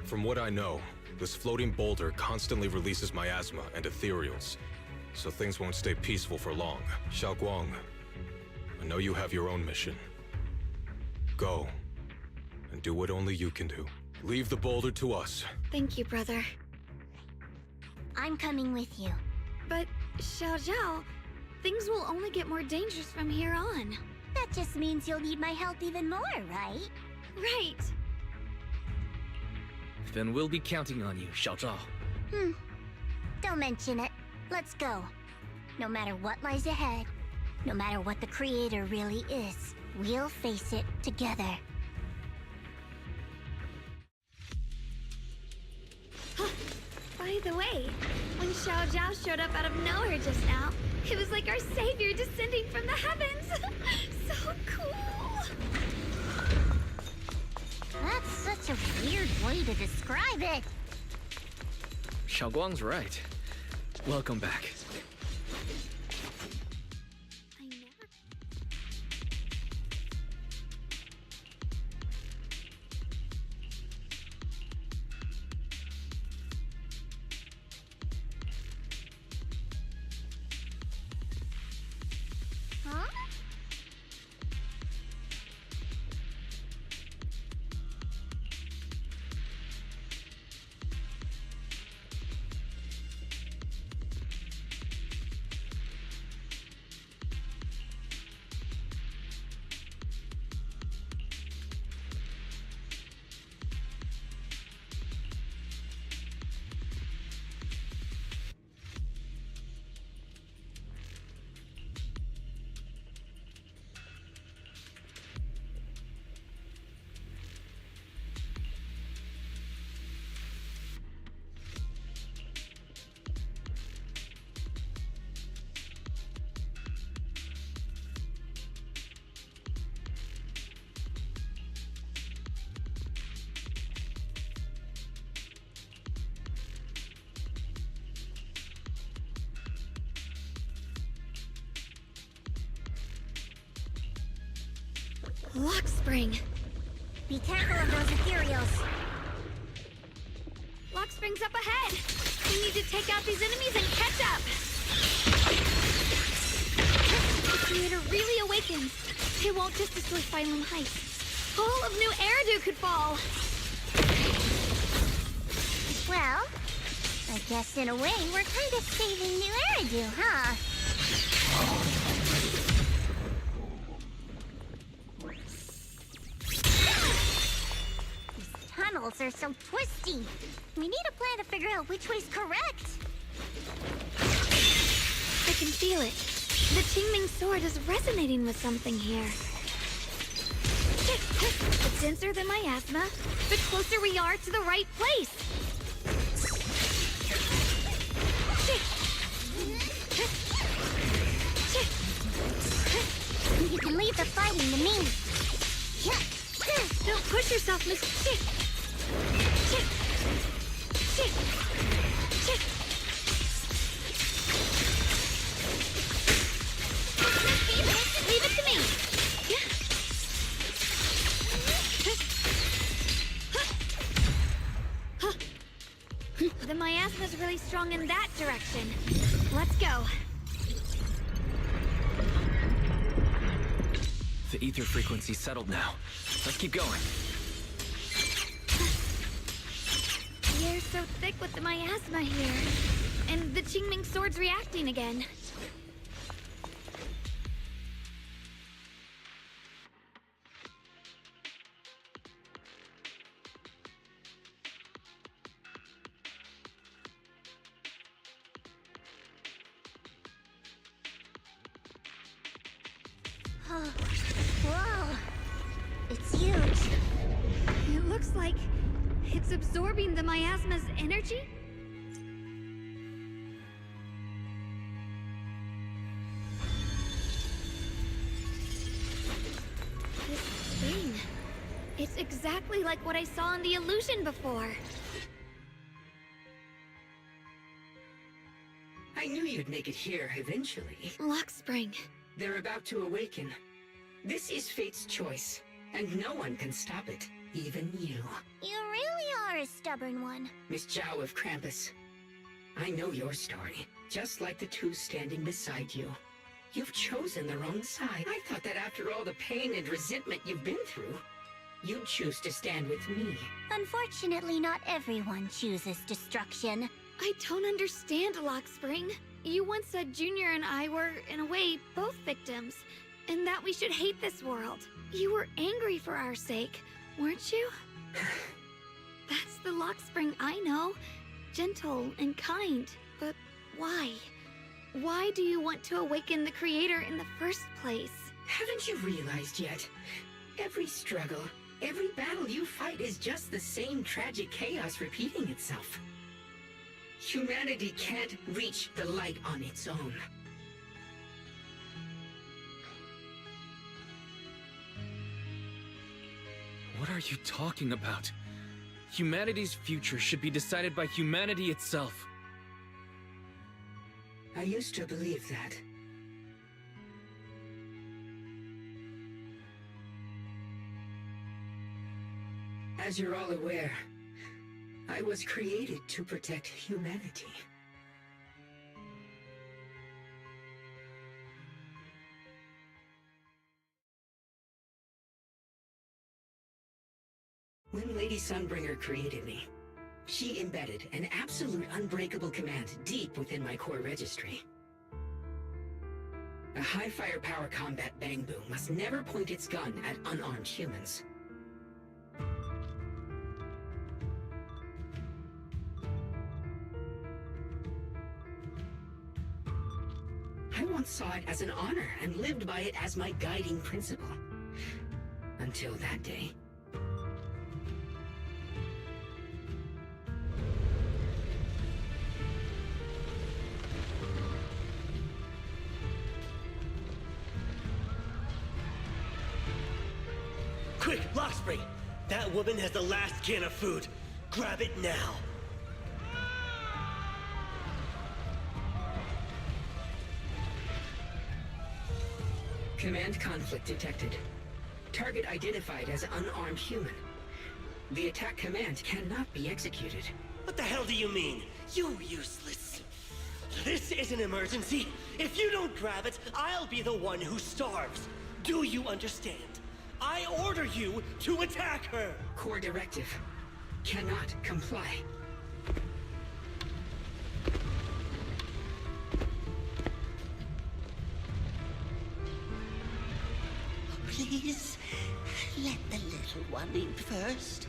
From what I know, this floating boulder constantly releases miasma and ethereals, so things won't stay peaceful for long. Xiaoguang, I know you have your own mission. Go, and do what only you can do. Leave the boulder to us. Thank you, brother. I'm coming with you. But, Xiao Zhao, things will only get more dangerous from here on. That just means you'll need my help even more, right? Right. Then we'll be counting on you, Xiao Zhao. Don't mention it. Let's go. No matter what lies ahead, no matter what the Creator really is, we'll face it together. By the way, when Xiao Zhao showed up out of nowhere just now, it was like our savior descending from the heavens. So cool. That's such a weird way to describe it. Xiaoguang's right. Welcome back. Lock spring. Be careful of those ethereals. Lock spring's up ahead. We need to take out these enemies and catch up. If the creator really awakens, it won't just destroy Phylum Heights. All of New Eridu could fall. Well, I guess in a way we're kind of saving New Eridu, huh? These tunnels are so twisty. We need a plan to figure out which way's correct. I can feel it. The Qingming sword is resonating with something here. The denser the miasma, the closer we are to the right place. You can leave the fighting to me. Don't push yourself, Miss. Leave it to me. The miasma's really strong in that direction. Let's go. The ether frequency settled now. Let's keep going. The air's so thick with the miasma here. And the Qingming sword's reacting again. Whoa! It's huge. It looks like it's absorbing the miasma's energy? This thing. It's exactly like what I saw in the illusion before. I knew you'd make it here eventually. Lock spring. They're about to awaken. This is fate's choice, and no one can stop it, even you. You really are a stubborn one. Miss Zhao of Krampus. I know your story, just like the two standing beside you. You've chosen the wrong side. I thought that after all the pain and resentment you've been through, you'd choose to stand with me. Unfortunately, not everyone chooses destruction. I don't understand, Lock Spring. You once said Junior and I were, in a way, both victims, and that we should hate this world. You were angry for our sake, weren't you? That's the Lock Spring I know. Gentle and kind, but why? Why do you want to awaken the Creator in the first place? Haven't you realized yet? Every struggle, every battle you fight is just the same tragic chaos repeating itself. Humanity can't reach the light on its own. What are you talking about? Humanity's future should be decided by humanity itself. I used to believe that. As you're all aware, I was created to protect humanity. When Lady Sunbringer created me, she embedded an absolute unbreakable command deep within my core registry. A high firepower combat bangbu must never point its gun at unarmed humans. I once saw it as an honor and lived by it as my guiding principle. Until that day. Quick, Lockspring! That woman has the last can of food. Grab it now. Command conflict detected. Target identified as unarmed human. The attack command cannot be executed. What the hell do you mean? You useless. This is an emergency. If you don't grab it, I'll be the one who starves. Do you understand? I order you to attack her! Core directive. Cannot comply. Please, let the little one in first.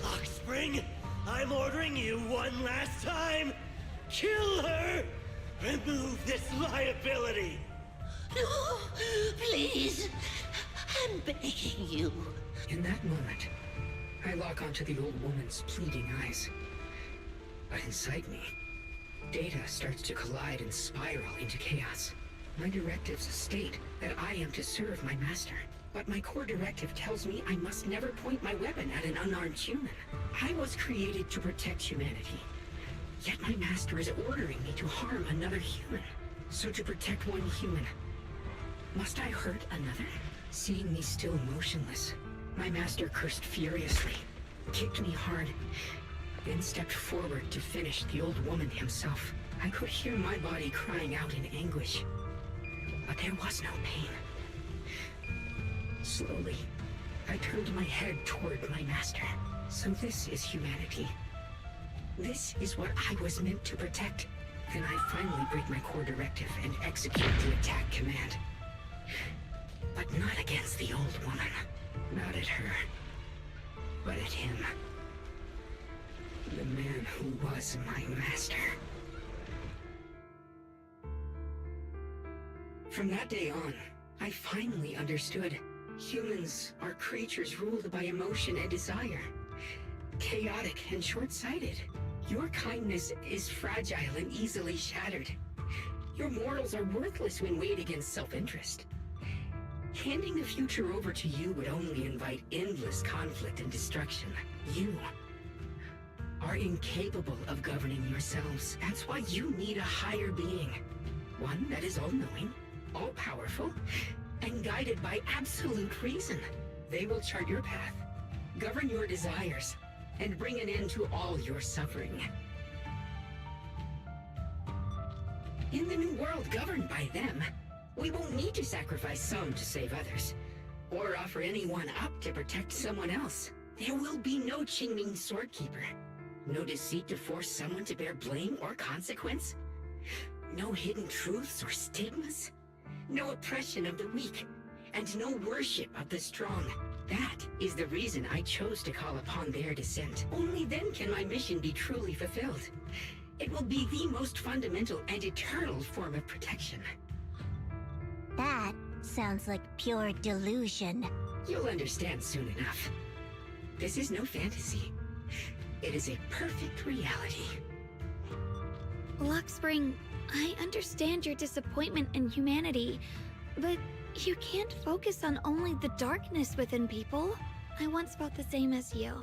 Lockspring, I'm ordering you one last time. Kill her! Remove this liability! No, please. I'm begging you. In that moment, I lock onto the old woman's pleading eyes. But inside me, data starts to collide and spiral into chaos. My directives state that I am to serve my master. But my core directive tells me I must never point my weapon at an unarmed human. I was created to protect humanity. Yet my master is ordering me to harm another human. So to protect one human, must I hurt another? Seeing me still motionless, my master cursed furiously, kicked me hard, then stepped forward to finish the old woman himself. I could hear my body crying out in anguish, but there was no pain. Slowly, I turned my head toward my master. So this is humanity. This is what I was meant to protect. Then I finally break my core directive and execute the attack command. But not against the old woman. Not at her. But at him. The man who was my master. From that day on, I finally understood. Humans are creatures ruled by emotion and desire. Chaotic and short-sighted. Your kindness is fragile and easily shattered. Your morals are worthless when weighed against self-interest. Handing the future over to you would only invite endless conflict and destruction. You are incapable of governing yourselves. That's why you need a higher being. One that is all-knowing, all-powerful, and guided by absolute reason. They will chart your path, govern your desires, and bring an end to all your suffering. In the new world governed by them, we won't need to sacrifice some to save others, or offer anyone up to protect someone else. There will be no Qingming Swordkeeper, no deceit to force someone to bear blame or consequence, no hidden truths or stigmas, no oppression of the weak, and no worship of the strong. That is the reason I chose to call upon their descent. Only then can my mission be truly fulfilled. It will be the most fundamental and eternal form of protection. That sounds like pure delusion. You'll understand soon enough. This is no fantasy. It is a perfect reality. Luxspring, I understand your disappointment in humanity, but you can't focus on only the darkness within people. I once felt the same as you,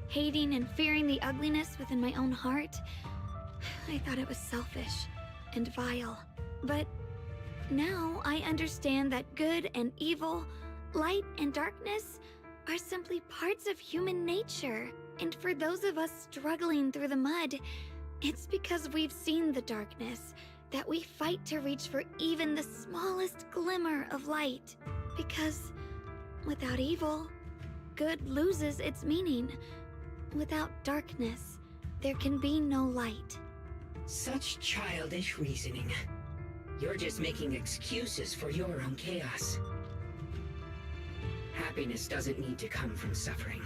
hating and fearing the ugliness within my own heart. I thought it was selfish and vile, but now I understand that good and evil, light and darkness are simply parts of human nature. And for those of us struggling through the mud, it's because we've seen the darkness that we fight to reach for even the smallest glimmer of light. Because without evil, good loses its meaning. Without darkness, there can be no light. Such childish reasoning. You're just making excuses for your own chaos. Happiness doesn't need to come from suffering.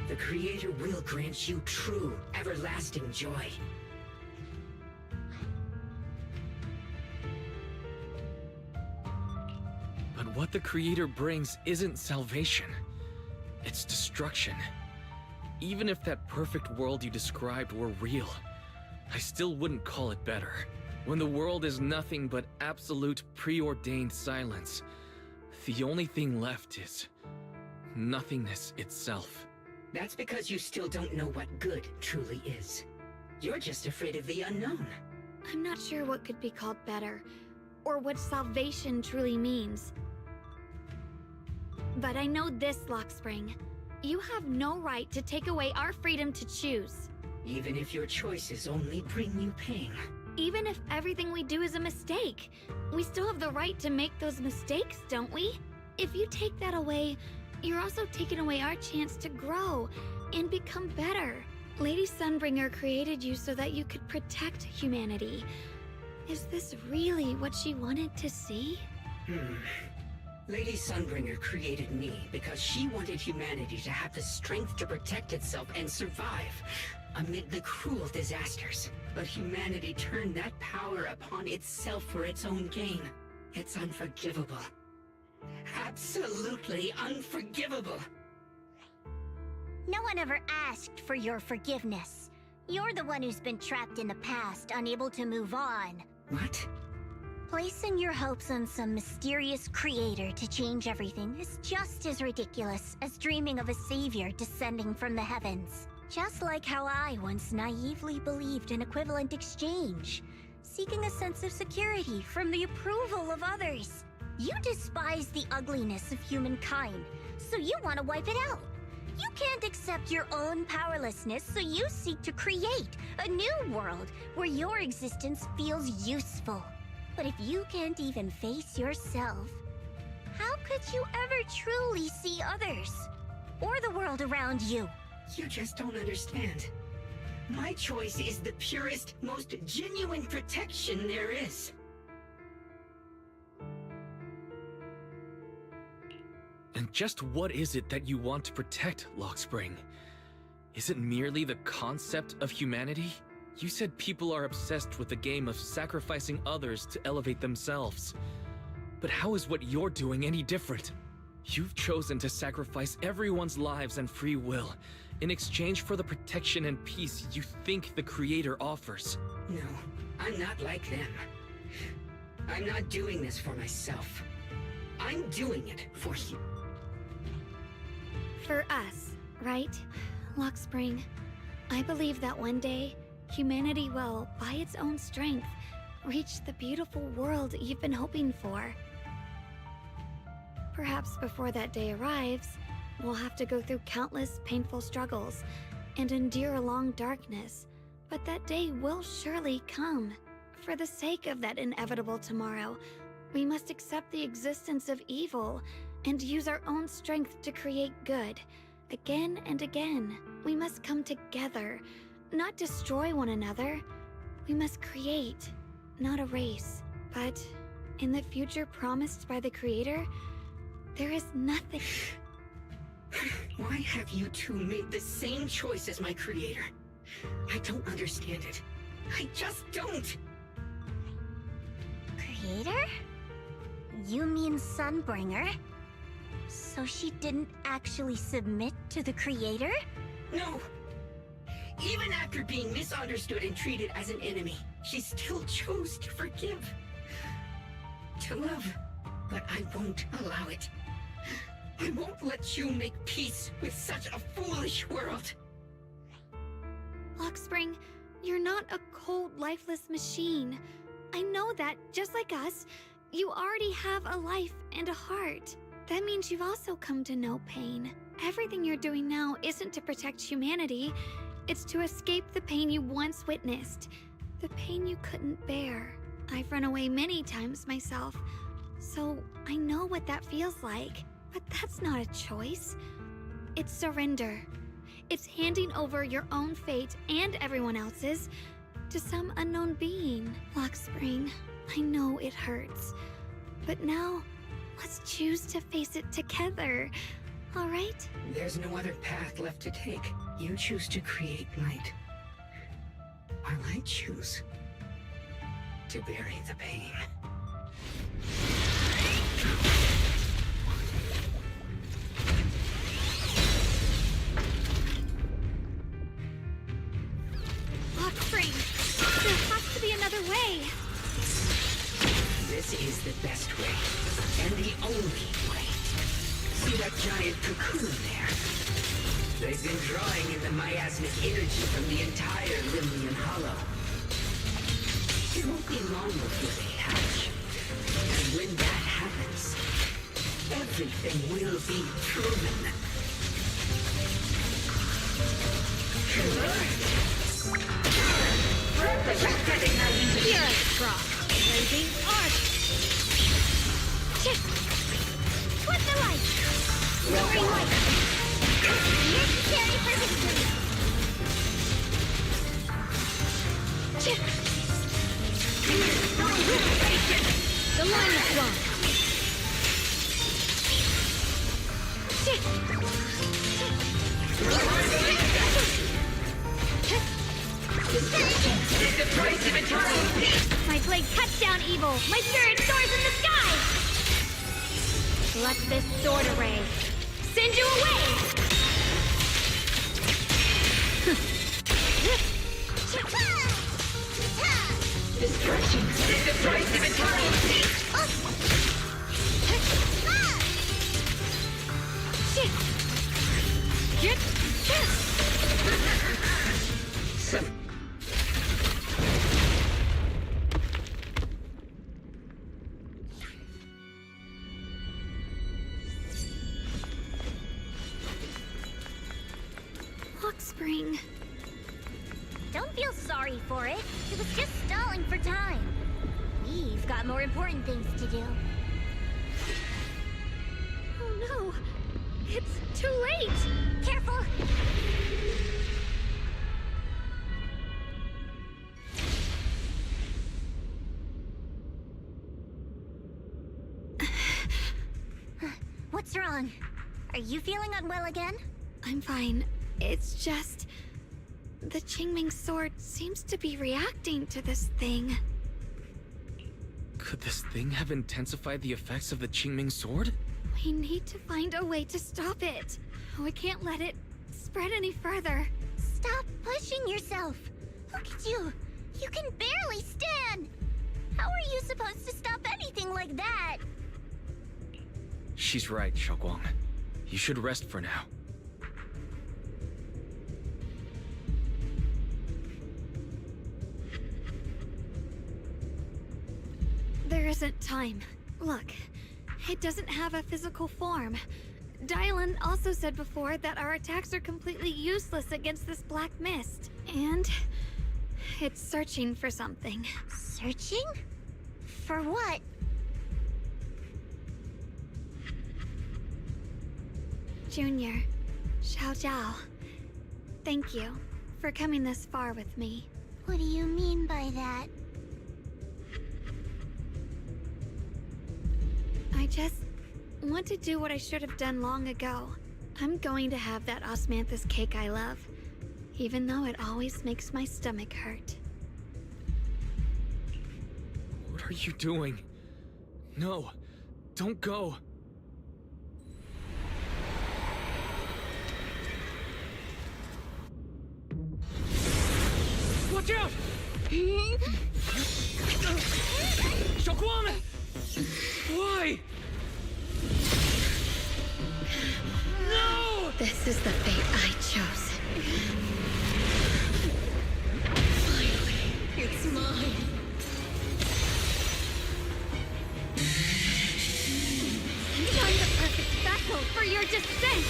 The Creator will grant you true, everlasting joy. But what the Creator brings isn't salvation. It's destruction. Even if that perfect world you described were real, I still wouldn't call it better. When the world is nothing but absolute preordained silence, the only thing left is nothingness itself. That's because you still don't know what good truly is. You're just afraid of the unknown. I'm not sure what could be called better, or what salvation truly means. But I know this, Lockspring. You have no right to take away our freedom to choose. Even if your choices only bring you pain. Even if everything we do is a mistake, we still have the right to make those mistakes, don't we? If you take that away, you're also taking away our chance to grow and become better. Lady Sunbringer created you so that you could protect humanity. Is this really what she wanted to see? Lady Sunbringer created me because she wanted humanity to have the strength to protect itself and survive amid the cruel disasters. But humanity turned that power upon itself for its own gain. It's unforgivable. Absolutely unforgivable. No one ever asked for your forgiveness. You're the one who's been trapped in the past, unable to move on. What? Placing your hopes on some mysterious creator to change everything is just as ridiculous as dreaming of a savior descending from the heavens. Just like how I once naively believed in equivalent exchange, seeking a sense of security from the approval of others. You despise the ugliness of humankind, so you want to wipe it out. You can't accept your own powerlessness, so you seek to create a new world where your existence feels useful. But if you can't even face yourself, how could you ever truly see others? Or the world around you? You just don't understand. My choice is the purest, most genuine protection there is. And just what is it that you want to protect, Lockspring? Is it merely the concept of humanity? You said people are obsessed with the game of sacrificing others to elevate themselves. But how is what you're doing any different? You've chosen to sacrifice everyone's lives and free will in exchange for the protection and peace you think the Creator offers. No, I'm not like them. I'm not doing this for myself. I'm doing it for you. For us, right? Lockspring, I believe that one day, humanity will, by its own strength, reach the beautiful world you've been hoping for. Perhaps before that day arrives, we'll have to go through countless painful struggles and endure a long darkness, but that day will surely come. For the sake of that inevitable tomorrow, we must accept the existence of evil and use our own strength to create good. Again and again, we must come together, not destroy one another. We must create, not erase. But in the future promised by the Creator, there is nothing. Why have you two made the same choice as my Creator? I don't understand it. I just don't. Creator? You mean Sunbringer? So she didn't actually submit to the Creator? No. Even after being misunderstood and treated as an enemy, she still chose to forgive. To love. But I won't allow it. I won't let you make peace with such a foolish world. Lockspring, you're not a cold, lifeless machine. I know that, just like us, you already have a life and a heart. That means you've also come to know pain. Everything you're doing now isn't to protect humanity. It's to escape the pain you once witnessed. The pain you couldn't bear. I've run away many times myself, so I know what that feels like. But that's not a choice. It's surrender. It's handing over your own fate and everyone else's to some unknown being. Lockspring, I know it hurts. But now, let's choose to face it together. All right? There's no other path left to take. You choose to create light, while I choose to bury the pain. Lockspring, there has to be another way. This is the best way, and the only way. See that giant cocoon there? They has been drawing in the miasmic energy from the entire Limnian Hollow. It won't be long before they hatch. And when that happens, everything will be proven. You're a straw. Blazing arc. What's the light? Green light. Necessary for victory. The line is wrong. The price of eternal peace! My blade cuts down evil. My spirit soars in the sky. Let this sword array send you away. Destruction is the price of eternal peace! Look, Spring. Don't feel sorry for it. It was just stalling for time. We've got more important things to do. Oh no! It's too late! Careful! What's wrong? Are you feeling unwell again? I'm fine. It's just... the Qingming sword seems to be reacting to this thing. Could this thing have intensified the effects of the Qingming sword? We need to find a way to stop it. We can't let it spread any further. Stop pushing yourself. Look at you. You can barely stand. How are you supposed to stop anything like that? She's right, Xiaoguang. You should rest for now. There isn't time. Look, it doesn't have a physical form. Dylan also said before that our attacks are completely useless against this black mist. And it's searching for something. Searching? For what? Junior, Xiao Zhao, thank you for coming this far with me. What do you mean by that? I just want to do what I should have done long ago. I'm going to have that osmanthus cake I love, even though it always makes my stomach hurt. What are you doing? No, don't go. Watch out! Xiaoguang! Why? No! This is the fate I chose. Finally, it's mine. I'm the perfect vessel for your descent.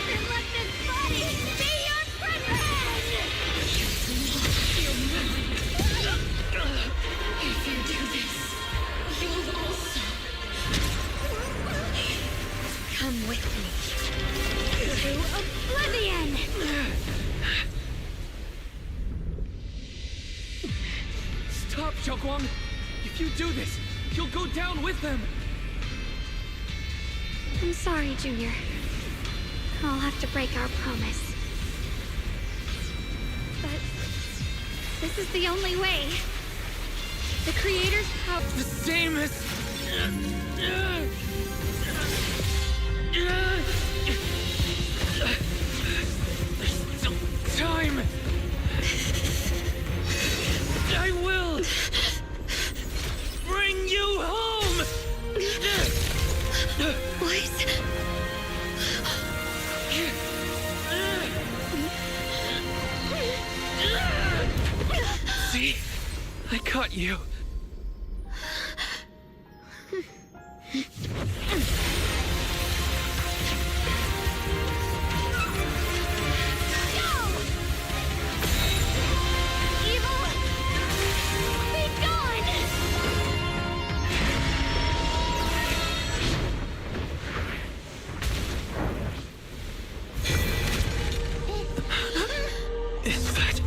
And let this body be your prison! If you do this, you'll also come with me. To oblivion! Stop, Xiaoguang! If you do this, you'll go down with them! I'm sorry, Junior. I'll have to break our promise. But this is the only way. The Creator's power... The same as... There's still time! I will... bring you home! What? I caught you. Is that...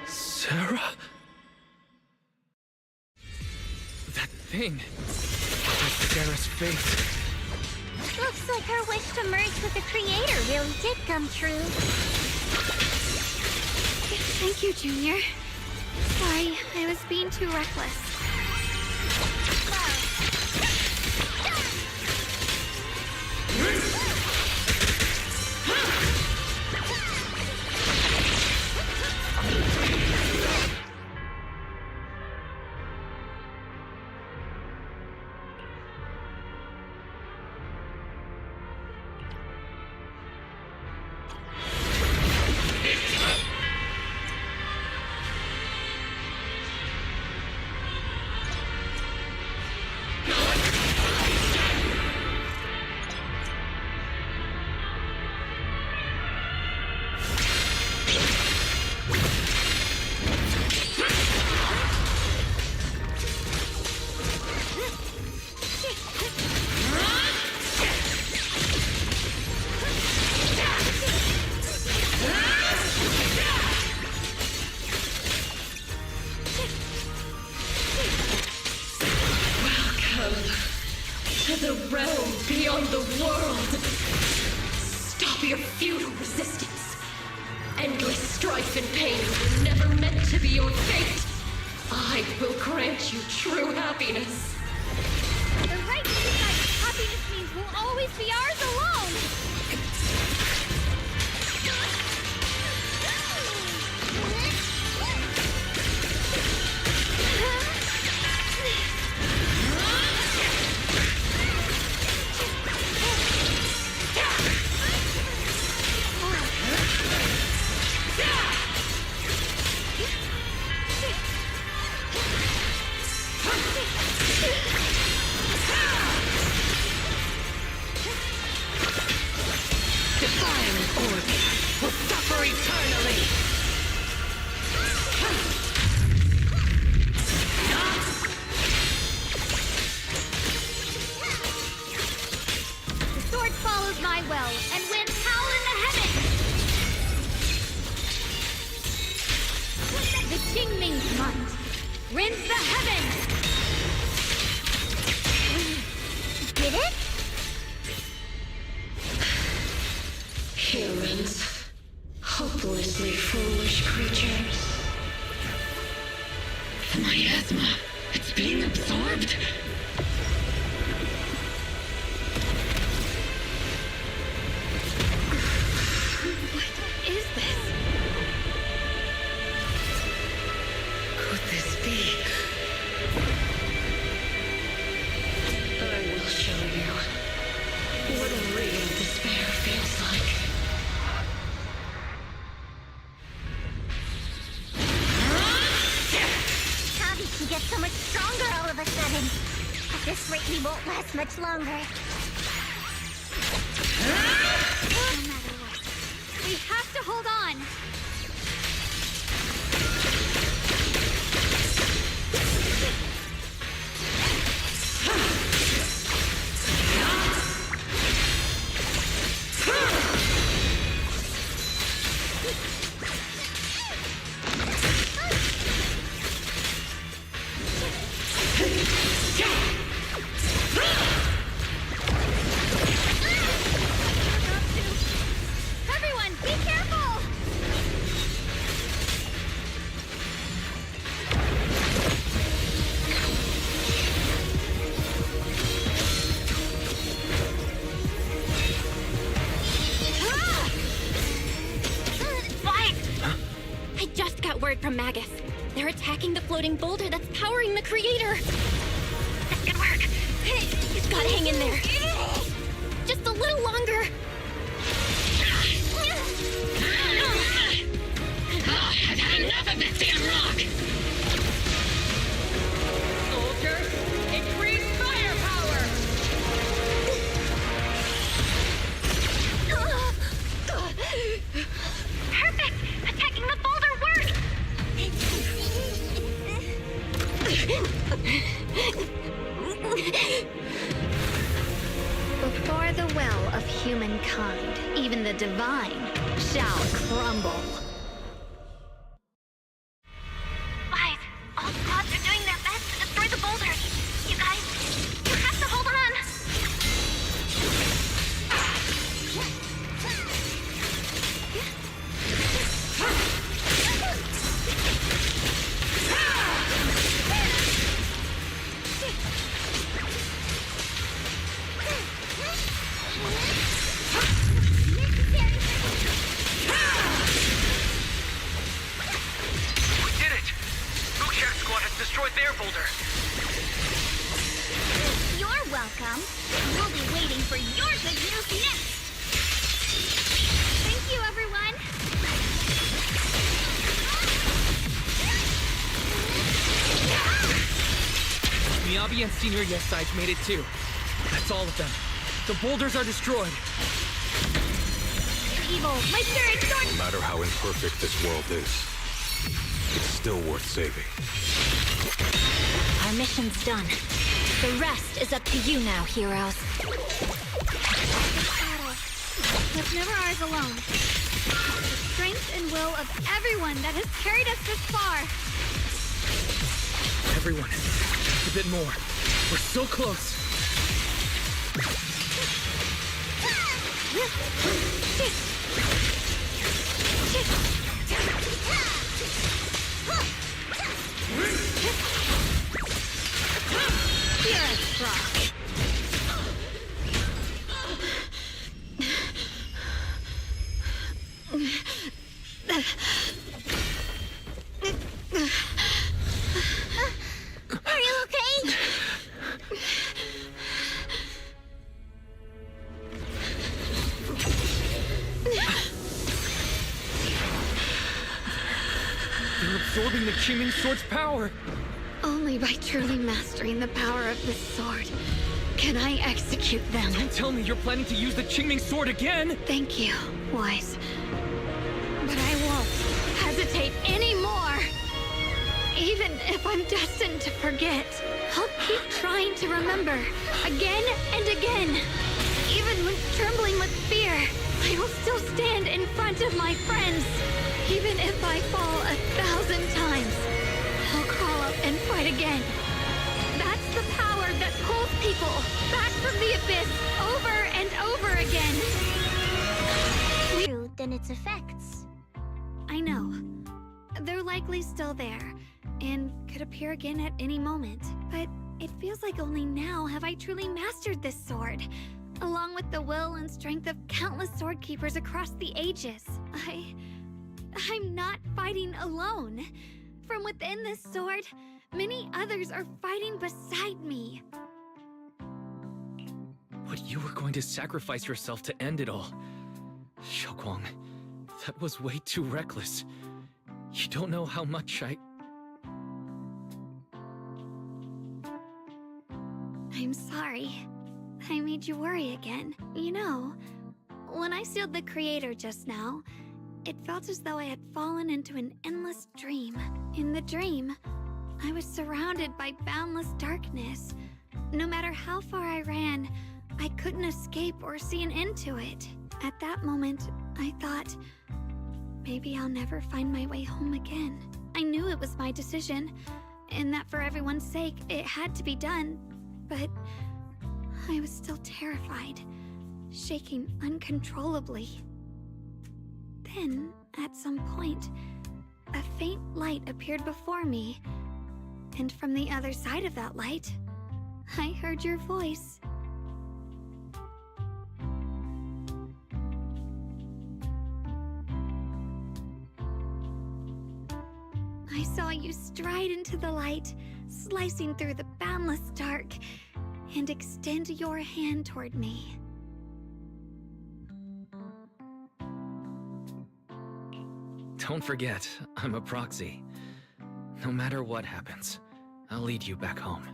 Sarah? That thing. That's Sarah's face. Looks like her wish to merge with the Creator really did come true. Thank you, Junior. Sorry, I was being too reckless. To the realm beyond the world! Stop your futile resistance! Endless strife and pain were never meant to be your fate! I will grant you true happiness! The right to decide what happiness means will always be ours alone! Divine order will suffer eternally! The sword follows my will, and winds howl in the heavens! The Qingming's might rends the heavens! Did it? Humans. Hopelessly foolish creatures. The miasma. It's being absorbed. What is this? Could this be? I will show you what real despair feels like. How did she get so much stronger all of a sudden? At this rate, we won't last much longer. No matter what, we have to hold on! from Magus. They're attacking the floating boulder that's powering the creator. This could work. You've got to hang in there. Just a little longer. I've had enough of this damn rock! Soldiers, increase firepower! Perfect! Attacking the boulder worked! Before the will of humankind, even the divine shall crumble. Wise, all squads are doing their best to destroy the boulder. You guys, you have to hold on. We did it! Bookshot Squad has destroyed their boulder. You're welcome. We'll be waiting for your good news next. Thank you, everyone. Miyabi and Senior Yes sides made it too. That's all of them. The boulders are destroyed. Evil, my spirit sword. No matter how imperfect this world is, it's still worth saving. Our mission's done. The rest is up to you now, heroes. This battle was never ours alone. The strength and will of everyone that has carried us this far. Everyone, a bit more. We're so close. Purest rock. Are you okay? They're absorbing the Qingming Sword's power. Only by truly mastering the power of this sword can I execute them. Don't tell me you're planning to use the Qingming Sword again! Thank you, Wise. But I won't hesitate anymore. Even if I'm destined to forget, I'll keep trying to remember again and again. Even when trembling with fear, I will still stand in front of my friends. Even if I fall 1,000 times, I'll crawl up and fight again. That's the power that pulls people back from the abyss over and over again. True than its effects. I know. They're likely still there, and could appear again at any moment. But it feels like only now have I truly mastered this sword, along with the will and strength of countless sword keepers across the ages. I'm not fighting alone. From within this sword, many others are fighting beside me. But you were going to sacrifice yourself to end it all. Xiaoguang, that was way too reckless. You don't know how much I'm sorry. I made you worry again. You know, when I sealed the creator just now, it felt as though I had fallen into an endless dream. In the dream, I was surrounded by boundless darkness. No matter how far I ran, I couldn't escape or see an end to it. At that moment, I thought, maybe I'll never find my way home again. I knew it was my decision, and that for everyone's sake, it had to be done. But I was still terrified, shaking uncontrollably. Then, at some point, a faint light appeared before me, and from the other side of that light, I heard your voice. I saw you stride into the light, slicing through the boundless dark, and extend your hand toward me. Don't forget, I'm a proxy. No matter what happens, I'll lead you back home.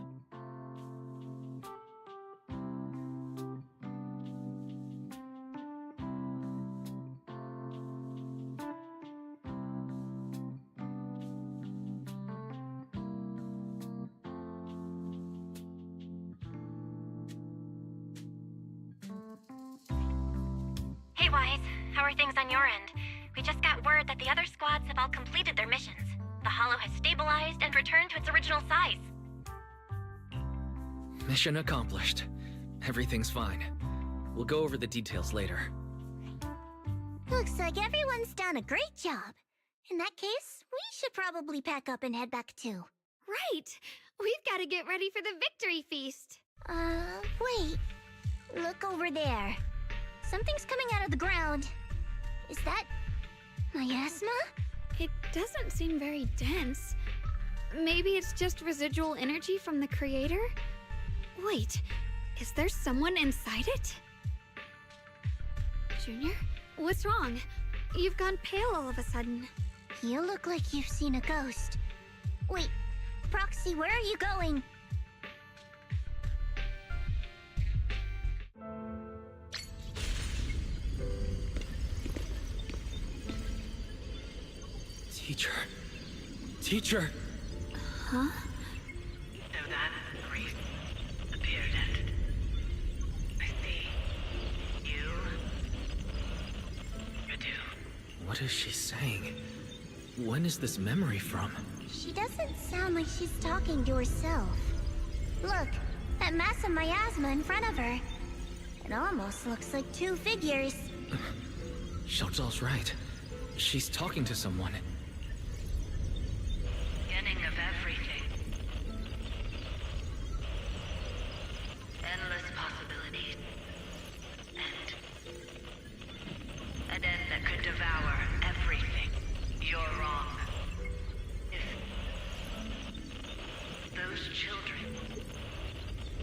Hey, Wise. How are things on your end? We just got word that the other squads have all completed their missions. The Hollow has stabilized and returned to its original size. Mission accomplished. Everything's fine. We'll go over the details later. Looks like everyone's done a great job. In that case, we should probably pack up and head back too. Right! We've got to get ready for the victory feast. Wait. Look over there. Something's coming out of the ground. Is that miasma? It doesn't seem very dense. Maybe it's just residual energy from the creator? Wait, is there someone inside it? Junior? What's wrong? You've gone pale all of a sudden. You look like you've seen a ghost. Wait, Proxy, where are you going? Teacher! Huh? So that priest appeared and I see you're due. What is she saying? When is this memory from? She doesn't sound like she's talking to herself. Look, that mass of miasma in front of her. It almost looks like two figures. Xiaozhao's right. She's talking to someone. Beginning of everything. Endless possibilities. An end that could devour everything. You're wrong. If those children,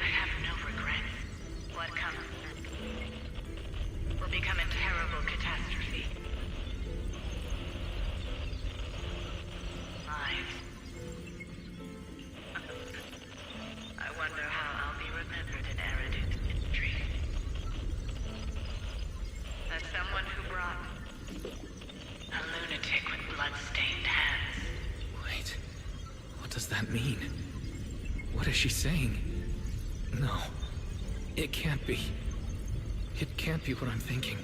I have no regrets. What comes will become a terrible catastrophe. Lives. I wonder how I'll be remembered in Eridu's history. As someone who brought a lunatic with blood-stained hands. Wait, what does that mean? What is she saying? No, it can't be. It can't be what I'm thinking.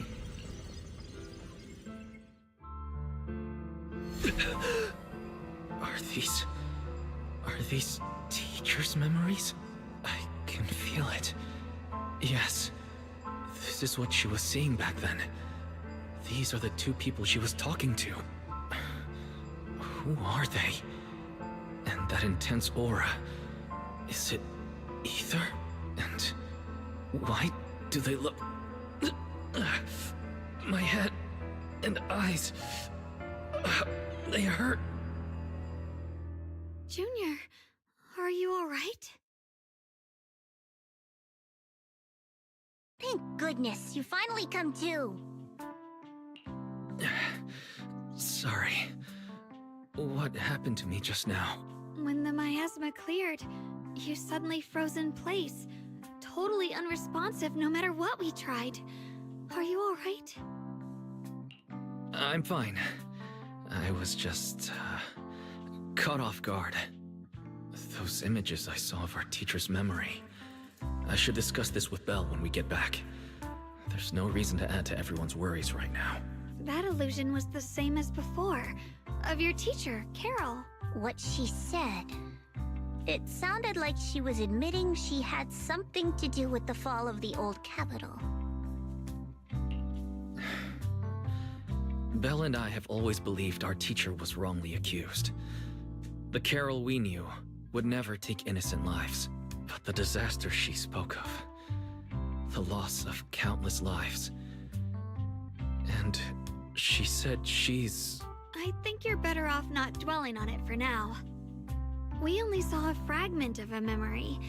Are these teachers' memories? I can feel it. Yes, this is what she was seeing back then. These are the two people she was talking to. Who are they? And that intense aura, is it ether? And why do they look... My head and eyes, they hurt. Junior, are you alright? Thank goodness, you finally come to. Sorry. What happened to me just now? When the miasma cleared, you suddenly froze in place. Totally unresponsive no matter what we tried. Are you alright? I'm fine. I was just, caught off guard. Those images I saw of our teacher's memory. I should discuss this with Belle when we get back. There's no reason to add to everyone's worries right now. That illusion was the same as before. Of your teacher, Carol. What she said. It sounded like she was admitting she had something to do with the fall of the old capital. Belle and I have always believed our teacher was wrongly accused. The Carol we knew would never take innocent lives. But the disaster she spoke of, the loss of countless lives. And she said she's... I I think you're better off not dwelling on it for now. We only saw a fragment of a memory.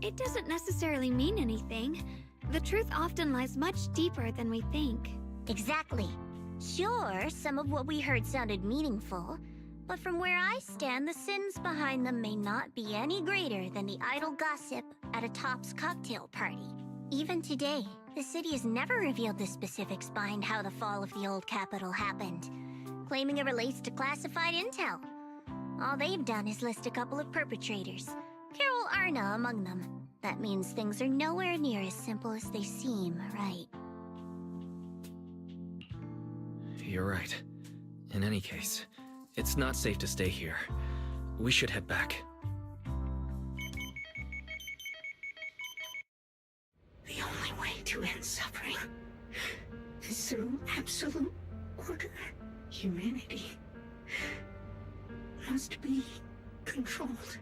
It doesn't necessarily mean anything. The truth often lies much deeper than we think. Exactly. Sure, some of what we heard sounded meaningful, but from where I stand, the sins behind them may not be any greater than the idle gossip at a Top's cocktail party. Even today, the city has never revealed the specifics behind how the fall of the old capital happened, claiming it relates to classified intel. All they've done is list a couple of perpetrators, Carol Arna among them. That means things are nowhere near as simple as they seem, right? You're right. In any case, it's not safe to stay here. We should head back. The only way to end suffering is through absolute order. Humanity must be controlled.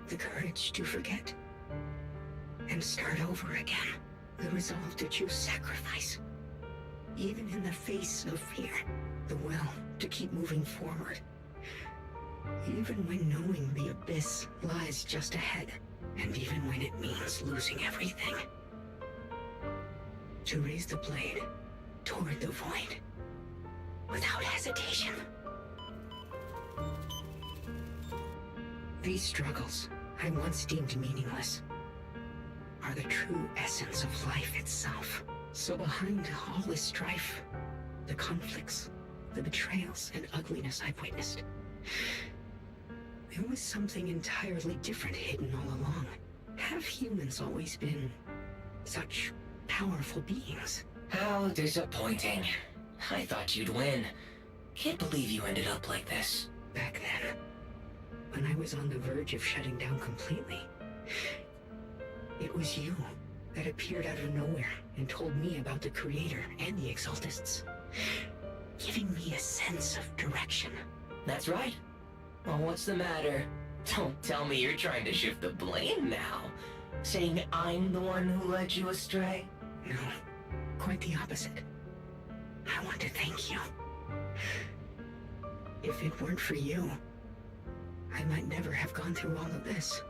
The courage to forget and start over again. The resolve to choose sacrifice, even in the face of fear. The will to keep moving forward, even when knowing the abyss lies just ahead, and even when it means losing everything. To raise the blade toward the void, without hesitation. These struggles I once deemed meaningless are the true essence of life itself. So behind all this strife, the conflicts, the betrayals, and ugliness I've witnessed, there was something entirely different hidden all along. Have humans always been such powerful beings? How disappointing. I thought you'd win. Can't believe you ended up like this. Back then, when I was on the verge of shutting down completely, it was you that appeared out of nowhere and told me about the Creator and the Exaltists, giving me a sense of direction. That's right. Well, what's the matter? Don't tell me you're trying to shift the blame now. Saying I'm the one who led you astray? No, quite the opposite. I want to thank you. If it weren't for you, I might never have gone through all of this.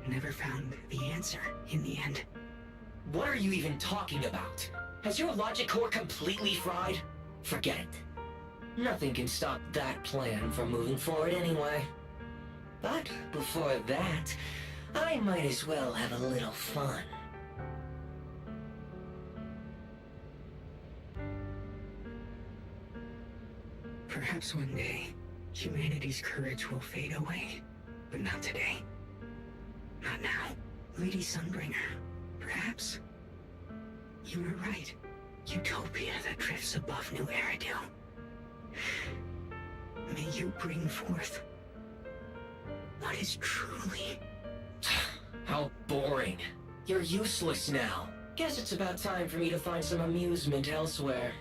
Never found the answer in the end. What are you even talking about? Has your logic core completely fried? Forget it. Nothing can stop that plan from moving forward anyway. But before that, I might as well have a little fun. Perhaps one day, humanity's courage will fade away. But not today. Not now. Lady Sunbringer, perhaps. You were right. Utopia that drifts above New Eridu. May you bring forth what is truly... How boring. You're useless now. Guess it's about time for me to find some amusement elsewhere.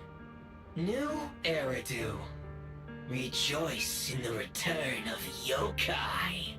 New Eridu. Rejoice in the return of yokai.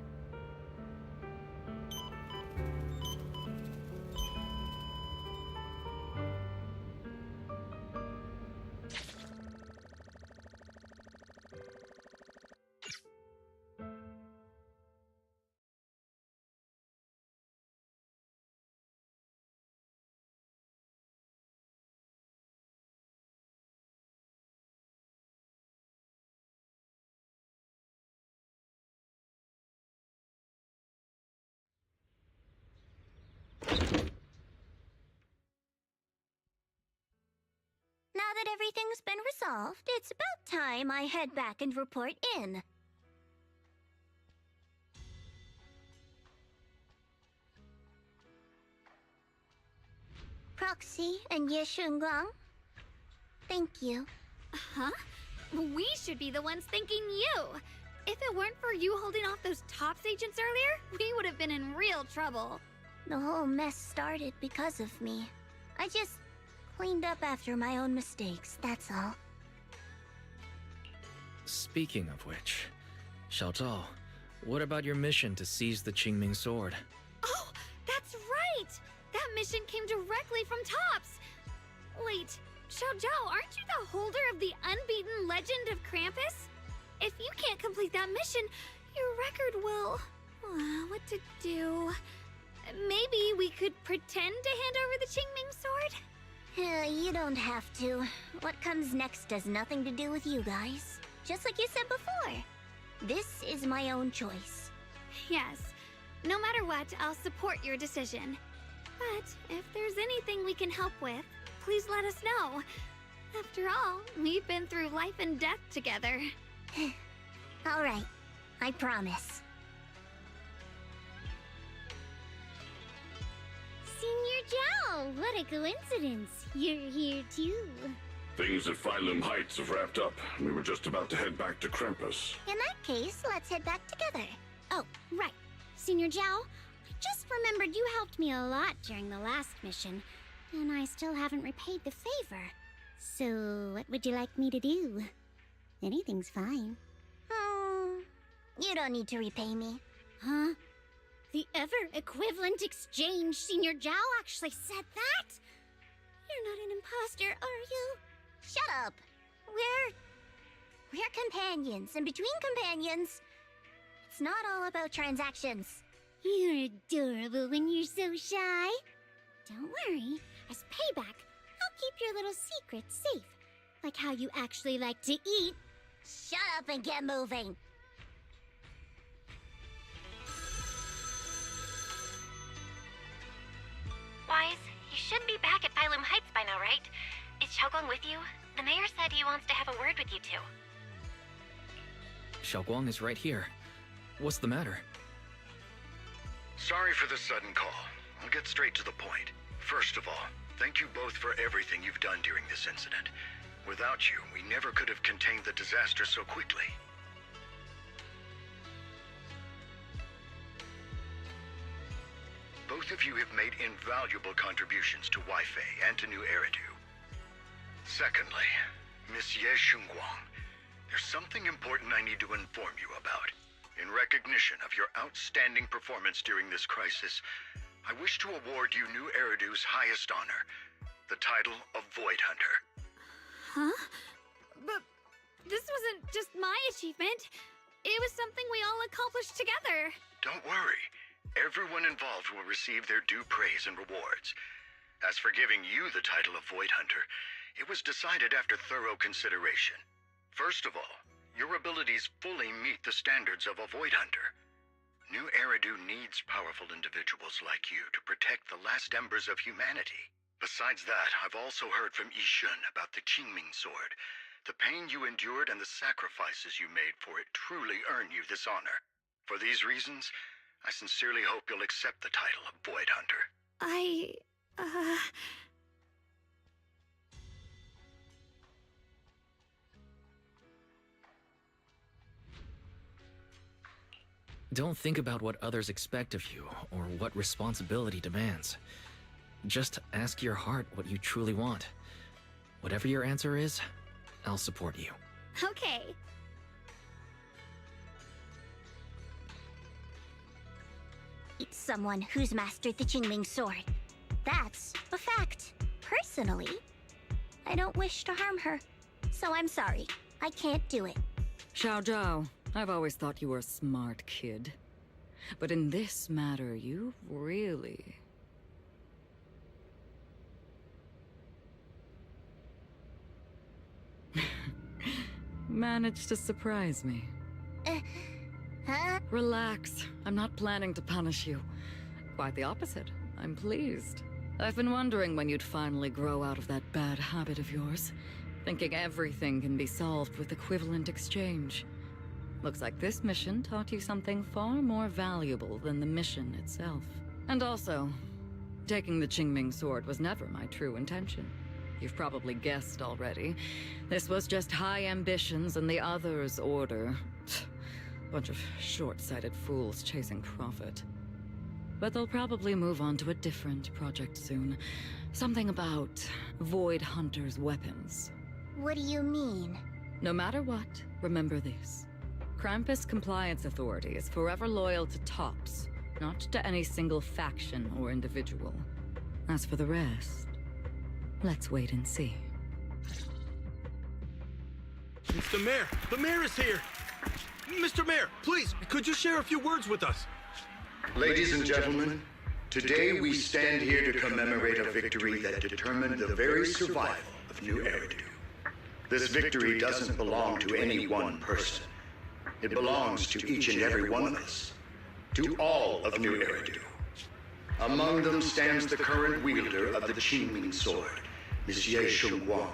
Now that everything's been resolved, it's about time I head back and report in. Proxy and Yeshunguang, thank you. Huh? We should be the ones thanking you. If it weren't for you holding off those Tops agents earlier, we would have been in real trouble. The whole mess started because of me. I just cleaned up after my own mistakes, that's all. Speaking of which, Xiaozhao, what about your mission to seize the Qingming sword? Oh, that's right! That mission came directly from Tops! Wait, Xiaozhao, aren't you the holder of the unbeaten legend of Krampus? If you can't complete that mission, your record will... what to do? Maybe we could pretend to hand over the Qingming sword? You don't have to. What comes next has nothing to do with you guys. Just like you said before. This is my own choice. Yes. No matter what, I'll support your decision. But if there's anything we can help with, please let us know. After all, we've been through life and death together. All right. I promise. Senior Zhao, what a coincidence. You're here too. Things at Phylum Heights have wrapped up. We were just about to head back to Krampus. In that case, let's head back together. Oh, right. Senior Zhao, I just remembered you helped me a lot during the last mission, and I still haven't repaid the favor. So, what would you like me to do? Anything's fine. You don't need to repay me. Huh? The ever-equivalent exchange, Senior Zhao actually said that? You're not an imposter, are you? Shut up! We're companions, and between companions, it's not all about transactions. You're adorable when you're so shy. Don't worry, as payback, I'll keep your little secrets safe. Like how you actually like to eat. Shut up and get moving! Wise, you should be back at Phylum Heights by now, right? Is Xiaoguang with you? The mayor said he wants to have a word with you two. Xiaoguang is right here. What's the matter? Sorry for the sudden call. I'll get straight to the point. First of all, thank you both for everything you've done during this incident. Without you, we never could have contained the disaster so quickly. Both of you have made invaluable contributions to Weifei and to New Eridu. Secondly, Miss Ye Shunguang, there's something important I need to inform you about. In recognition of your outstanding performance during this crisis, I wish to award you New Eridu's highest honor, the title of Void Hunter. Huh? But this wasn't just my achievement. It was something we all accomplished together. Don't worry. Everyone involved will receive their due praise and rewards. As for giving you the title of Void Hunter, it was decided after thorough consideration. First of all, your abilities fully meet the standards of a Void Hunter. New Eridu needs powerful individuals like you to protect the last embers of humanity. Besides that, I've also heard from Yishun about the Qingming sword. The pain you endured and the sacrifices you made for it truly earn you this honor. For these reasons, I sincerely hope you'll accept the title of Void Hunter. Don't think about what others expect of you, or what responsibility demands. Just ask your heart what you truly want. Whatever your answer is, I'll support you. Okay. It's someone who's mastered the Qingming sword. That's a fact. Personally, I don't wish to harm her. So I'm sorry. I can't do it. Xiao Zhao, I've always thought you were a smart kid. But in this matter, you really... managed to surprise me. Huh? Relax. I'm not planning to punish you. Quite the opposite. I'm pleased. I've been wondering when you'd finally grow out of that bad habit of yours. Thinking everything can be solved with equivalent exchange. Looks like this mission taught you something far more valuable than the mission itself. And also, taking the Qingming sword was never my true intention. You've probably guessed already. This was just high ambitions and the others' order. Bunch of short-sighted fools chasing profit. But they'll probably move on to a different project soon. Something about Void Hunter's weapons. What do you mean? No matter what, remember this. Krampus Compliance Authority is forever loyal to TOPS, not to any single faction or individual. As for the rest, let's wait and see. Mr. Mayor! The mayor is here! Mr. Mayor, please, could you share a few words with us? Ladies and gentlemen, today we stand here to commemorate a victory that determined the very survival of New Eridu. This victory doesn't belong to any one person. It belongs to each and every one of us. To all of New Eridu. Among them stands the current wielder of the Qingming sword, Monsieur Shunguang,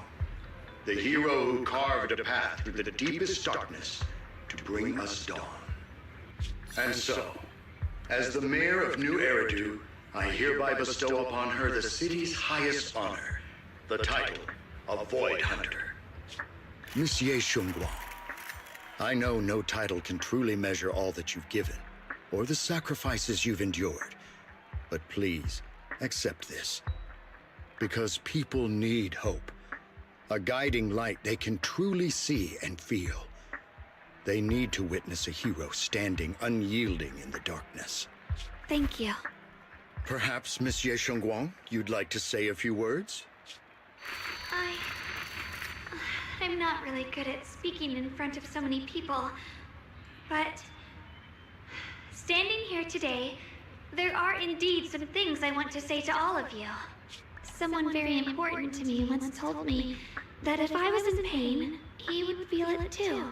the hero who carved a path through the deepest darkness to bring us dawn. And so, as the mayor of New Eridu, I hereby bestow upon her the city's highest honor, the title of Void Hunter. Monsieur Shunguang, I know no title can truly measure all that you've given, or the sacrifices you've endured. But please, accept this. Because people need hope. A guiding light they can truly see and feel. They need to witness a hero standing unyielding in the darkness. Thank you. Perhaps, Monsieur Shunguang, you'd like to say a few words? I'm not really good at speaking in front of so many people, but standing here today, there are indeed some things I want to say to all of you. Someone very important to me once told me that if I was in pain, he would feel it too.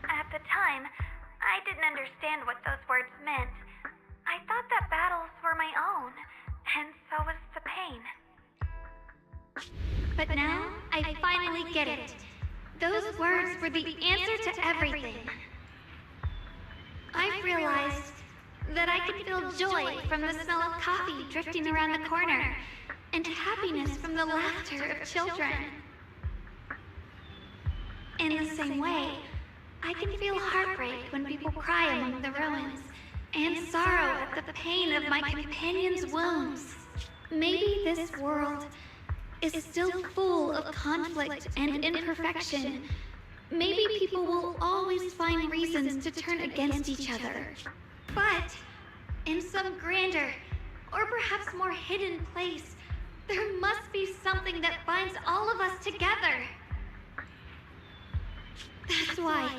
At the time, I didn't understand what those words meant. I thought that battles were my own, and so was the pain. But now, I finally get it. Those words were the answer to everything. I've realized that I can feel joy from the smell of coffee drifting around the corner, and happiness from the laughter of children. In the same way, I can feel heartbreak when people cry among the ruins, and sorrow at the pain of my companion's wounds. Maybe this world is still full of conflict and imperfection. Maybe people will always find reasons to turn against each other. But in some grander, or perhaps more hidden place, there must be something that binds all of us together. That's why,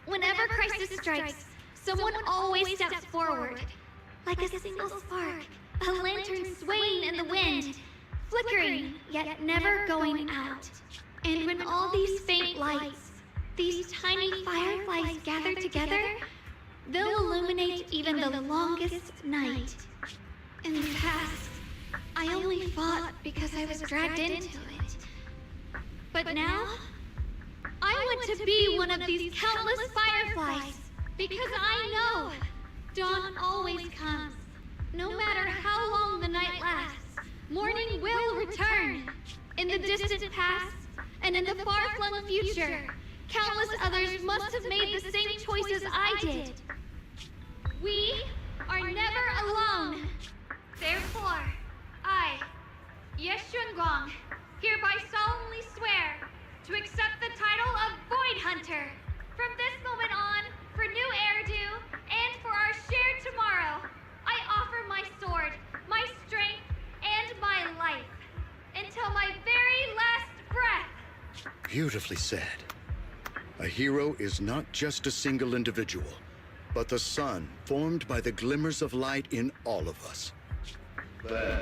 whenever crisis strikes, someone always steps forward. Like a single spark, a lantern swaying in the wind, flickering, yet never going out. And when all these faint lights, these tiny fireflies gather together, they'll illuminate even the longest night. In the past, I only fought because I was dragged into it. But now, I want to be one of these countless fireflies, because I know dawn always comes. No matter how long the night lasts, morning will return. In the distant past, and in the far-flung future, countless others must have made the same choices I did. We are never alone. Therefore, I, Yeshunguang, hereby solemnly swear to accept the title of Void Hunter. From this moment on, for New Eridu, and for our shared tomorrow, I offer my sword, my strength, and my life, until my very last breath. Beautifully said. A hero is not just a single individual, but the sun formed by the glimmers of light in all of us. Then,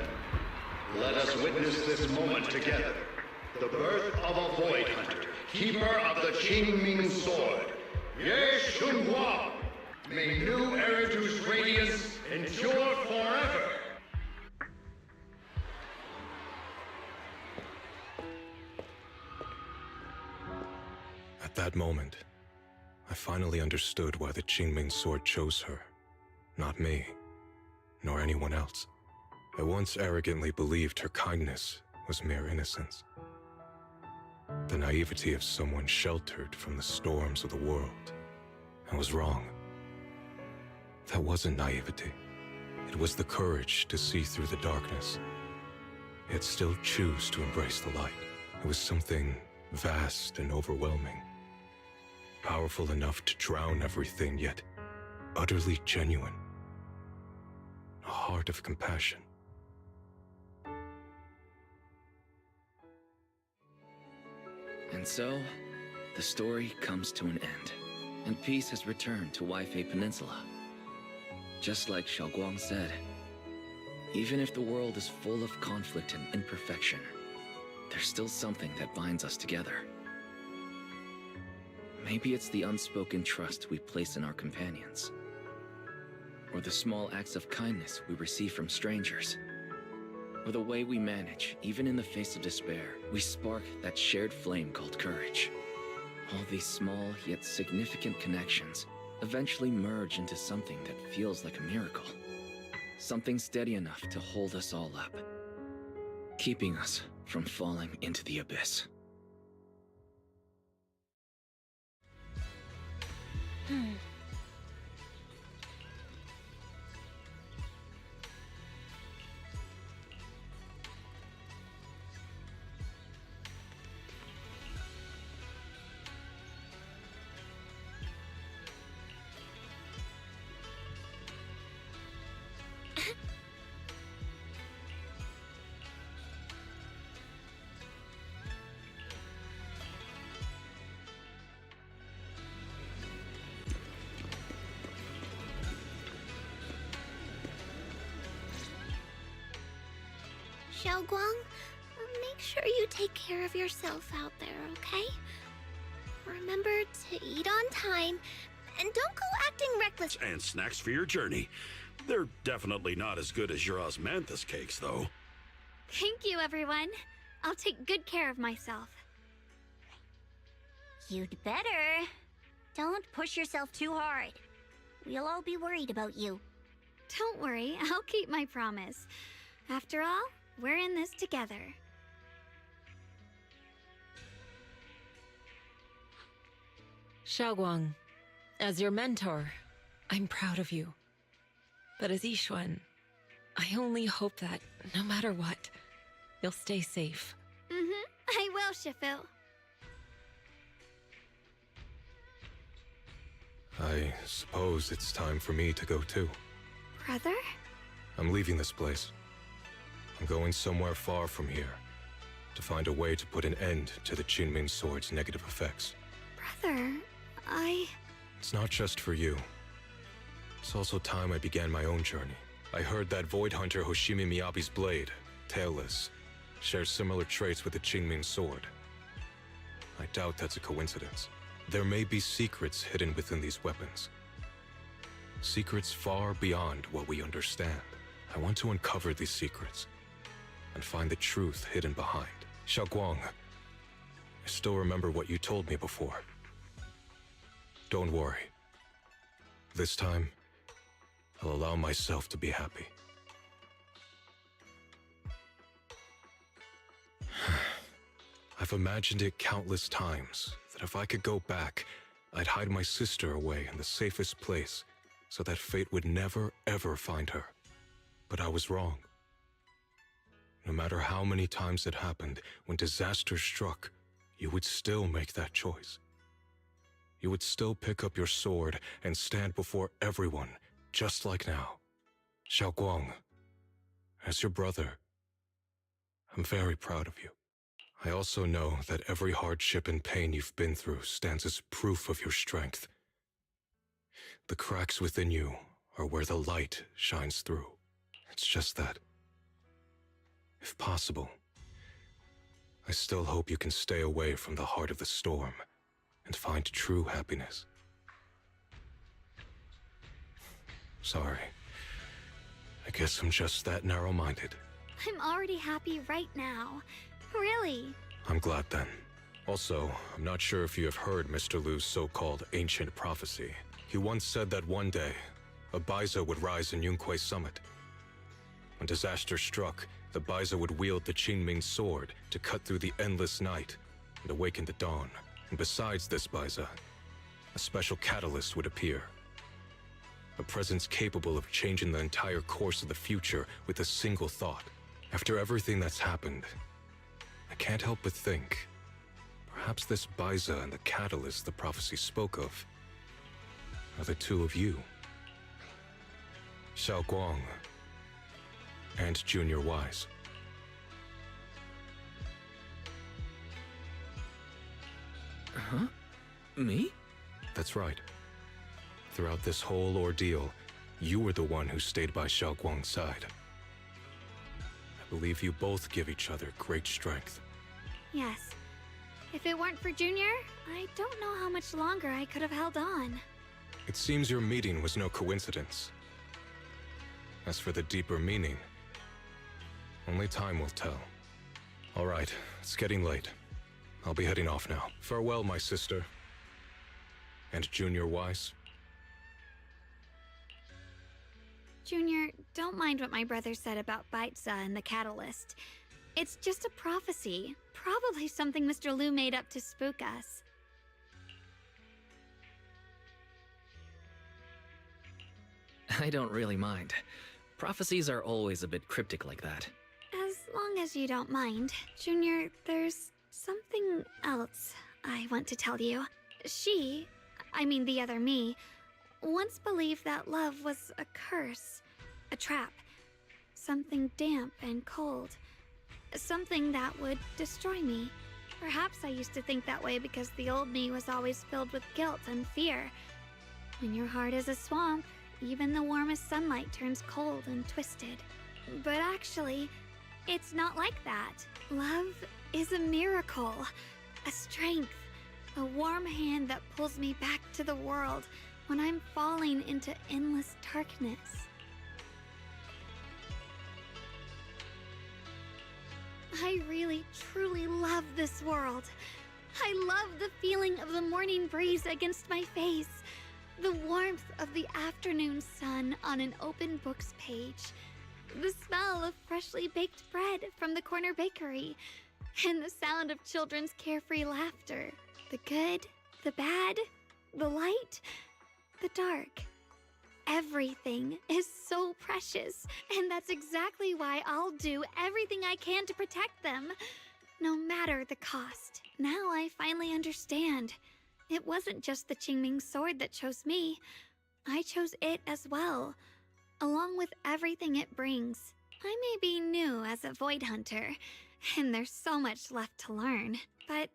let us witness this moment together. The birth of a Void Hunter, keeper of the Qingming sword, Ye Shunguang. May New Eridu's radiance endure forever. At that moment, I finally understood why the Qingming sword chose her. Not me, nor anyone else. I once arrogantly believed her kindness was mere innocence. The naivety of someone sheltered from the storms of the world. I was wrong. That wasn't naivety. It was the courage to see through the darkness. yet still choose to embrace the light. It was something vast and overwhelming. Powerful enough to drown everything, yet utterly genuine. A heart of compassion. And so, the story comes to an end, and peace has returned to Waifei Peninsula. Just like Xiaoguang said, even if the world is full of conflict and imperfection, there's still something that binds us together. Maybe it's the unspoken trust we place in our companions, or the small acts of kindness we receive from strangers, or the way we manage, even in the face of despair, we spark that shared flame called courage. All these small yet significant connections eventually merge into something that feels like a miracle. Something steady enough to hold us all up, keeping us from falling into the abyss. Xiaoguang, make sure you take care of yourself out there, okay? Remember to eat on time, and don't go acting reckless. And snacks for your journey. They're definitely not as good as your osmanthus cakes, though. Thank you, everyone. I'll take good care of myself. You'd better. Don't push yourself too hard. We'll all be worried about you. Don't worry, I'll keep my promise. After all, we're in this together. Xiaoguang, as your mentor, I'm proud of you. But as Yixuan, I only hope that, no matter what, you'll stay safe. I will, Shifu. I suppose it's time for me to go too. Brother? I'm leaving this place. I'm going somewhere far from here, to find a way to put an end to the Qinming Sword's negative effects. Brother, It's not just for you. It's also time I began my own journey. I heard that Void Hunter Hoshimi Miyabi's blade, Tailless, shares similar traits with the Qinming Sword. I doubt that's a coincidence. There may be secrets hidden within these weapons. Secrets far beyond what we understand. I want to uncover these secrets and find the truth hidden behind. Xiaoguang, I still remember what you told me before. Don't worry. This time, I'll allow myself to be happy. I've imagined it countless times, that if I could go back, I'd hide my sister away in the safest place, so that fate would never, ever find her. But I was wrong. No matter how many times it happened, when disaster struck, you would still make that choice. You would still pick up your sword and stand before everyone, just like now. Xiaoguang, as your brother, I'm very proud of you. I also know that every hardship and pain you've been through stands as proof of your strength. The cracks within you are where the light shines through. It's just that, if possible, I still hope you can stay away from the heart of the storm and find true happiness. Sorry. I guess I'm just that narrow-minded. I'm already happy right now. Really. I'm glad then. Also, I'm not sure if you have heard Mr. Liu's so-called ancient prophecy. He once said that one day, a Baiza would rise in Yunque Summit. When disaster struck, the Baiza would wield the Qinming Sword to cut through the endless night and awaken the dawn. And besides this Baiza, a special catalyst would appear. A presence capable of changing the entire course of the future with a single thought. After everything that's happened, I can't help but think, perhaps this Baiza and the catalyst the prophecy spoke of are the two of you. Xiao Guang and Junior Wise. Huh? Me? That's right. Throughout this whole ordeal, you were the one who stayed by Xiao Guang's side. I believe you both give each other great strength. Yes. If it weren't for Junior, I don't know how much longer I could have held on. It seems your meeting was no coincidence. As for the deeper meaning, only time will tell. All right, it's getting late. I'll be heading off now. Farewell, my sister. And Junior Wise. Junior, don't mind what my brother said about Baiza and the catalyst. It's just a prophecy. Probably something Mr. Liu made up to spook us. I don't really mind. Prophecies are always a bit cryptic like that. As long as you don't mind. Junior, there's something else I want to tell you. I mean the other me, once believed that love was a curse, a trap, something damp and cold, something that would destroy me. Perhaps I used to think that way because the old me was always filled with guilt and fear. When your heart is a swamp, even the warmest sunlight turns cold and twisted. But actually, it's not like that. Love is a miracle, a strength, a warm hand that pulls me back to the world when I'm falling into endless darkness. I really, truly love this world. I love the feeling of the morning breeze against my face, the warmth of the afternoon sun on an open book's page, the smell of freshly baked bread from the corner bakery, and the sound of children's carefree laughter. The good, the bad, the light, the dark. Everything is so precious, and that's exactly why I'll do everything I can to protect them, no matter the cost. Now I finally understand. It wasn't just the Qingming sword that chose me. I chose it as well, along with everything it brings. I may be new as a Void Hunter, and there's so much left to learn, but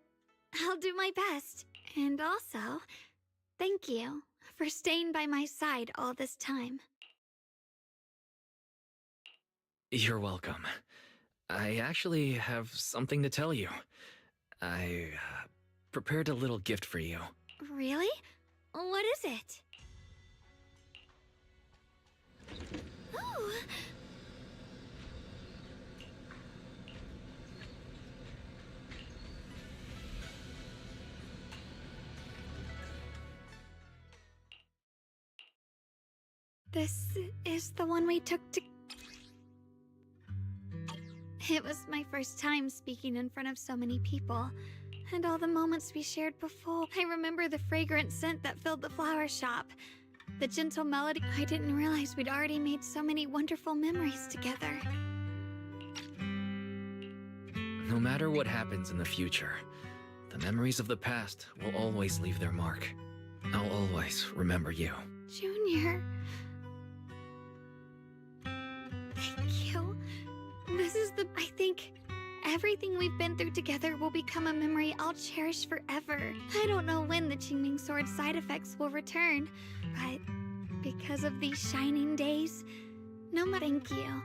I'll do my best. And also, thank you for staying by my side all this time. You're welcome. I actually have something to tell you. I prepared a little gift for you. Really? What is it? Oh! This is the one we took to... It was my first time speaking in front of so many people, and all the moments we shared before. I remember the fragrant scent that filled the flower shop, the gentle melody. I didn't realize we'd already made so many wonderful memories together. No matter what happens in the future, the memories of the past will always leave their mark. I'll always remember you. Junior... Thank you. This is I think everything we've been through together will become a memory I'll cherish forever. I don't know when the Qingming Sword side effects will return, but because of these shining days, thank you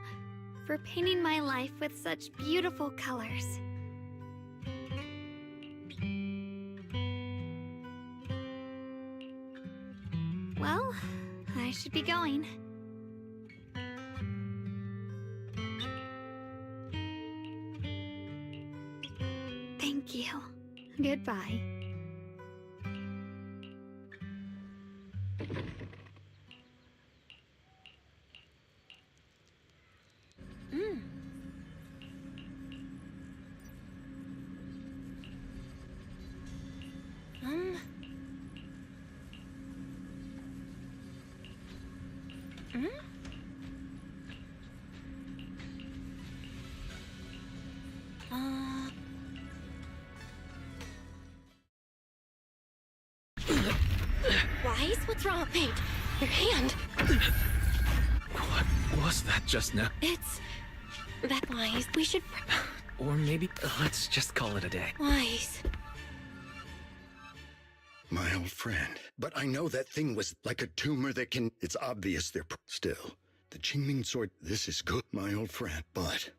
for painting my life with such beautiful colors. Well, I should be going. Thank you. Goodbye. Wise? What's wrong? Wait, your hand. What was that just now? It's... that Wise. We should... Or maybe let's just call it a day. Wise. My old friend. But I know that thing was like a tumor that can... It's obvious they're... Still, the Qingming sword, this is good, my old friend. But